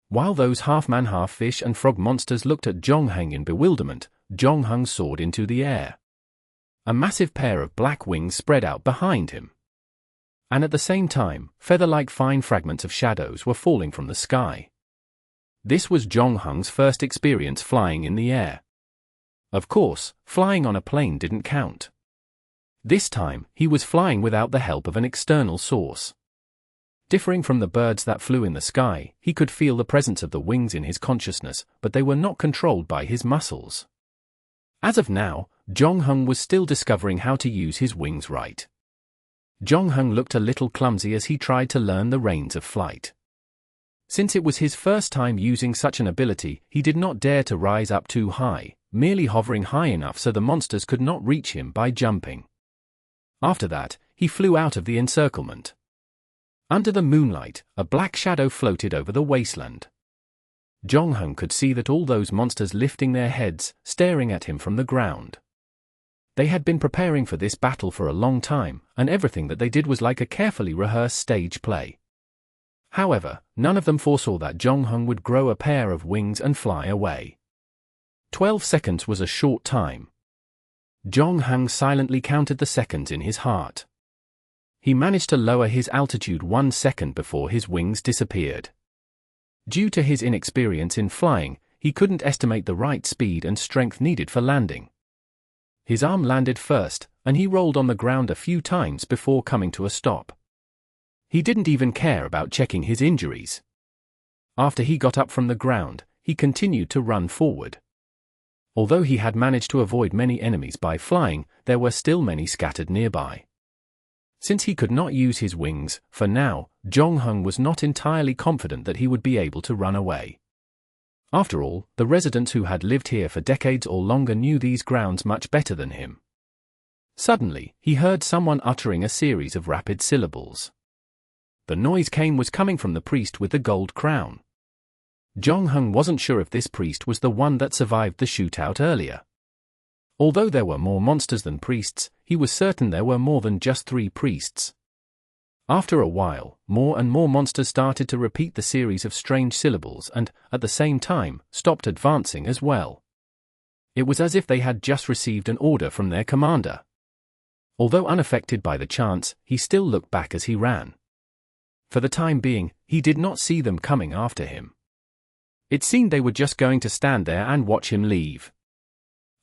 While those half-man half-fish and frog monsters looked at Jonghung in bewilderment, Jonghung soared into the air. A massive pair of black wings spread out behind him. And at the same time, feather-like fine fragments of shadows were falling from the sky. This was Jonghung's first experience flying in the air. Of course, flying on a plane didn't count. This time, he was flying without the help of an external source. Differing from the birds that flew in the sky, he could feel the presence of the wings in his consciousness, but they were not controlled by his muscles. As of now, Jonghung was still discovering how to use his wings right. Jonghung looked a little clumsy as he tried to learn the reins of flight. Since it was his first time using such an ability, he did not dare to rise up too high, merely hovering high enough so the monsters could not reach him by jumping. After that, he flew out of the encirclement. Under the moonlight, a black shadow floated over the wasteland. Jonghung could see that all those monsters lifting their heads, staring at him from the ground. They had been preparing for this battle for a long time, and everything that they did was like a carefully rehearsed stage play. However, none of them foresaw that Jonghung would grow a pair of wings and fly away. 12 seconds was a short time. Jonghung silently counted the seconds in his heart. He managed to lower his altitude 1 second before his wings disappeared. Due to his inexperience in flying, he couldn't estimate the right speed and strength needed for landing. His arm landed first, and he rolled on the ground a few times before coming to a stop. He didn't even care about checking his injuries. After he got up from the ground, he continued to run forward. Although he had managed to avoid many enemies by flying, there were still many scattered nearby. Since he could not use his wings, for now, Jonghung was not entirely confident that he would be able to run away. After all, the residents who had lived here for decades or longer knew these grounds much better than him. Suddenly, he heard someone uttering a series of rapid syllables. The noise was coming from the priest with the gold crown. Jonghung wasn't sure if this priest was the one that survived the shootout earlier. Although there were more monsters than priests, he was certain there were more than just 3 priests. After a while, more and more monsters started to repeat the series of strange syllables and, at the same time, stopped advancing as well. It was as if they had just received an order from their commander. Although unaffected by the chants, he still looked back as he ran. For the time being, he did not see them coming after him. It seemed they were just going to stand there and watch him leave.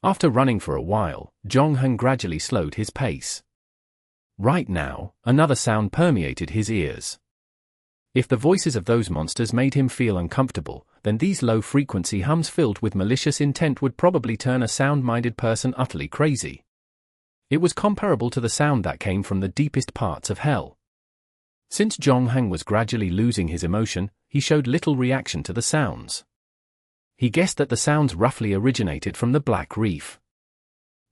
After running for a while, Jonghung gradually slowed his pace. Right now, another sound permeated his ears. If the voices of those monsters made him feel uncomfortable, then these low-frequency hums filled with malicious intent would probably turn a sound-minded person utterly crazy. It was comparable to the sound that came from the deepest parts of hell. Since Jonghung was gradually losing his emotion, he showed little reaction to the sounds. He guessed that the sounds roughly originated from the Black Reef.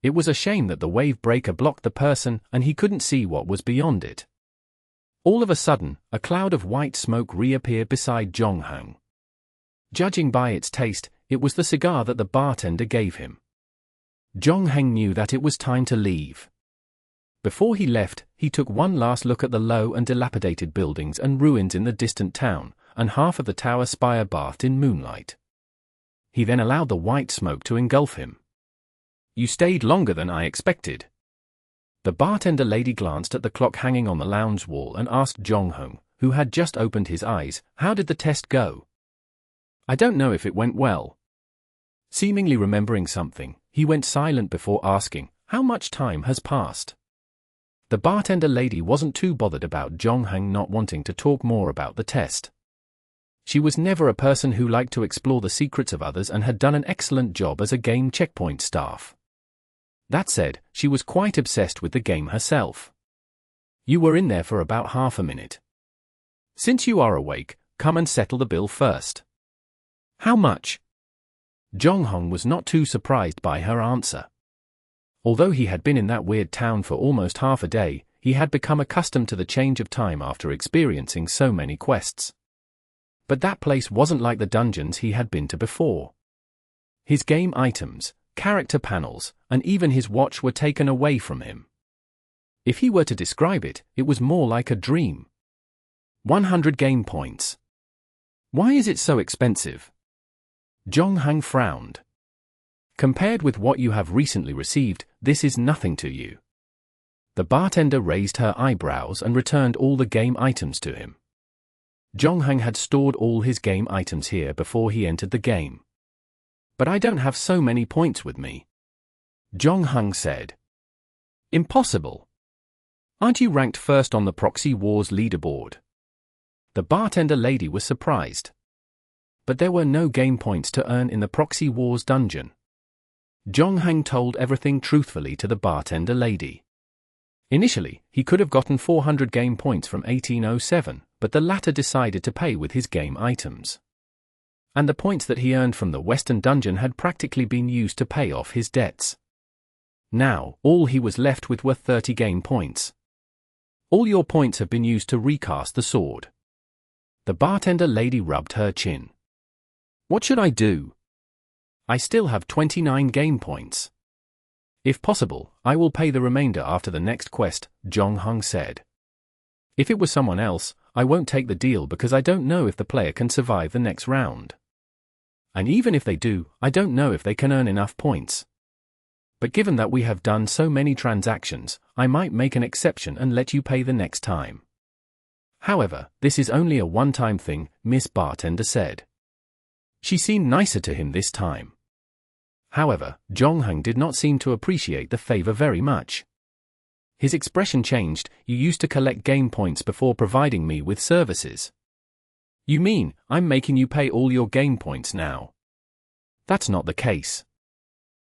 It was a shame that the wave breaker blocked the person and he couldn't see what was beyond it. All of a sudden, a cloud of white smoke reappeared beside Jonghung. Judging by its taste, it was the cigar that the bartender gave him. Jonghung knew that it was time to leave. Before he left, he took one last look at the low and dilapidated buildings and ruins in the distant town, and half of the tower spire bathed in moonlight. He then allowed the white smoke to engulf him. "You stayed longer than I expected." The bartender lady glanced at the clock hanging on the lounge wall and asked Jonghung, who had just opened his eyes, "How did the test go?" "I don't know if it went well." Seemingly remembering something, he went silent before asking, "How much time has passed?" The bartender lady wasn't too bothered about Jonghang not wanting to talk more about the test. She was never a person who liked to explore the secrets of others and had done an excellent job as a game checkpoint staff. That said, she was quite obsessed with the game herself. You were in there for about half a minute. Since you are awake, come and settle the bill first. How much? Jonghang was not too surprised by her answer. Although he had been in that weird town for almost half a day, he had become accustomed to the change of time after experiencing so many quests. But that place wasn't like the dungeons he had been to before. His game items, character panels, and even his watch were taken away from him. If he were to describe it, it was more like a dream. 100 game points. Why is it so expensive? Jonghang frowned. Compared with what you have recently received, this is nothing to you. The bartender raised her eyebrows and returned all the game items to him. Jonghang had stored all his game items here before he entered the game. But I don't have so many points with me. Jonghang said. Impossible. Aren't you ranked first on the Proxy Wars leaderboard? The bartender lady was surprised. But there were no game points to earn in the Proxy Wars dungeon. Jonghang told everything truthfully to the bartender lady. Initially, he could have gotten 400 game points from 1807, but the latter decided to pay with his game items. And the points that he earned from the Western dungeon had practically been used to pay off his debts. Now, all he was left with were 30 game points. All your points have been used to recast the sword. The bartender lady rubbed her chin. What should I do? I still have 29 game points. If possible, I will pay the remainder after the next quest, Jonghang said. If it was someone else, I won't take the deal because I don't know if the player can survive the next round. And even if they do, I don't know if they can earn enough points. But given that we have done so many transactions, I might make an exception and let you pay the next time. However, this is only a one-time thing, Miss Bartender said. She seemed nicer to him this time. However, Jonghang did not seem to appreciate the favor very much. His expression changed. You used to collect game points before providing me with services. You mean, I'm making you pay all your game points now? That's not the case.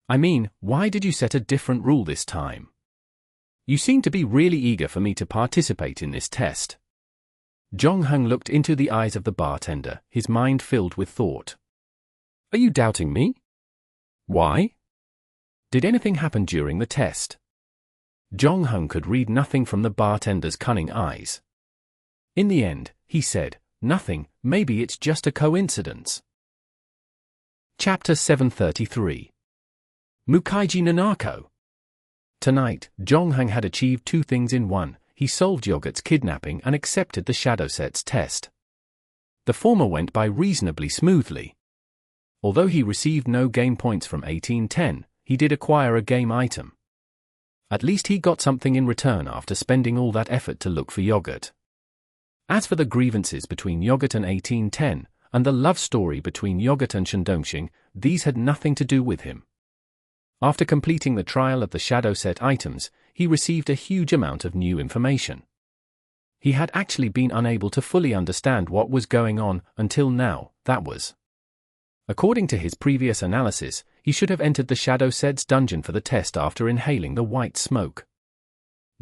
I mean, why did you set a different rule this time? You seem to be really eager for me to participate in this test. Jonghang looked into the eyes of the bartender, his mind filled with thought. Are you doubting me? Why? Did anything happen during the test? Jonghang could read nothing from the bartender's cunning eyes. In the end, he said, nothing, maybe it's just a coincidence. Chapter 733. Mukaiji Nanako. Tonight, Jonghang had achieved two things in one. He solved Yogurt's kidnapping and accepted the Shadowset's test. The former went by reasonably smoothly. Although he received no game points from 1810, he did acquire a game item. At least he got something in return after spending all that effort to look for Yogurt. As for the grievances between Yogurt and 1810, and the love story between Yogurt and Shandongxing, these had nothing to do with him. After completing the trial of the Shadowset items, he received a huge amount of new information. He had actually been unable to fully understand what was going on until now, that was. According to his previous analysis, he should have entered the Shadowset's dungeon for the test after inhaling the white smoke.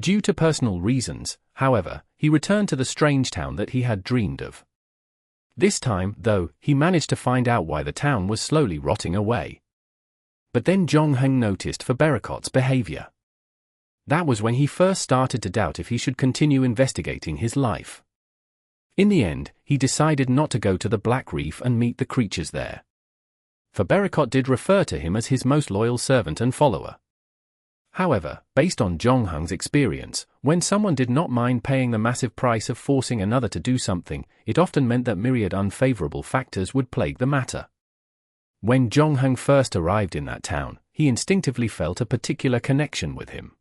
Due to personal reasons, however, he returned to the strange town that he had dreamed of. This time, though, he managed to find out why the town was slowly rotting away. But then Jonghang noticed Fabericotte's behavior. That was when he first started to doubt if he should continue investigating his life. In the end, he decided not to go to the Black Reef and meet the creatures there. Fabericotte did refer to him as his most loyal servant and follower. However, based on Jonghang's experience, when someone did not mind paying the massive price of forcing another to do something, it often meant that myriad unfavorable factors would plague the matter. When Jonghang first arrived in that town, he instinctively felt a particular connection with him.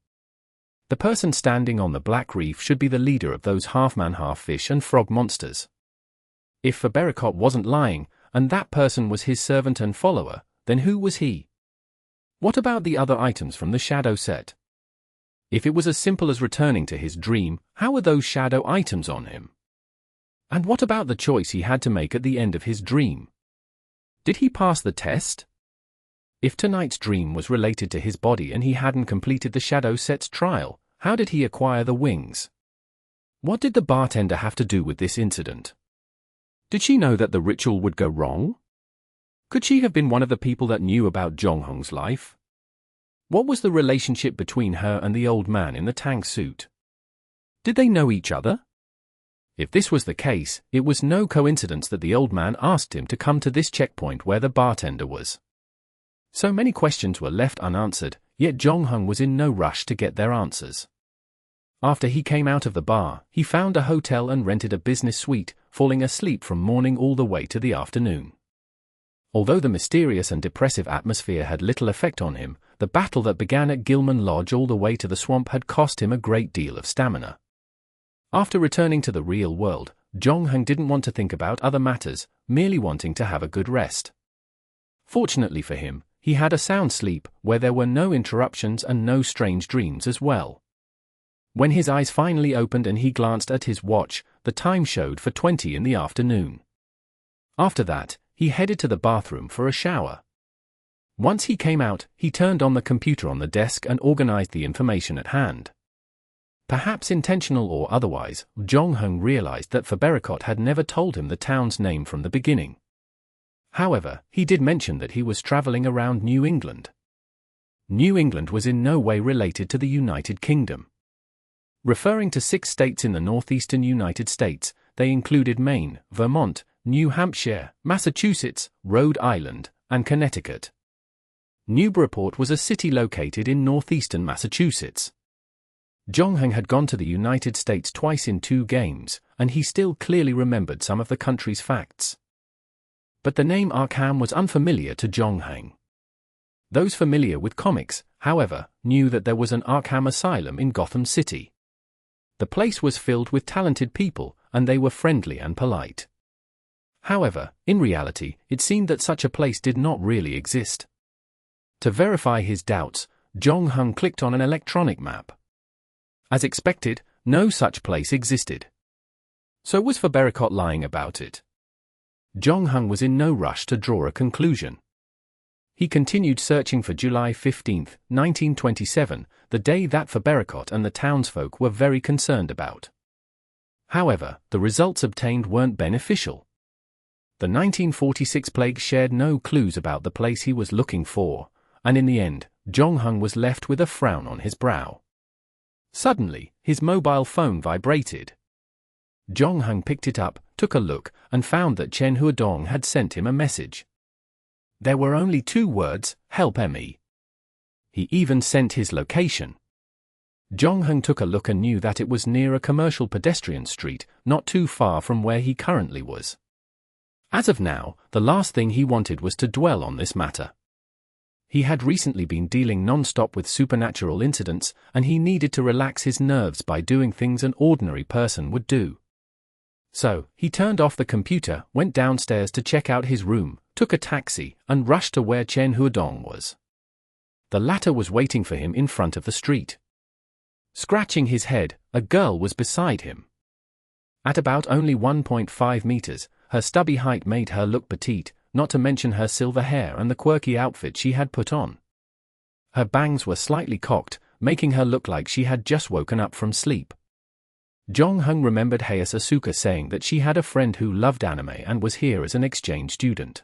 The person standing on the Black Reef should be the leader of those half-man half-fish and frog monsters. If Fabericotte wasn't lying, and that person was his servant and follower, then who was he? What about the other items from the Shadowset? If it was as simple as returning to his dream, how were those shadow items on him? And what about the choice he had to make at the end of his dream? Did he pass the test? If tonight's dream was related to his body and he hadn't completed the shadow set's trial, how did he acquire the wings? What did the bartender have to do with this incident? Did she know that the ritual would go wrong? Could she have been one of the people that knew about Jonghung's life? What was the relationship between her and the old man in the tank suit? Did they know each other? If this was the case, it was no coincidence that the old man asked him to come to this checkpoint where the bartender was. So many questions were left unanswered, yet Jonghung was in no rush to get their answers. After he came out of the bar, he found a hotel and rented a business suite, falling asleep from morning all the way to the afternoon. Although the mysterious and depressive atmosphere had little effect on him, the battle that began at Gilman Lodge all the way to the swamp had cost him a great deal of stamina. After returning to the real world, Jonghung didn't want to think about other matters, merely wanting to have a good rest. Fortunately for him, he had a sound sleep, where there were no interruptions and no strange dreams as well. When his eyes finally opened and he glanced at his watch, the time showed for 20 in the afternoon. After that, he headed to the bathroom for a shower. Once he came out, he turned on the computer on the desk and organized the information at hand. Perhaps intentional or otherwise, Jonghung realized that Fabericotte had never told him the town's name from the beginning. However, he did mention that he was traveling around New England. New England was in no way related to the United Kingdom. Referring to 6 states in the northeastern United States, they included Maine, Vermont, New Hampshire, Massachusetts, Rhode Island, and Connecticut. Newburyport was a city located in northeastern Massachusetts. Jonghung had gone to the United States twice in 2 games, and he still clearly remembered some of the country's facts. But the name Arkham was unfamiliar to Jonghung. Those familiar with comics, however, knew that there was an Arkham Asylum in Gotham City. The place was filled with talented people, and they were friendly and polite. However, in reality, it seemed that such a place did not really exist. To verify his doubts, Jonghung clicked on an electronic map. As expected, no such place existed. So was Fabericotte lying about it? Jonghung was in no rush to draw a conclusion. He continued searching for July 15, 1927, the day that Fabericotte and the townsfolk were very concerned about. However, the results obtained weren't beneficial. The 1946 plague shared no clues about the place he was looking for, and in the end, Jonghung was left with a frown on his brow. Suddenly, his mobile phone vibrated. Jonghung picked it up, took a look, and found that Chen Huadong had sent him a message. There were only 2 words, "Help me." He even sent his location. Jonghung took a look and knew that it was near a commercial pedestrian street, not too far from where he currently was. As of now, the last thing he wanted was to dwell on this matter. He had recently been dealing non-stop with supernatural incidents, and he needed to relax his nerves by doing things an ordinary person would do. So, he turned off the computer, went downstairs to check out his room, took a taxi, and rushed to where Chen Huadong was. The latter was waiting for him in front of the street. Scratching his head, a girl was beside him. At about only 1.5 meters, her stubby height made her look petite, not to mention her silver hair and the quirky outfit she had put on. Her bangs were slightly cocked, making her look like she had just woken up from sleep. Jonghung remembered Hayase Asuka saying that she had a friend who loved anime and was here as an exchange student.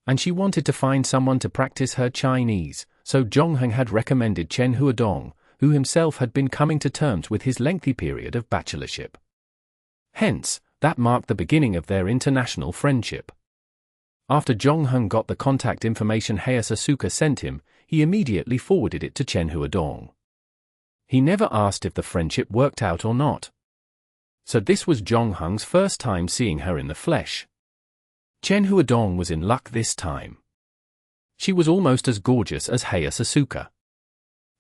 And she wanted to find someone to practice her Chinese, so Jonghung had recommended Chen Huadong, who himself had been coming to terms with his lengthy period of bachelorship. Hence, that marked the beginning of their international friendship. After Jonghung got the contact information Hayase Asuka sent him, he immediately forwarded it to Chen Huadong. He never asked if the friendship worked out or not. So this was Jonghung's first time seeing her in the flesh. Chen Huadong was in luck this time. She was almost as gorgeous as Hayase Asuka.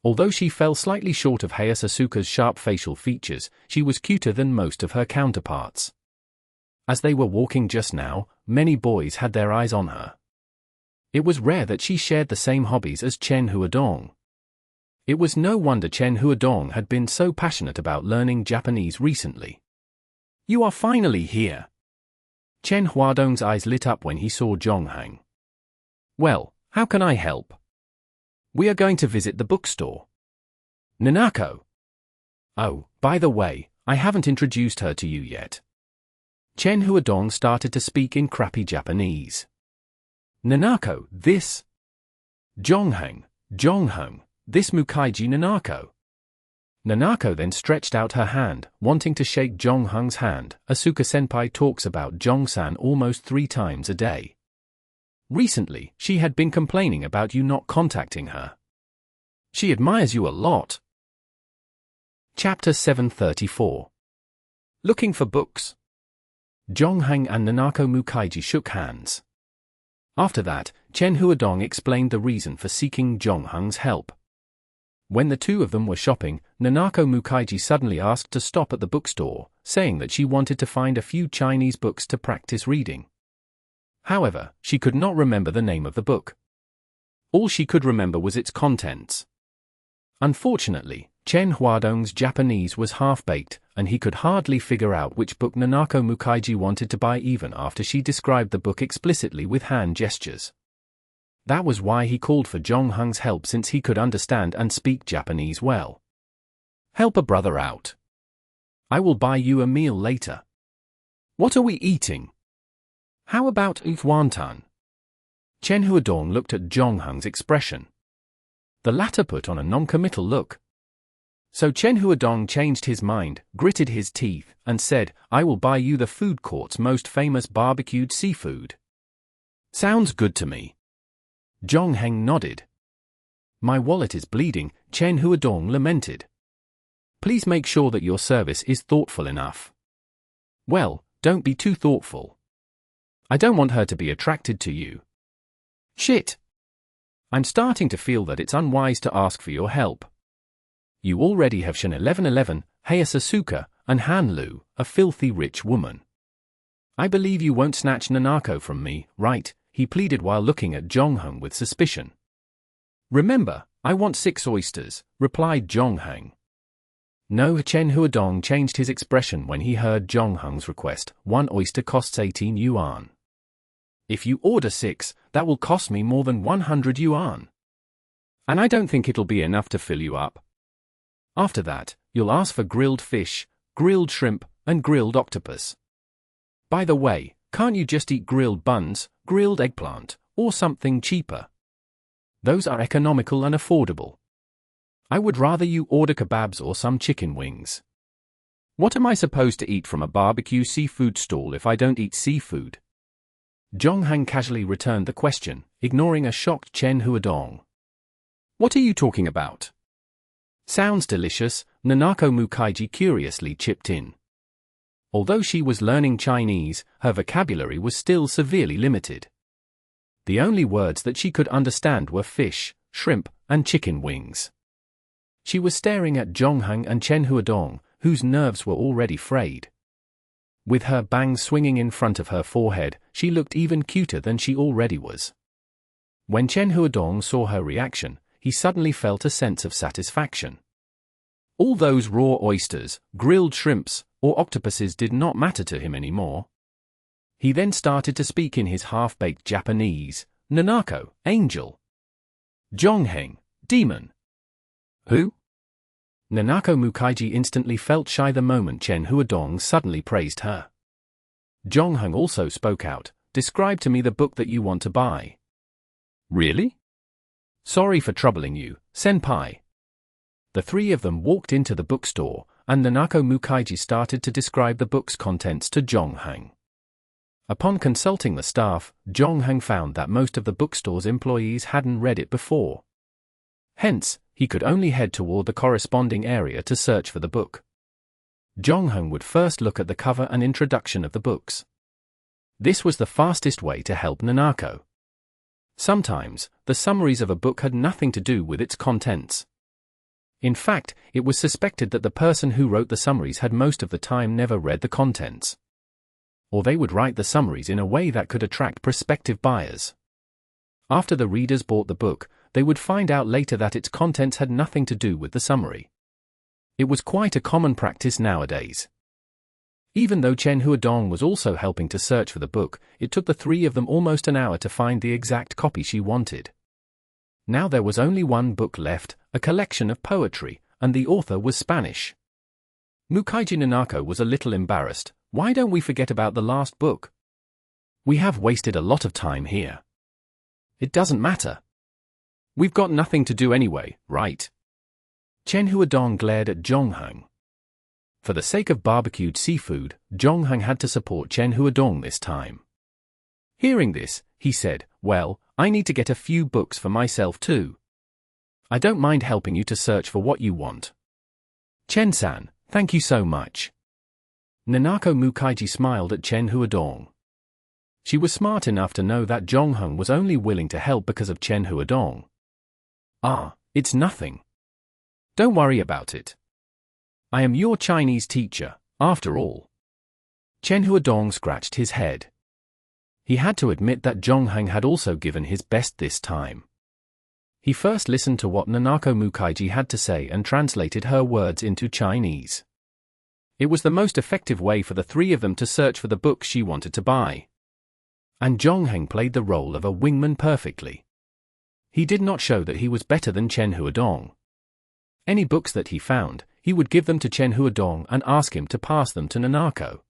Although she fell slightly short of Hayase Asuka's sharp facial features, she was cuter than most of her counterparts. As they were walking just now, many boys had their eyes on her. It was rare that she shared the same hobbies as Chen Huadong. It was no wonder Chen Huadong had been so passionate about learning Japanese recently. You are finally here. Chen Huadong's eyes lit up when he saw Zhonghang. Well, how can I help? We are going to visit the bookstore. Nanako. Oh, by the way, I haven't introduced her to you yet. Chen Huadong started to speak in crappy Japanese. Nanako, this. Zhonghang, this Mukaiji Nanako. Nanako then stretched out her hand, wanting to shake Zhonghang's hand. Asuka-senpai talks about Zhong-san almost 3 times a day. Recently, she had been complaining about you not contacting her. She admires you a lot. Chapter 734. Looking for books. Zhonghang and Nanako Mukaiji shook hands. After that, Chen Huadong explained the reason for seeking Zhonghang's help. When the two of them were shopping, Nanako Mukaiji suddenly asked to stop at the bookstore, saying that she wanted to find a few Chinese books to practice reading. However, she could not remember the name of the book. All she could remember was its contents. Unfortunately, Chen Huadong's Japanese was half-baked, and he could hardly figure out which book Nanako Mukaiji wanted to buy even after she described the book explicitly with hand gestures. That was why he called for Zhonghang's help, since he could understand and speak Japanese well. Help a brother out. I will buy you a meal later. What are we eating? How about wonton? Chen Huadong looked at Zhonghang's expression. The latter put on a non-committal look. So Chen Huadong changed his mind, gritted his teeth, and said, I will buy you the food court's most famous barbecued seafood. Sounds good to me. Zhonghang nodded. My wallet is bleeding, Chen Huadong lamented. Please make sure that your service is thoughtful enough. Well, don't be too thoughtful. I don't want her to be attracted to you. Shit. I'm starting to feel that it's unwise to ask for your help. You already have Shan 1111, Heya Sasuka, and Hanlu, a filthy rich woman. I believe you won't snatch Nanako from me, right? He pleaded while looking at Zhonghang with suspicion. Remember, I want 6 oysters, replied Zhonghang. No, Chen Huadong changed his expression when he heard Zhonghang's request. 1 oyster costs 18 yuan. If you order 6, that will cost me more than 100 yuan. And I don't think it'll be enough to fill you up. After that, you'll ask for grilled fish, grilled shrimp, and grilled octopus. By the way, can't you just eat grilled buns, grilled eggplant, or something cheaper? Those are economical and affordable. I would rather you order kebabs or some chicken wings. What am I supposed to eat from a barbecue seafood stall if I don't eat seafood? Zhonghang casually returned the question, ignoring a shocked Chen Huadong. What are you talking about? Sounds delicious, Nanako Mukaiji curiously chipped in. Although she was learning Chinese, her vocabulary was still severely limited. The only words that she could understand were fish, shrimp, and chicken wings. She was staring at Zhonghang and Chen Huadong, whose nerves were already frayed. With her bangs swinging in front of her forehead, she looked even cuter than she already was. When Chen Huadong saw her reaction, he suddenly felt a sense of satisfaction. All those raw oysters, grilled shrimps, or octopuses did not matter to him anymore. He then started to speak in his half-baked Japanese. Nanako, angel. Zhonghang, demon. Who? Nanako Mukaiji instantly felt shy the moment Chen Huadong suddenly praised her. Zhonghang also spoke out. Describe to me the book that you want to buy. Really? Sorry for troubling you, senpai. The 3 of them walked into the bookstore, and Nanako Mukaiji started to describe the book's contents to Zhonghang. Upon consulting the staff, Zhonghang found that most of the bookstore's employees hadn't read it before. Hence, he could only head toward the corresponding area to search for the book. Zhonghang would first look at the cover and introduction of the books. This was the fastest way to help Nanako. Sometimes, the summaries of a book had nothing to do with its contents. In fact, it was suspected that the person who wrote the summaries had most of the time never read the contents. Or they would write the summaries in a way that could attract prospective buyers. After the readers bought the book, they would find out later that its contents had nothing to do with the summary. It was quite a common practice nowadays. Even though Chen Huadong was also helping to search for the book, it took the three of them almost an hour to find the exact copy she wanted. Now there was only one book left, a collection of poetry, and the author was Spanish. Mukaiji Nanako was a little embarrassed. Why don't we forget about the last book? We have wasted a lot of time here. It doesn't matter. We've got nothing to do anyway, right? Chen Huadong glared at Zhongheng. For the sake of barbecued seafood, Zhongheng had to support Chen Huadong this time. Hearing this, he said, well, I need to get a few books for myself too. I don't mind helping you to search for what you want. Chen-san, thank you so much. Nanako Mukaiji smiled at Chen Huadong. She was smart enough to know that Zhongheng was only willing to help because of Chen Huadong. Ah, it's nothing. Don't worry about it. I am your Chinese teacher, after all. Chen Huadong scratched his head. He had to admit that Zhongheng had also given his best this time. He first listened to what Nanako Mukaiji had to say and translated her words into Chinese. It was the most effective way for the three of them to search for the book she wanted to buy. And Zhongheng played the role of a wingman perfectly. He did not show that he was better than Chen Huadong. Any books that he found, he would give them to Chen Huadong and ask him to pass them to Nanako.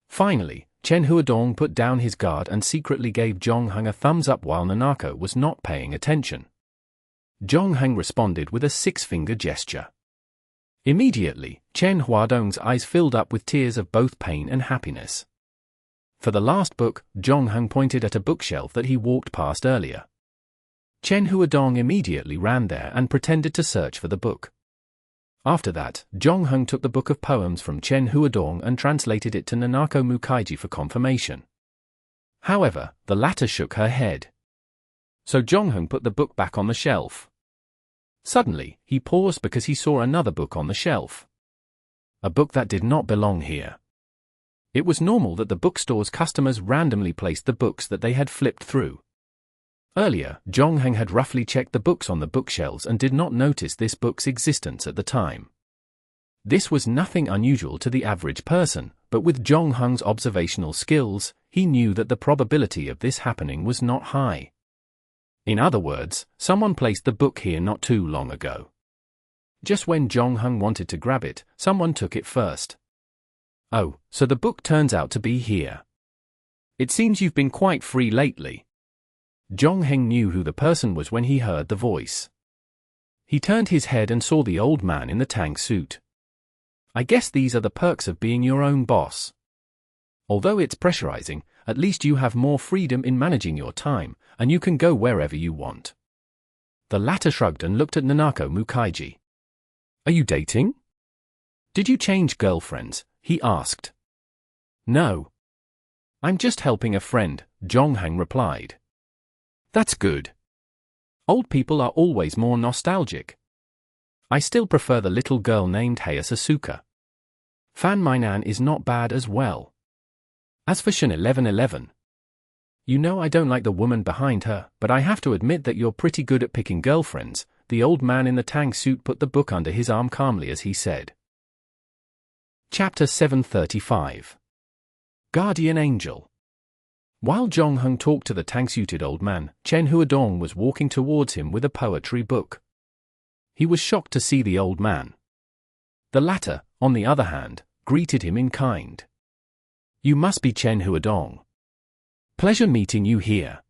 Finally, Chen Huadong put down his guard and secretly gave Zhongheng a thumbs up while Nanako was not paying attention. Zhongheng responded with a six-finger gesture. Immediately, Chen Huadong's eyes filled up with tears of both pain and happiness. For the last book, Zhongheng pointed at a bookshelf that he walked past earlier. Chen Huadong immediately ran there and pretended to search for the book. After that, Zhongheng took the book of poems from Chen Huadong and translated it to Nanako Mukaiji for confirmation. However, the latter shook her head. So Zhongheng put the book back on the shelf. Suddenly, he paused because he saw another book on the shelf. A book that did not belong here. It was normal that the bookstore's customers randomly placed the books that they had flipped through. Earlier, Zhongheng had roughly checked the books on the bookshelves and did not notice this book's existence at the time. This was nothing unusual to the average person, but with Zhongheng's observational skills, he knew that the probability of this happening was not high. In other words, someone placed the book here not too long ago. Just when Zhongheng wanted to grab it, someone took it first. Oh, so the book turns out to be here. It seems you've been quite free lately. Zhongheng knew who the person was when he heard the voice. He turned his head and saw the old man in the tank suit. I guess these are the perks of being your own boss. Although it's pressurizing, at least you have more freedom in managing your time, and you can go wherever you want. The latter shrugged and looked at Nanako Mukaiji. Are you dating? Did you change girlfriends? He asked. No. I'm just helping a friend, Zhongheng replied. That's good. Old people are always more nostalgic. I still prefer the little girl named Hayasasuka. Fan Mainan is not bad as well. As for Shin 1111, you know I don't like the woman behind her, but I have to admit that you're pretty good at picking girlfriends. The old man in the tank suit put the book under his arm calmly as he said. Chapter 735. Guardian Angel. While Zhongheng talked to the tank-suited old man, Chen Huadong was walking towards him with a poetry book. He was shocked to see the old man. The latter, on the other hand, greeted him in kind. You must be Chen Huadong. Pleasure meeting you here.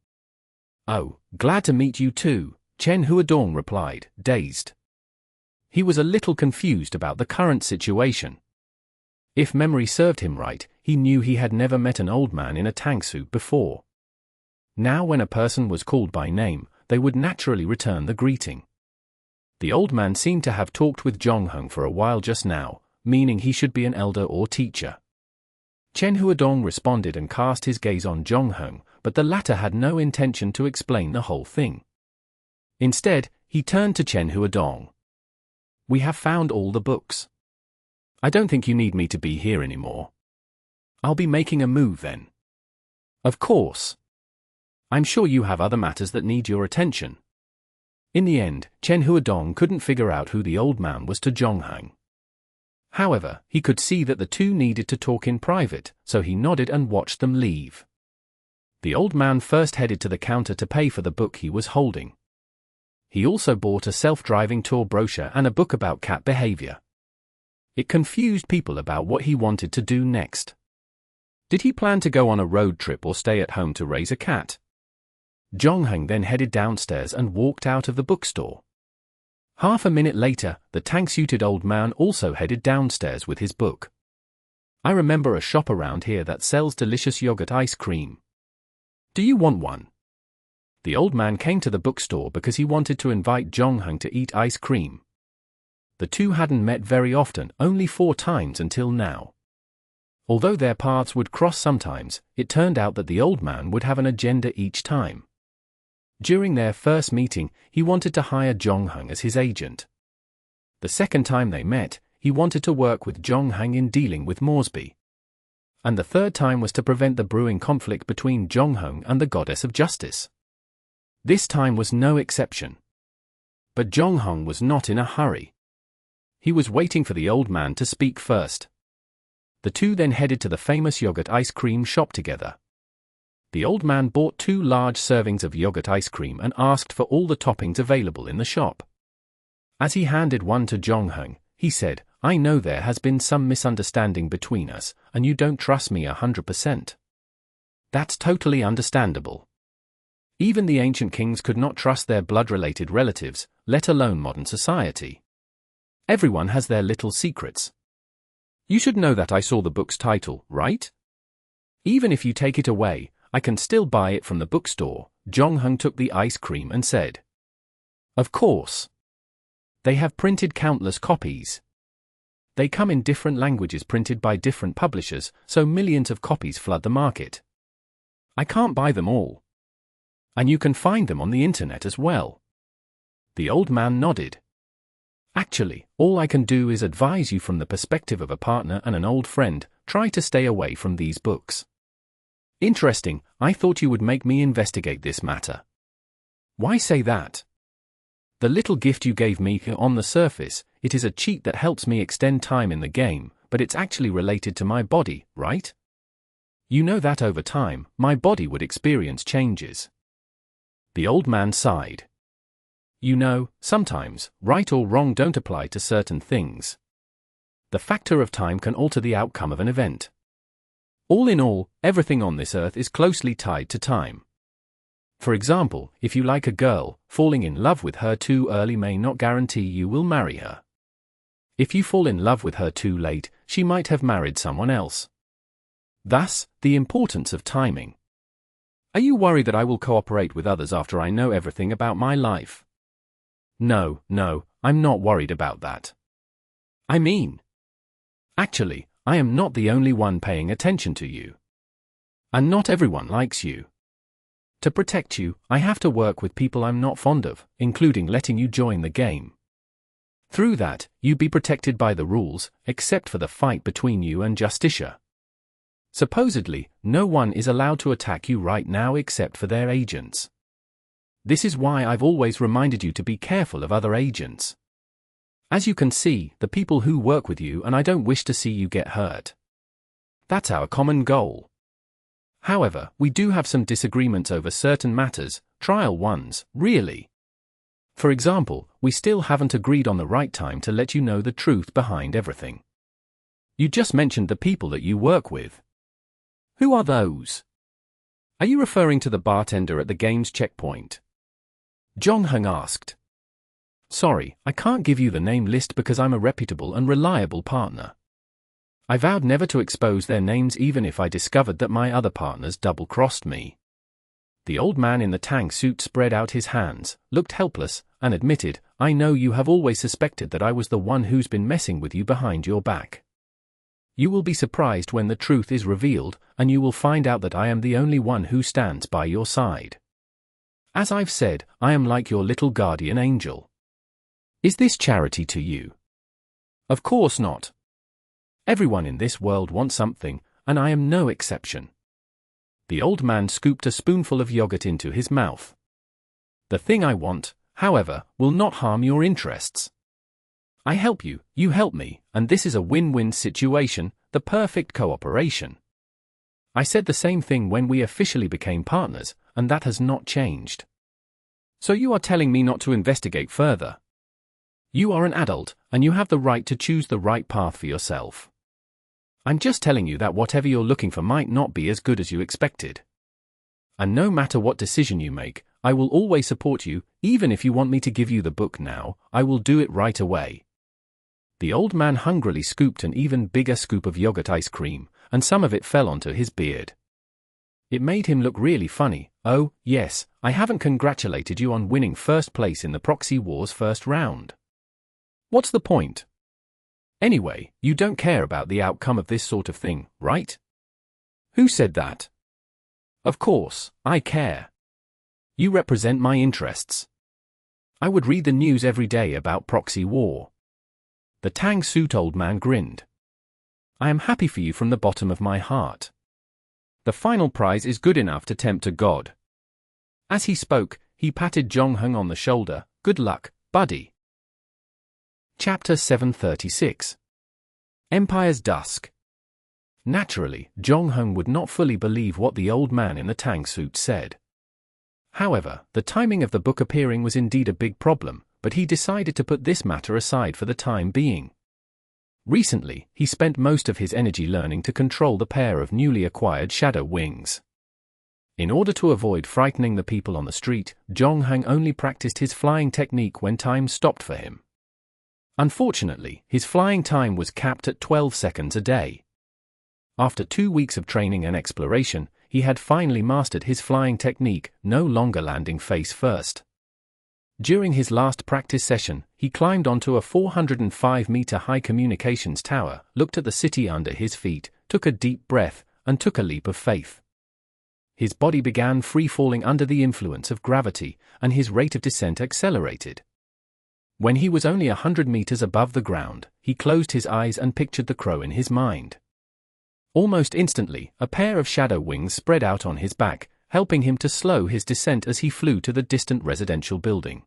Oh, glad to meet you too, Chen Huadong replied, dazed. He was a little confused about the current situation. If memory served him right, he knew he had never met an old man in a tank suit before. Now when a person was called by name, they would naturally return the greeting. The old man seemed to have talked with Zhongheng for a while just now, meaning he should be an elder or teacher. Chen Huadong responded and cast his gaze on Zhongheng, but the latter had no intention to explain the whole thing. Instead, he turned to Chen Huadong. We have found all the books. I don't think you need me to be here anymore. I'll be making a move then. Of course. I'm sure you have other matters that need your attention. In the end, Chen Huadong couldn't figure out who the old man was to Zhongheng. However, he could see that the two needed to talk in private, so he nodded and watched them leave. The old man first headed to the counter to pay for the book he was holding. He also bought a self-driving tour brochure and a book about cat behavior. It confused people about what he wanted to do next. Did he plan to go on a road trip or stay at home to raise a cat? Zhongheng then headed downstairs and walked out of the bookstore. Half a minute later, the tank-suited old man also headed downstairs with his book. I remember a shop around here that sells delicious yogurt ice cream. Do you want one? The old man came to the bookstore because he wanted to invite Zhongheng to eat ice cream. The two hadn't met very often, only 4 times until now. Although their paths would cross sometimes, it turned out that the old man would have an agenda each time. During their first meeting, he wanted to hire Zhongheng as his agent. The second time they met, he wanted to work with Zhongheng in dealing with Moresby. And the third time was to prevent the brewing conflict between Zhongheng and the goddess of justice. This time was no exception. But Zhongheng was not in a hurry. He was waiting for the old man to speak first. The two then headed to the famous yogurt ice cream shop together. The old man bought 2 large servings of yogurt ice cream and asked for all the toppings available in the shop. As he handed one to Zhongheng, he said, "I know there has been some misunderstanding between us, and you don't trust me 100%. That's totally understandable. Even the ancient kings could not trust their blood-related relatives, let alone modern society. Everyone has their little secrets. You should know that I saw the book's title, right? Even if you take it away, I can still buy it from the bookstore." Zhongheng took the ice cream and said, "Of course. They have printed countless copies. They come in different languages printed by different publishers, so millions of copies flood the market. I can't buy them all. And you can find them on the internet as well." The old man nodded. "Actually, all I can do is advise you from the perspective of a partner and an old friend. Try to stay away from these books." "Interesting, I thought you would make me investigate this matter." "Why say that? The little gift you gave me on the surface, it is a cheat that helps me extend time in the game, but it's actually related to my body, right? You know that over time, my body would experience changes." The old man sighed. "You know, sometimes, right or wrong don't apply to certain things. The factor of time can alter the outcome of an event. All in all, everything on this earth is closely tied to time. For example, if you like a girl, falling in love with her too early may not guarantee you will marry her. If you fall in love with her too late, she might have married someone else. Thus, the importance of timing. Are you worried that I will cooperate with others after I know everything about my life?" No, I'm not worried about that. I mean, actually, I am not the only one paying attention to you. And not everyone likes you. To protect you, I have to work with people I'm not fond of, including letting you join the game. Through that, you be protected by the rules, except for the fight between you and Justicia. Supposedly, no one is allowed to attack you right now except for their agents. This is why I've always reminded you to be careful of other agents. As you can see, the people who work with you, and I don't wish to see you get hurt. That's our common goal. However, we do have some disagreements over certain matters, trial ones, really. For example, we still haven't agreed on the right time to let you know the truth behind everything. You just mentioned the people that you work with. Who are those? Are you referring to the bartender at the game's checkpoint?" Zhongheng asked. "Sorry, I can't give you the name list because I'm a reputable and reliable partner. I vowed never to expose their names even if I discovered that my other partners double-crossed me." The old man in the tank suit spread out his hands, looked helpless, and admitted, "I know you have always suspected that I was the one who's been messing with you behind your back. You will be surprised when the truth is revealed, and you will find out that I am the only one who stands by your side. As I've said, I am like your little guardian angel. Is this charity to you? Of course not. Everyone in this world wants something, and I am no exception." The old man scooped a spoonful of yogurt into his mouth. "The thing I want, however, will not harm your interests. I help you, you help me, and this is a win-win situation, the perfect cooperation. I said the same thing when we officially became partners, and that has not changed. So you are telling me not to investigate further? You are an adult, and you have the right to choose the right path for yourself. I'm just telling you that whatever you're looking for might not be as good as you expected. And no matter what decision you make, I will always support you. Even if you want me to give you the book now, I will do it right away. The old man hungrily scooped an even bigger scoop of yogurt ice cream, and some of it fell onto his beard. It made him look really funny. Oh, yes, I haven't congratulated you on winning first place in the proxy war's first round. What's the point? Anyway, you don't care about the outcome of this sort of thing, right? Who said that? Of course, I care. You represent my interests. I would read the news every day about proxy war. The tang-suit old man grinned. I am happy for you from the bottom of my heart. The final prize is good enough to tempt a god. As he spoke, he patted Zhongheng on the shoulder. Good luck, buddy. Chapter 736. Empire's Dusk. Naturally, Zhongheng would not fully believe what the old man in the tang-suit said. However, the timing of the book appearing was indeed a big problem, but he decided to put this matter aside for the time being. Recently, he spent most of his energy learning to control the pair of newly acquired shadow wings. In order to avoid frightening the people on the street, Zhongheng only practiced his flying technique when time stopped for him. Unfortunately, his flying time was capped at 12 seconds a day. After 2 weeks of training and exploration, he had finally mastered his flying technique, no longer landing face first. During his last practice session, he climbed onto a 405-meter-high communications tower, looked at the city under his feet, took a deep breath, and took a leap of faith. His body began free-falling under the influence of gravity, and his rate of descent accelerated. When he was only 100 meters above the ground, he closed his eyes and pictured the crow in his mind. Almost instantly, a pair of shadow wings spread out on his back, helping him to slow his descent as he flew to the distant residential building.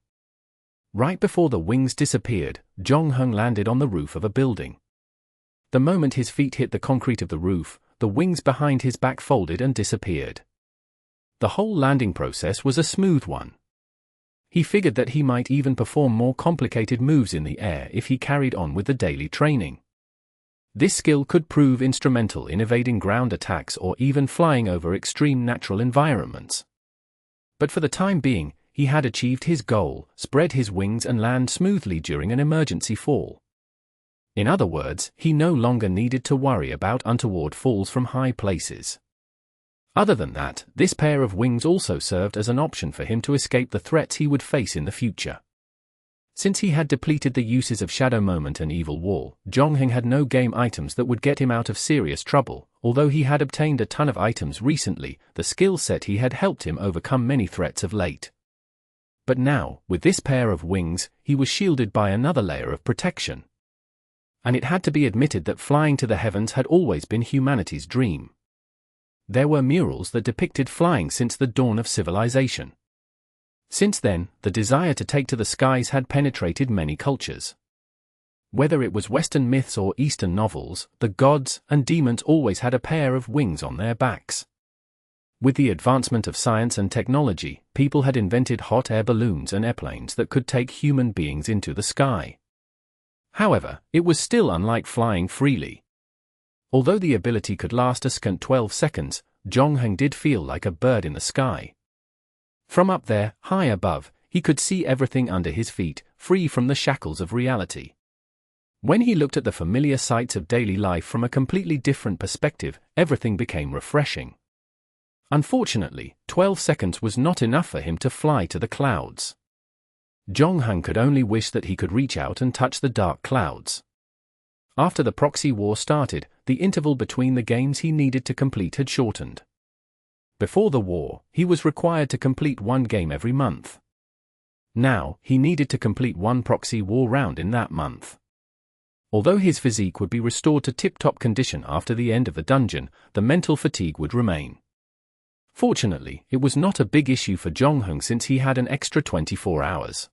Right before the wings disappeared, Zhongheng landed on the roof of a building. The moment his feet hit the concrete of the roof, the wings behind his back folded and disappeared. The whole landing process was a smooth one. He figured that he might even perform more complicated moves in the air if he carried on with the daily training. This skill could prove instrumental in evading ground attacks or even flying over extreme natural environments. But for the time being, he had achieved his goal, spread his wings and land smoothly during an emergency fall. In other words, he no longer needed to worry about untoward falls from high places. Other than that, this pair of wings also served as an option for him to escape the threats he would face in the future. Since he had depleted the uses of Shadow Moment and Evil Wall, Zhongheng had no game items that would get him out of serious trouble. Although he had obtained a ton of items recently, the skill set he had helped him overcome many threats of late. But now, with this pair of wings, he was shielded by another layer of protection. And it had to be admitted that flying to the heavens had always been humanity's dream. There were murals that depicted flying since the dawn of civilization. Since then, the desire to take to the skies had penetrated many cultures. Whether it was Western myths or Eastern novels, the gods and demons always had a pair of wings on their backs. With the advancement of science and technology, people had invented hot air balloons and airplanes that could take human beings into the sky. However, it was still unlike flying freely. Although the ability could last a scant 12 seconds, Zhongheng did feel like a bird in the sky. From up there, high above, he could see everything under his feet, free from the shackles of reality. When he looked at the familiar sights of daily life from a completely different perspective, everything became refreshing. Unfortunately, 12 seconds was not enough for him to fly to the clouds. Zhongheng could only wish that he could reach out and touch the dark clouds. After the proxy war started, the interval between the games he needed to complete had shortened. Before the war, he was required to complete one game every month. Now, he needed to complete one proxy war round in that month. Although his physique would be restored to tip-top condition after the end of the dungeon, the mental fatigue would remain. Fortunately, it was not a big issue for Zhongheng since he had an extra 24 hours.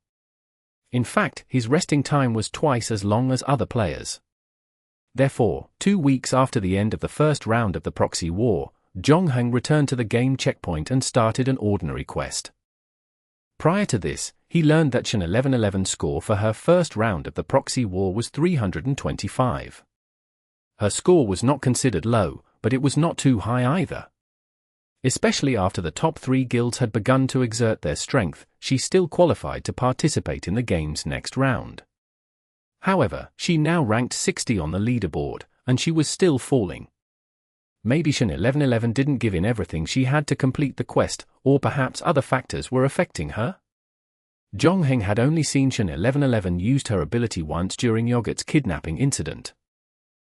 In fact, his resting time was twice as long as other players. Therefore, 2 weeks after the end of the first round of the proxy war, Zhongheng returned to the game checkpoint and started an ordinary quest. Prior to this, he learned that Shen 1111's score for her first round of the proxy war was 325. Her score was not considered low, but it was not too high either. Especially after the top 3 guilds had begun to exert their strength, she still qualified to participate in the game's next round. However, she now ranked 60 on the leaderboard, and she was still falling. Maybe Shen 1111 didn't give in everything she had to complete the quest, or perhaps other factors were affecting her? Zhongheng had only seen Shen 1111 used her ability once during Yogurt's kidnapping incident.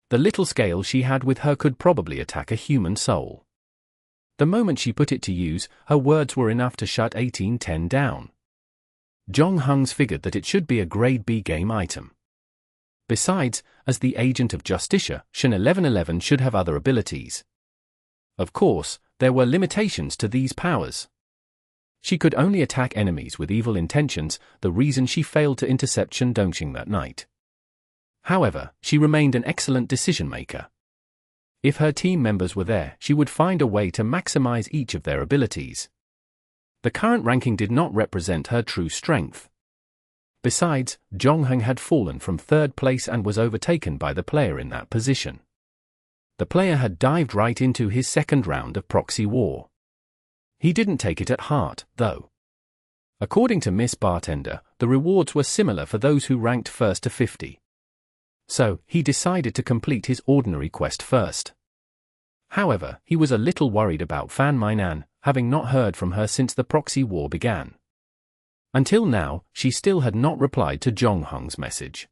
The little scale she had with her could probably attack a human soul. The moment she put it to use, her words were enough to shut 1810 down. Zhongheng figured that it should be a grade B game item. Besides, as the agent of Justicia, Shen 1111 should have other abilities. Of course, there were limitations to these powers. She could only attack enemies with evil intentions, the reason she failed to intercept Shen Dongxing that night. However, she remained an excellent decision-maker. If her team members were there, she would find a way to maximize each of their abilities. The current ranking did not represent her true strength. Besides, Zhongheng had fallen from 3rd place and was overtaken by the player in that position. The player had dived right into his second round of proxy war. He didn't take it at heart, though. According to Miss Bartender, the rewards were similar for those who ranked 1st to 50. So, he decided to complete his ordinary quest first. However, he was a little worried about Fan Mainan, having not heard from her since the proxy war began. Until now, she still had not replied to Zhongheng's message.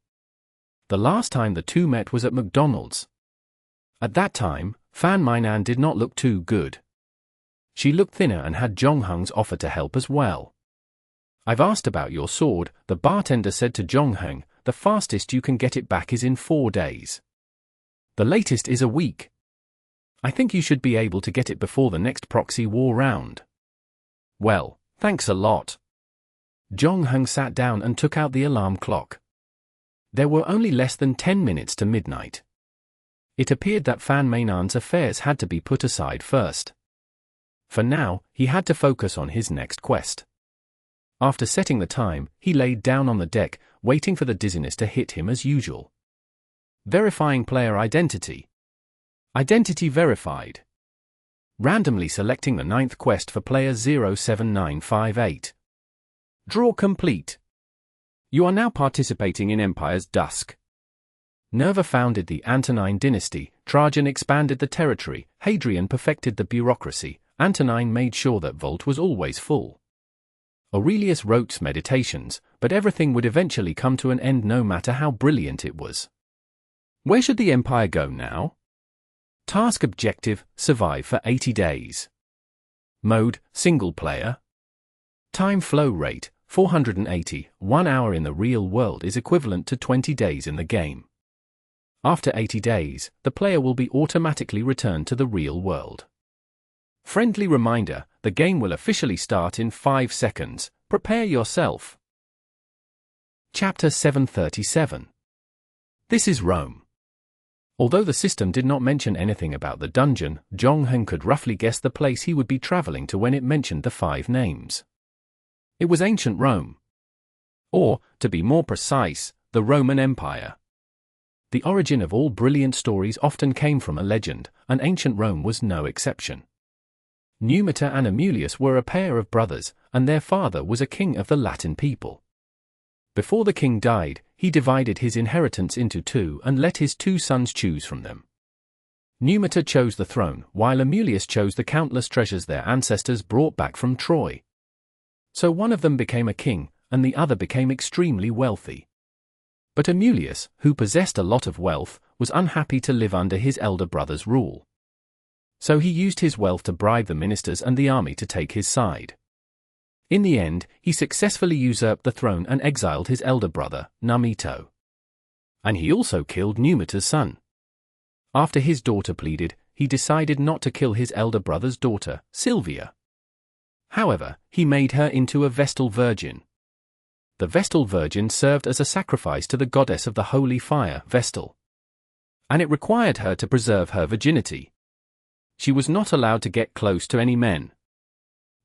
The last time the two met was at McDonald's. At that time, Fan Mainan did not look too good. She looked thinner and had Zhongheng's offer to help as well. "I've asked about your sword," the bartender said to Zhongheng. "The fastest you can get it back is in 4 days. The latest is a week. I think you should be able to get it before the next proxy war round." "Well, thanks a lot." Zhongheng sat down and took out the alarm clock. There were only less than 10 minutes to midnight. It appeared that Fan Mainan's affairs had to be put aside first. For now, he had to focus on his next quest. After setting the time, he laid down on the deck, waiting for the dizziness to hit him as usual. Verifying player identity. Identity verified. Randomly selecting the 9th quest for player 07958. Draw complete. You are now participating in Empire's Dusk. Nerva founded the Antonine dynasty, Trajan expanded the territory, Hadrian perfected the bureaucracy, Antonine made sure that Vault was always full. Aurelius wrote Meditations, but everything would eventually come to an end no matter how brilliant it was. Where should the Empire go now? Task objective, survive for 80 days. Mode, single player. Time flow rate, 480, 1 hour in the real world is equivalent to 20 days in the game. After 80 days, the player will be automatically returned to the real world. Friendly reminder, the game will officially start in 5 seconds, prepare yourself. Chapter 737. This is Rome. Although the system did not mention anything about the dungeon, Zhongheng could roughly guess the place he would be traveling to when it mentioned the 5 names. It was ancient Rome. Or, to be more precise, the Roman Empire. The origin of all brilliant stories often came from a legend, and ancient Rome was no exception. Numita and Amulius were a pair of brothers, and their father was a king of the Latin people. Before the king died, he divided his inheritance into 2 and let his 2 sons choose from them. Numita chose the throne, while Amulius chose the countless treasures their ancestors brought back from Troy. So one of them became a king, and the other became extremely wealthy. But Amulius, who possessed a lot of wealth, was unhappy to live under his elder brother's rule. So he used his wealth to bribe the ministers and the army to take his side. In the end, he successfully usurped the throne and exiled his elder brother, Namito. And he also killed Numita's son. After his daughter pleaded, he decided not to kill his elder brother's daughter, Sylvia. However, he made her into a Vestal virgin. The The Vestal Virgin served as a sacrifice to the goddess of the holy fire, Vestal. And it required her to preserve her virginity. She was not allowed to get close to any men.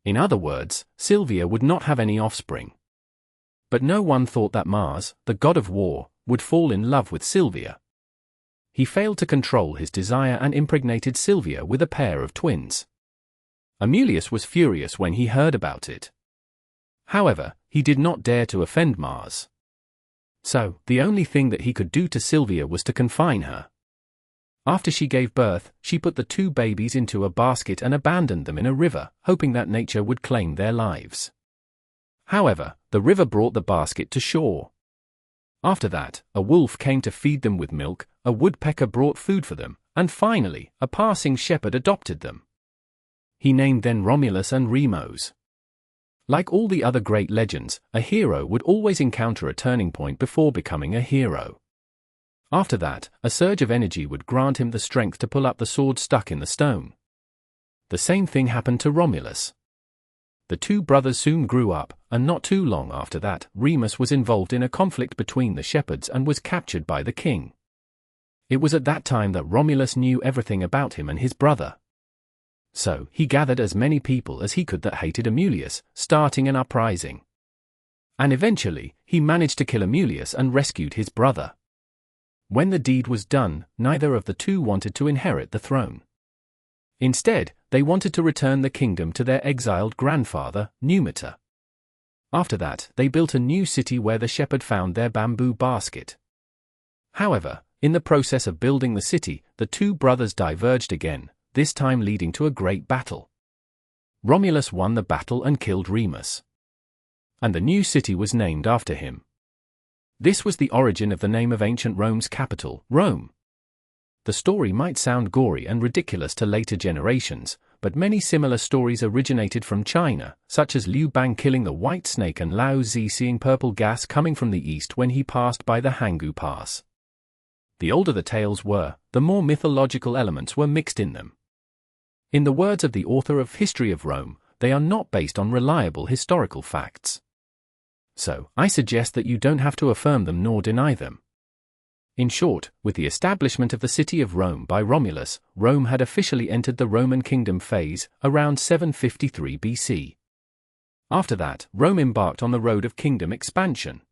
In other words, Sylvia would not have any offspring. But no one thought that Mars, the god of war, would fall in love with Sylvia. He failed to control his desire and impregnated Sylvia with a pair of twins. Amulius was furious when he heard about it. However, he did not dare to offend Mars. So, the only thing that he could do to Sylvia was to confine her. After she gave birth, she put the two babies into a basket and abandoned them in a river, hoping that nature would claim their lives. However, the river brought the basket to shore. After that, a wolf came to feed them with milk, a woodpecker brought food for them, and finally, a passing shepherd adopted them. He named them Romulus and Remus. Like all the other great legends, a hero would always encounter a turning point before becoming a hero. After that, a surge of energy would grant him the strength to pull up the sword stuck in the stone. The same thing happened to Romulus. The two brothers soon grew up, and not too long after that, Remus was involved in a conflict between the shepherds and was captured by the king. It was at that time that Romulus knew everything about him and his brother. So, he gathered as many people as he could that hated Amulius, starting an uprising. And eventually, he managed to kill Amulius and rescued his brother. When the deed was done, neither of the two wanted to inherit the throne. Instead, they wanted to return the kingdom to their exiled grandfather, Numitor. After that, they built a new city where the shepherd found their bamboo basket. However, in the process of building the city, the two brothers diverged again, this time leading to a great battle. Romulus won the battle and killed Remus. And the new city was named after him. This was the origin of the name of ancient Rome's capital, Rome. The story might sound gory and ridiculous to later generations, but many similar stories originated from China, such as Liu Bang killing the white snake and Lao Zi seeing purple gas coming from the east when he passed by the Hangu Pass. The older the tales were, the more mythological elements were mixed in them. In the words of the author of History of Rome, they are not based on reliable historical facts. So, I suggest that you don't have to affirm them nor deny them. In short, with the establishment of the city of Rome by Romulus, Rome had officially entered the Roman kingdom phase, around 753 BC. After that, Rome embarked on the road of kingdom expansion.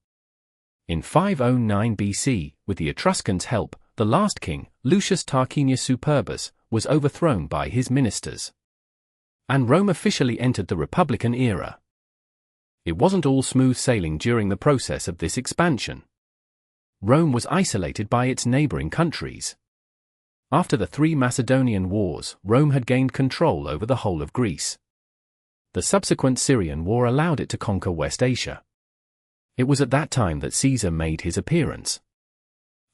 In 509 BC, with the Etruscans' help, the last king, Lucius Tarquinius Superbus, was overthrown by his ministers. And Rome officially entered the Republican era. It wasn't all smooth sailing during the process of this expansion. Rome was isolated by its neighboring countries. After the 3 Macedonian wars, Rome had gained control over the whole of Greece. The subsequent Syrian war allowed it to conquer West Asia. It was at that time that Caesar made his appearance.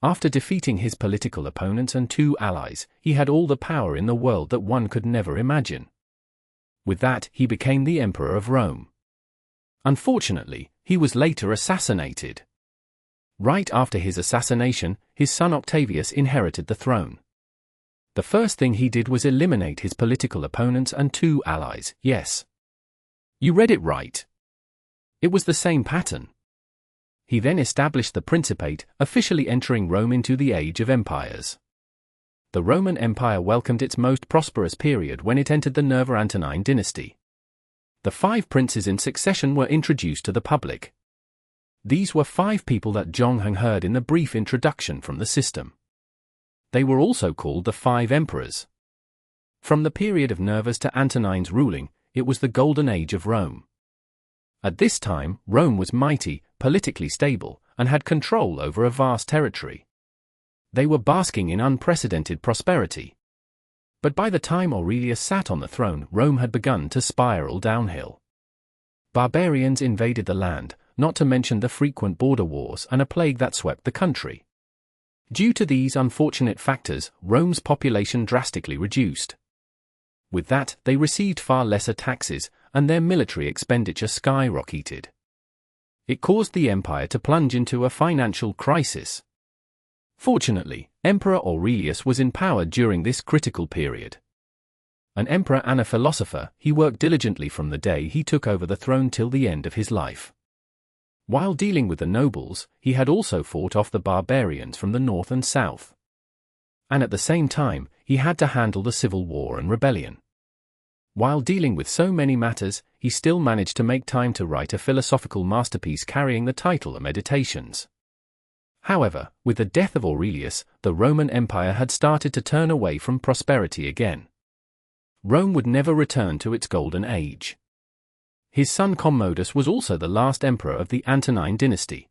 After defeating his political opponents and 2 allies, he had all the power in the world that one could never imagine. With that, he became the Emperor of Rome. Unfortunately, he was later assassinated. Right after his assassination, his son Octavius inherited the throne. The first thing he did was eliminate his political opponents and 2 allies, yes. You read it right. It was the same pattern. He then established the Principate, officially entering Rome into the Age of Empires. The Roman Empire welcomed its most prosperous period when it entered the Nerva-Antonine dynasty. The 5 princes in succession were introduced to the public. These were 5 people that Zhong Heng heard in the brief introduction from the system. They were also called the 5 emperors. From the period of Nerva's to Antonine's ruling, it was the golden age of Rome. At this time, Rome was mighty, politically stable, and had control over a vast territory. They were basking in unprecedented prosperity. But by the time Aurelius sat on the throne, Rome had begun to spiral downhill. Barbarians invaded the land, not to mention the frequent border wars and a plague that swept the country. Due to these unfortunate factors, Rome's population drastically reduced. With that, they received far lesser taxes, and their military expenditure skyrocketed. It caused the empire to plunge into a financial crisis. Fortunately, Emperor Aurelius was in power during this critical period. An emperor and a philosopher, he worked diligently from the day he took over the throne till the end of his life. While dealing with the nobles, he had also fought off the barbarians from the north and south. And at the same time, he had to handle the civil war and rebellion. While dealing with so many matters, he still managed to make time to write a philosophical masterpiece carrying the title Meditations. However, with the death of Aurelius, the Roman Empire had started to turn away from prosperity again. Rome would never return to its golden age. His son Commodus was also the last emperor of the Antonine dynasty.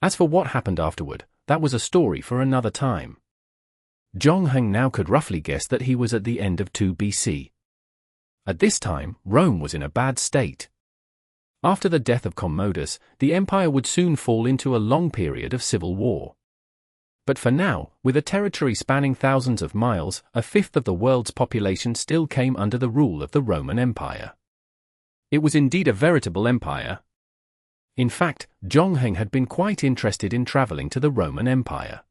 As for what happened afterward, that was a story for another time. Zhongheng now could roughly guess that he was at the end of 2 BC. At this time, Rome was in a bad state. After the death of Commodus, the empire would soon fall into a long period of civil war. But for now, with a territory spanning thousands of miles, a fifth of the world's population still came under the rule of the Roman Empire. It was indeed a veritable empire. In fact, Zhongheng had been quite interested in traveling to the Roman Empire.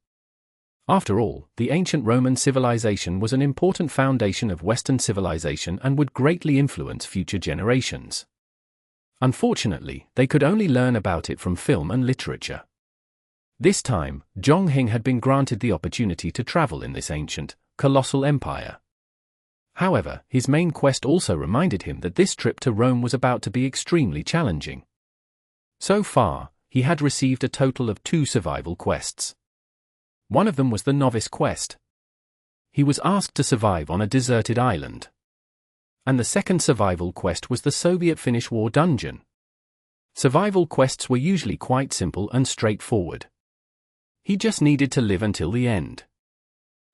After all, the ancient Roman civilization was an important foundation of Western civilization and would greatly influence future generations. Unfortunately, they could only learn about it from film and literature. This time, Zhongheng had been granted the opportunity to travel in this ancient, colossal empire. However, his main quest also reminded him that this trip to Rome was about to be extremely challenging. So far, he had received a total of 2 survival quests. One of them was the novice quest. He was asked to survive on a deserted island. And the second survival quest was the Soviet-Finnish war dungeon. Survival quests were usually quite simple and straightforward. He just needed to live until the end.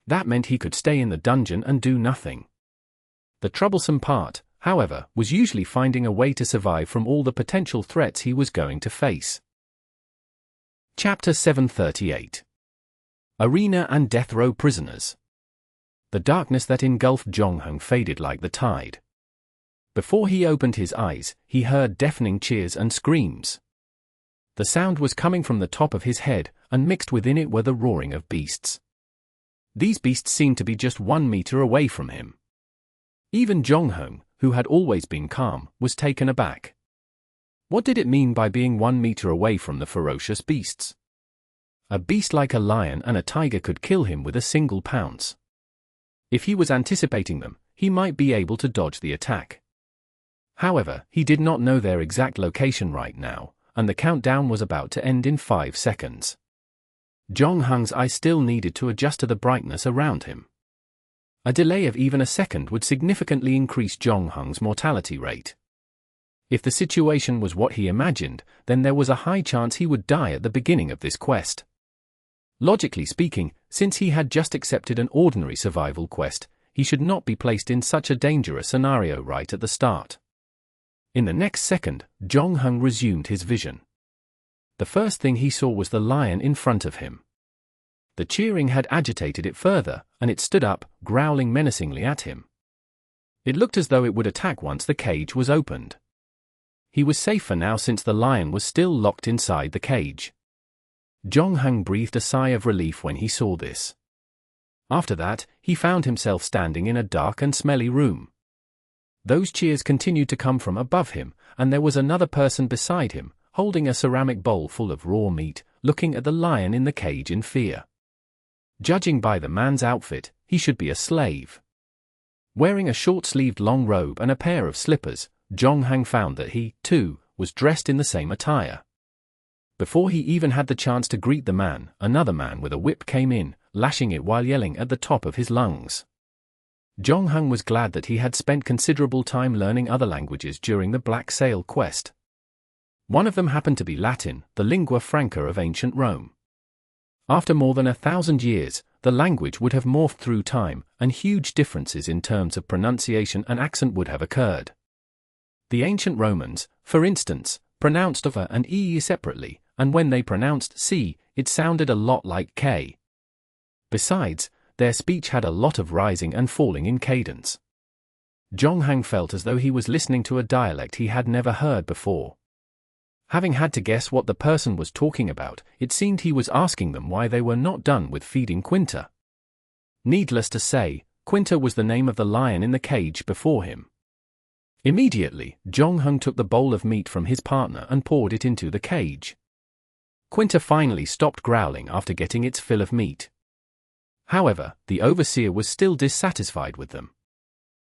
That meant he could stay in the dungeon and do nothing. The troublesome part, however, was usually finding a way to survive from all the potential threats he was going to face. Chapter 738. Arena and Death Row Prisoners. The darkness that engulfed Zhongheng faded like the tide. Before he opened his eyes, he heard deafening cheers and screams. The sound was coming from the top of his head, and mixed within it were the roaring of beasts. These beasts seemed to be just 1 meter away from him. Even Zhongheng, who had always been calm, was taken aback. What did it mean by being 1 meter away from the ferocious beasts? A beast like a lion and a tiger could kill him with a single pounce. If he was anticipating them, he might be able to dodge the attack. However, he did not know their exact location right now, and the countdown was about to end in 5 seconds. Zhongheng's eyes still needed to adjust to the brightness around him. A delay of even a second would significantly increase Zhongheng's mortality rate. If the situation was what he imagined, then there was a high chance he would die at the beginning of this quest. Logically speaking, since he had just accepted an ordinary survival quest, he should not be placed in such a dangerous scenario right at the start. In the next second, Zhongheng resumed his vision. The first thing he saw was the lion in front of him. The cheering had agitated it further, and it stood up, growling menacingly at him. It looked as though it would attack once the cage was opened. He was safe for now since the lion was still locked inside the cage. Zhongheng breathed a sigh of relief when he saw this. After that, he found himself standing in a dark and smelly room. Those cheers continued to come from above him, and there was another person beside him, holding a ceramic bowl full of raw meat, looking at the lion in the cage in fear. Judging by the man's outfit, he should be a slave. Wearing a short-sleeved long robe and a pair of slippers, Zhongheng found that he, too, was dressed in the same attire. Before he even had the chance to greet the man, another man with a whip came in, lashing it while yelling at the top of his lungs. Zhongheng was glad that he had spent considerable time learning other languages during the Black Sail quest. One of them happened to be Latin, the lingua franca of ancient Rome. After more than 1,000 years, the language would have morphed through time, and huge differences in terms of pronunciation and accent would have occurred. The ancient Romans, for instance, pronounced V and E separately, and when they pronounced C, it sounded a lot like K. Besides, their speech had a lot of rising and falling in cadence. Zhongheng felt as though he was listening to a dialect he had never heard before. Having had to guess what the person was talking about, it seemed he was asking them why they were not done with feeding Quinta. Needless to say, Quinta was the name of the lion in the cage before him. Immediately, Jong-hung took the bowl of meat from his partner and poured it into the cage. Quinta finally stopped growling after getting its fill of meat. However, the overseer was still dissatisfied with them.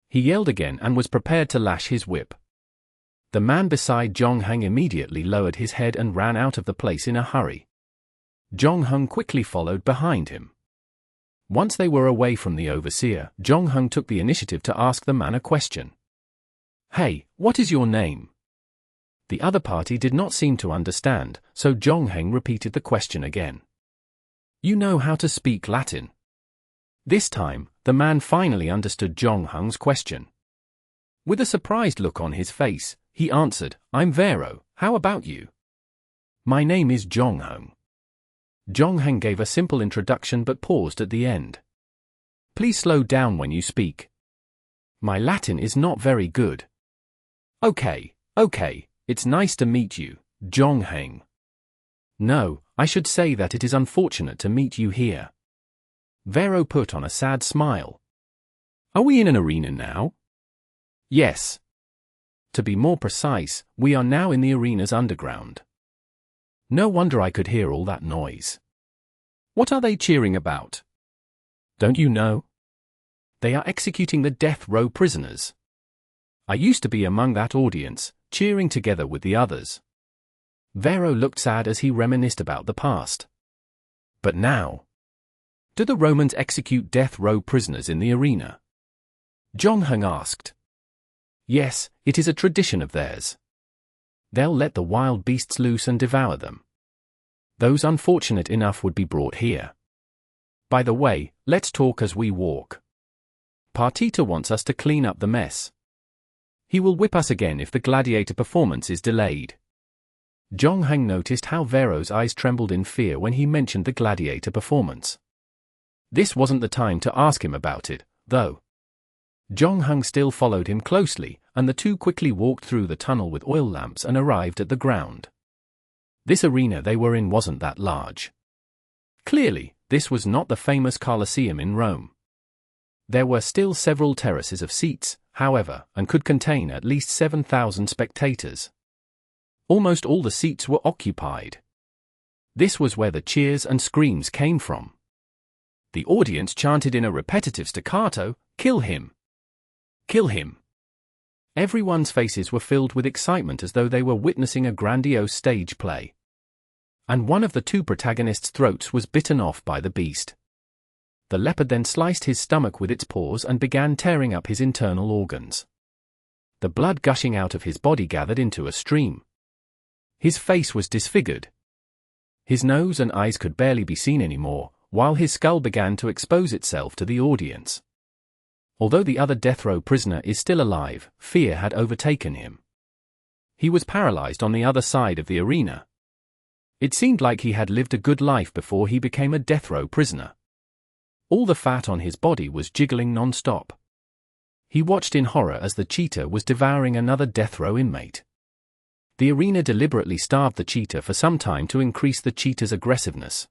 He yelled again and was prepared to lash his whip. The man beside Jong-hung immediately lowered his head and ran out of the place in a hurry. Jong-hung quickly followed behind him. Once they were away from the overseer, Jong-hung took the initiative to ask the man a question. "Hey, what is your name?" The other party did not seem to understand, so Jong-hung repeated the question again. "You know how to speak Latin?" This time, the man finally understood Jong-hung's question. With a surprised look on his face, he answered, "I'm Varo, how about you?" "My name is Jong-hung." Jong-hung gave a simple introduction but paused at the end. "Please slow down when you speak. My Latin is not very good." Okay, it's nice to meet you, Jong-hung." "No, I should say that it is unfortunate to meet you here." Varo put on a sad smile. "Are we in an arena now?" "Yes. To be more precise, we are now in the arena's underground." "No wonder I could hear all that noise. What are they cheering about?" "Don't you know? They are executing the death row prisoners. I used to be among that audience, cheering together with the others." Varo looked sad as he reminisced about the past. "But now, do the Romans execute death row prisoners in the arena?" Jong-hung asked. "Yes, it is a tradition of theirs. They'll let the wild beasts loose and devour them. Those unfortunate enough would be brought here. By the way, let's talk as we walk. Partita wants us to clean up the mess. He will whip us again if the gladiator performance is delayed." Jong-hung noticed how Varo's eyes trembled in fear when he mentioned the gladiator performance. This wasn't the time to ask him about it, though. Jong-hung still followed him closely, and the two quickly walked through the tunnel with oil lamps and arrived at the ground. This arena they were in wasn't that large. Clearly, this was not the famous Colosseum in Rome. There were still several terraces of seats, however, and could contain at least 7,000 spectators. Almost all the seats were occupied. This was where the cheers and screams came from. The audience chanted in a repetitive staccato, "Kill him! Kill him!" Everyone's faces were filled with excitement as though they were witnessing a grandiose stage play. And one of the two protagonists' throats was bitten off by the beast. The leopard then sliced his stomach with its paws and began tearing up his internal organs. The blood gushing out of his body gathered into a stream. His face was disfigured. His nose and eyes could barely be seen anymore, while his skull began to expose itself to the audience. Although the other death row prisoner is still alive, fear had overtaken him. He was paralyzed on the other side of the arena. It seemed like he had lived a good life before he became a death row prisoner. All the fat on his body was jiggling non-stop. He watched in horror as the cheetah was devouring another death row inmate. The arena deliberately starved the cheetah for some time to increase the cheetah's aggressiveness.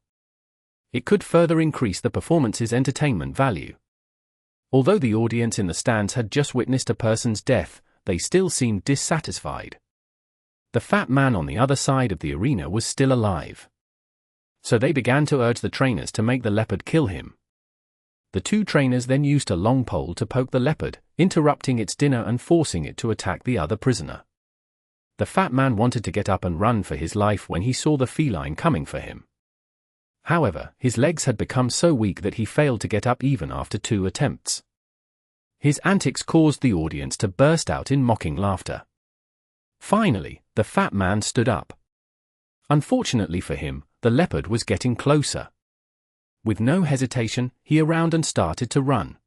It could further increase the performance's entertainment value. Although the audience in the stands had just witnessed a person's death, they still seemed dissatisfied. The fat man on the other side of the arena was still alive. So they began to urge the trainers to make the leopard kill him. The two trainers then used a long pole to poke the leopard, interrupting its dinner and forcing it to attack the other prisoner. The fat man wanted to get up and run for his life when he saw the feline coming for him. However, his legs had become so weak that he failed to get up even after 2 attempts. His antics caused the audience to burst out in mocking laughter. Finally, the fat man stood up. Unfortunately for him, the leopard was getting closer. With no hesitation, he around and started to run.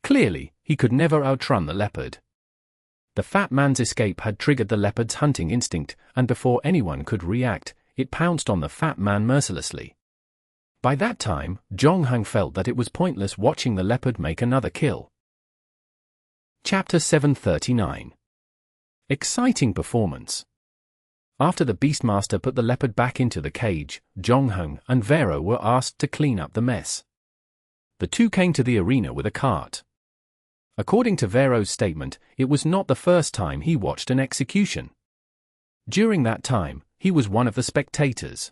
Clearly, he could never outrun the leopard. The fat man's escape had triggered the leopard's hunting instinct, and before anyone could react, it pounced on the fat man mercilessly. By that time, Jong-hung felt that it was pointless watching the leopard make another kill. Chapter 739. Exciting performance. After the Beastmaster put the leopard back into the cage, Jong-hung and Varo were asked to clean up the mess. The two came to the arena with a cart. According to Varo's statement, it was not the first time he watched an execution. During that time, he was one of the spectators.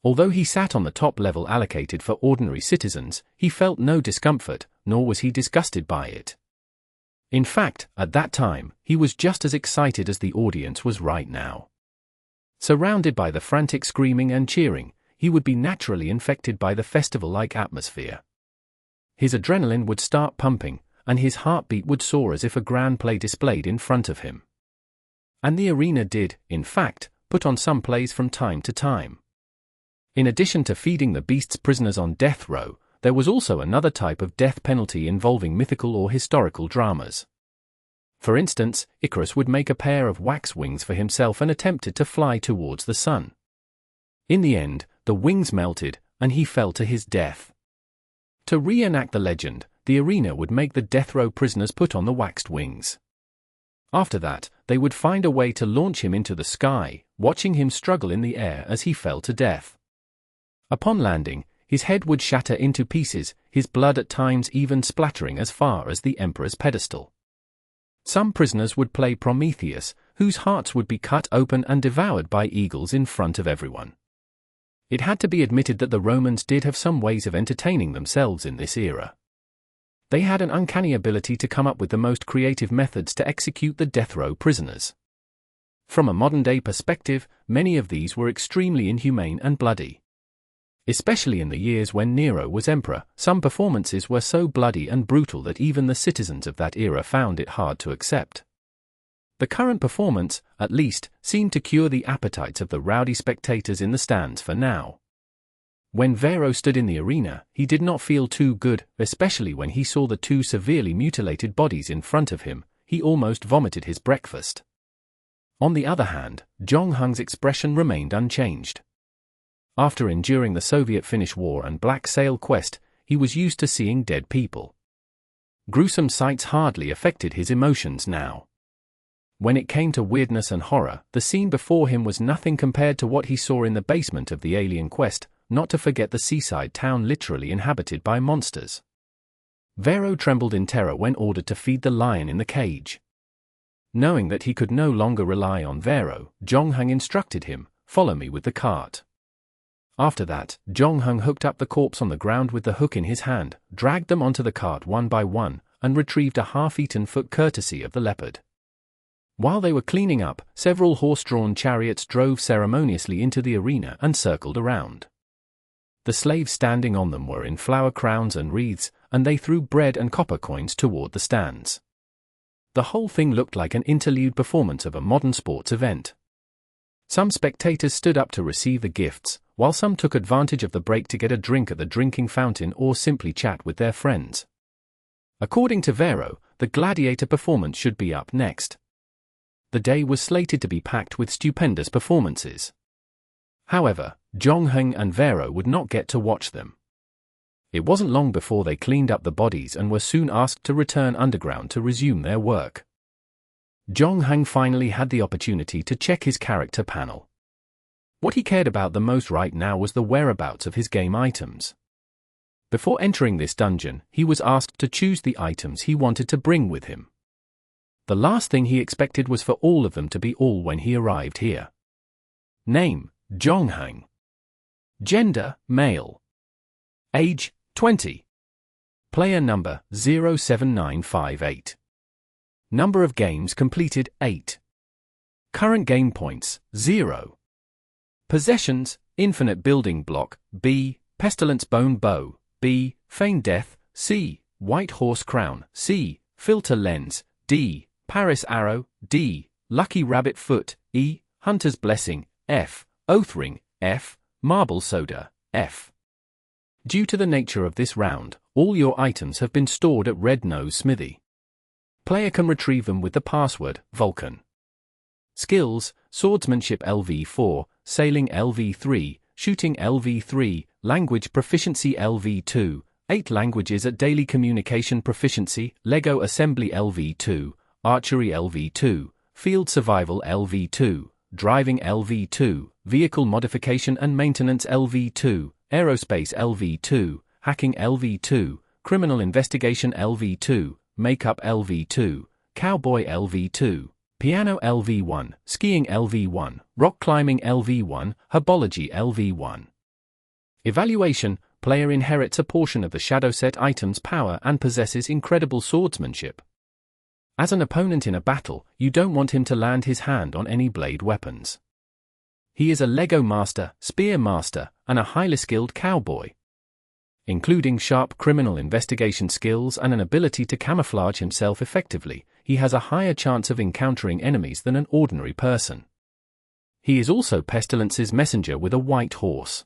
Although he sat on the top level allocated for ordinary citizens, he felt no discomfort, nor was he disgusted by it. In fact, at that time, he was just as excited as the audience was right now. Surrounded by the frantic screaming and cheering, he would be naturally infected by the festival-like atmosphere. His adrenaline would start pumping, and his heartbeat would soar as if a grand play displayed in front of him. And the arena did, in fact, put on some plays from time to time. In addition to feeding the beasts prisoners on death row, there was also another type of death penalty involving mythical or historical dramas. For instance, Icarus would make a pair of wax wings for himself and attempted to fly towards the sun. In the end, the wings melted, and he fell to his death. To reenact the legend, the arena would make the death row prisoners put on the waxed wings. After that, they would find a way to launch him into the sky, watching him struggle in the air as he fell to death. Upon landing, his head would shatter into pieces, his blood at times even splattering as far as the emperor's pedestal. Some prisoners would play Prometheus, whose hearts would be cut open and devoured by eagles in front of everyone. It had to be admitted that the Romans did have some ways of entertaining themselves in this era. They had an uncanny ability to come up with the most creative methods to execute the death row prisoners. From a modern-day perspective, many of these were extremely inhumane and bloody. Especially in the years when Nero was emperor, some performances were so bloody and brutal that even the citizens of that era found it hard to accept. The current performance, at least, seemed to cure the appetites of the rowdy spectators in the stands for now. When Varo stood in the arena, he did not feel too good, especially when he saw the two severely mutilated bodies in front of him. He almost vomited his breakfast. On the other hand, Zhongheng's expression remained unchanged. After enduring the Soviet-Finnish War and Black Sail Quest, he was used to seeing dead people. Gruesome sights hardly affected his emotions now. When it came to weirdness and horror, the scene before him was nothing compared to what he saw in the basement of the Alien Quest, not to forget the seaside town literally inhabited by monsters. Varo trembled in terror when ordered to feed the lion in the cage. Knowing that he could no longer rely on Varo, Zhongheng instructed him, "Follow me with the cart." After that, Zhongheng hooked up the corpse on the ground with the hook in his hand, dragged them onto the cart one by one, and retrieved a half-eaten foot courtesy of the leopard. While they were cleaning up, several horse-drawn chariots drove ceremoniously into the arena and circled around. The slaves standing on them were in flower crowns and wreaths, and they threw bread and copper coins toward the stands. The whole thing looked like an interlude performance of a modern sports event. Some spectators stood up to receive the gifts, while some took advantage of the break to get a drink at the drinking fountain or simply chat with their friends. According to Varo, the gladiator performance should be up next. The day was slated to be packed with stupendous performances. However, Zhongheng and Varo would not get to watch them. It wasn't long before they cleaned up the bodies and were soon asked to return underground to resume their work. Zhongheng finally had the opportunity to check his character panel. What he cared about the most right now was the whereabouts of his game items. Before entering this dungeon, he was asked to choose the items he wanted to bring with him. The last thing he expected was for all of them to be all when he arrived here. Name: Zhongheng. Gender: male. Age: 20. Player number: 07958. Number of games completed: 8. Current game points: 0. Possessions: Infinite Building Block, B. Pestilence Bone Bow, B. Feigned Death, C. White Horse Crown, C. Filter Lens, D. Paris Arrow, D. Lucky Rabbit Foot, E. Hunter's Blessing, F. Oath Ring, F. Marble Soda, F. Due to the nature of this round, all your items have been stored at Red Nose Smithy. Player can retrieve them with the password, Vulcan. Skills: Swordsmanship LV4, Sailing LV3, Shooting LV3, Language Proficiency LV2, 8 languages at Daily Communication Proficiency, Lego Assembly LV2, Archery LV2, Field Survival LV2, Driving LV2, Vehicle Modification and Maintenance LV2, Aerospace LV2, Hacking LV2, Criminal Investigation LV2, Makeup LV2, Cowboy LV2, Piano LV1, Skiing LV1, Rock Climbing LV1, Herbology LV1. Evaluation: player inherits a portion of the shadow set item's power and possesses incredible swordsmanship. As an opponent in a battle, you don't want him to land his hand on any blade weapons. He is a Lego master, spear master, and a highly skilled cowboy. Including sharp criminal investigation skills and an ability to camouflage himself effectively, he has a higher chance of encountering enemies than an ordinary person. He is also Pestilence's messenger with a white horse.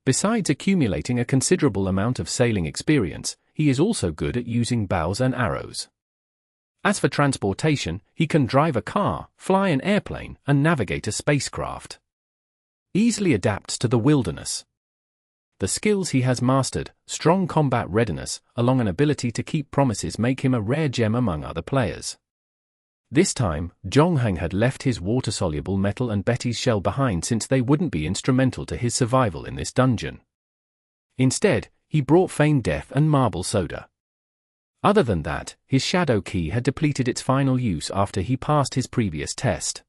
Besides accumulating a considerable amount of sailing experience, he is also good at using bows and arrows. As for transportation, he can drive a car, fly an airplane, and navigate a spacecraft. Easily adapts to the wilderness. The skills he has mastered, strong combat readiness, along an ability to keep promises make him a rare gem among other players. This time, Zhongheng had left his water-soluble metal and Betty's shell behind since they wouldn't be instrumental to his survival in this dungeon. Instead, he brought feigned death and marble soda. Other than that, his shadow key had depleted its final use after he passed his previous test.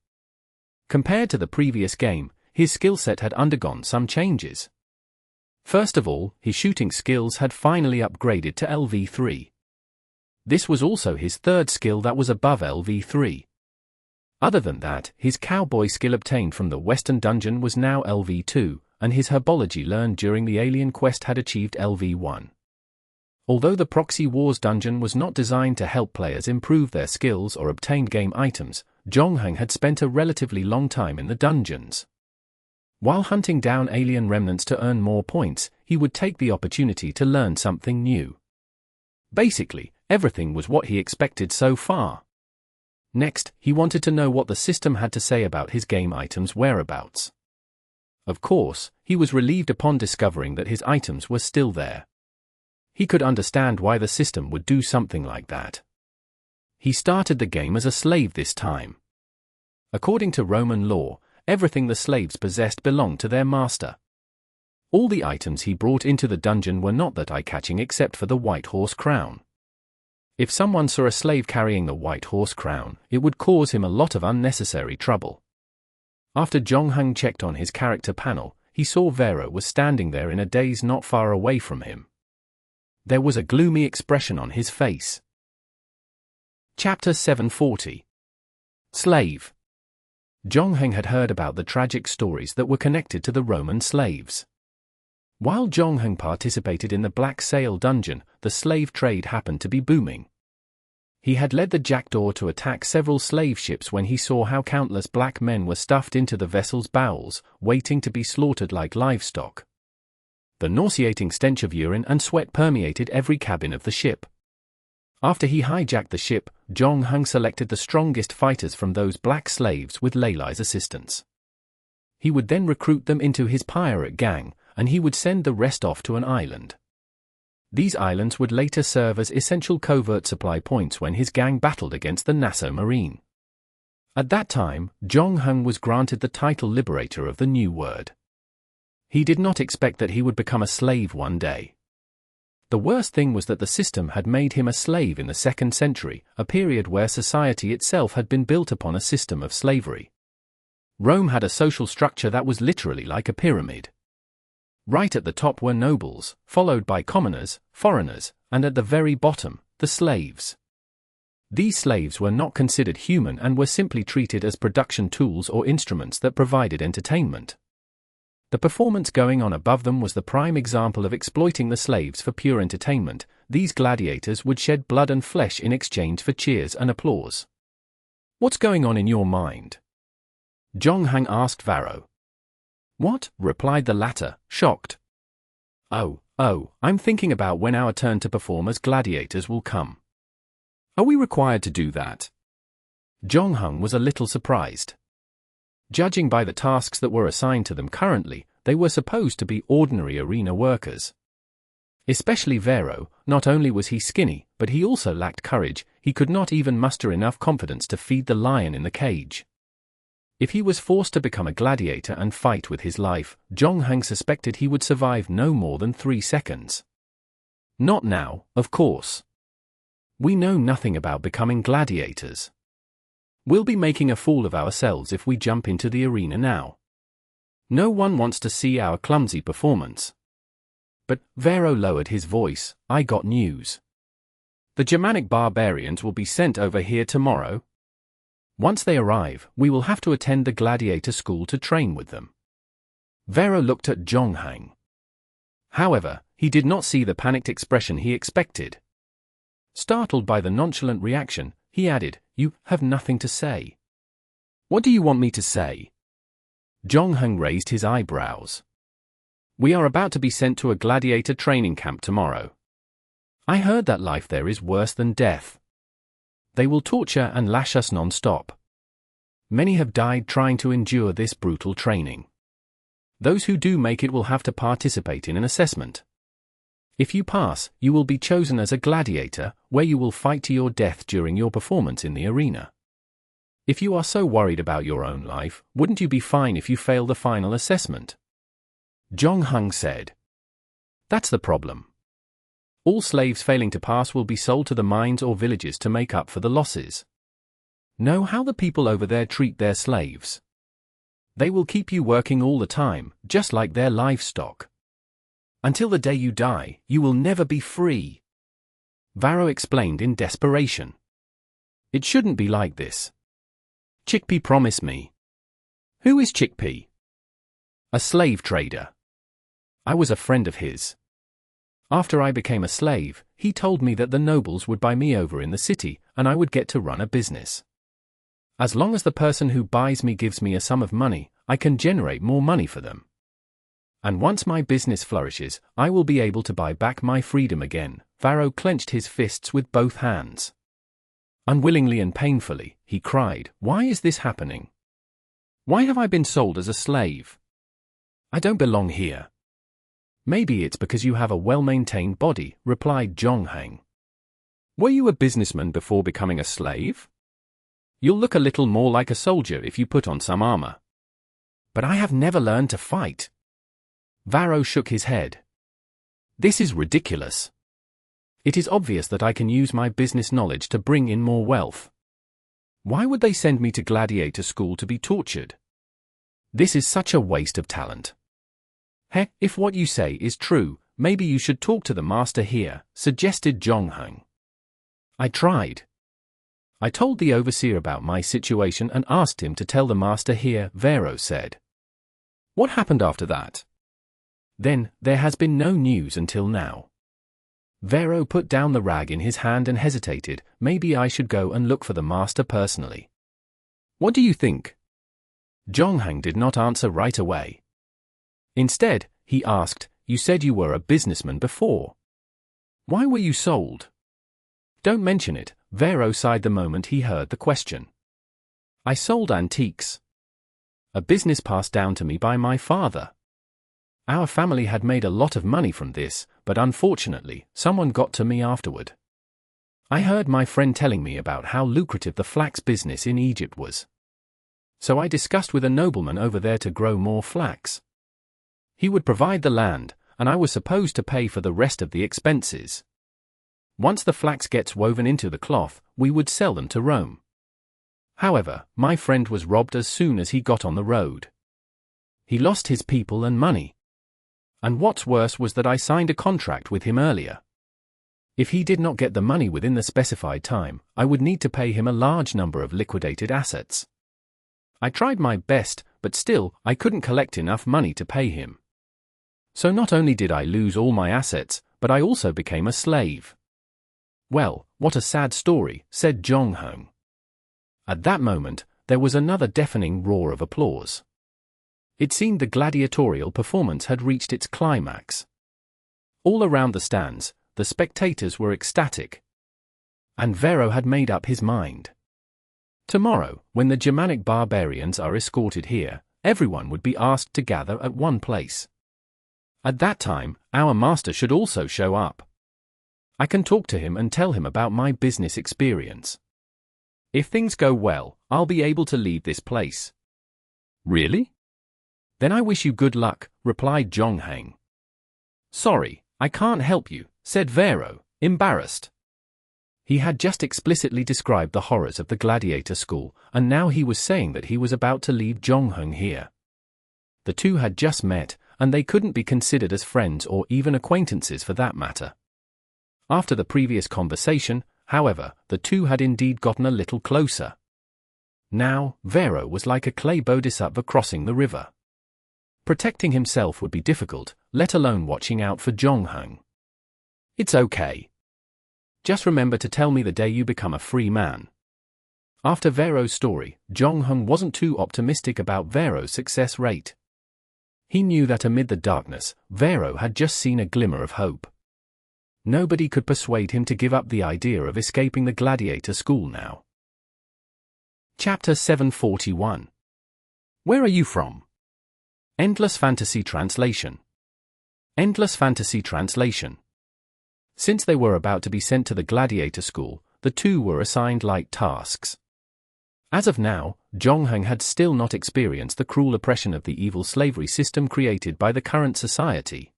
Compared to the previous game, his skill set had undergone some changes. First of all, his shooting skills had finally upgraded to LV3. This was also his third skill that was above LV3. Other than that, his cowboy skill obtained from the Western Dungeon was now LV2, and his herbology learned during the Alien Quest had achieved LV1. Although the Proxy Wars dungeon was not designed to help players improve their skills or obtain game items, Zhongheng had spent a relatively long time in the dungeons. While hunting down alien remnants to earn more points, he would take the opportunity to learn something new. Basically, everything was what he expected so far. Next, he wanted to know what the system had to say about his game items' whereabouts. Of course, he was relieved upon discovering that his items were still there. He could understand why the system would do something like that. He started the game as a slave this time. According to Roman law, everything the slaves possessed belonged to their master. All the items he brought into the dungeon were not that eye-catching except for the white horse crown. If someone saw a slave carrying the white horse crown, it would cause him a lot of unnecessary trouble. After Zhongheng checked on his character panel, he saw Varo was standing there in a daze not far away from him. There was a gloomy expression on his face. Chapter 740. Slave. Zhongheng had heard about the tragic stories that were connected to the Roman slaves. While Zhongheng participated in the Black Sail dungeon, the slave trade happened to be booming. He had led the Jackdaw to attack several slave ships when he saw how countless black men were stuffed into the vessel's bowels, waiting to be slaughtered like livestock. The nauseating stench of urine and sweat permeated every cabin of the ship. After he hijacked the ship, Zhongheng selected the strongest fighters from those black slaves with Leilai's assistance. He would then recruit them into his pirate gang, and he would send the rest off to an island. These islands would later serve as essential covert supply points when his gang battled against the Nassau Marine. At that time, Zhongheng was granted the title Liberator of the New World. He did not expect that he would become a slave one day. The worst thing was that the system had made him a slave in the 2nd century, a period where society itself had been built upon a system of slavery. Rome had a social structure that was literally like a pyramid. Right at the top were nobles, followed by commoners, foreigners, and at the very bottom, the slaves. These slaves were not considered human and were simply treated as production tools or instruments that provided entertainment. The performance going on above them was the prime example of exploiting the slaves for pure entertainment. These gladiators would shed blood and flesh in exchange for cheers and applause. "What's going on in your mind?" Zhongheng asked Varo. "What?" replied the latter, shocked. Oh, I'm thinking about when our turn to perform as gladiators will come." "Are we required to do that?" Zhongheng was a little surprised. Judging by the tasks that were assigned to them currently, they were supposed to be ordinary arena workers. Especially Varo, not only was he skinny, but he also lacked courage. He could not even muster enough confidence to feed the lion in the cage. If he was forced to become a gladiator and fight with his life, Zhongheng suspected he would survive no more than 3 seconds. Not now, of course. We know nothing about becoming gladiators. We'll be making a fool of ourselves if we jump into the arena now. No one wants to see our clumsy performance. But, Varo lowered his voice, I got news. The Germanic barbarians will be sent over here tomorrow. Once they arrive, we will have to attend the gladiator school to train with them. Varo looked at Zhonghang. However, he did not see the panicked expression he expected. Startled by the nonchalant reaction, he added, You have nothing to say. What do you want me to say? Zhonghang raised his eyebrows. We are about to be sent to a gladiator training camp tomorrow. I heard that life there is worse than death. They will torture and lash us non-stop. Many have died trying to endure this brutal training. Those who do make it will have to participate in an assessment. If you pass, you will be chosen as a gladiator, where you will fight to your death during your performance in the arena. If you are so worried about your own life, wouldn't you be fine if you fail the final assessment? Zhonghang said. That's the problem. All slaves failing to pass will be sold to the mines or villages to make up for the losses. Know how the people over there treat their slaves. They will keep you working all the time, just like their livestock. Until the day you die, you will never be free. Varo explained in desperation. It shouldn't be like this. Chickpea promised me. Who is Chickpea? A slave trader. I was a friend of his. After I became a slave, he told me that the nobles would buy me over in the city, and I would get to run a business. As long as the person who buys me gives me a sum of money, I can generate more money for them. And once my business flourishes, I will be able to buy back my freedom again. Varo clenched his fists with both hands. Unwillingly and painfully, he cried, Why is this happening? Why have I been sold as a slave? I don't belong here. Maybe it's because you have a well-maintained body, replied Zhonghang. Were you a businessman before becoming a slave? You'll look a little more like a soldier if you put on some armor. But I have never learned to fight. Varo shook his head. This is ridiculous. It is obvious that I can use my business knowledge to bring in more wealth. Why would they send me to gladiator school to be tortured? This is such a waste of talent. Heck, if what you say is true, maybe you should talk to the master here, suggested Zhonghang. I tried. I told the overseer about my situation and asked him to tell the master here, Varo said. What happened after that? Then, there has been no news until now. Varo put down the rag in his hand and hesitated. Maybe I should go and look for the master personally. What do you think? Zhonghang did not answer right away. Instead, he asked, You said you were a businessman before. Why were you sold? Don't mention it, Varo sighed the moment he heard the question. I sold antiques. A business passed down to me by my father. Our family had made a lot of money from this, but unfortunately, someone got to me afterward. I heard my friend telling me about how lucrative the flax business in Egypt was. So I discussed with a nobleman over there to grow more flax. He would provide the land, and I was supposed to pay for the rest of the expenses. Once the flax gets woven into the cloth, we would sell them to Rome. However, my friend was robbed as soon as he got on the road. He lost his people and money. And what's worse was that I signed a contract with him earlier. If he did not get the money within the specified time, I would need to pay him a large number of liquidated assets. I tried my best, but still, I couldn't collect enough money to pay him. So not only did I lose all my assets, but I also became a slave. Well, what a sad story, said Zhonghang. At that moment, there was another deafening roar of applause. It seemed the gladiatorial performance had reached its climax. All around the stands, the spectators were ecstatic. And Varo had made up his mind. Tomorrow, when the Germanic barbarians are escorted here, everyone would be asked to gather at one place. At that time, our master should also show up. I can talk to him and tell him about my business experience. If things go well, I'll be able to leave this place. Really? Then I wish you good luck, replied Zhonghang. Sorry, I can't help you, said Varo, embarrassed. He had just explicitly described the horrors of the gladiator school, and now he was saying that he was about to leave Jonghung here. The two had just met, and they couldn't be considered as friends or even acquaintances for that matter. After the previous conversation, however, the two had indeed gotten a little closer. Now, Varo was like a clay bodhisattva crossing the river. Protecting himself would be difficult, let alone watching out for Jonghung. It's okay. Just remember to tell me the day you become a free man. After Varo's story, Jonghung wasn't too optimistic about Varo's success rate. He knew that amid the darkness, Varo had just seen a glimmer of hope. Nobody could persuade him to give up the idea of escaping the gladiator school now. Chapter 741. Where are you from? Endless Fantasy Translation. Endless Fantasy Translation. Since they were about to be sent to the gladiator school, the two were assigned light tasks. As of now, Jonghung had still not experienced the cruel oppression of the evil slavery system created by the current society.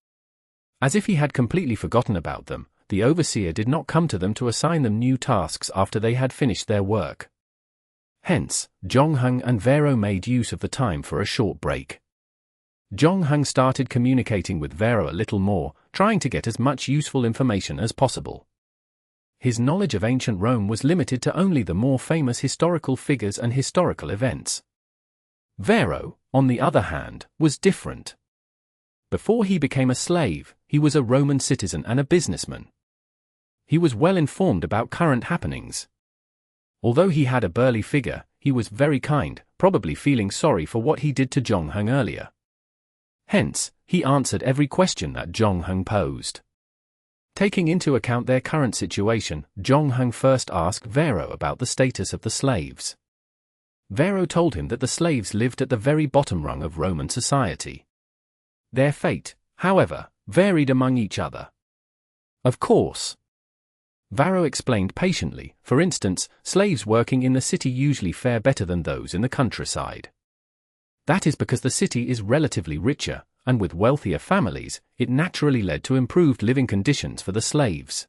As if he had completely forgotten about them, the overseer did not come to them to assign them new tasks after they had finished their work. Hence, Jonghung and Varo made use of the time for a short break. Jonghung started communicating with Varo a little more, trying to get as much useful information as possible. His knowledge of ancient Rome was limited to only the more famous historical figures and historical events. Varo, on the other hand, was different. Before he became a slave, he was a Roman citizen and a businessman. He was well informed about current happenings. Although he had a burly figure, he was very kind, probably feeling sorry for what he did to Jonghung earlier. Hence, he answered every question that Jonghung posed. Taking into account their current situation, Jonghung first asked Varo about the status of the slaves. Varo told him that the slaves lived at the very bottom rung of Roman society. Their fate, however, varied among each other. Of course. Varo explained patiently, for instance, slaves working in the city usually fare better than those in the countryside. That is because the city is relatively richer, and with wealthier families, it naturally led to improved living conditions for the slaves.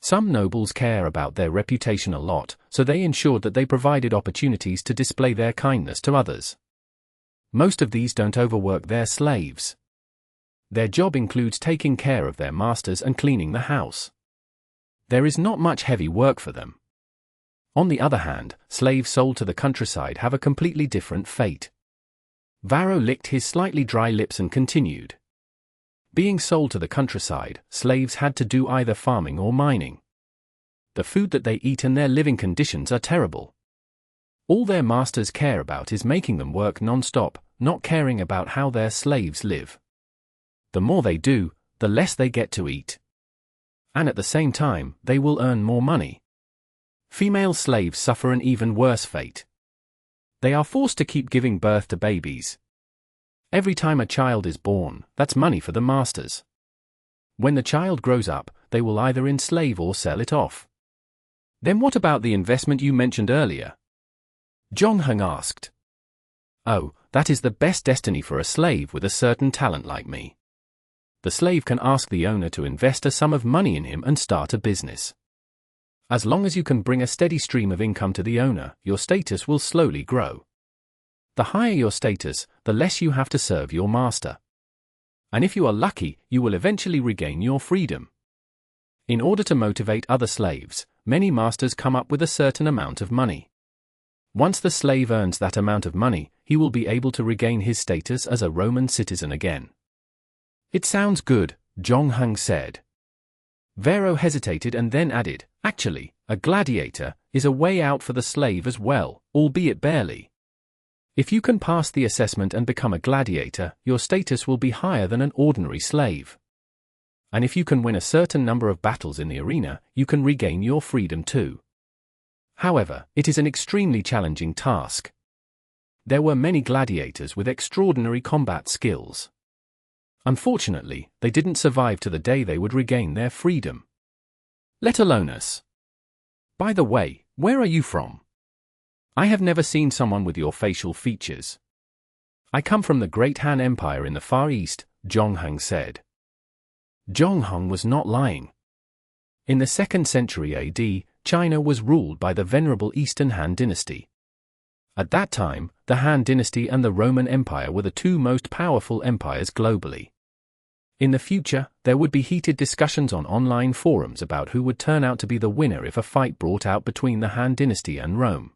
Some nobles care about their reputation a lot, so they ensured that they provided opportunities to display their kindness to others. Most of these don't overwork their slaves. Their job includes taking care of their masters and cleaning the house. There is not much heavy work for them. On the other hand, slaves sold to the countryside have a completely different fate. Varo licked his slightly dry lips and continued. Being sold to the countryside, slaves had to do either farming or mining. The food that they eat and their living conditions are terrible. All their masters care about is making them work non-stop, not caring about how their slaves live. The more they do, the less they get to eat. And at the same time, they will earn more money. Female slaves suffer an even worse fate. They are forced to keep giving birth to babies. Every time a child is born, that's money for the masters. When the child grows up, they will either enslave or sell it off. Then what about the investment you mentioned earlier? Jonghung asked. Oh, that is the best destiny for a slave with a certain talent like me. The slave can ask the owner to invest a sum of money in him and start a business. As long as you can bring a steady stream of income to the owner, your status will slowly grow. The higher your status, the less you have to serve your master. And if you are lucky, you will eventually regain your freedom. In order to motivate other slaves, many masters come up with a certain amount of money. Once the slave earns that amount of money, he will be able to regain his status as a Roman citizen again. It sounds good, Jonghung said. Varo hesitated and then added, actually, a gladiator is a way out for the slave as well, albeit barely. If you can pass the assessment and become a gladiator, your status will be higher than an ordinary slave. And if you can win a certain number of battles in the arena, you can regain your freedom too. However, it is an extremely challenging task. There were many gladiators with extraordinary combat skills. Unfortunately, they didn't survive to the day they would regain their freedom. Let alone us. By the way, where are you from? I have never seen someone with your facial features. I come from the Great Han Empire in the Far East, Jonghung said. Jonghung was not lying. In the 2nd century AD, China was ruled by the venerable Eastern Han dynasty. At that time, the Han dynasty and the Roman Empire were the two most powerful empires globally. In the future, there would be heated discussions on online forums about who would turn out to be the winner if a fight brought out between the Han dynasty and Rome.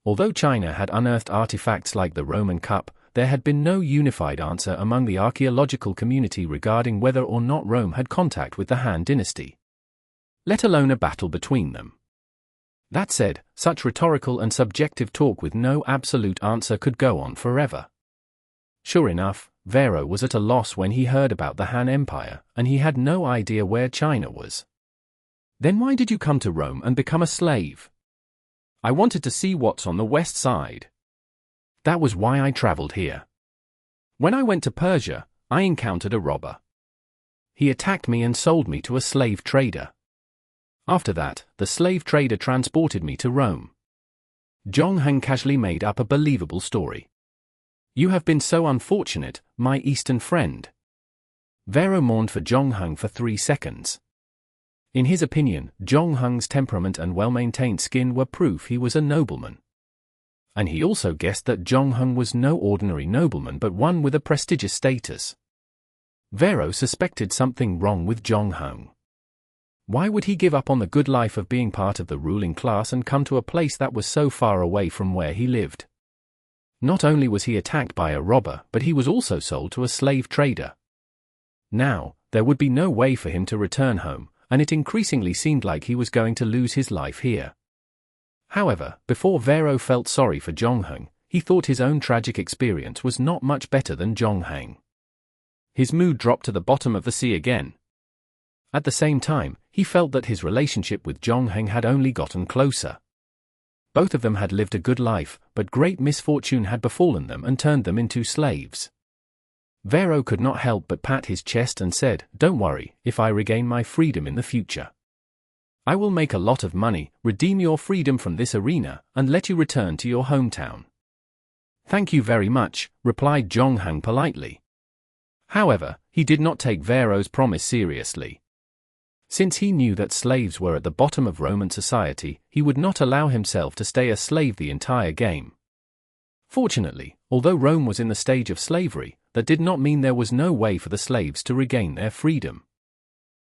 Although China had unearthed artifacts like the Roman Cup, there had been no unified answer among the archaeological community regarding whether or not Rome had contact with the Han dynasty, let alone a battle between them. That said, such rhetorical and subjective talk with no absolute answer could go on forever. Sure enough, Varo was at a loss when he heard about the Han Empire, and he had no idea where China was. Then why did you come to Rome and become a slave? I wanted to see what's on the west side. That was why I traveled here. When I went to Persia, I encountered a robber. He attacked me and sold me to a slave trader. After that, the slave trader transported me to Rome. Zhongheng casually made up a believable story. You have been so unfortunate, my Eastern friend. Varo mourned for Zhongheng for 3 seconds. In his opinion, Zhongheng's temperament and well-maintained skin were proof he was a nobleman. And he also guessed that Zhongheng was no ordinary nobleman but one with a prestigious status. Varo suspected something wrong with Zhongheng. Why would he give up on the good life of being part of the ruling class and come to a place that was so far away from where he lived? Not only was he attacked by a robber, but he was also sold to a slave trader. Now, there would be no way for him to return home, and it increasingly seemed like he was going to lose his life here. However, before Varo felt sorry for Zhongheng, he thought his own tragic experience was not much better than Zhongheng. His mood dropped to the bottom of the sea again. At the same time, he felt that his relationship with Zhongheng had only gotten closer. Both of them had lived a good life, but great misfortune had befallen them and turned them into slaves. Varo could not help but pat his chest and said, "Don't worry, if I regain my freedom in the future, I will make a lot of money, redeem your freedom from this arena, and let you return to your hometown." "Thank you very much," replied Zhongheng politely. However, he did not take Varo's promise seriously. Since he knew that slaves were at the bottom of Roman society, he would not allow himself to stay a slave the entire game. Fortunately, although Rome was in the stage of slavery, that did not mean there was no way for the slaves to regain their freedom.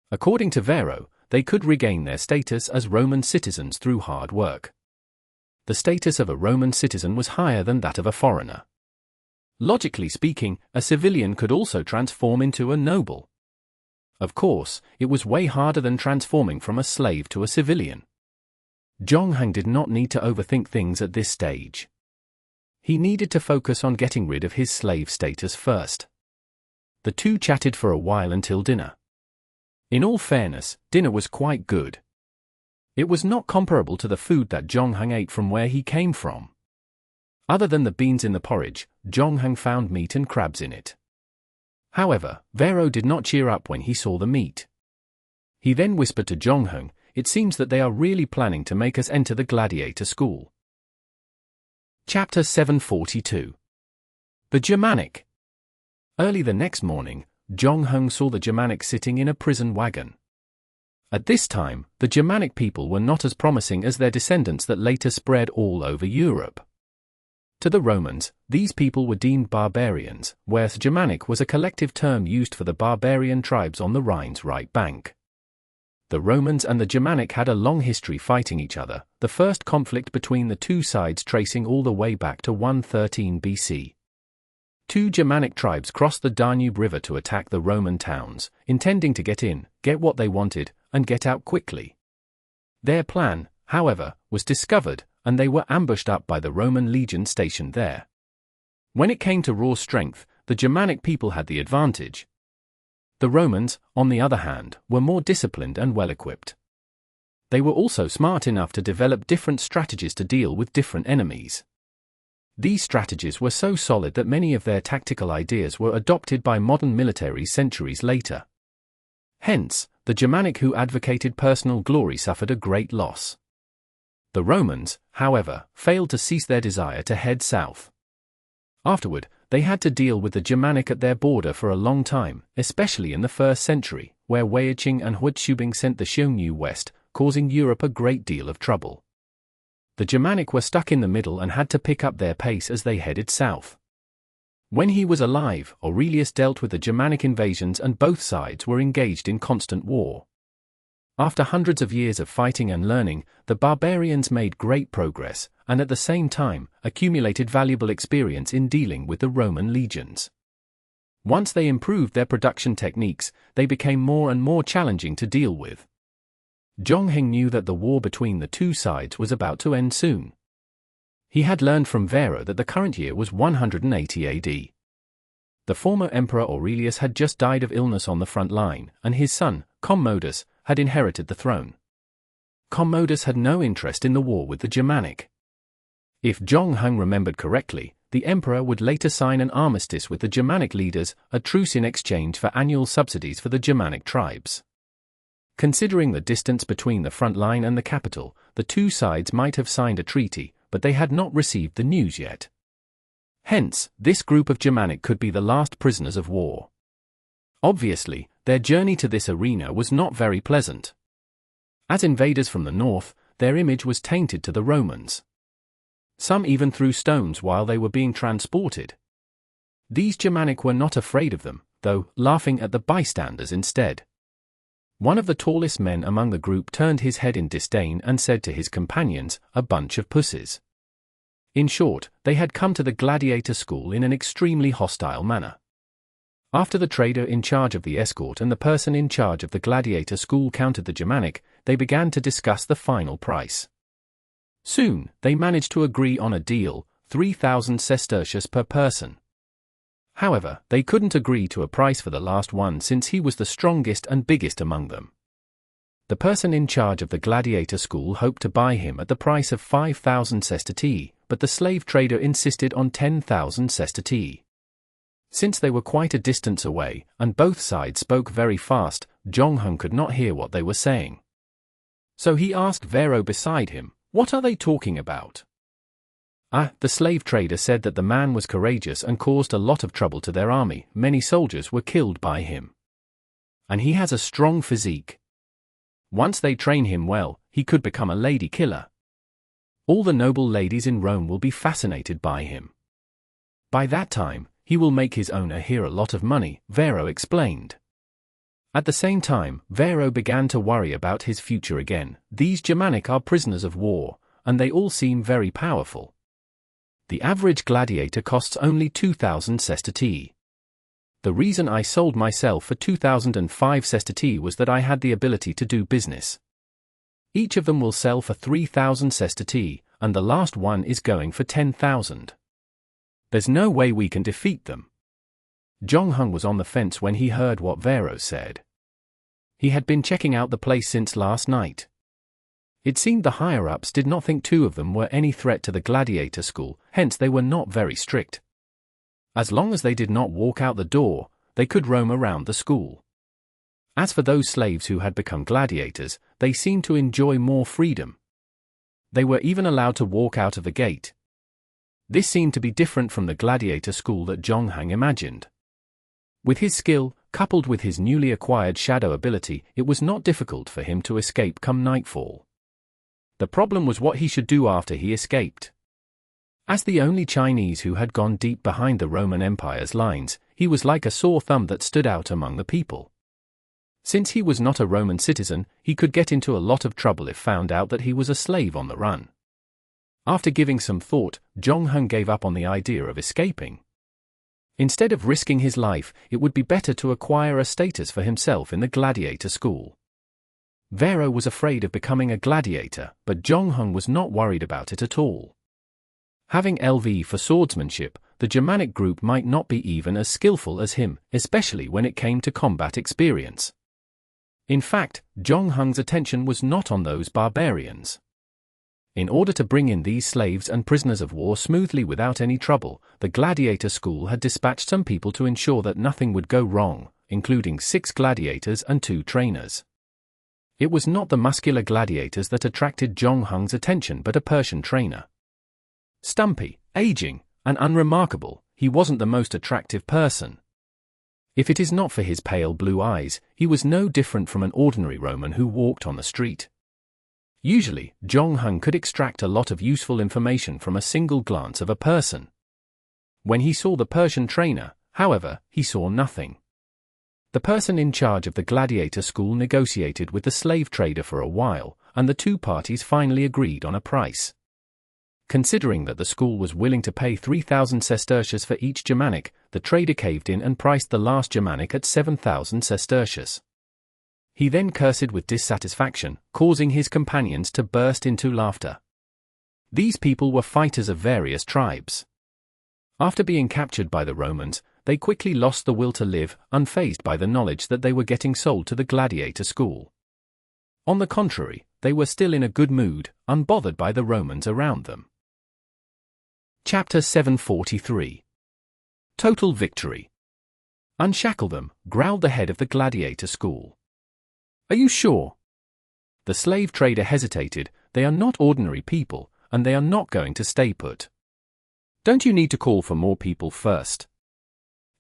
According to Varo, they could regain their status as Roman citizens through hard work. The status of a Roman citizen was higher than that of a foreigner. Logically speaking, a civilian could also transform into a noble. Of course, it was way harder than transforming from a slave to a civilian. Zhongheng did not need to overthink things at this stage. He needed to focus on getting rid of his slave status first. The two chatted for a while until dinner. In all fairness, dinner was quite good. It was not comparable to the food that Zhongheng ate from where he came from. Other than the beans in the porridge, Zhongheng found meat and crabs in it. However, Varo did not cheer up when he saw the meat. He then whispered to Zhongheng, "It seems that they are really planning to make us enter the gladiator school." Chapter 742. The Germanic. Early the next morning, Zhongheng saw the Germanic sitting in a prison wagon. At this time, the Germanic people were not as promising as their descendants that later spread all over Europe. To the Romans, these people were deemed barbarians, whereas Germanic was a collective term used for the barbarian tribes on the Rhine's right bank. The Romans and the Germanic had a long history fighting each other, the first conflict between the two sides tracing all the way back to 113 BC. Two Germanic tribes crossed the Danube River to attack the Roman towns, intending to get in, get what they wanted, and get out quickly. Their plan, however, was discovered, and they were ambushed up by the Roman legion stationed there. When it came to raw strength, the Germanic people had the advantage. The Romans, on the other hand, were more disciplined and well-equipped. They were also smart enough to develop different strategies to deal with different enemies. These strategies were so solid that many of their tactical ideas were adopted by modern militaries centuries later. Hence, the Germanic who advocated personal glory suffered a great loss. The Romans, however, failed to cease their desire to head south. Afterward, they had to deal with the Germanic at their border for a long time, especially in the 1st century, where Weiqing and Huadsubing sent the Xiongnu west, causing Europe a great deal of trouble. The Germanic were stuck in the middle and had to pick up their pace as they headed south. When he was alive, Aurelius dealt with the Germanic invasions and both sides were engaged in constant war. After hundreds of years of fighting and learning, the barbarians made great progress, and at the same time, accumulated valuable experience in dealing with the Roman legions. Once they improved their production techniques, they became more and more challenging to deal with. Zhongheng knew that the war between the two sides was about to end soon. He had learned from Varo that the current year was 180 AD. The former Emperor Aurelius had just died of illness on the front line, and his son, Commodus, had inherited the throne. Commodus had no interest in the war with the Germanic. If Zhongheng remembered correctly, the emperor would later sign an armistice with the Germanic leaders, a truce in exchange for annual subsidies for the Germanic tribes. Considering the distance between the front line and the capital, the two sides might have signed a treaty, but they had not received the news yet. Hence, this group of Germanic could be the last prisoners of war. Obviously, their journey to this arena was not very pleasant. As invaders from the north, their image was tainted to the Romans. Some even threw stones while they were being transported. These Germanic were not afraid of them, though, laughing at the bystanders instead. One of the tallest men among the group turned his head in disdain and said to his companions, "A bunch of pussies." In short, they had come to the gladiator school in an extremely hostile manner. After the trader in charge of the escort and the person in charge of the gladiator school counted the Germanic, they began to discuss the final price. Soon, they managed to agree on a deal, 3,000 sestertius per person. However, they couldn't agree to a price for the last one since he was the strongest and biggest among them. The person in charge of the gladiator school hoped to buy him at the price of 5,000 sestertii, but the slave trader insisted on 10,000 sestertii. Since they were quite a distance away, and both sides spoke very fast, Zhongheng could not hear what they were saying. So he asked Varo beside him, "What are they talking about?" The slave trader said that the man was courageous and caused a lot of trouble to their army. Many soldiers were killed by him. And he has a strong physique. Once they train him well, he could become a lady killer. All the noble ladies in Rome will be fascinated by him. By that time, he will make his owner here a lot of money, Varo explained. At the same time, Varo began to worry about his future again. These Germanic are prisoners of war, and they all seem very powerful. The average gladiator costs only 2,000 sestertii. The reason I sold myself for 2,005 sestertii was that I had the ability to do business. Each of them will sell for 3,000 sestertii, and the last one is going for 10,000. There's no way we can defeat them. Zhongheng was on the fence when he heard what Varo said. He had been checking out the place since last night. It seemed the higher-ups did not think two of them were any threat to the gladiator school, hence they were not very strict. As long as they did not walk out the door, they could roam around the school. As for those slaves who had become gladiators, they seemed to enjoy more freedom. They were even allowed to walk out of the gate. This seemed to be different from the gladiator school that Zhongheng imagined. With his skill, coupled with his newly acquired shadow ability, it was not difficult for him to escape come nightfall. The problem was what he should do after he escaped. As the only Chinese who had gone deep behind the Roman Empire's lines, he was like a sore thumb that stood out among the people. Since he was not a Roman citizen, he could get into a lot of trouble if found out that he was a slave on the run. After giving some thought, Zhongheng gave up on the idea of escaping. Instead of risking his life, it would be better to acquire a status for himself in the gladiator school. Varo was afraid of becoming a gladiator, but Zhongheng was not worried about it at all. Having LV for swordsmanship, the Germanic group might not be even as skillful as him, especially when it came to combat experience. In fact, Zhongheng's attention was not on those barbarians. In order to bring in these slaves and prisoners of war smoothly without any trouble, the gladiator school had dispatched some people to ensure that nothing would go wrong, including 6 gladiators and 2 trainers. It was not the muscular gladiators that attracted Zhongheng's attention but a Persian trainer. Stumpy, aging, and unremarkable, he wasn't the most attractive person. If it is not for his pale blue eyes, he was no different from an ordinary Roman who walked on the street. Usually, Jong-hun could extract a lot of useful information from a single glance of a person. When he saw the Persian trainer, however, he saw nothing. The person in charge of the gladiator school negotiated with the slave trader for a while, and the two parties finally agreed on a price. Considering that the school was willing to pay 3,000 sesterces for each Germanic, the trader caved in and priced the last Germanic at 7,000 sesterces. He then cursed with dissatisfaction, causing his companions to burst into laughter. These people were fighters of various tribes. After being captured by the Romans, they quickly lost the will to live, unfazed by the knowledge that they were getting sold to the gladiator school. On the contrary, they were still in a good mood, unbothered by the Romans around them. Chapter 743. Total Victory. Unshackle them, growled the head of the gladiator school. Are you sure? The slave trader hesitated. They are not ordinary people, and they are not going to stay put. Don't you need to call for more people first?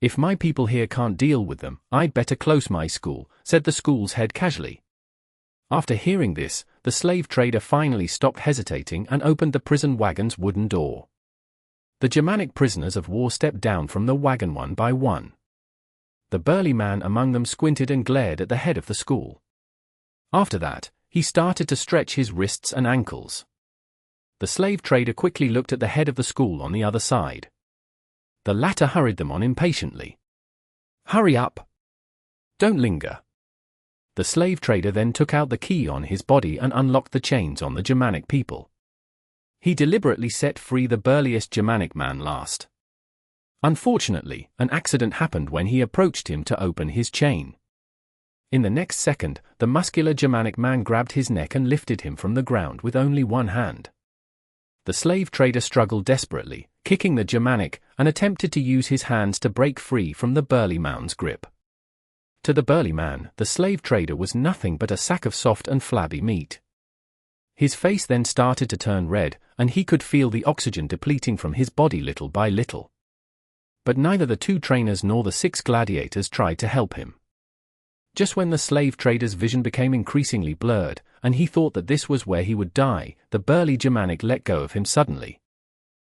If my people here can't deal with them, I'd better close my school, said the school's head casually. After hearing this, the slave trader finally stopped hesitating and opened the prison wagon's wooden door. The Germanic prisoners of war stepped down from the wagon one by one. The burly man among them squinted and glared at the head of the school. After that, he started to stretch his wrists and ankles. The slave trader quickly looked at the head of the school on the other side. The latter hurried them on impatiently. Hurry up! Don't linger. The slave trader then took out the key on his body and unlocked the chains on the Germanic people. He deliberately set free the burliest Germanic man last. Unfortunately, an accident happened when he approached him to open his chain. In the next second, the muscular Germanic man grabbed his neck and lifted him from the ground with only one hand. The slave trader struggled desperately, kicking the Germanic, and attempted to use his hands to break free from the burly man's grip. To the burly man, the slave trader was nothing but a sack of soft and flabby meat. His face then started to turn red, and he could feel the oxygen depleting from his body little by little. But neither the two trainers nor the 6 gladiators tried to help him. Just when the slave trader's vision became increasingly blurred, and he thought that this was where he would die, the burly Germanic let go of him suddenly.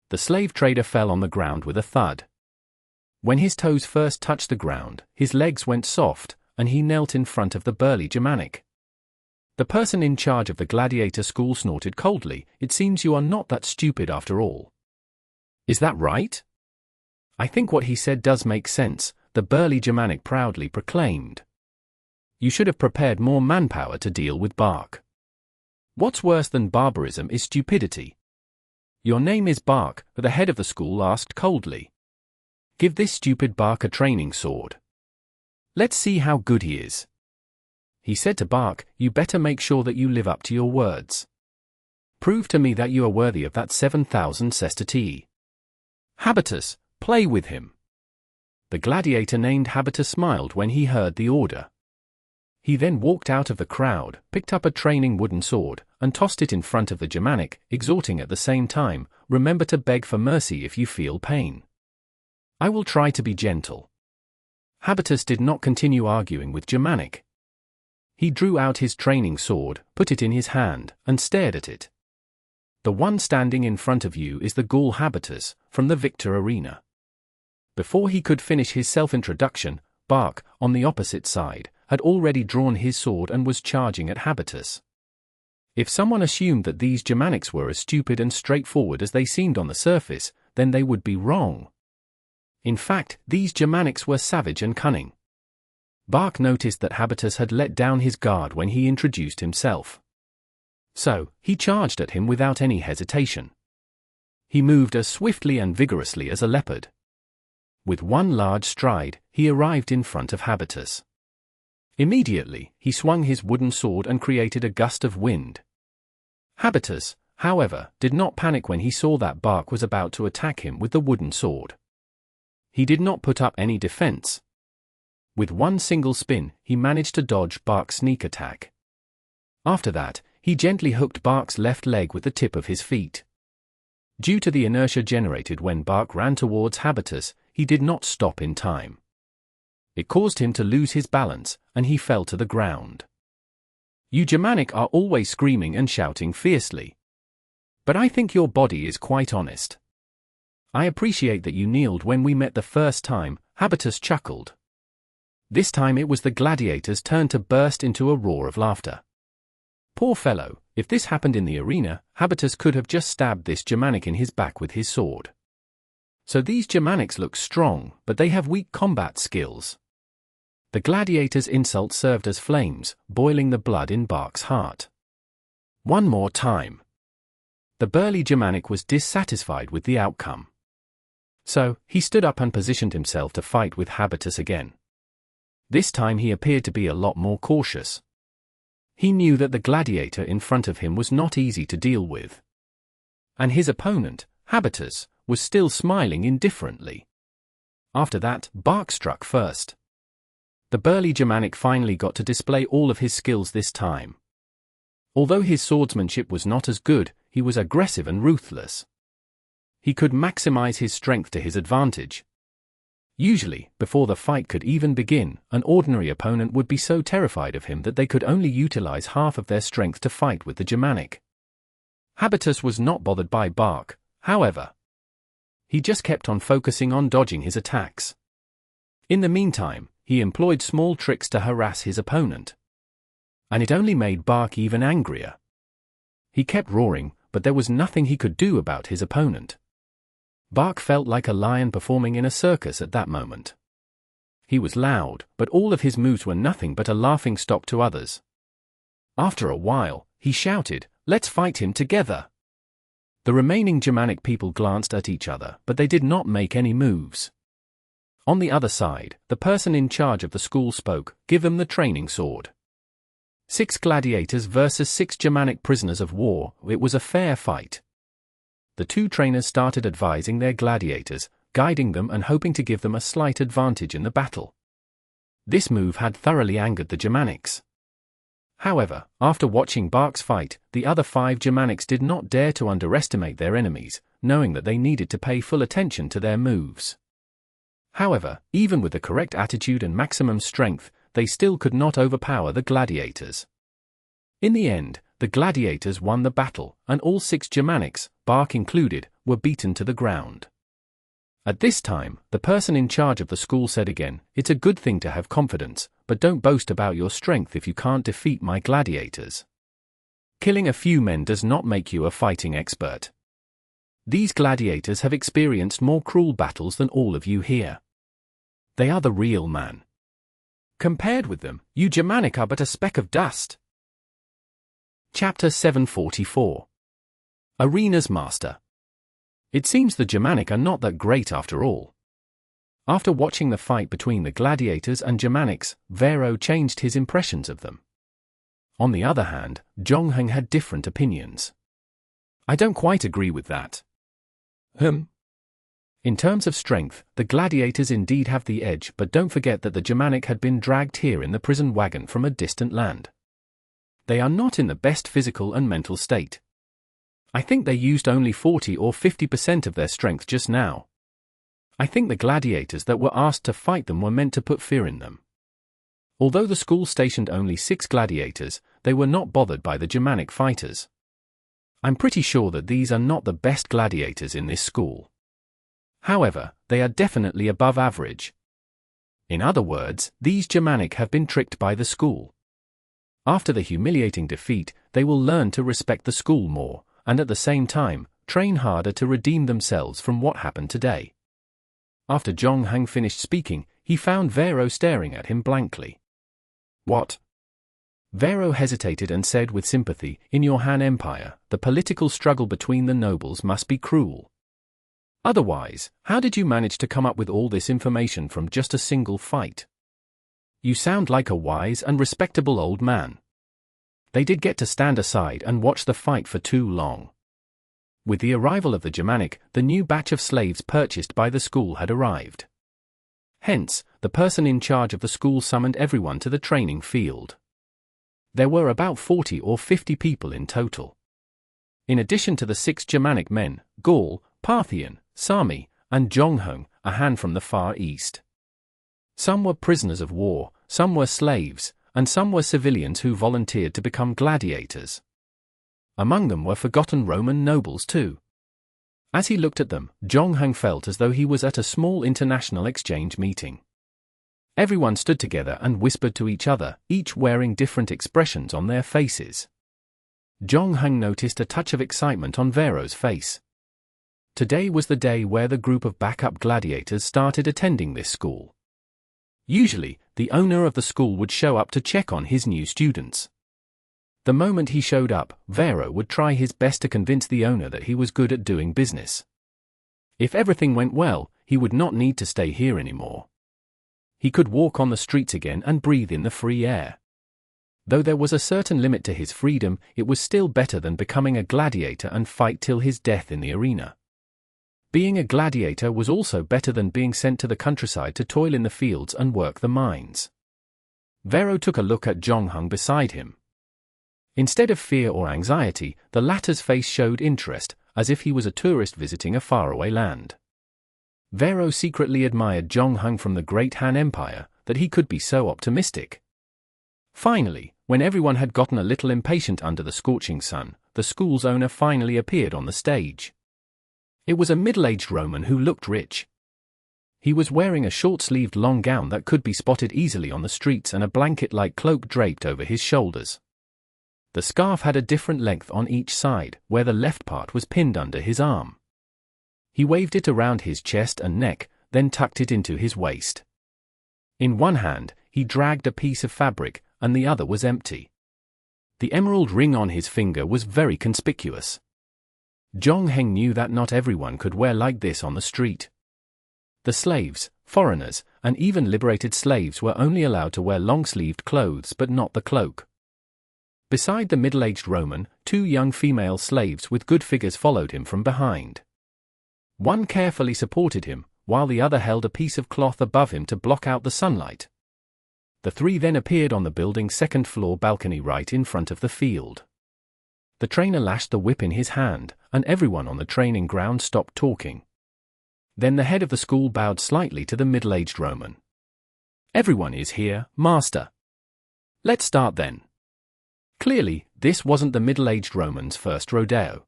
The slave trader fell on the ground with a thud. When his toes first touched the ground, his legs went soft, and he knelt in front of the burly Germanic. The person in charge of the gladiator school snorted coldly. It seems you are not that stupid after all. Is that right? I think what he said does make sense, the burly Germanic proudly proclaimed. You should have prepared more manpower to deal with Bark. What's worse than barbarism is stupidity. Your name is Bark, the head of the school asked coldly. Give this stupid Bark a training sword. Let's see how good he is. He said to Bark, you better make sure that you live up to your words. Prove to me that you are worthy of that 7,000 sestertii. Habitus, play with him. The gladiator named Habitus smiled when he heard the order. He then walked out of the crowd, picked up a training wooden sword, and tossed it in front of the Germanic, exhorting at the same time, remember to beg for mercy if you feel pain. I will try to be gentle. Habitus did not continue arguing with Germanic. He drew out his training sword, put it in his hand, and stared at it. The one standing in front of you is the Gaul Habitus, from the Victor Arena. Before he could finish his self-introduction, Bark, on the opposite side, had already drawn his sword and was charging at Habitus. If someone assumed that these Germanics were as stupid and straightforward as they seemed on the surface, then they would be wrong. In fact, these Germanics were savage and cunning. Bark noticed that Habitus had let down his guard when he introduced himself. So, he charged at him without any hesitation. He moved as swiftly and vigorously as a leopard. With one large stride, he arrived in front of Habitus. Immediately, he swung his wooden sword and created a gust of wind. Habitus, however, did not panic when he saw that Bark was about to attack him with the wooden sword. He did not put up any defense. With one single spin, he managed to dodge Bark's sneak attack. After that, he gently hooked Bark's left leg with the tip of his feet. Due to the inertia generated when Bark ran towards Habitus, he did not stop in time. It caused him to lose his balance, and he fell to the ground. You Germanic are always screaming and shouting fiercely. But I think your body is quite honest. I appreciate that you kneeled when we met the first time, Habitus chuckled. This time it was the gladiator's turn to burst into a roar of laughter. Poor fellow, if this happened in the arena, Habitus could have just stabbed this Germanic in his back with his sword. So these Germanics look strong, but they have weak combat skills. The gladiator's insult served as flames, boiling the blood in Bark's heart. One more time. The burly Germanic was dissatisfied with the outcome. So, he stood up and positioned himself to fight with Habitus again. This time he appeared to be a lot more cautious. He knew that the gladiator in front of him was not easy to deal with. And his opponent, Habitus, was still smiling indifferently. After that, Bark struck first. The burly Germanic finally got to display all of his skills this time. Although his swordsmanship was not as good, he was aggressive and ruthless. He could maximize his strength to his advantage. Usually, before the fight could even begin, an ordinary opponent would be so terrified of him that they could only utilize half of their strength to fight with the Germanic. Habitus was not bothered by Bark, however. He just kept on focusing on dodging his attacks. In the meantime, he employed small tricks to harass his opponent. And it only made Bark even angrier. He kept roaring, but there was nothing he could do about his opponent. Bark felt like a lion performing in a circus at that moment. He was loud, but all of his moves were nothing but a laughingstock to others. After a while, he shouted, "Let's fight him together!" The remaining Germanic people glanced at each other, but they did not make any moves. On the other side, the person in charge of the school spoke, "Give them the training sword." 6 gladiators versus 6 Germanic prisoners of war, it was a fair fight. The 2 trainers started advising their gladiators, guiding them and hoping to give them a slight advantage in the battle. This move had thoroughly angered the Germanics. However, after watching Bark's fight, the other 5 Germanics did not dare to underestimate their enemies, knowing that they needed to pay full attention to their moves. However, even with the correct attitude and maximum strength, they still could not overpower the gladiators. In the end, the gladiators won the battle, and all 6 Germanics, Bark included, were beaten to the ground. At this time, the person in charge of the school said again, "It's a good thing to have confidence, but don't boast about your strength if you can't defeat my gladiators. Killing a few men does not make you a fighting expert. These gladiators have experienced more cruel battles than all of you here. They are the real man. Compared with them, you Germanic are but a speck of dust." Chapter 744. Arena's Master. It seems the Germanic are not that great after all. After watching the fight between the gladiators and Germanics, Varo changed his impressions of them. On the other hand, Zhongheng had different opinions. "I don't quite agree with that." In terms of strength, the gladiators indeed have the edge, but don't forget that the Germanic had been dragged here in the prison wagon from a distant land. They are not in the best physical and mental state. I think they used only 40 or 50% of their strength just now. I think the gladiators that were asked to fight them were meant to put fear in them. Although the school stationed only 6 gladiators, they were not bothered by the Germanic fighters. I'm pretty sure that these are not the best gladiators in this school. However, they are definitely above average. In other words, these Germanic have been tricked by the school. After the humiliating defeat, they will learn to respect the school more, and at the same time, train harder to redeem themselves from what happened today. After Zhongheng finished speaking, he found Varo staring at him blankly. "What?" Varo hesitated and said with sympathy, "In your Han Empire, the political struggle between the nobles must be cruel. Otherwise, how did you manage to come up with all this information from just a single fight? You sound like a wise and respectable old man." They did get to stand aside and watch the fight for too long. With the arrival of the Germanic, the new batch of slaves purchased by the school had arrived. Hence, the person in charge of the school summoned everyone to the training field. There were about 40 or 50 people in total. In addition to the 6 Germanic men, Gaul, Parthian, Sami, and Zhongheng, a Han from the Far East. Some were prisoners of war, some were slaves, and some were civilians who volunteered to become gladiators. Among them were forgotten Roman nobles too. As he looked at them, Zhongheng felt as though he was at a small international exchange meeting. Everyone stood together and whispered to each other, each wearing different expressions on their faces. Zhongheng noticed a touch of excitement on Varo's face. Today was the day where the group of backup gladiators started attending this school. Usually, the owner of the school would show up to check on his new students. The moment he showed up, Varo would try his best to convince the owner that he was good at doing business. If everything went well, he would not need to stay here anymore. He could walk on the streets again and breathe in the free air. Though there was a certain limit to his freedom, it was still better than becoming a gladiator and fight till his death in the arena. Being a gladiator was also better than being sent to the countryside to toil in the fields and work the mines. Varo took a look at Zhongheng beside him. Instead of fear or anxiety, the latter's face showed interest, as if he was a tourist visiting a faraway land. Varo secretly admired Zhongheng from the Great Han Empire, that he could be so optimistic. Finally, when everyone had gotten a little impatient under the scorching sun, the school's owner finally appeared on the stage. It was a middle-aged Roman who looked rich. He was wearing a short-sleeved long gown that could be spotted easily on the streets and a blanket-like cloak draped over his shoulders. The scarf had a different length on each side, where the left part was pinned under his arm. He waved it around his chest and neck, then tucked it into his waist. In one hand, he dragged a piece of fabric, and the other was empty. The emerald ring on his finger was very conspicuous. Zhongheng knew that not everyone could wear like this on the street. The slaves, foreigners, and even liberated slaves were only allowed to wear long-sleeved clothes but not the cloak. Beside the middle-aged Roman, two young female slaves with good figures followed him from behind. One carefully supported him, while the other held a piece of cloth above him to block out the sunlight. The three then appeared on the building's second-floor balcony right in front of the field. The trainer lashed the whip in his hand, and everyone on the training ground stopped talking. Then the head of the school bowed slightly to the middle-aged Roman. "Everyone is here, master. Let's start then." Clearly, this wasn't the middle-aged Roman's first rodeo.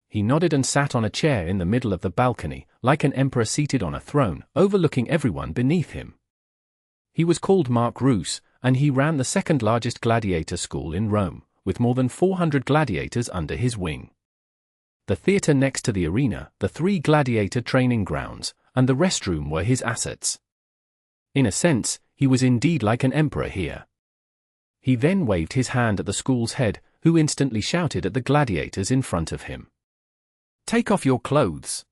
He nodded and sat on a chair in the middle of the balcony, like an emperor seated on a throne, overlooking everyone beneath him. He was called Mark Roos, and he ran the second-largest gladiator school in Rome, with more than 400 gladiators under his wing. The theater next to the arena, the 3 gladiator training grounds, and the restroom were his assets. In a sense, he was indeed like an emperor here. He then waved his hand at the school's head, who instantly shouted at the gladiators in front of him. "Take off your clothes."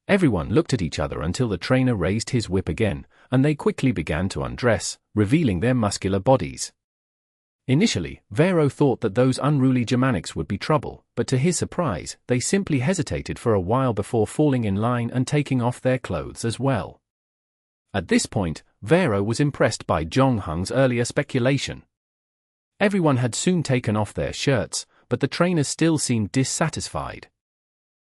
Everyone looked at each other until the trainer raised his whip again, and they quickly began to undress, revealing their muscular bodies. Initially, Varo thought that those unruly Germanics would be trouble, but to his surprise, they simply hesitated for a while before falling in line and taking off their clothes as well. At this point, Varo was impressed by Zhongheng's earlier speculation. Everyone had soon taken off their shirts, but the trainers still seemed dissatisfied.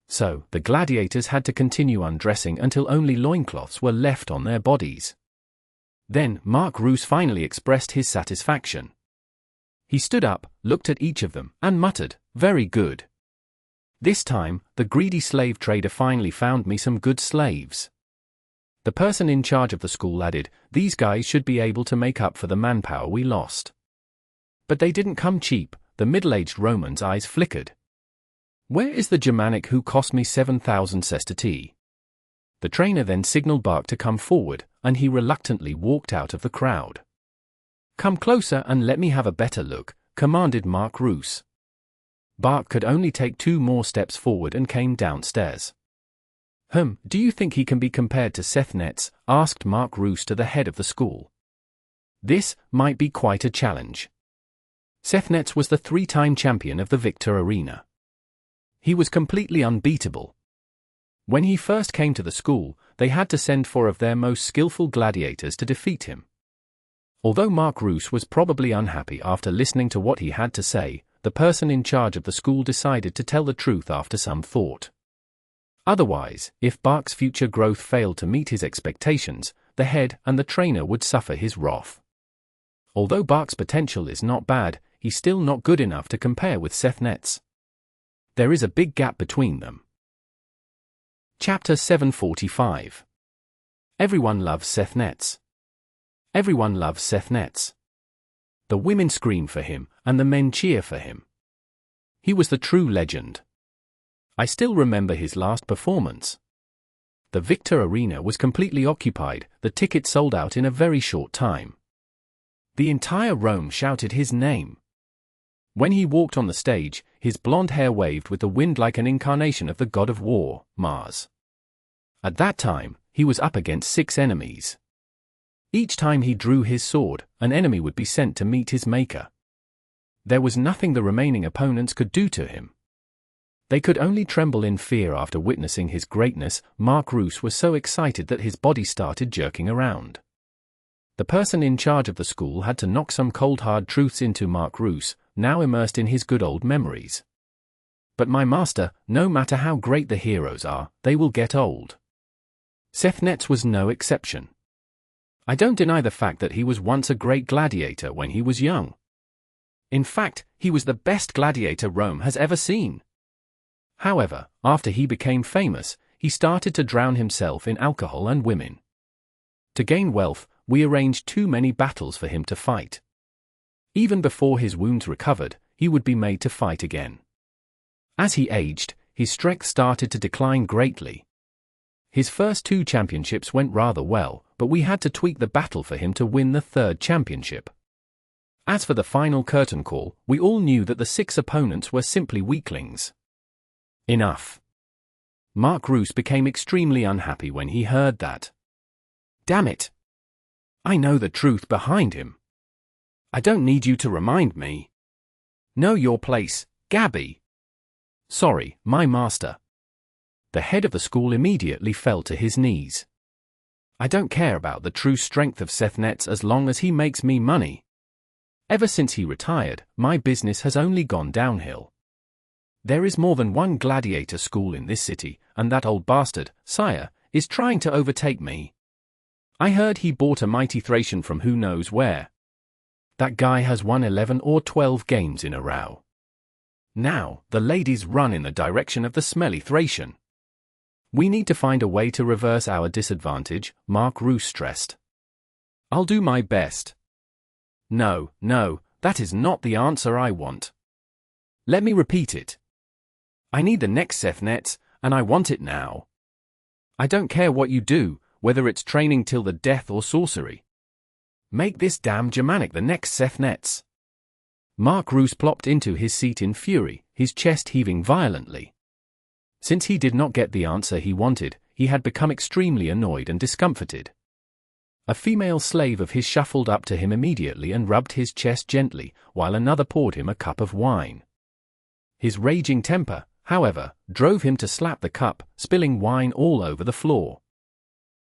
So, the gladiators had to continue undressing until only loincloths were left on their bodies. Then, Mark Roos finally expressed his satisfaction. He stood up, looked at each of them, and muttered, "Very good. This time, the greedy slave trader finally found me some good slaves." The person in charge of the school added, "These guys should be able to make up for the manpower we lost." But they didn't come cheap. The middle-aged Roman's eyes flickered. "Where is the Germanic who cost me 7,000 sestertii?" The trainer then signaled Bark to come forward, and he reluctantly walked out of the crowd. "Come closer and let me have a better look," commanded Mark Roos. Bark could only take 2 more steps forward and came downstairs. Do you think he can be compared to Sethnets?" asked Mark Roos to the head of the school. This might be quite a challenge. Sethnets was the 3-time champion of the Victor Arena. He was completely unbeatable. When he first came to the school, they had to send 4 of their most skillful gladiators to defeat him. Although Mark Roos was probably unhappy after listening to what he had to say, the person in charge of the school decided to tell the truth after some thought. Otherwise, if Bark's future growth failed to meet his expectations, the head and the trainer would suffer his wrath. Although Bark's potential is not bad, he's still not good enough to compare with Sethnets. There is a big gap between them. Chapter 745. Everyone loves Sethnets. Everyone loves Sethnets. The women scream for him, and the men cheer for him. He was the true legend. I still remember his last performance. The Victor Arena was completely occupied, the tickets sold out in a very short time. The entire Rome shouted his name. When he walked on the stage, his blonde hair waved with the wind like an incarnation of the god of war, Mars. At that time, he was up against 6 enemies. Each time he drew his sword, an enemy would be sent to meet his maker. There was nothing the remaining opponents could do to him. They could only tremble in fear after witnessing his greatness. Mark Roos was so excited that his body started jerking around. The person in charge of the school had to knock some cold hard truths into Mark Roos, now immersed in his good old memories. But my master, no matter how great the heroes are, they will get old. Sethnets was no exception. I don't deny the fact that he was once a great gladiator when he was young. In fact, he was the best gladiator Rome has ever seen. However, after he became famous, he started to drown himself in alcohol and women. To gain wealth, we arranged too many battles for him to fight. Even before his wounds recovered, he would be made to fight again. As he aged, his strength started to decline greatly. His first 2 championships went rather well, but we had to tweak the battle for him to win the 3rd championship. As for the final curtain call, we all knew that the 6 opponents were simply weaklings. Enough. Mark Roos became extremely unhappy when he heard that. Damn it! I know the truth behind him. I don't need you to remind me. Know your place, Gabby. Sorry, my master. The head of the school immediately fell to his knees. I don't care about the true strength of Sethnets as long as he makes me money. Ever since he retired, my business has only gone downhill. There is more than one gladiator school in this city, and that old bastard, sire, is trying to overtake me. I heard he bought a mighty Thracian from who knows where. That guy has won 11 or 12 games in a row. Now, the ladies run in the direction of the smelly Thracian. We need to find a way to reverse our disadvantage, Mark Roos stressed. I'll do my best. No, that is not the answer I want. Let me repeat it. I need the next Sethnets, and I want it now. I don't care what you do, whether it's training till the death or sorcery. Make this damn Germanic the next Sethnets. Mark Roos plopped into his seat in fury, his chest heaving violently. Since he did not get the answer he wanted, he had become extremely annoyed and discomforted. A female slave of his shuffled up to him immediately and rubbed his chest gently, while another poured him a cup of wine. His raging temper, however, drove him to slap the cup, spilling wine all over the floor.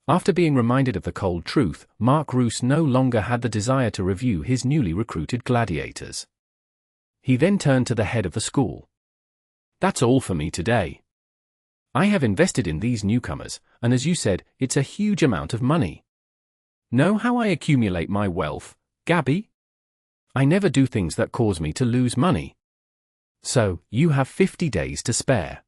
After being reminded of the cold truth, Mark Roos no longer had the desire to review his newly recruited gladiators. He then turned to the head of the school. That's all for me today. I have invested in these newcomers, and as you said, it's a huge amount of money. Know how I accumulate my wealth, Gabby? I never do things that cause me to lose money. So, you have 50 days to spare.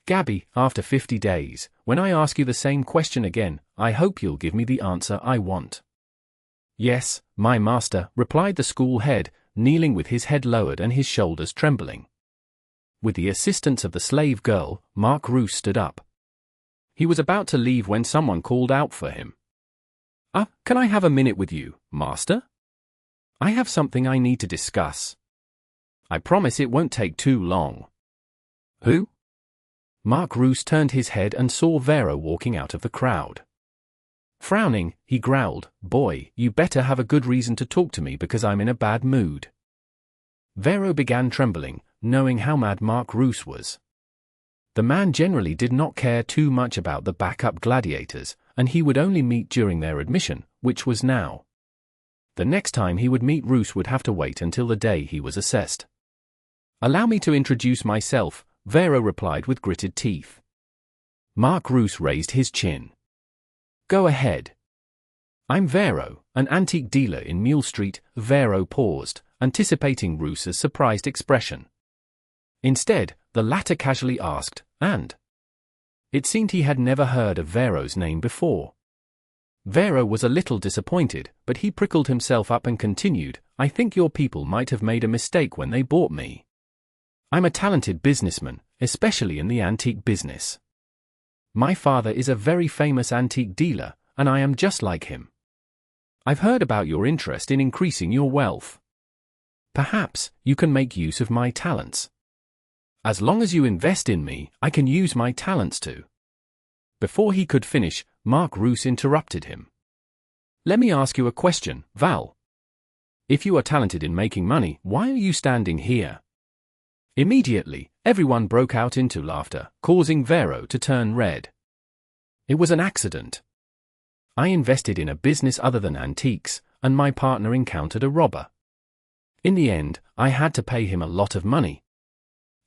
Gabby, after 50 days, when I ask you the same question again, I hope you'll give me the answer I want. Yes, my master, replied the school head, kneeling with his head lowered and his shoulders trembling. With the assistance of the slave girl, Mark Roos stood up. He was about to leave when someone called out for him. Can I have a minute with you, master? I have something I need to discuss. I promise it won't take too long. Who? Mark Roos turned his head and saw Varo walking out of the crowd. Frowning, he growled, "Boy, you better have a good reason to talk to me because I'm in a bad mood." Varo began trembling, knowing how mad Mark Roos was. The man generally did not care too much about the backup gladiators, and he would only meet during their admission, which was now. The next time he would meet Roos would have to wait until the day he was assessed. "Allow me to introduce myself," Varo replied with gritted teeth. Mark Roos raised his chin. "Go ahead." I'm Varo, an antique dealer in Mule Street. Varo paused, anticipating Roos's surprised expression. Instead, the latter casually asked, "And?" It seemed he had never heard of Varo's name before. Varo was a little disappointed, but he prickled himself up and continued, "I think your people might have made a mistake when they bought me. I'm a talented businessman, especially in the antique business. My father is a very famous antique dealer, and I am just like him. I've heard about your interest in increasing your wealth. Perhaps you can make use of my talents. As long as you invest in me, I can use my talents too." Before he could finish, Mark Roos interrupted him. "Let me ask you a question, Val. If you are talented in making money, why are you standing here?" Immediately, everyone broke out into laughter, causing Varo to turn red. "It was an accident. I invested in a business other than antiques, and my partner encountered a robber. In the end, I had to pay him a lot of money."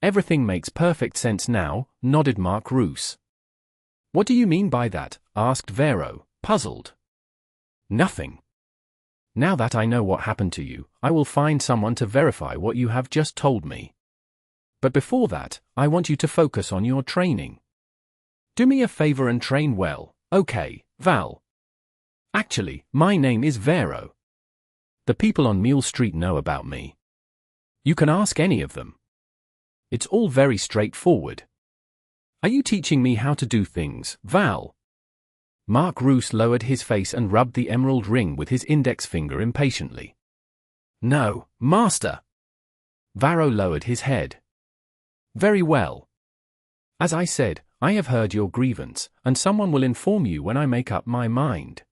"Everything makes perfect sense now," nodded Mark Roos. "What do you mean by that?" asked Varo, puzzled. "Nothing. Now that I know what happened to you, I will find someone to verify what you have just told me. But before that, I want you to focus on your training. Do me a favor and train well, okay, Val? Actually, my name is Varo. The people on Mule Street know about me. You can ask any of them. It's all very straightforward. Are you teaching me how to do things, Val?" Mark Roos lowered his face and rubbed the emerald ring with his index finger impatiently. "No, master." Varo lowered his head. "Very well. As I said, I have heard your grievance, and someone will inform you when I make up my mind.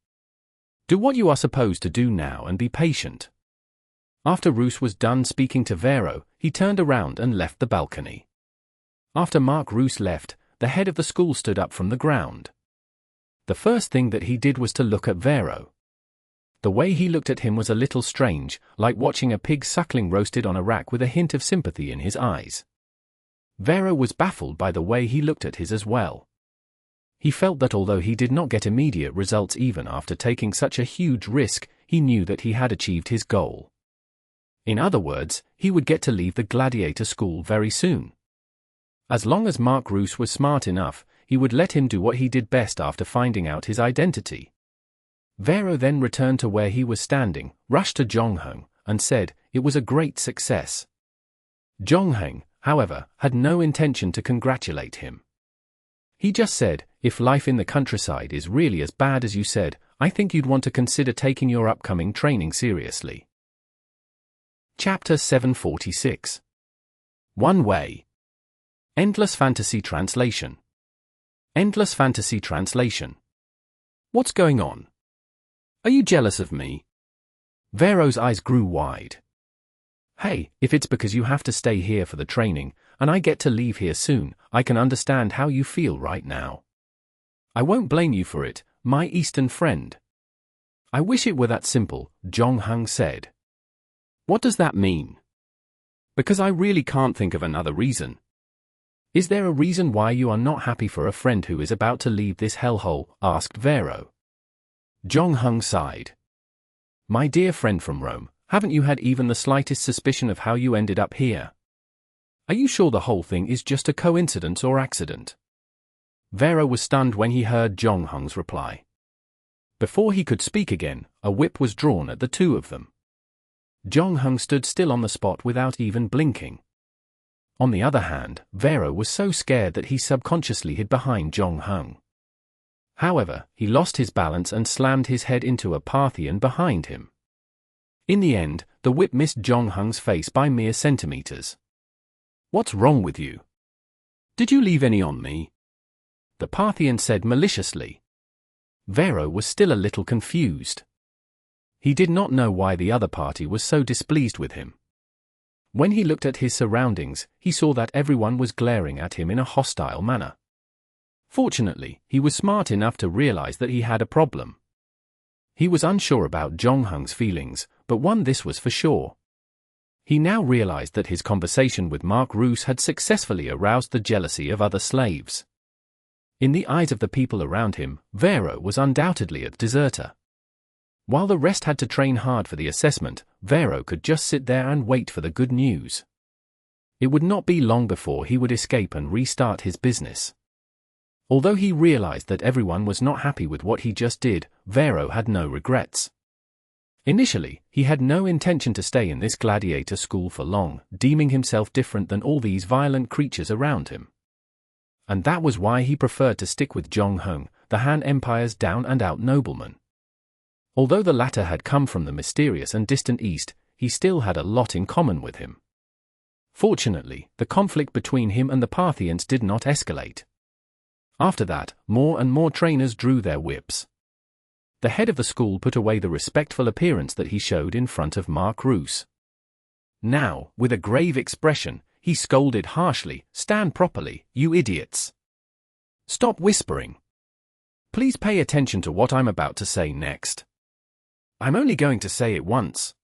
Do what you are supposed to do now and be patient." After Roos was done speaking to Varo, he turned around and left the balcony. After Mark Roos left, the head of the school stood up from the ground. The first thing that he did was to look at Varo. The way he looked at him was a little strange, like watching a pig suckling roasted on a rack with a hint of sympathy in his eyes. Varo was baffled by the way he looked at his as well. He felt that although he did not get immediate results even after taking such a huge risk, he knew that he had achieved his goal. In other words, he would get to leave the gladiator school very soon. As long as Mark Roos was smart enough, he would let him do what he did best after finding out his identity. Varo then returned to where he was standing, rushed to Jongheng, and said, "It was a great success." Jongheng, however, had no intention to congratulate him. He just said, "If life in the countryside is really as bad as you said, I think you'd want to consider taking your upcoming training seriously." Chapter 746. One Way. Endless Fantasy Translation. Endless Fantasy Translation. What's going on? Are you jealous of me? Varo's eyes grew wide. Hey, if it's because you have to stay here for the training, and I get to leave here soon, I can understand how you feel right now. I won't blame you for it, my Eastern friend. I wish it were that simple, Jongheng said. What does that mean? Because I really can't think of another reason. Is there a reason why you are not happy for a friend who is about to leave this hellhole? Asked Varo. Jongheng sighed. My dear friend from Rome, haven't you had even the slightest suspicion of how you ended up here? Are you sure the whole thing is just a coincidence or accident? Varo was stunned when he heard Jongheng's reply. Before he could speak again, a whip was drawn at the two of them. Jongheng stood still on the spot without even blinking. On the other hand, Varo was so scared that he subconsciously hid behind Jongheng. However, he lost his balance and slammed his head into a Parthian behind him. In the end, the whip missed Jongheng's face by mere centimeters. What's wrong with you? Did you leave any on me? The Parthian said maliciously. Varo was still a little confused. He did not know why the other party was so displeased with him. When he looked at his surroundings, he saw that everyone was glaring at him in a hostile manner. Fortunately, he was smart enough to realize that he had a problem. He was unsure about Jongheng's feelings, but one this was for sure. He now realized that his conversation with Mark Roos had successfully aroused the jealousy of other slaves. In the eyes of the people around him, Varo was undoubtedly a deserter. While the rest had to train hard for the assessment, Varo could just sit there and wait for the good news. It would not be long before he would escape and restart his business. Although he realized that everyone was not happy with what he just did, Varo had no regrets. Initially, he had no intention to stay in this gladiator school for long, deeming himself different than all these violent creatures around him. And that was why he preferred to stick with Zhongheng, the Han Empire's down-and-out nobleman. Although the latter had come from the mysterious and distant East, he still had a lot in common with him. Fortunately, the conflict between him and the Parthians did not escalate. After that, more and more trainers drew their whips. The head of the school put away the respectful appearance that he showed in front of Mark Roos. Now, with a grave expression, he scolded harshly, "Stand properly, you idiots! Stop whispering. Please pay attention to what I'm about to say next. I'm only going to say it once."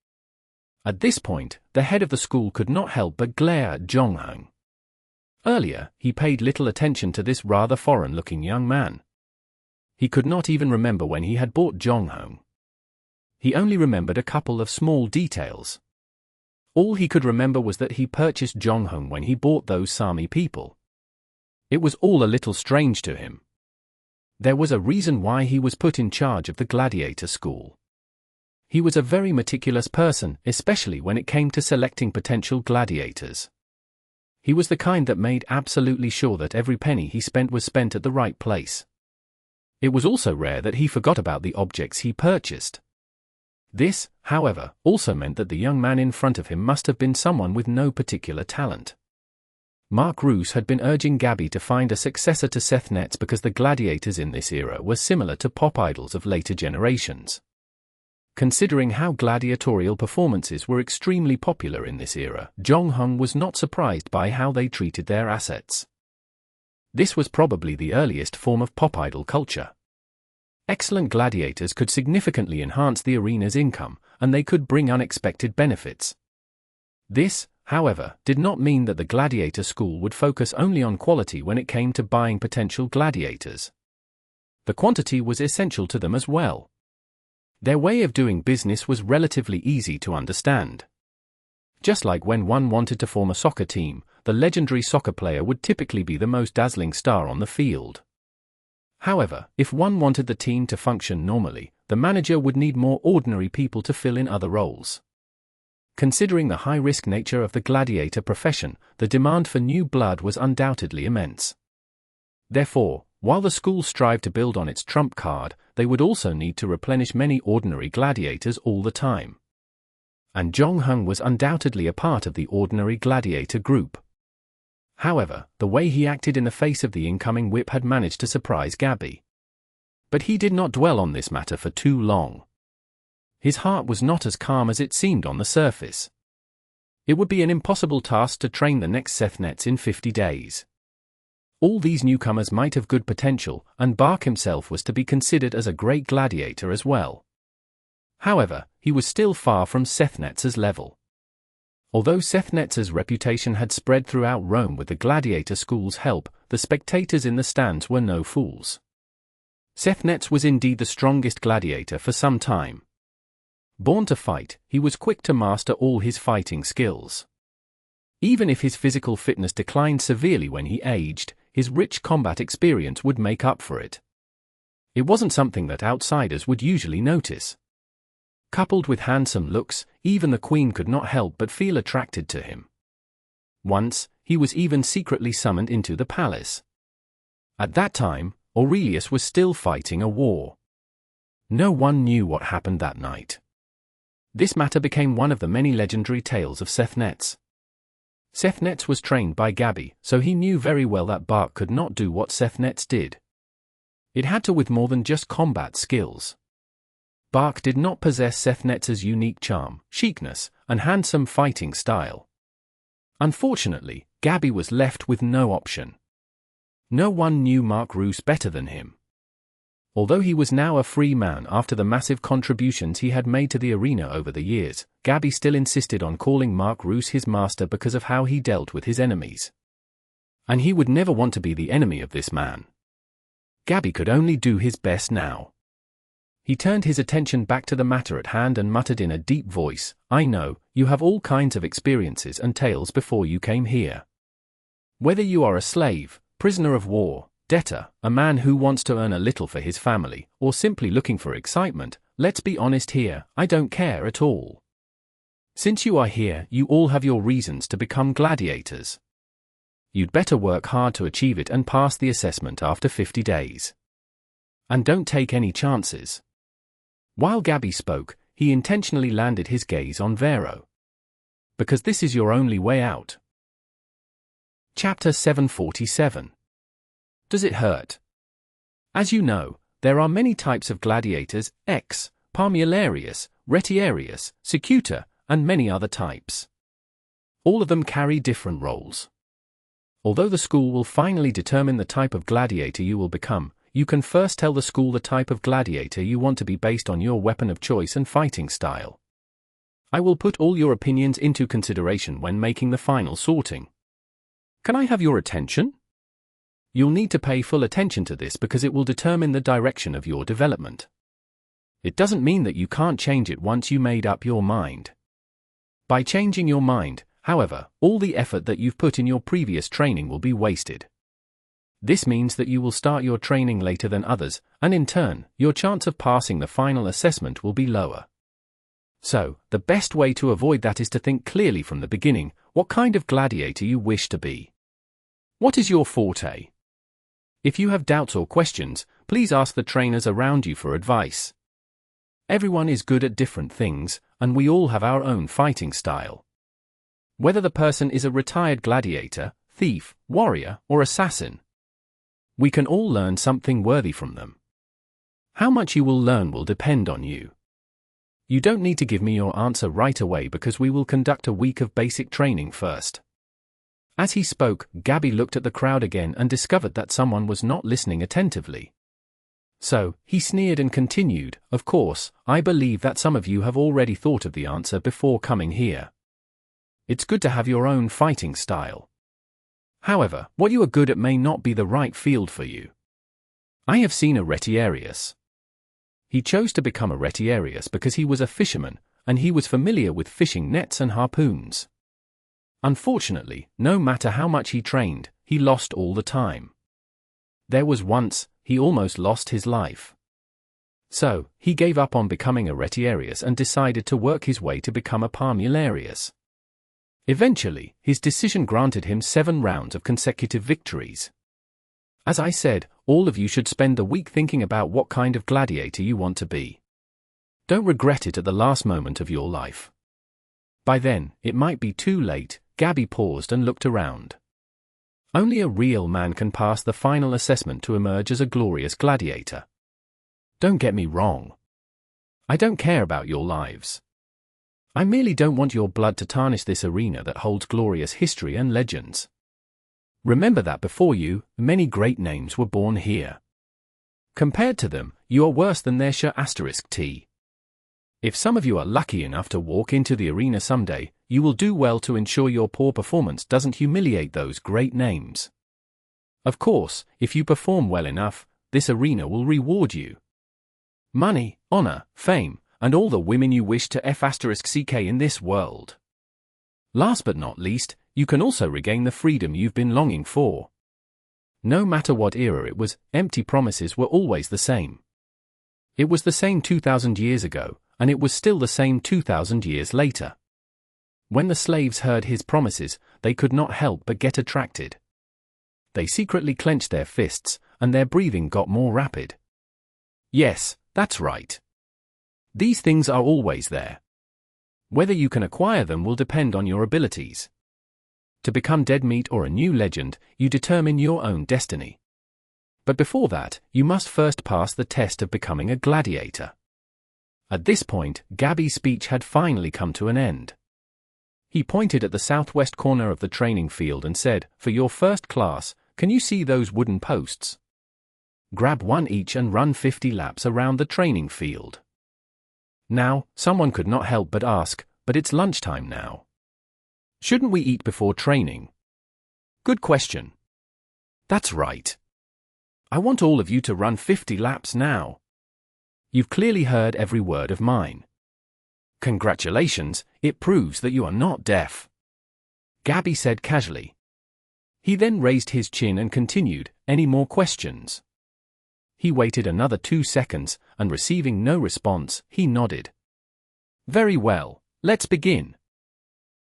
At this point, the head of the school could not help but glare at Zhongheng. Earlier, he paid little attention to this rather foreign-looking young man. He could not even remember when he had bought Zhongheng. He only remembered a couple of small details. All he could remember was that he purchased Zhongheng when he bought those Sami people. It was all a little strange to him. There was a reason why he was put in charge of the gladiator school. He was a very meticulous person, especially when it came to selecting potential gladiators. He was the kind that made absolutely sure that every penny he spent was spent at the right place. It was also rare that he forgot about the objects he purchased. This, however, also meant that the young man in front of him must have been someone with no particular talent. Mark Roos had been urging Gabby to find a successor to Sethnets because the gladiators in this era were similar to pop idols of later generations. Considering how gladiatorial performances were extremely popular in this era, Zhongheng was not surprised by how they treated their assets. This was probably the earliest form of pop idol culture. Excellent gladiators could significantly enhance the arena's income, and they could bring unexpected benefits. This, however, did not mean that the gladiator school would focus only on quality when it came to buying potential gladiators. The quantity was essential to them as well. Their way of doing business was relatively easy to understand. Just like when one wanted to form a soccer team, the legendary soccer player would typically be the most dazzling star on the field. However, if one wanted the team to function normally, the manager would need more ordinary people to fill in other roles. Considering the high-risk nature of the gladiator profession, the demand for new blood was undoubtedly immense. Therefore, while the school strived to build on its trump card, they would also need to replenish many ordinary gladiators all the time. And Zhongheng was undoubtedly a part of the ordinary gladiator group. However, the way he acted in the face of the incoming whip had managed to surprise Gabby. But he did not dwell on this matter for too long. His heart was not as calm as it seemed on the surface. It would be an impossible task to train the next Sethnets in 50 days. All these newcomers might have good potential, and Bark himself was to be considered as a great gladiator as well. However, he was still far from Sethnets' level. Although Sethnets' reputation had spread throughout Rome with the gladiator school's help, the spectators in the stands were no fools. Sethnets was indeed the strongest gladiator for some time. Born to fight, he was quick to master all his fighting skills. Even if his physical fitness declined severely when he aged, his rich combat experience would make up for it. It wasn't something that outsiders would usually notice. Coupled with handsome looks, even the queen could not help but feel attracted to him. Once, he was even secretly summoned into the palace. At that time, Aurelius was still fighting a war. No one knew what happened that night. This matter became one of the many legendary tales of Sethnets. Sethnets was trained by Gabby, so he knew very well that Bark could not do what Sethnets did. It had to with more than just combat skills. Bark did not possess Sethnets' unique charm, chicness, and handsome fighting style. Unfortunately, Gabby was left with no option. No one knew Mark Roos better than him. Although he was now a free man after the massive contributions he had made to the arena over the years, Gabby still insisted on calling Mark Roos his master because of how he dealt with his enemies. And he would never want to be the enemy of this man. Gabby could only do his best now. He turned his attention back to the matter at hand and muttered in a deep voice, "I know, you have all kinds of experiences and tales before you came here. Whether you are a slave, prisoner of war, debtor, a man who wants to earn a little for his family, or simply looking for excitement, let's be honest here, I don't care at all. Since you are here, you all have your reasons to become gladiators. You'd better work hard to achieve it and pass the assessment after 50 days. And don't take any chances." While Gabby spoke, he intentionally landed his gaze on Varo. "Because this is your only way out." Chapter 747. Does it hurt? As you know, there are many types of gladiators: X, Parmularius, Retiarius, Secutor, and many other types. All of them carry different roles. Although the school will finally determine the type of gladiator you will become, you can first tell the school the type of gladiator you want to be based on your weapon of choice and fighting style. I will put all your opinions into consideration when making the final sorting. Can I have your attention? You'll need to pay full attention to this because it will determine the direction of your development. It doesn't mean that you can't change it once you made up your mind. By changing your mind, however, all the effort that you've put in your previous training will be wasted. This means that you will start your training later than others, and in turn, your chance of passing the final assessment will be lower. So, the best way to avoid that is to think clearly from the beginning what kind of gladiator you wish to be. What is your forte? If you have doubts or questions, please ask the trainers around you for advice. Everyone is good at different things, and we all have our own fighting style. Whether the person is a retired gladiator, thief, warrior, or assassin, we can all learn something worthy from them. How much you will learn will depend on you. You don't need to give me your answer right away because we will conduct a week of basic training first. As he spoke, Gabby looked at the crowd again and discovered that someone was not listening attentively. So, he sneered and continued, "Of course, I believe that some of you have already thought of the answer before coming here. It's good to have your own fighting style. However, what you are good at may not be the right field for you. I have seen a Retiarius. He chose to become a Retiarius because he was a fisherman, and he was familiar with fishing nets and harpoons. Unfortunately, no matter how much he trained, he lost all the time. There was once, he almost lost his life. So, he gave up on becoming a Retiarius and decided to work his way to become a Parmularius. Eventually, his decision granted him 7 rounds of consecutive victories. As I said, all of you should spend the week thinking about what kind of gladiator you want to be. Don't regret it at the last moment of your life. By then, it might be too late." Gabby paused and looked around. Only a real man can pass the final assessment to emerge as a glorious gladiator. Don't get me wrong. I don't care about your lives. I merely don't want your blood to tarnish this arena that holds glorious history and legends. Remember that before you, many great names were born here. Compared to them, you are worse than their *T. If some of you are lucky enough to walk into the arena someday, you will do well to ensure your poor performance doesn't humiliate those great names. Of course, if you perform well enough, this arena will reward you. Money, honor, fame, and all the women you wish to *CK in this world. Last but not least, you can also regain the freedom you've been longing for. No matter what era it was, empty promises were always the same. It was the same 2,000 years ago, and it was still the same 2,000 years later. When the slaves heard his promises, they could not help but get attracted. They secretly clenched their fists, and their breathing got more rapid. Yes, that's right. These things are always there. Whether you can acquire them will depend on your abilities. To become dead meat or a new legend, you determine your own destiny. But before that, you must first pass the test of becoming a gladiator. At this point, Gabby's speech had finally come to an end. He pointed at the southwest corner of the training field and said, "For your first class, can you see those wooden posts? Grab one each and run 50 laps around the training field." Now, someone could not help but ask, "But it's lunchtime now. Shouldn't we eat before training?" Good question. That's right. I want all of you to run 50 laps now. You've clearly heard every word of mine. Congratulations, it proves that you are not deaf. Gabby said casually. He then raised his chin and continued, any more questions? He waited another 2 seconds, and receiving no response, he nodded. Very well, let's begin.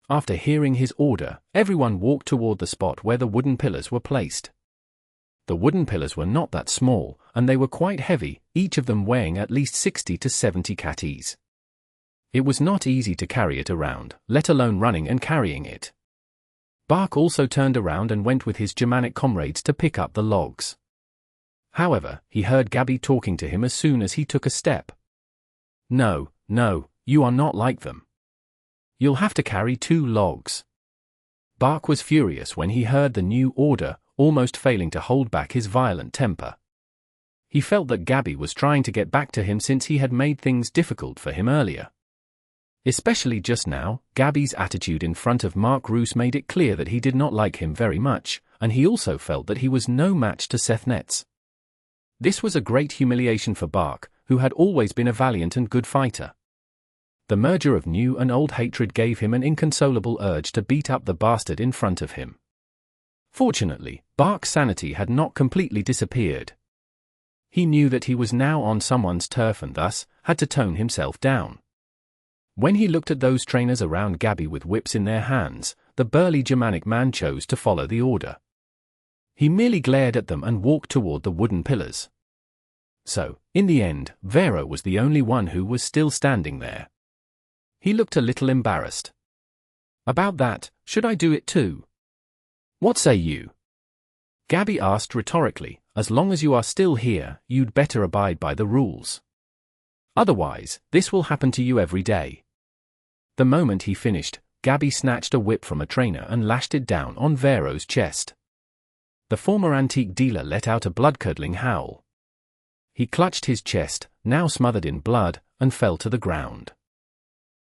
After hearing his order, everyone walked toward the spot where the wooden pillars were placed. The wooden pillars were not that small, and they were quite heavy, each of them weighing at least 60 to 70 kgs. It was not easy to carry it around, let alone running and carrying it. Bark also turned around and went with his Germanic comrades to pick up the logs. However, he heard Gabby talking to him as soon as he took a step. No, you are not like them. You'll have to carry 2 logs. Bark was furious when he heard the new order, almost failing to hold back his violent temper. He felt that Gabby was trying to get back to him since he had made things difficult for him earlier. Especially just now, Gabby's attitude in front of Mark Roos made it clear that he did not like him very much, and he also felt that he was no match to Sethnets. This was a great humiliation for Bark, who had always been a valiant and good fighter. The merger of new and old hatred gave him an inconsolable urge to beat up the bastard in front of him. Fortunately, Bark's sanity had not completely disappeared. He knew that he was now on someone's turf and thus had to tone himself down. When he looked at those trainers around Gabby with whips in their hands, the burly Germanic man chose to follow the order. He merely glared at them and walked toward the wooden pillars. So, in the end, Varo was the only one who was still standing there. He looked a little embarrassed. About that, should I do it too? What say you? Gabby asked rhetorically, as long as you are still here, you'd better abide by the rules. Otherwise, this will happen to you every day. The moment he finished, Gabby snatched a whip from a trainer and lashed it down on Varo's chest. The former antique dealer let out a blood-curdling howl. He clutched his chest, now smothered in blood, and fell to the ground.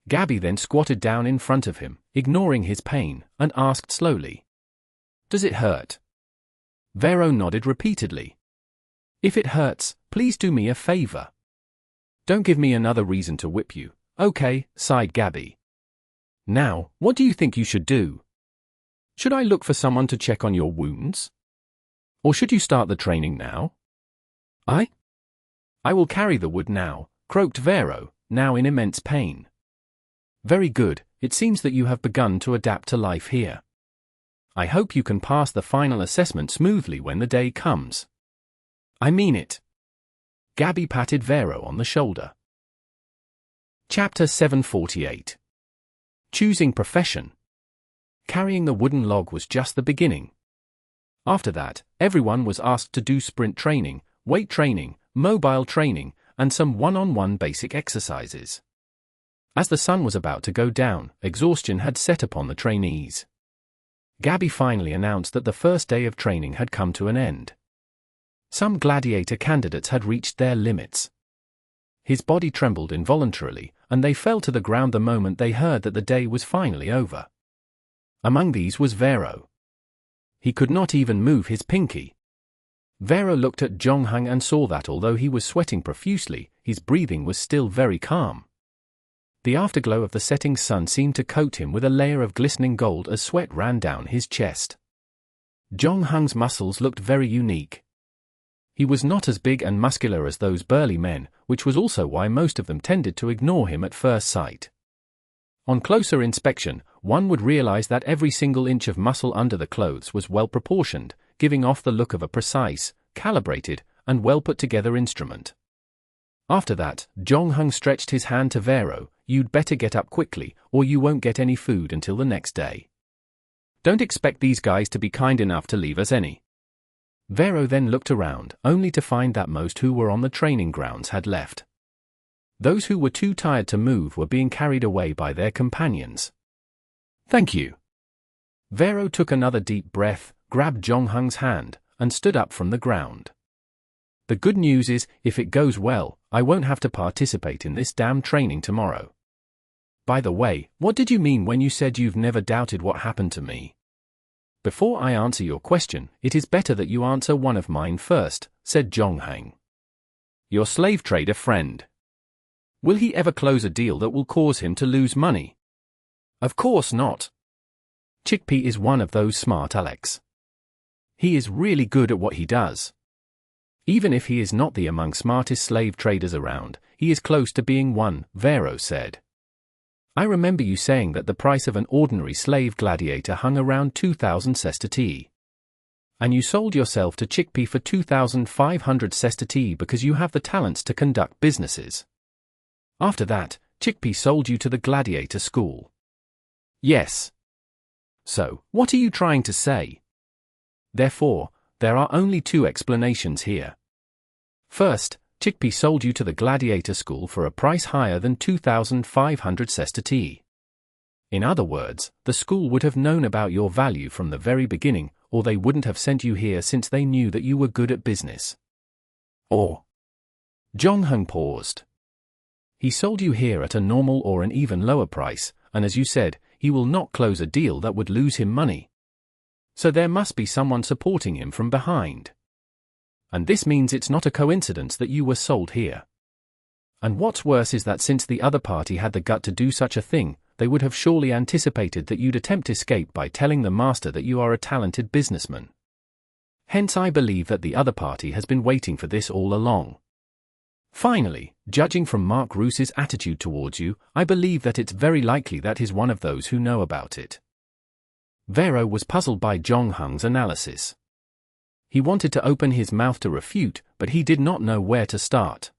Gabby then squatted down in front of him, ignoring his pain, and asked slowly, "Does it hurt?" Varo nodded repeatedly. "If it hurts, please do me a favor. Don't give me another reason to whip you." "Okay," sighed Gabby. "Now, what do you think you should do? Should I look for someone to check on your wounds? Or should you start the training now?" I will carry the wood now," croaked Varo, now in immense pain. "Very good, it seems that you have begun to adapt to life here. I hope you can pass the final assessment smoothly when the day comes." "I mean it." Gabby patted Varo on the shoulder. Chapter 748. Choosing Profession. Carrying the wooden log was just the beginning. After that, everyone was asked to do sprint training, weight training, mobile training, and some one-on-one basic exercises. As the sun was about to go down, exhaustion had set upon the trainees. Gabby finally announced that the first day of training had come to an end. Some gladiator candidates had reached their limits. His body trembled involuntarily, and they fell to the ground the moment they heard that the day was finally over. Among these was Varo. He could not even move his pinky. Varo looked at Jonghang and saw that although he was sweating profusely, his breathing was still very calm. The afterglow of the setting sun seemed to coat him with a layer of glistening gold as sweat ran down his chest. Jonghang's muscles looked very unique. He was not as big and muscular as those burly men, which was also why most of them tended to ignore him at first sight. On closer inspection, one would realize that every single inch of muscle under the clothes was well proportioned, giving off the look of a precise, calibrated, and well put together instrument. After that, Jonghang stretched his hand to Varo. "You'd better get up quickly, or you won't get any food until the next day. Don't expect these guys to be kind enough to leave us any." Varo then looked around, only to find that most who were on the training grounds had left. Those who were too tired to move were being carried away by their companions. "Thank you." Varo took another deep breath, grabbed Jonghang's hand, and stood up from the ground. "The good news is, if it goes well, I won't have to participate in this damn training tomorrow. By the way, what did you mean when you said you've never doubted what happened to me?" "Before I answer your question, it is better that you answer one of mine first," said Jonghang. "Your slave trader friend. Will he ever close a deal that will cause him to lose money? Of course not. Chickpea is one of those smart Alex. He is really good at what he does. Even if he is not the among smartest slave traders around, he is close to being one, Varo said. I remember you saying that the price of an ordinary slave gladiator hung around 2,000 sestertii. And you sold yourself to Chickpea for 2,500 sestertii because you have the talents to conduct businesses. After that, Chickpea sold you to the gladiator school. Yes. So, what are you trying to say? Therefore, there are only two explanations here. First, Chickpea sold you to the gladiator school for a price higher than 2,500 sestertii. In other words, the school would have known about your value from the very beginning, or they wouldn't have sent you here since they knew that you were good at business. Or. Jonghung paused. He sold you here at a normal or an even lower price, and as you said, he will not close a deal that would lose him money. So there must be someone supporting him from behind. And this means it's not a coincidence that you were sold here. And what's worse is that since the other party had the gut to do such a thing, they would have surely anticipated that you'd attempt escape by telling the master that you are a talented businessman. Hence I believe that the other party has been waiting for this all along. Finally, judging from Mark Roos's attitude towards you, I believe that it's very likely that he's one of those who know about it. Varo was puzzled by Jonghung's analysis. He wanted to open his mouth to refute, but he did not know where to start.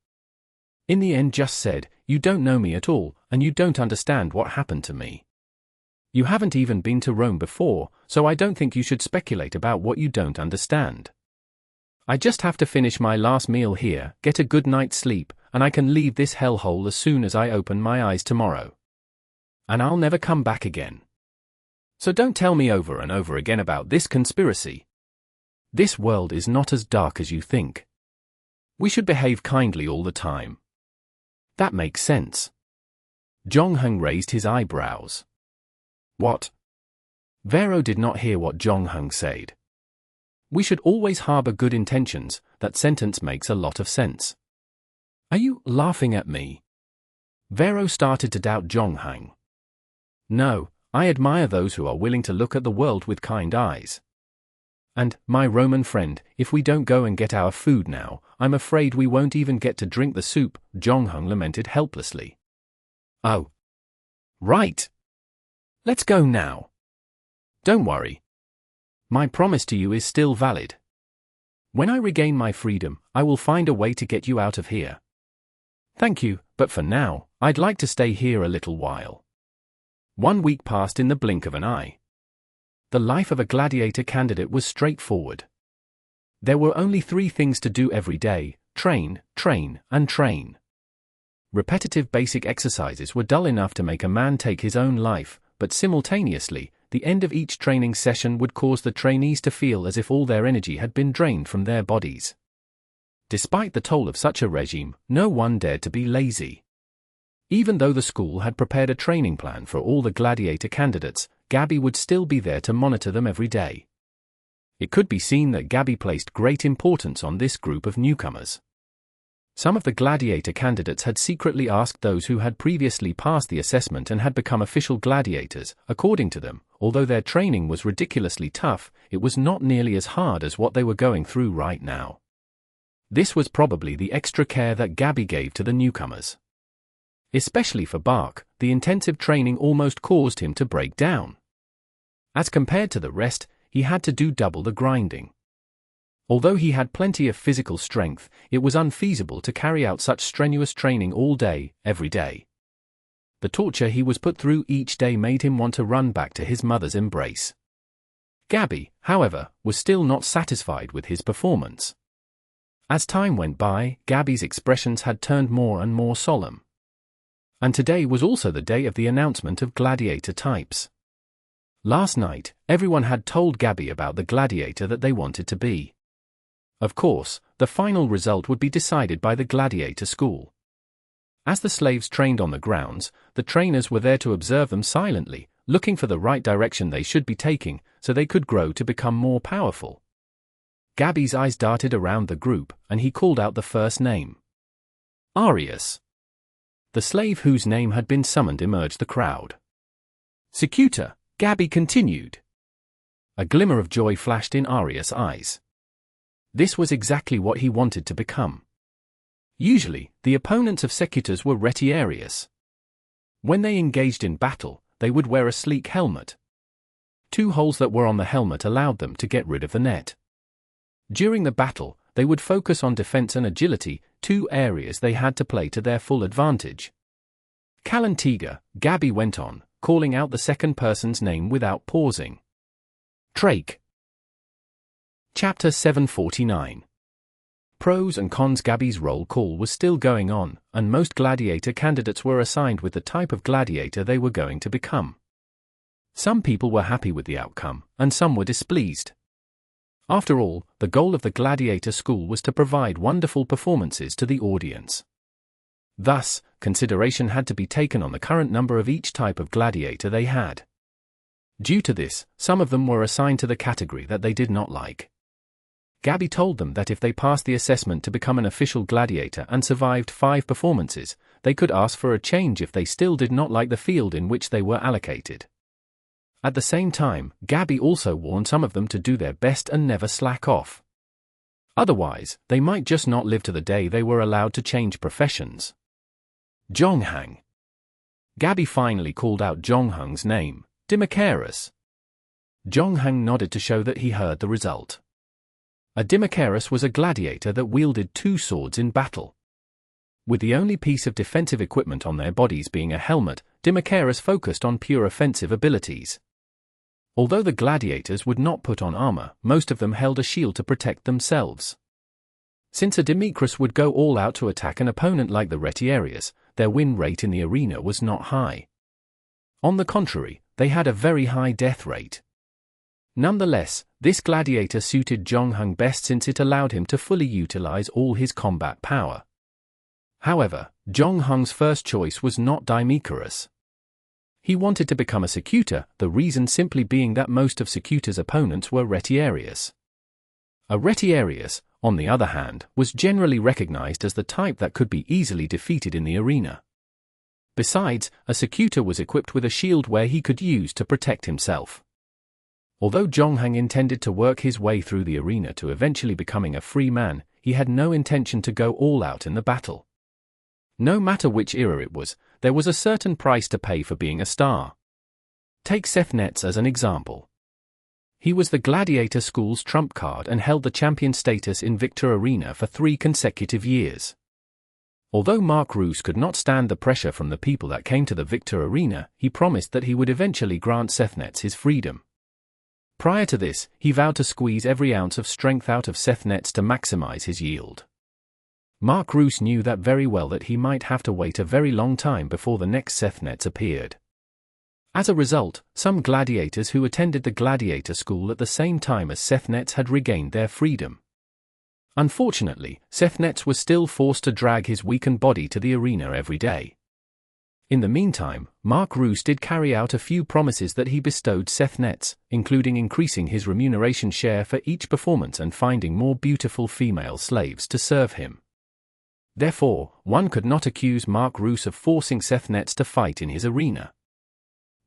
In the end just said, "You don't know me at all, and you don't understand what happened to me. You haven't even been to Rome before, so I don't think you should speculate about what you don't understand. I just have to finish my last meal here, get a good night's sleep, and I can leave this hellhole as soon as I open my eyes tomorrow. And I'll never come back again. So don't tell me over and over again about this conspiracy. This world is not as dark as you think. We should behave kindly all the time." That makes sense. Jonghung raised his eyebrows. What? Varo did not hear what Jonghung said. We should always harbor good intentions. That sentence makes a lot of sense. Are you laughing at me? Varo started to doubt Jonghung. No, I admire those who are willing to look at the world with kind eyes. And, my Roman friend, if we don't go and get our food now, I'm afraid we won't even get to drink the soup, Jonghung lamented helplessly. Oh. Right. Let's go now. Don't worry. My promise to you is still valid. When I regain my freedom, I will find a way to get you out of here. Thank you, but for now, I'd like to stay here a little while. 1 week passed in the blink of an eye. The life of a gladiator candidate was straightforward. There were only 3 things to do every day: train, train, and train. Repetitive basic exercises were dull enough to make a man take his own life, but simultaneously, the end of each training session would cause the trainees to feel as if all their energy had been drained from their bodies. Despite the toll of such a regime, no one dared to be lazy. Even though the school had prepared a training plan for all the gladiator candidates, Gabby would still be there to monitor them every day. It could be seen that Gabby placed great importance on this group of newcomers. Some of the gladiator candidates had secretly asked those who had previously passed the assessment and had become official gladiators. According to them, although their training was ridiculously tough, it was not nearly as hard as what they were going through right now. This was probably the extra care that Gabby gave to the newcomers. Especially for Bark, the intensive training almost caused him to break down. As compared to the rest, he had to do double the grinding. Although he had plenty of physical strength, it was unfeasible to carry out such strenuous training all day, every day. The torture he was put through each day made him want to run back to his mother's embrace. Gabby, however, was still not satisfied with his performance. As time went by, Gabby's expressions had turned more and more solemn. And today was also the day of the announcement of gladiator types. Last night, everyone had told Gabby about the gladiator that they wanted to be. Of course, the final result would be decided by the gladiator school. As the slaves trained on the grounds, the trainers were there to observe them silently, looking for the right direction they should be taking, so they could grow to become more powerful. Gabby's eyes darted around the group, and he called out the first name. Arius. The slave whose name had been summoned emerged the crowd. "Secutor," Gabby continued. A glimmer of joy flashed in Arius' eyes. This was exactly what he wanted to become. Usually, the opponents of Secutors were retiarius. When they engaged in battle, they would wear a sleek helmet. 2 holes that were on the helmet allowed them to get rid of the net. During the battle, they would focus on defense and agility, 2 areas they had to play to their full advantage. Kalantiga, Gabby went on, calling out the second person's name without pausing. Drake. Chapter 749. Pros and cons. Gabby's roll call was still going on, and most gladiator candidates were assigned with the type of gladiator they were going to become. Some people were happy with the outcome, and some were displeased. After all, the goal of the gladiator school was to provide wonderful performances to the audience. Thus, consideration had to be taken on the current number of each type of gladiator they had. Due to this, some of them were assigned to the category that they did not like. Gabby told them that if they passed the assessment to become an official gladiator and survived 5 performances, they could ask for a change if they still did not like the field in which they were allocated. At the same time, Gabby also warned some of them to do their best and never slack off. Otherwise, they might just not live to the day they were allowed to change professions. Jonghang. Gabby finally called out Jonghang's name, Dimicaris. Jonghang nodded to show that he heard the result. A Dimicaris was a gladiator that wielded 2 swords in battle. With the only piece of defensive equipment on their bodies being a helmet, Dimicaris focused on pure offensive abilities. Although the gladiators would not put on armor, most of them held a shield to protect themselves. Since a Dimicaris would go all out to attack an opponent like the retiarius, their win rate in the arena was not high. On the contrary, they had a very high death rate. Nonetheless, this gladiator suited Jonghang best since it allowed him to fully utilize all his combat power. However, Jonghang's first choice was not Dimicaris. He wanted to become a Secutor, the reason simply being that most of Secutor's opponents were retiarius. A retiarius, on the other hand, was generally recognized as the type that could be easily defeated in the arena. Besides, a Secutor was equipped with a shield where he could use to protect himself. Although Jonghang intended to work his way through the arena to eventually becoming a free man, he had no intention to go all out in the battle. No matter which era it was, there was a certain price to pay for being a star. Take Sethnets as an example. He was the gladiator school's trump card and held the champion status in Victor Arena for 3 consecutive years. Although Mark Roos could not stand the pressure from the people that came to the Victor Arena, he promised that he would eventually grant Sethnets his freedom. Prior to this, he vowed to squeeze every ounce of strength out of Sethnets to maximize his yield. Mark Roos knew that very well that he might have to wait a very long time before the next Sethnets appeared. As a result, some gladiators who attended the gladiator school at the same time as Sethnets had regained their freedom. Unfortunately, Sethnets was still forced to drag his weakened body to the arena every day. In the meantime, Mark Roos did carry out a few promises that he bestowed Sethnets, including increasing his remuneration share for each performance and finding more beautiful female slaves to serve him. Therefore, one could not accuse Mark Roos of forcing Sethnets to fight in his arena.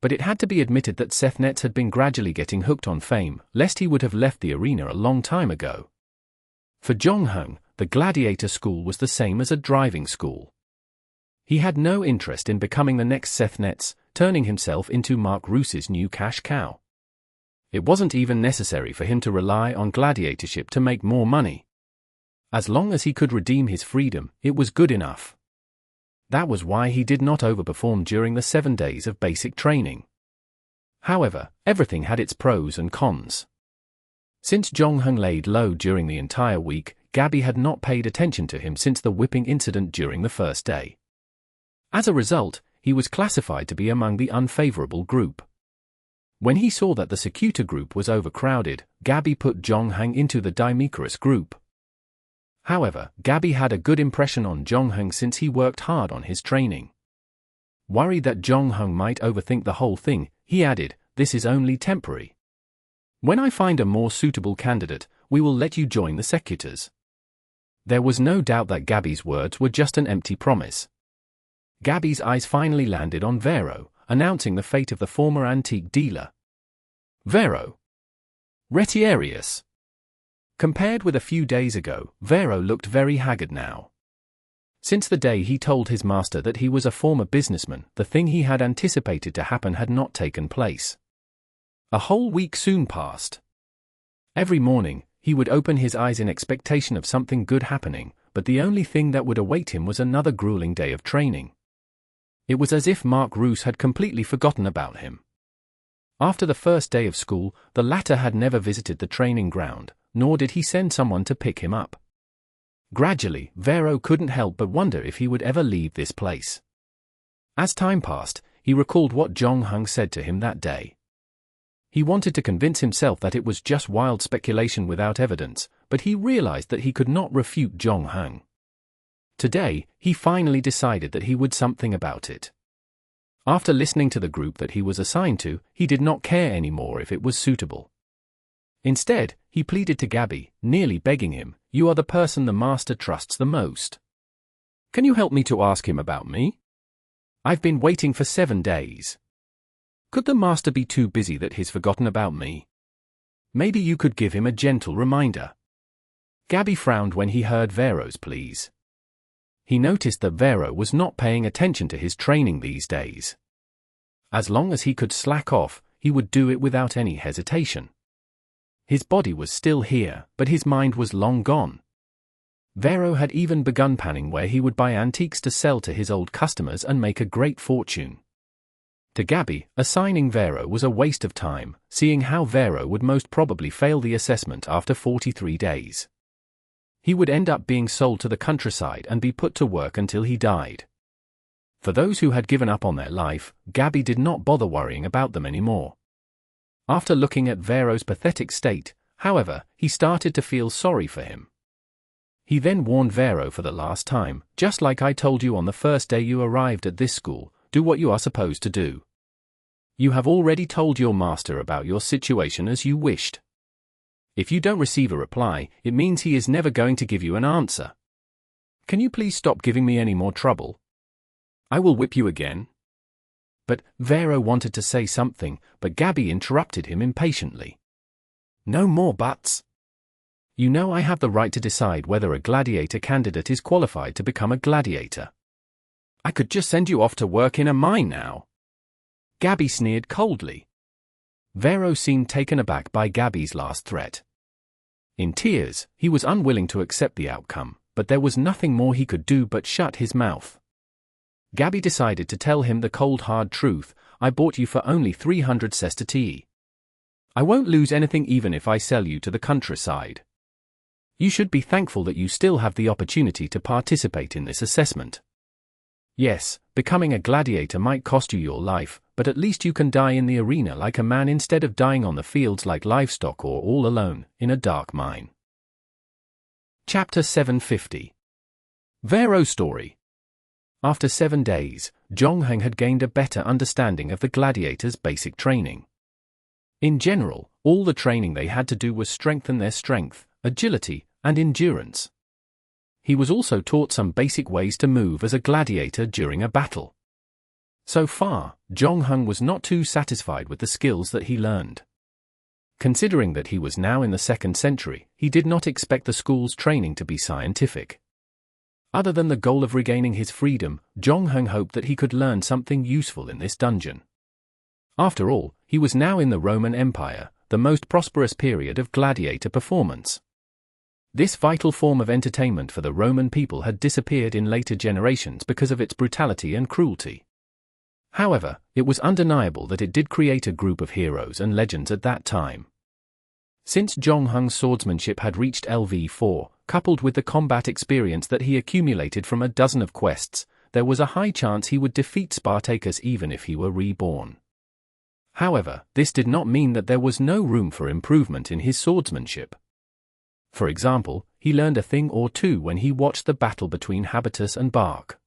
But it had to be admitted that Sethnets had been gradually getting hooked on fame, lest he would have left the arena a long time ago. For Jonghang, the gladiator school was the same as a driving school. He had no interest in becoming the next Sethnets, turning himself into Mark Roos's new cash cow. It wasn't even necessary for him to rely on gladiatorship to make more money. As long as he could redeem his freedom, it was good enough. That was why he did not overperform during the 7 days of basic training. However, everything had its pros and cons. Since Jonghang laid low during the entire week, Gabby had not paid attention to him since the whipping incident during the first day. As a result, he was classified to be among the unfavorable group. When he saw that the Secutor group was overcrowded, Gabby put Jonghang into the Dimicaris group. However, Gabby had a good impression on Jonghang since he worked hard on his training. Worried that Jonghang might overthink the whole thing, he added, "This is only temporary. When I find a more suitable candidate, we will let you join the Secutors." There was no doubt that Gabby's words were just an empty promise. Gabby's eyes finally landed on Varo, announcing the fate of the former antique dealer. Varo. Retiarius. Compared with a few days ago, Varo looked very haggard now. Since the day he told his master that he was a former businessman, the thing he had anticipated to happen had not taken place. A whole week soon passed. Every morning, he would open his eyes in expectation of something good happening, but the only thing that would await him was another grueling day of training. It was as if Mark Roos had completely forgotten about him. After the first day of school, the latter had never visited the training ground, nor did he send someone to pick him up. Gradually, Varo couldn't help but wonder if he would ever leave this place. As time passed, he recalled what Jong Hung said to him that day. He wanted to convince himself that it was just wild speculation without evidence, but he realized that he could not refute Jong Hung. Today, he finally decided that he would something about it. After listening to the group that he was assigned to, he did not care anymore if it was suitable. Instead, he pleaded to Gabby, nearly begging him, "You are the person the master trusts the most. Can you help me to ask him about me? I've been waiting for 7 days. Could the master be too busy that he's forgotten about me? Maybe you could give him a gentle reminder." Gabby frowned when he heard Varo's pleas. He noticed that Varo was not paying attention to his training these days. As long as he could slack off, he would do it without any hesitation. His body was still here, but his mind was long gone. Varo had even begun planning where he would buy antiques to sell to his old customers and make a great fortune. To Gabby, assigning Varo was a waste of time, seeing how Varo would most probably fail the assessment after 43 days. He would end up being sold to the countryside and be put to work until he died. For those who had given up on their life, Gabby did not bother worrying about them anymore. After looking at Varo's pathetic state, however, he started to feel sorry for him. He then warned Varo for the last time, "Just like I told you on the first day you arrived at this school, do what you are supposed to do. You have already told your master about your situation as you wished. If you don't receive a reply, it means he is never going to give you an answer. Can you please stop giving me any more trouble? I will whip you again." But Varo wanted to say something, but Gabby interrupted him impatiently. "No more buts. You know I have the right to decide whether a gladiator candidate is qualified to become a gladiator. I could just send you off to work in a mine now." Gabby sneered coldly. Varo seemed taken aback by Gabby's last threat. In tears, he was unwilling to accept the outcome, but there was nothing more he could do but shut his mouth. Gabby decided to tell him the cold hard truth. "I bought you for only 300 sestertii. I won't lose anything even if I sell you to the countryside. You should be thankful that you still have the opportunity to participate in this assessment. Yes, becoming a gladiator might cost you your life, but at least you can die in the arena like a man instead of dying on the fields like livestock or all alone, in a dark mine." Chapter 750. Varo's story. After 7 days, Jong Heng had gained a better understanding of the gladiators' basic training. In general, all the training they had to do was strengthen their strength, agility, and endurance. He was also taught some basic ways to move as a gladiator during a battle. So far, Jong Heng was not too satisfied with the skills that he learned. Considering that he was now in the 2nd century, he did not expect the school's training to be scientific. Other than the goal of regaining his freedom, Jong Heng hoped that he could learn something useful in this dungeon. After all, he was now in the Roman Empire, the most prosperous period of gladiator performance. This vital form of entertainment for the Roman people had disappeared in later generations because of its brutality and cruelty. However, it was undeniable that it did create a group of heroes and legends at that time. Since Jong Heng's swordsmanship had reached LV4, coupled with the combat experience that he accumulated from a dozen of quests, there was a high chance he would defeat Spartacus even if he were reborn. However, this did not mean that there was no room for improvement in his swordsmanship. For example, he learned a thing or two when he watched the battle between Habitus and Bark.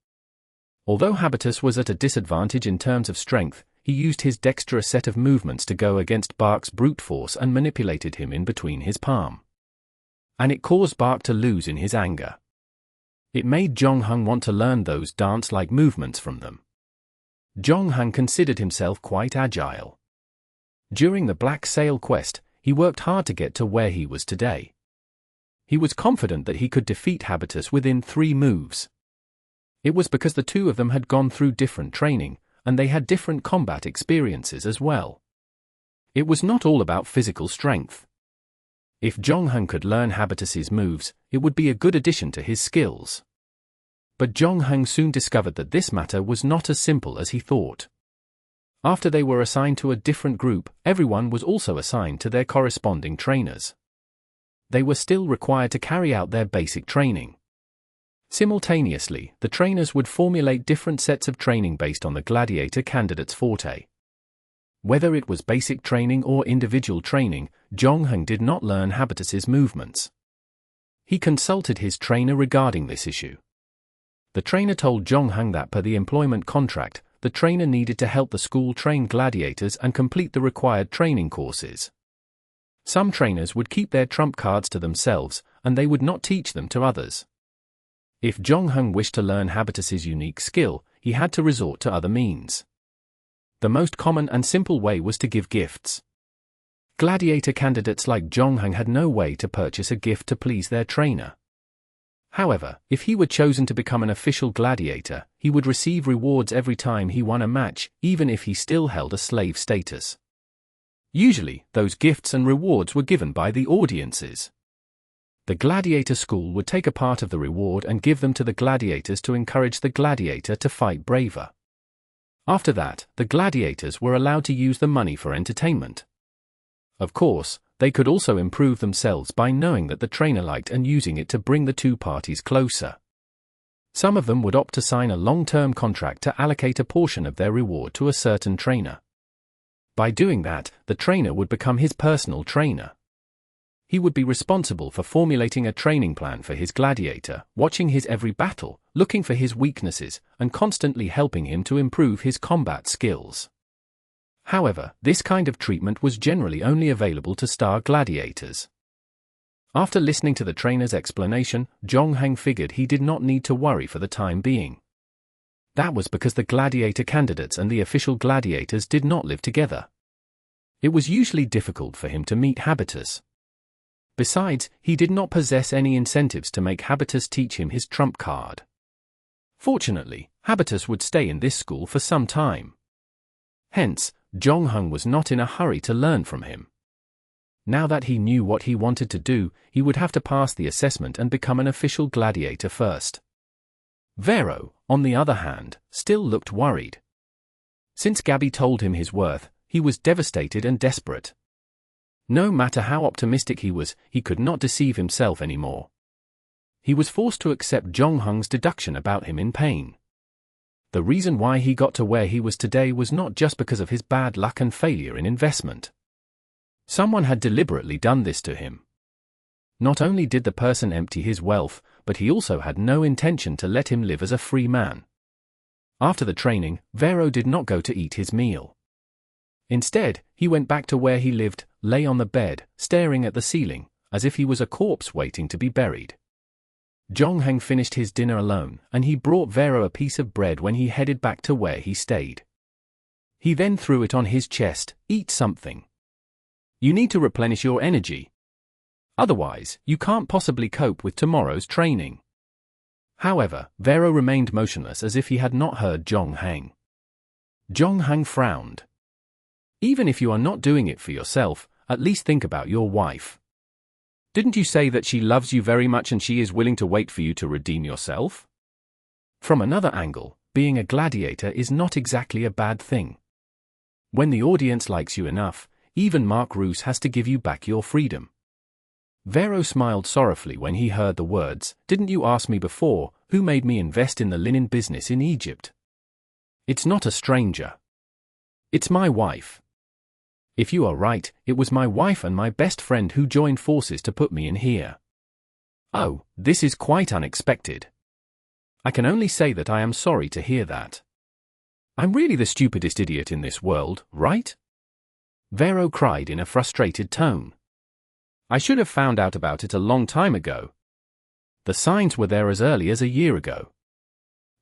Although Habitus was at a disadvantage in terms of strength, he used his dexterous set of movements to go against Bark's brute force and manipulated him in between his palm. And it caused Bark to lose in his anger. It made Zhongheng want to learn those dance-like movements from them. Zhongheng considered himself quite agile. During the Black Sail quest, he worked hard to get to where he was today. He was confident that he could defeat Habitus within 3 moves. It was because the two of them had gone through different training, and they had different combat experiences as well. It was not all about physical strength. If Zhongheng could learn Habitus's moves, it would be a good addition to his skills. But Zhongheng soon discovered that this matter was not as simple as he thought. After they were assigned to a different group, everyone was also assigned to their corresponding trainers. They were still required to carry out their basic training. Simultaneously, the trainers would formulate different sets of training based on the gladiator candidate's forte. Whether it was basic training or individual training, Zhongheng did not learn Habitus's movements. He consulted his trainer regarding this issue. The trainer told Zhongheng that per the employment contract, the trainer needed to help the school train gladiators and complete the required training courses. Some trainers would keep their trump cards to themselves, and they would not teach them to others. If Zhongheng wished to learn Habitus's unique skill, he had to resort to other means. The most common and simple way was to give gifts. Gladiator candidates like Zhongheng had no way to purchase a gift to please their trainer. However, if he were chosen to become an official gladiator, he would receive rewards every time he won a match, even if he still held a slave status. Usually, those gifts and rewards were given by the audiences. The gladiator school would take a part of the reward and give them to the gladiators to encourage the gladiator to fight braver. After that, the gladiators were allowed to use the money for entertainment. Of course, they could also improve themselves by knowing that the trainer liked and using it to bring the two parties closer. Some of them would opt to sign a long-term contract to allocate a portion of their reward to a certain trainer. By doing that, the trainer would become his personal trainer. He would be responsible for formulating a training plan for his gladiator, watching his every battle, looking for his weaknesses, and constantly helping him to improve his combat skills. However, this kind of treatment was generally only available to star gladiators. After listening to the trainer's explanation, Zhongheng figured he did not need to worry for the time being. That was because the gladiator candidates and the official gladiators did not live together. It was usually difficult for him to meet Habitus. Besides, he did not possess any incentives to make Habitus teach him his trump card. Fortunately, Habitus would stay in this school for some time. Hence, Zhongheng was not in a hurry to learn from him. Now that he knew what he wanted to do, he would have to pass the assessment and become an official gladiator first. Varo, on the other hand, still looked worried. Since Gabby told him his worth, he was devastated and desperate. No matter how optimistic he was, he could not deceive himself anymore. He was forced to accept Zhongheng's deduction about him in pain. The reason why he got to where he was today was not just because of his bad luck and failure in investment. Someone had deliberately done this to him. Not only did the person empty his wealth, but he also had no intention to let him live as a free man. After the training, Varo did not go to eat his meal. Instead, he went back to where he lived, lay on the bed, staring at the ceiling, as if he was a corpse waiting to be buried. Zhongheng finished his dinner alone, and he brought Varo a piece of bread when he headed back to where he stayed. He then threw it on his chest. Eat something. You need to replenish your energy. Otherwise, you can't possibly cope with tomorrow's training. However, Varo remained motionless as if he had not heard Zhongheng. Zhongheng frowned. Even if you are not doing it for yourself, at least think about your wife. Didn't you say that she loves you very much and she is willing to wait for you to redeem yourself? From another angle, being a gladiator is not exactly a bad thing. When the audience likes you enough, even Mark Roos has to give you back your freedom. Varo smiled sorrowfully when he heard the words, "Didn't you ask me before, who made me invest in the linen business in Egypt? It's not a stranger. It's my wife. If you are right, it was my wife and my best friend who joined forces to put me in here. Oh, this is quite unexpected. I can only say that I am sorry to hear that. I'm really the stupidest idiot in this world, right?" Varo cried in a frustrated tone. "I should have found out about it a long time ago." The signs were there as early as a year ago.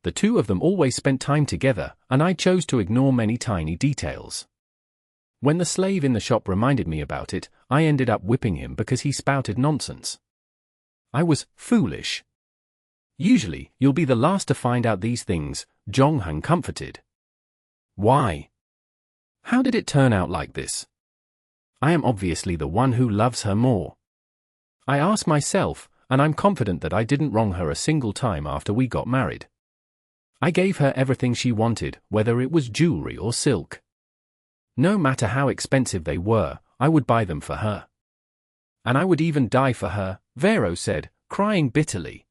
The two of them always spent time together, and I chose to ignore many tiny details. When the slave in the shop reminded me about it, I ended up whipping him because he spouted nonsense. I was foolish. Usually, you'll be the last to find out these things, Jong-hun comforted. Why? How did it turn out like this? I am obviously the one who loves her more. I ask myself, and I'm confident that I didn't wrong her a single time after we got married. I gave her everything she wanted, whether it was jewelry or silk. No matter how expensive they were, I would buy them for her. And I would even die for her, Varo said, crying bitterly.